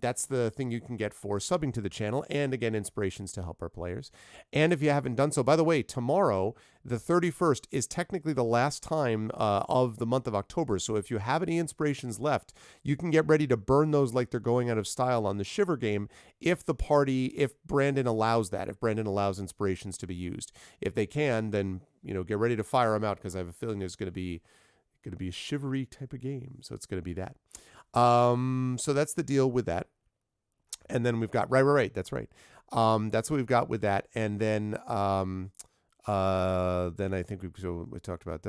that's the thing you can get for subbing to the channel, and again, inspirations to help our players. And if you haven't done so, by the way, tomorrow, the 31st, is technically the last time of the month of October. So if you have any inspirations left, you can get ready to burn those like they're going out of style on the Shiver game if Brandon allows that, if Brandon allows inspirations to be used. If they can, then get ready to fire them out, because I have a feeling there's going to be a shivery type of game. So it's going to be that. So that's the deal with that. And then we've got, right. That's right. That's what we've got with that. And then, Then I think we talked about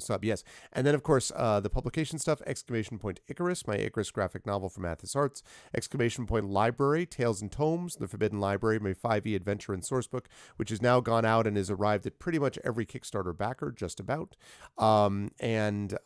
sub, yes. And then of course the publication stuff, exclamation point Icarus, my Icarus graphic novel from Athos Arts, exclamation point Library, Tales and Tomes, The Forbidden Library, my 5e adventure and sourcebook, which has now gone out and has arrived at pretty much every Kickstarter backer, just about. And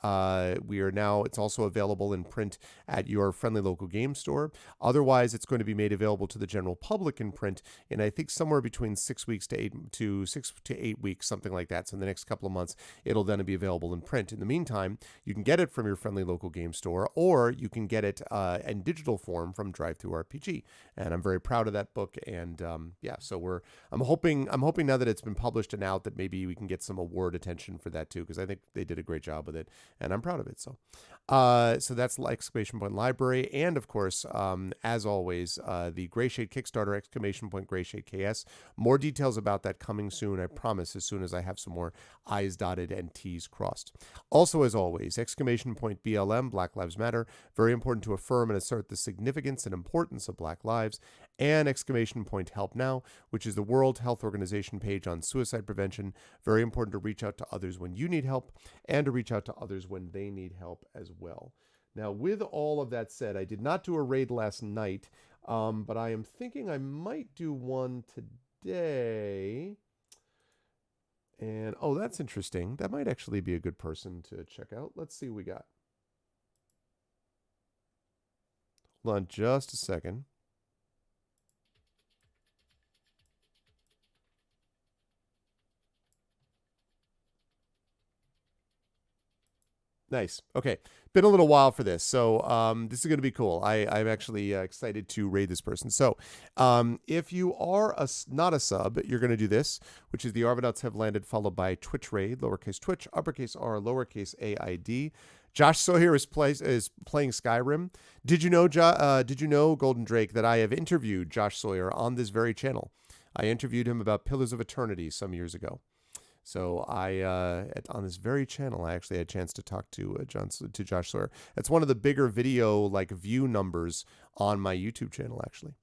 we are now, it's also available in print at your friendly local game store. Otherwise, it's going to be made available to the general public in print in, I think, somewhere between 6 weeks to 6 to 8 weeks, something like that. So in the next couple of months, it'll then be available in print. In the meantime, you can get it from your friendly local game store, or you can get it in digital form from Drive-Thru-RPG. And I'm very proud of that book. And so I'm hoping now that it's been published and out that maybe we can get some award attention for that too, because I think they did a great job with it, and I'm proud of it. So that's exclamation point Library, and of course, as always, the Greyshade Kickstarter, exclamation point Greyshade KS. More details about that coming soon, I promise, as soon as I have some more I's dotted and T's crossed. Also, as always, exclamation point BLM, Black Lives Matter, very important to affirm and assert the significance and importance of Black lives, and exclamation point Help Now, which is the World Health Organization page on suicide prevention. Very important to reach out to others when you need help, and to reach out to others when they need help as well. Now, with all of that said, I did not do a raid last night, but I am thinking I might do one today. And, oh, that's interesting. That might actually be a good person to check out. Let's see what we got. Hold on just a second. Nice. Okay. Been a little while for this. So this is going to be cool. I'm actually excited to raid this person. So if you are not a sub, you're going to do this, which is the Arvanauts Have Landed, followed by Twitch raid, lowercase Twitch, uppercase R, lowercase AID. Josh Sawyer is playing Skyrim. Did you know, Golden Drake, that I have interviewed Josh Sawyer on this very channel? I interviewed him about Pillars of Eternity some years ago. So on this very channel, I actually had a chance to talk to Josh Sawyer. It's one of the bigger video view numbers on my YouTube channel, actually.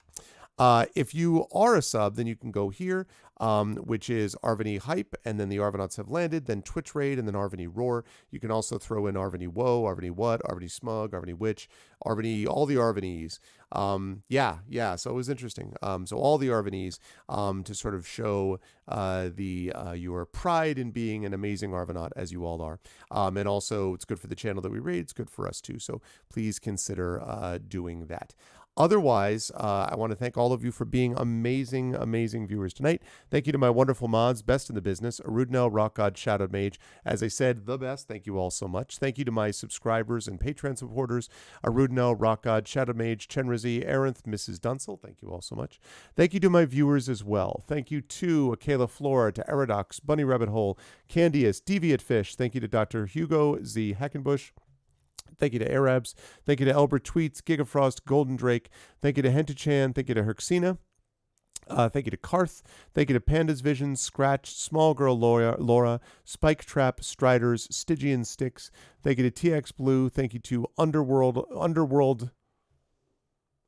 If you are a sub, then you can go here, which is Arvany Hype, and then the Arvanauts Have Landed, then Twitch Raid, and then Arvany Roar. You can also throw in Arvany Woe, Arvany What, Arvany Smug, Arvany Witch, Arvany, all the Arvanys. So it was interesting. So all the Arvanys to sort of show your pride in being an amazing Arvanaut, as you all are. And also, it's good for the channel that we raid. It's good for us, too. So please consider doing that. Otherwise, I want to thank all of you for being amazing, amazing viewers tonight. Thank you to my wonderful mods, best in the business, Arudnell, Rock God, Shadow Mage. As I said, the best. Thank you all so much. Thank you to my subscribers and Patreon supporters, Arudnell, Rock God, Shadow Mage, Chenrizy, Arinth, Mrs. Dunsel. Thank you all so much. Thank you to my viewers as well. Thank you to Akela Flora, to Eridox, Bunny Rabbit Hole, Candius, Deviant Fish. Thank you to Dr. Hugo Z. Hackenbush. Thank you to Arabs. Thank you to Elbert Tweets, Gigafrost, Golden Drake. Thank you to Hentachan. Thank you to Herxina. Thank you to Karth. Thank you to Panda's Vision, Scratch, Small Girl Laura, Spike Trap, Striders, Stygian Sticks. Thank you to TX Blue. Thank you to Underworld.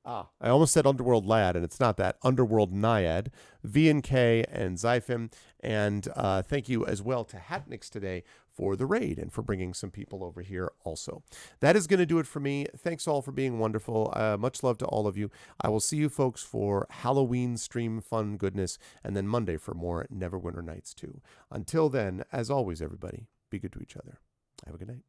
I almost said Underworld Lad, and it's not that. Underworld Naiad, V&K, and Zyphim. And thank you as well to Hatnix today for the raid and for bringing some people over here also. That is going to do it for me. Thanks all for being wonderful. Much love to all of you. I will see you folks for Halloween stream fun goodness, and then Monday for more Neverwinter Nights too. Until then, as always, everybody, be good to each other. Have a good night.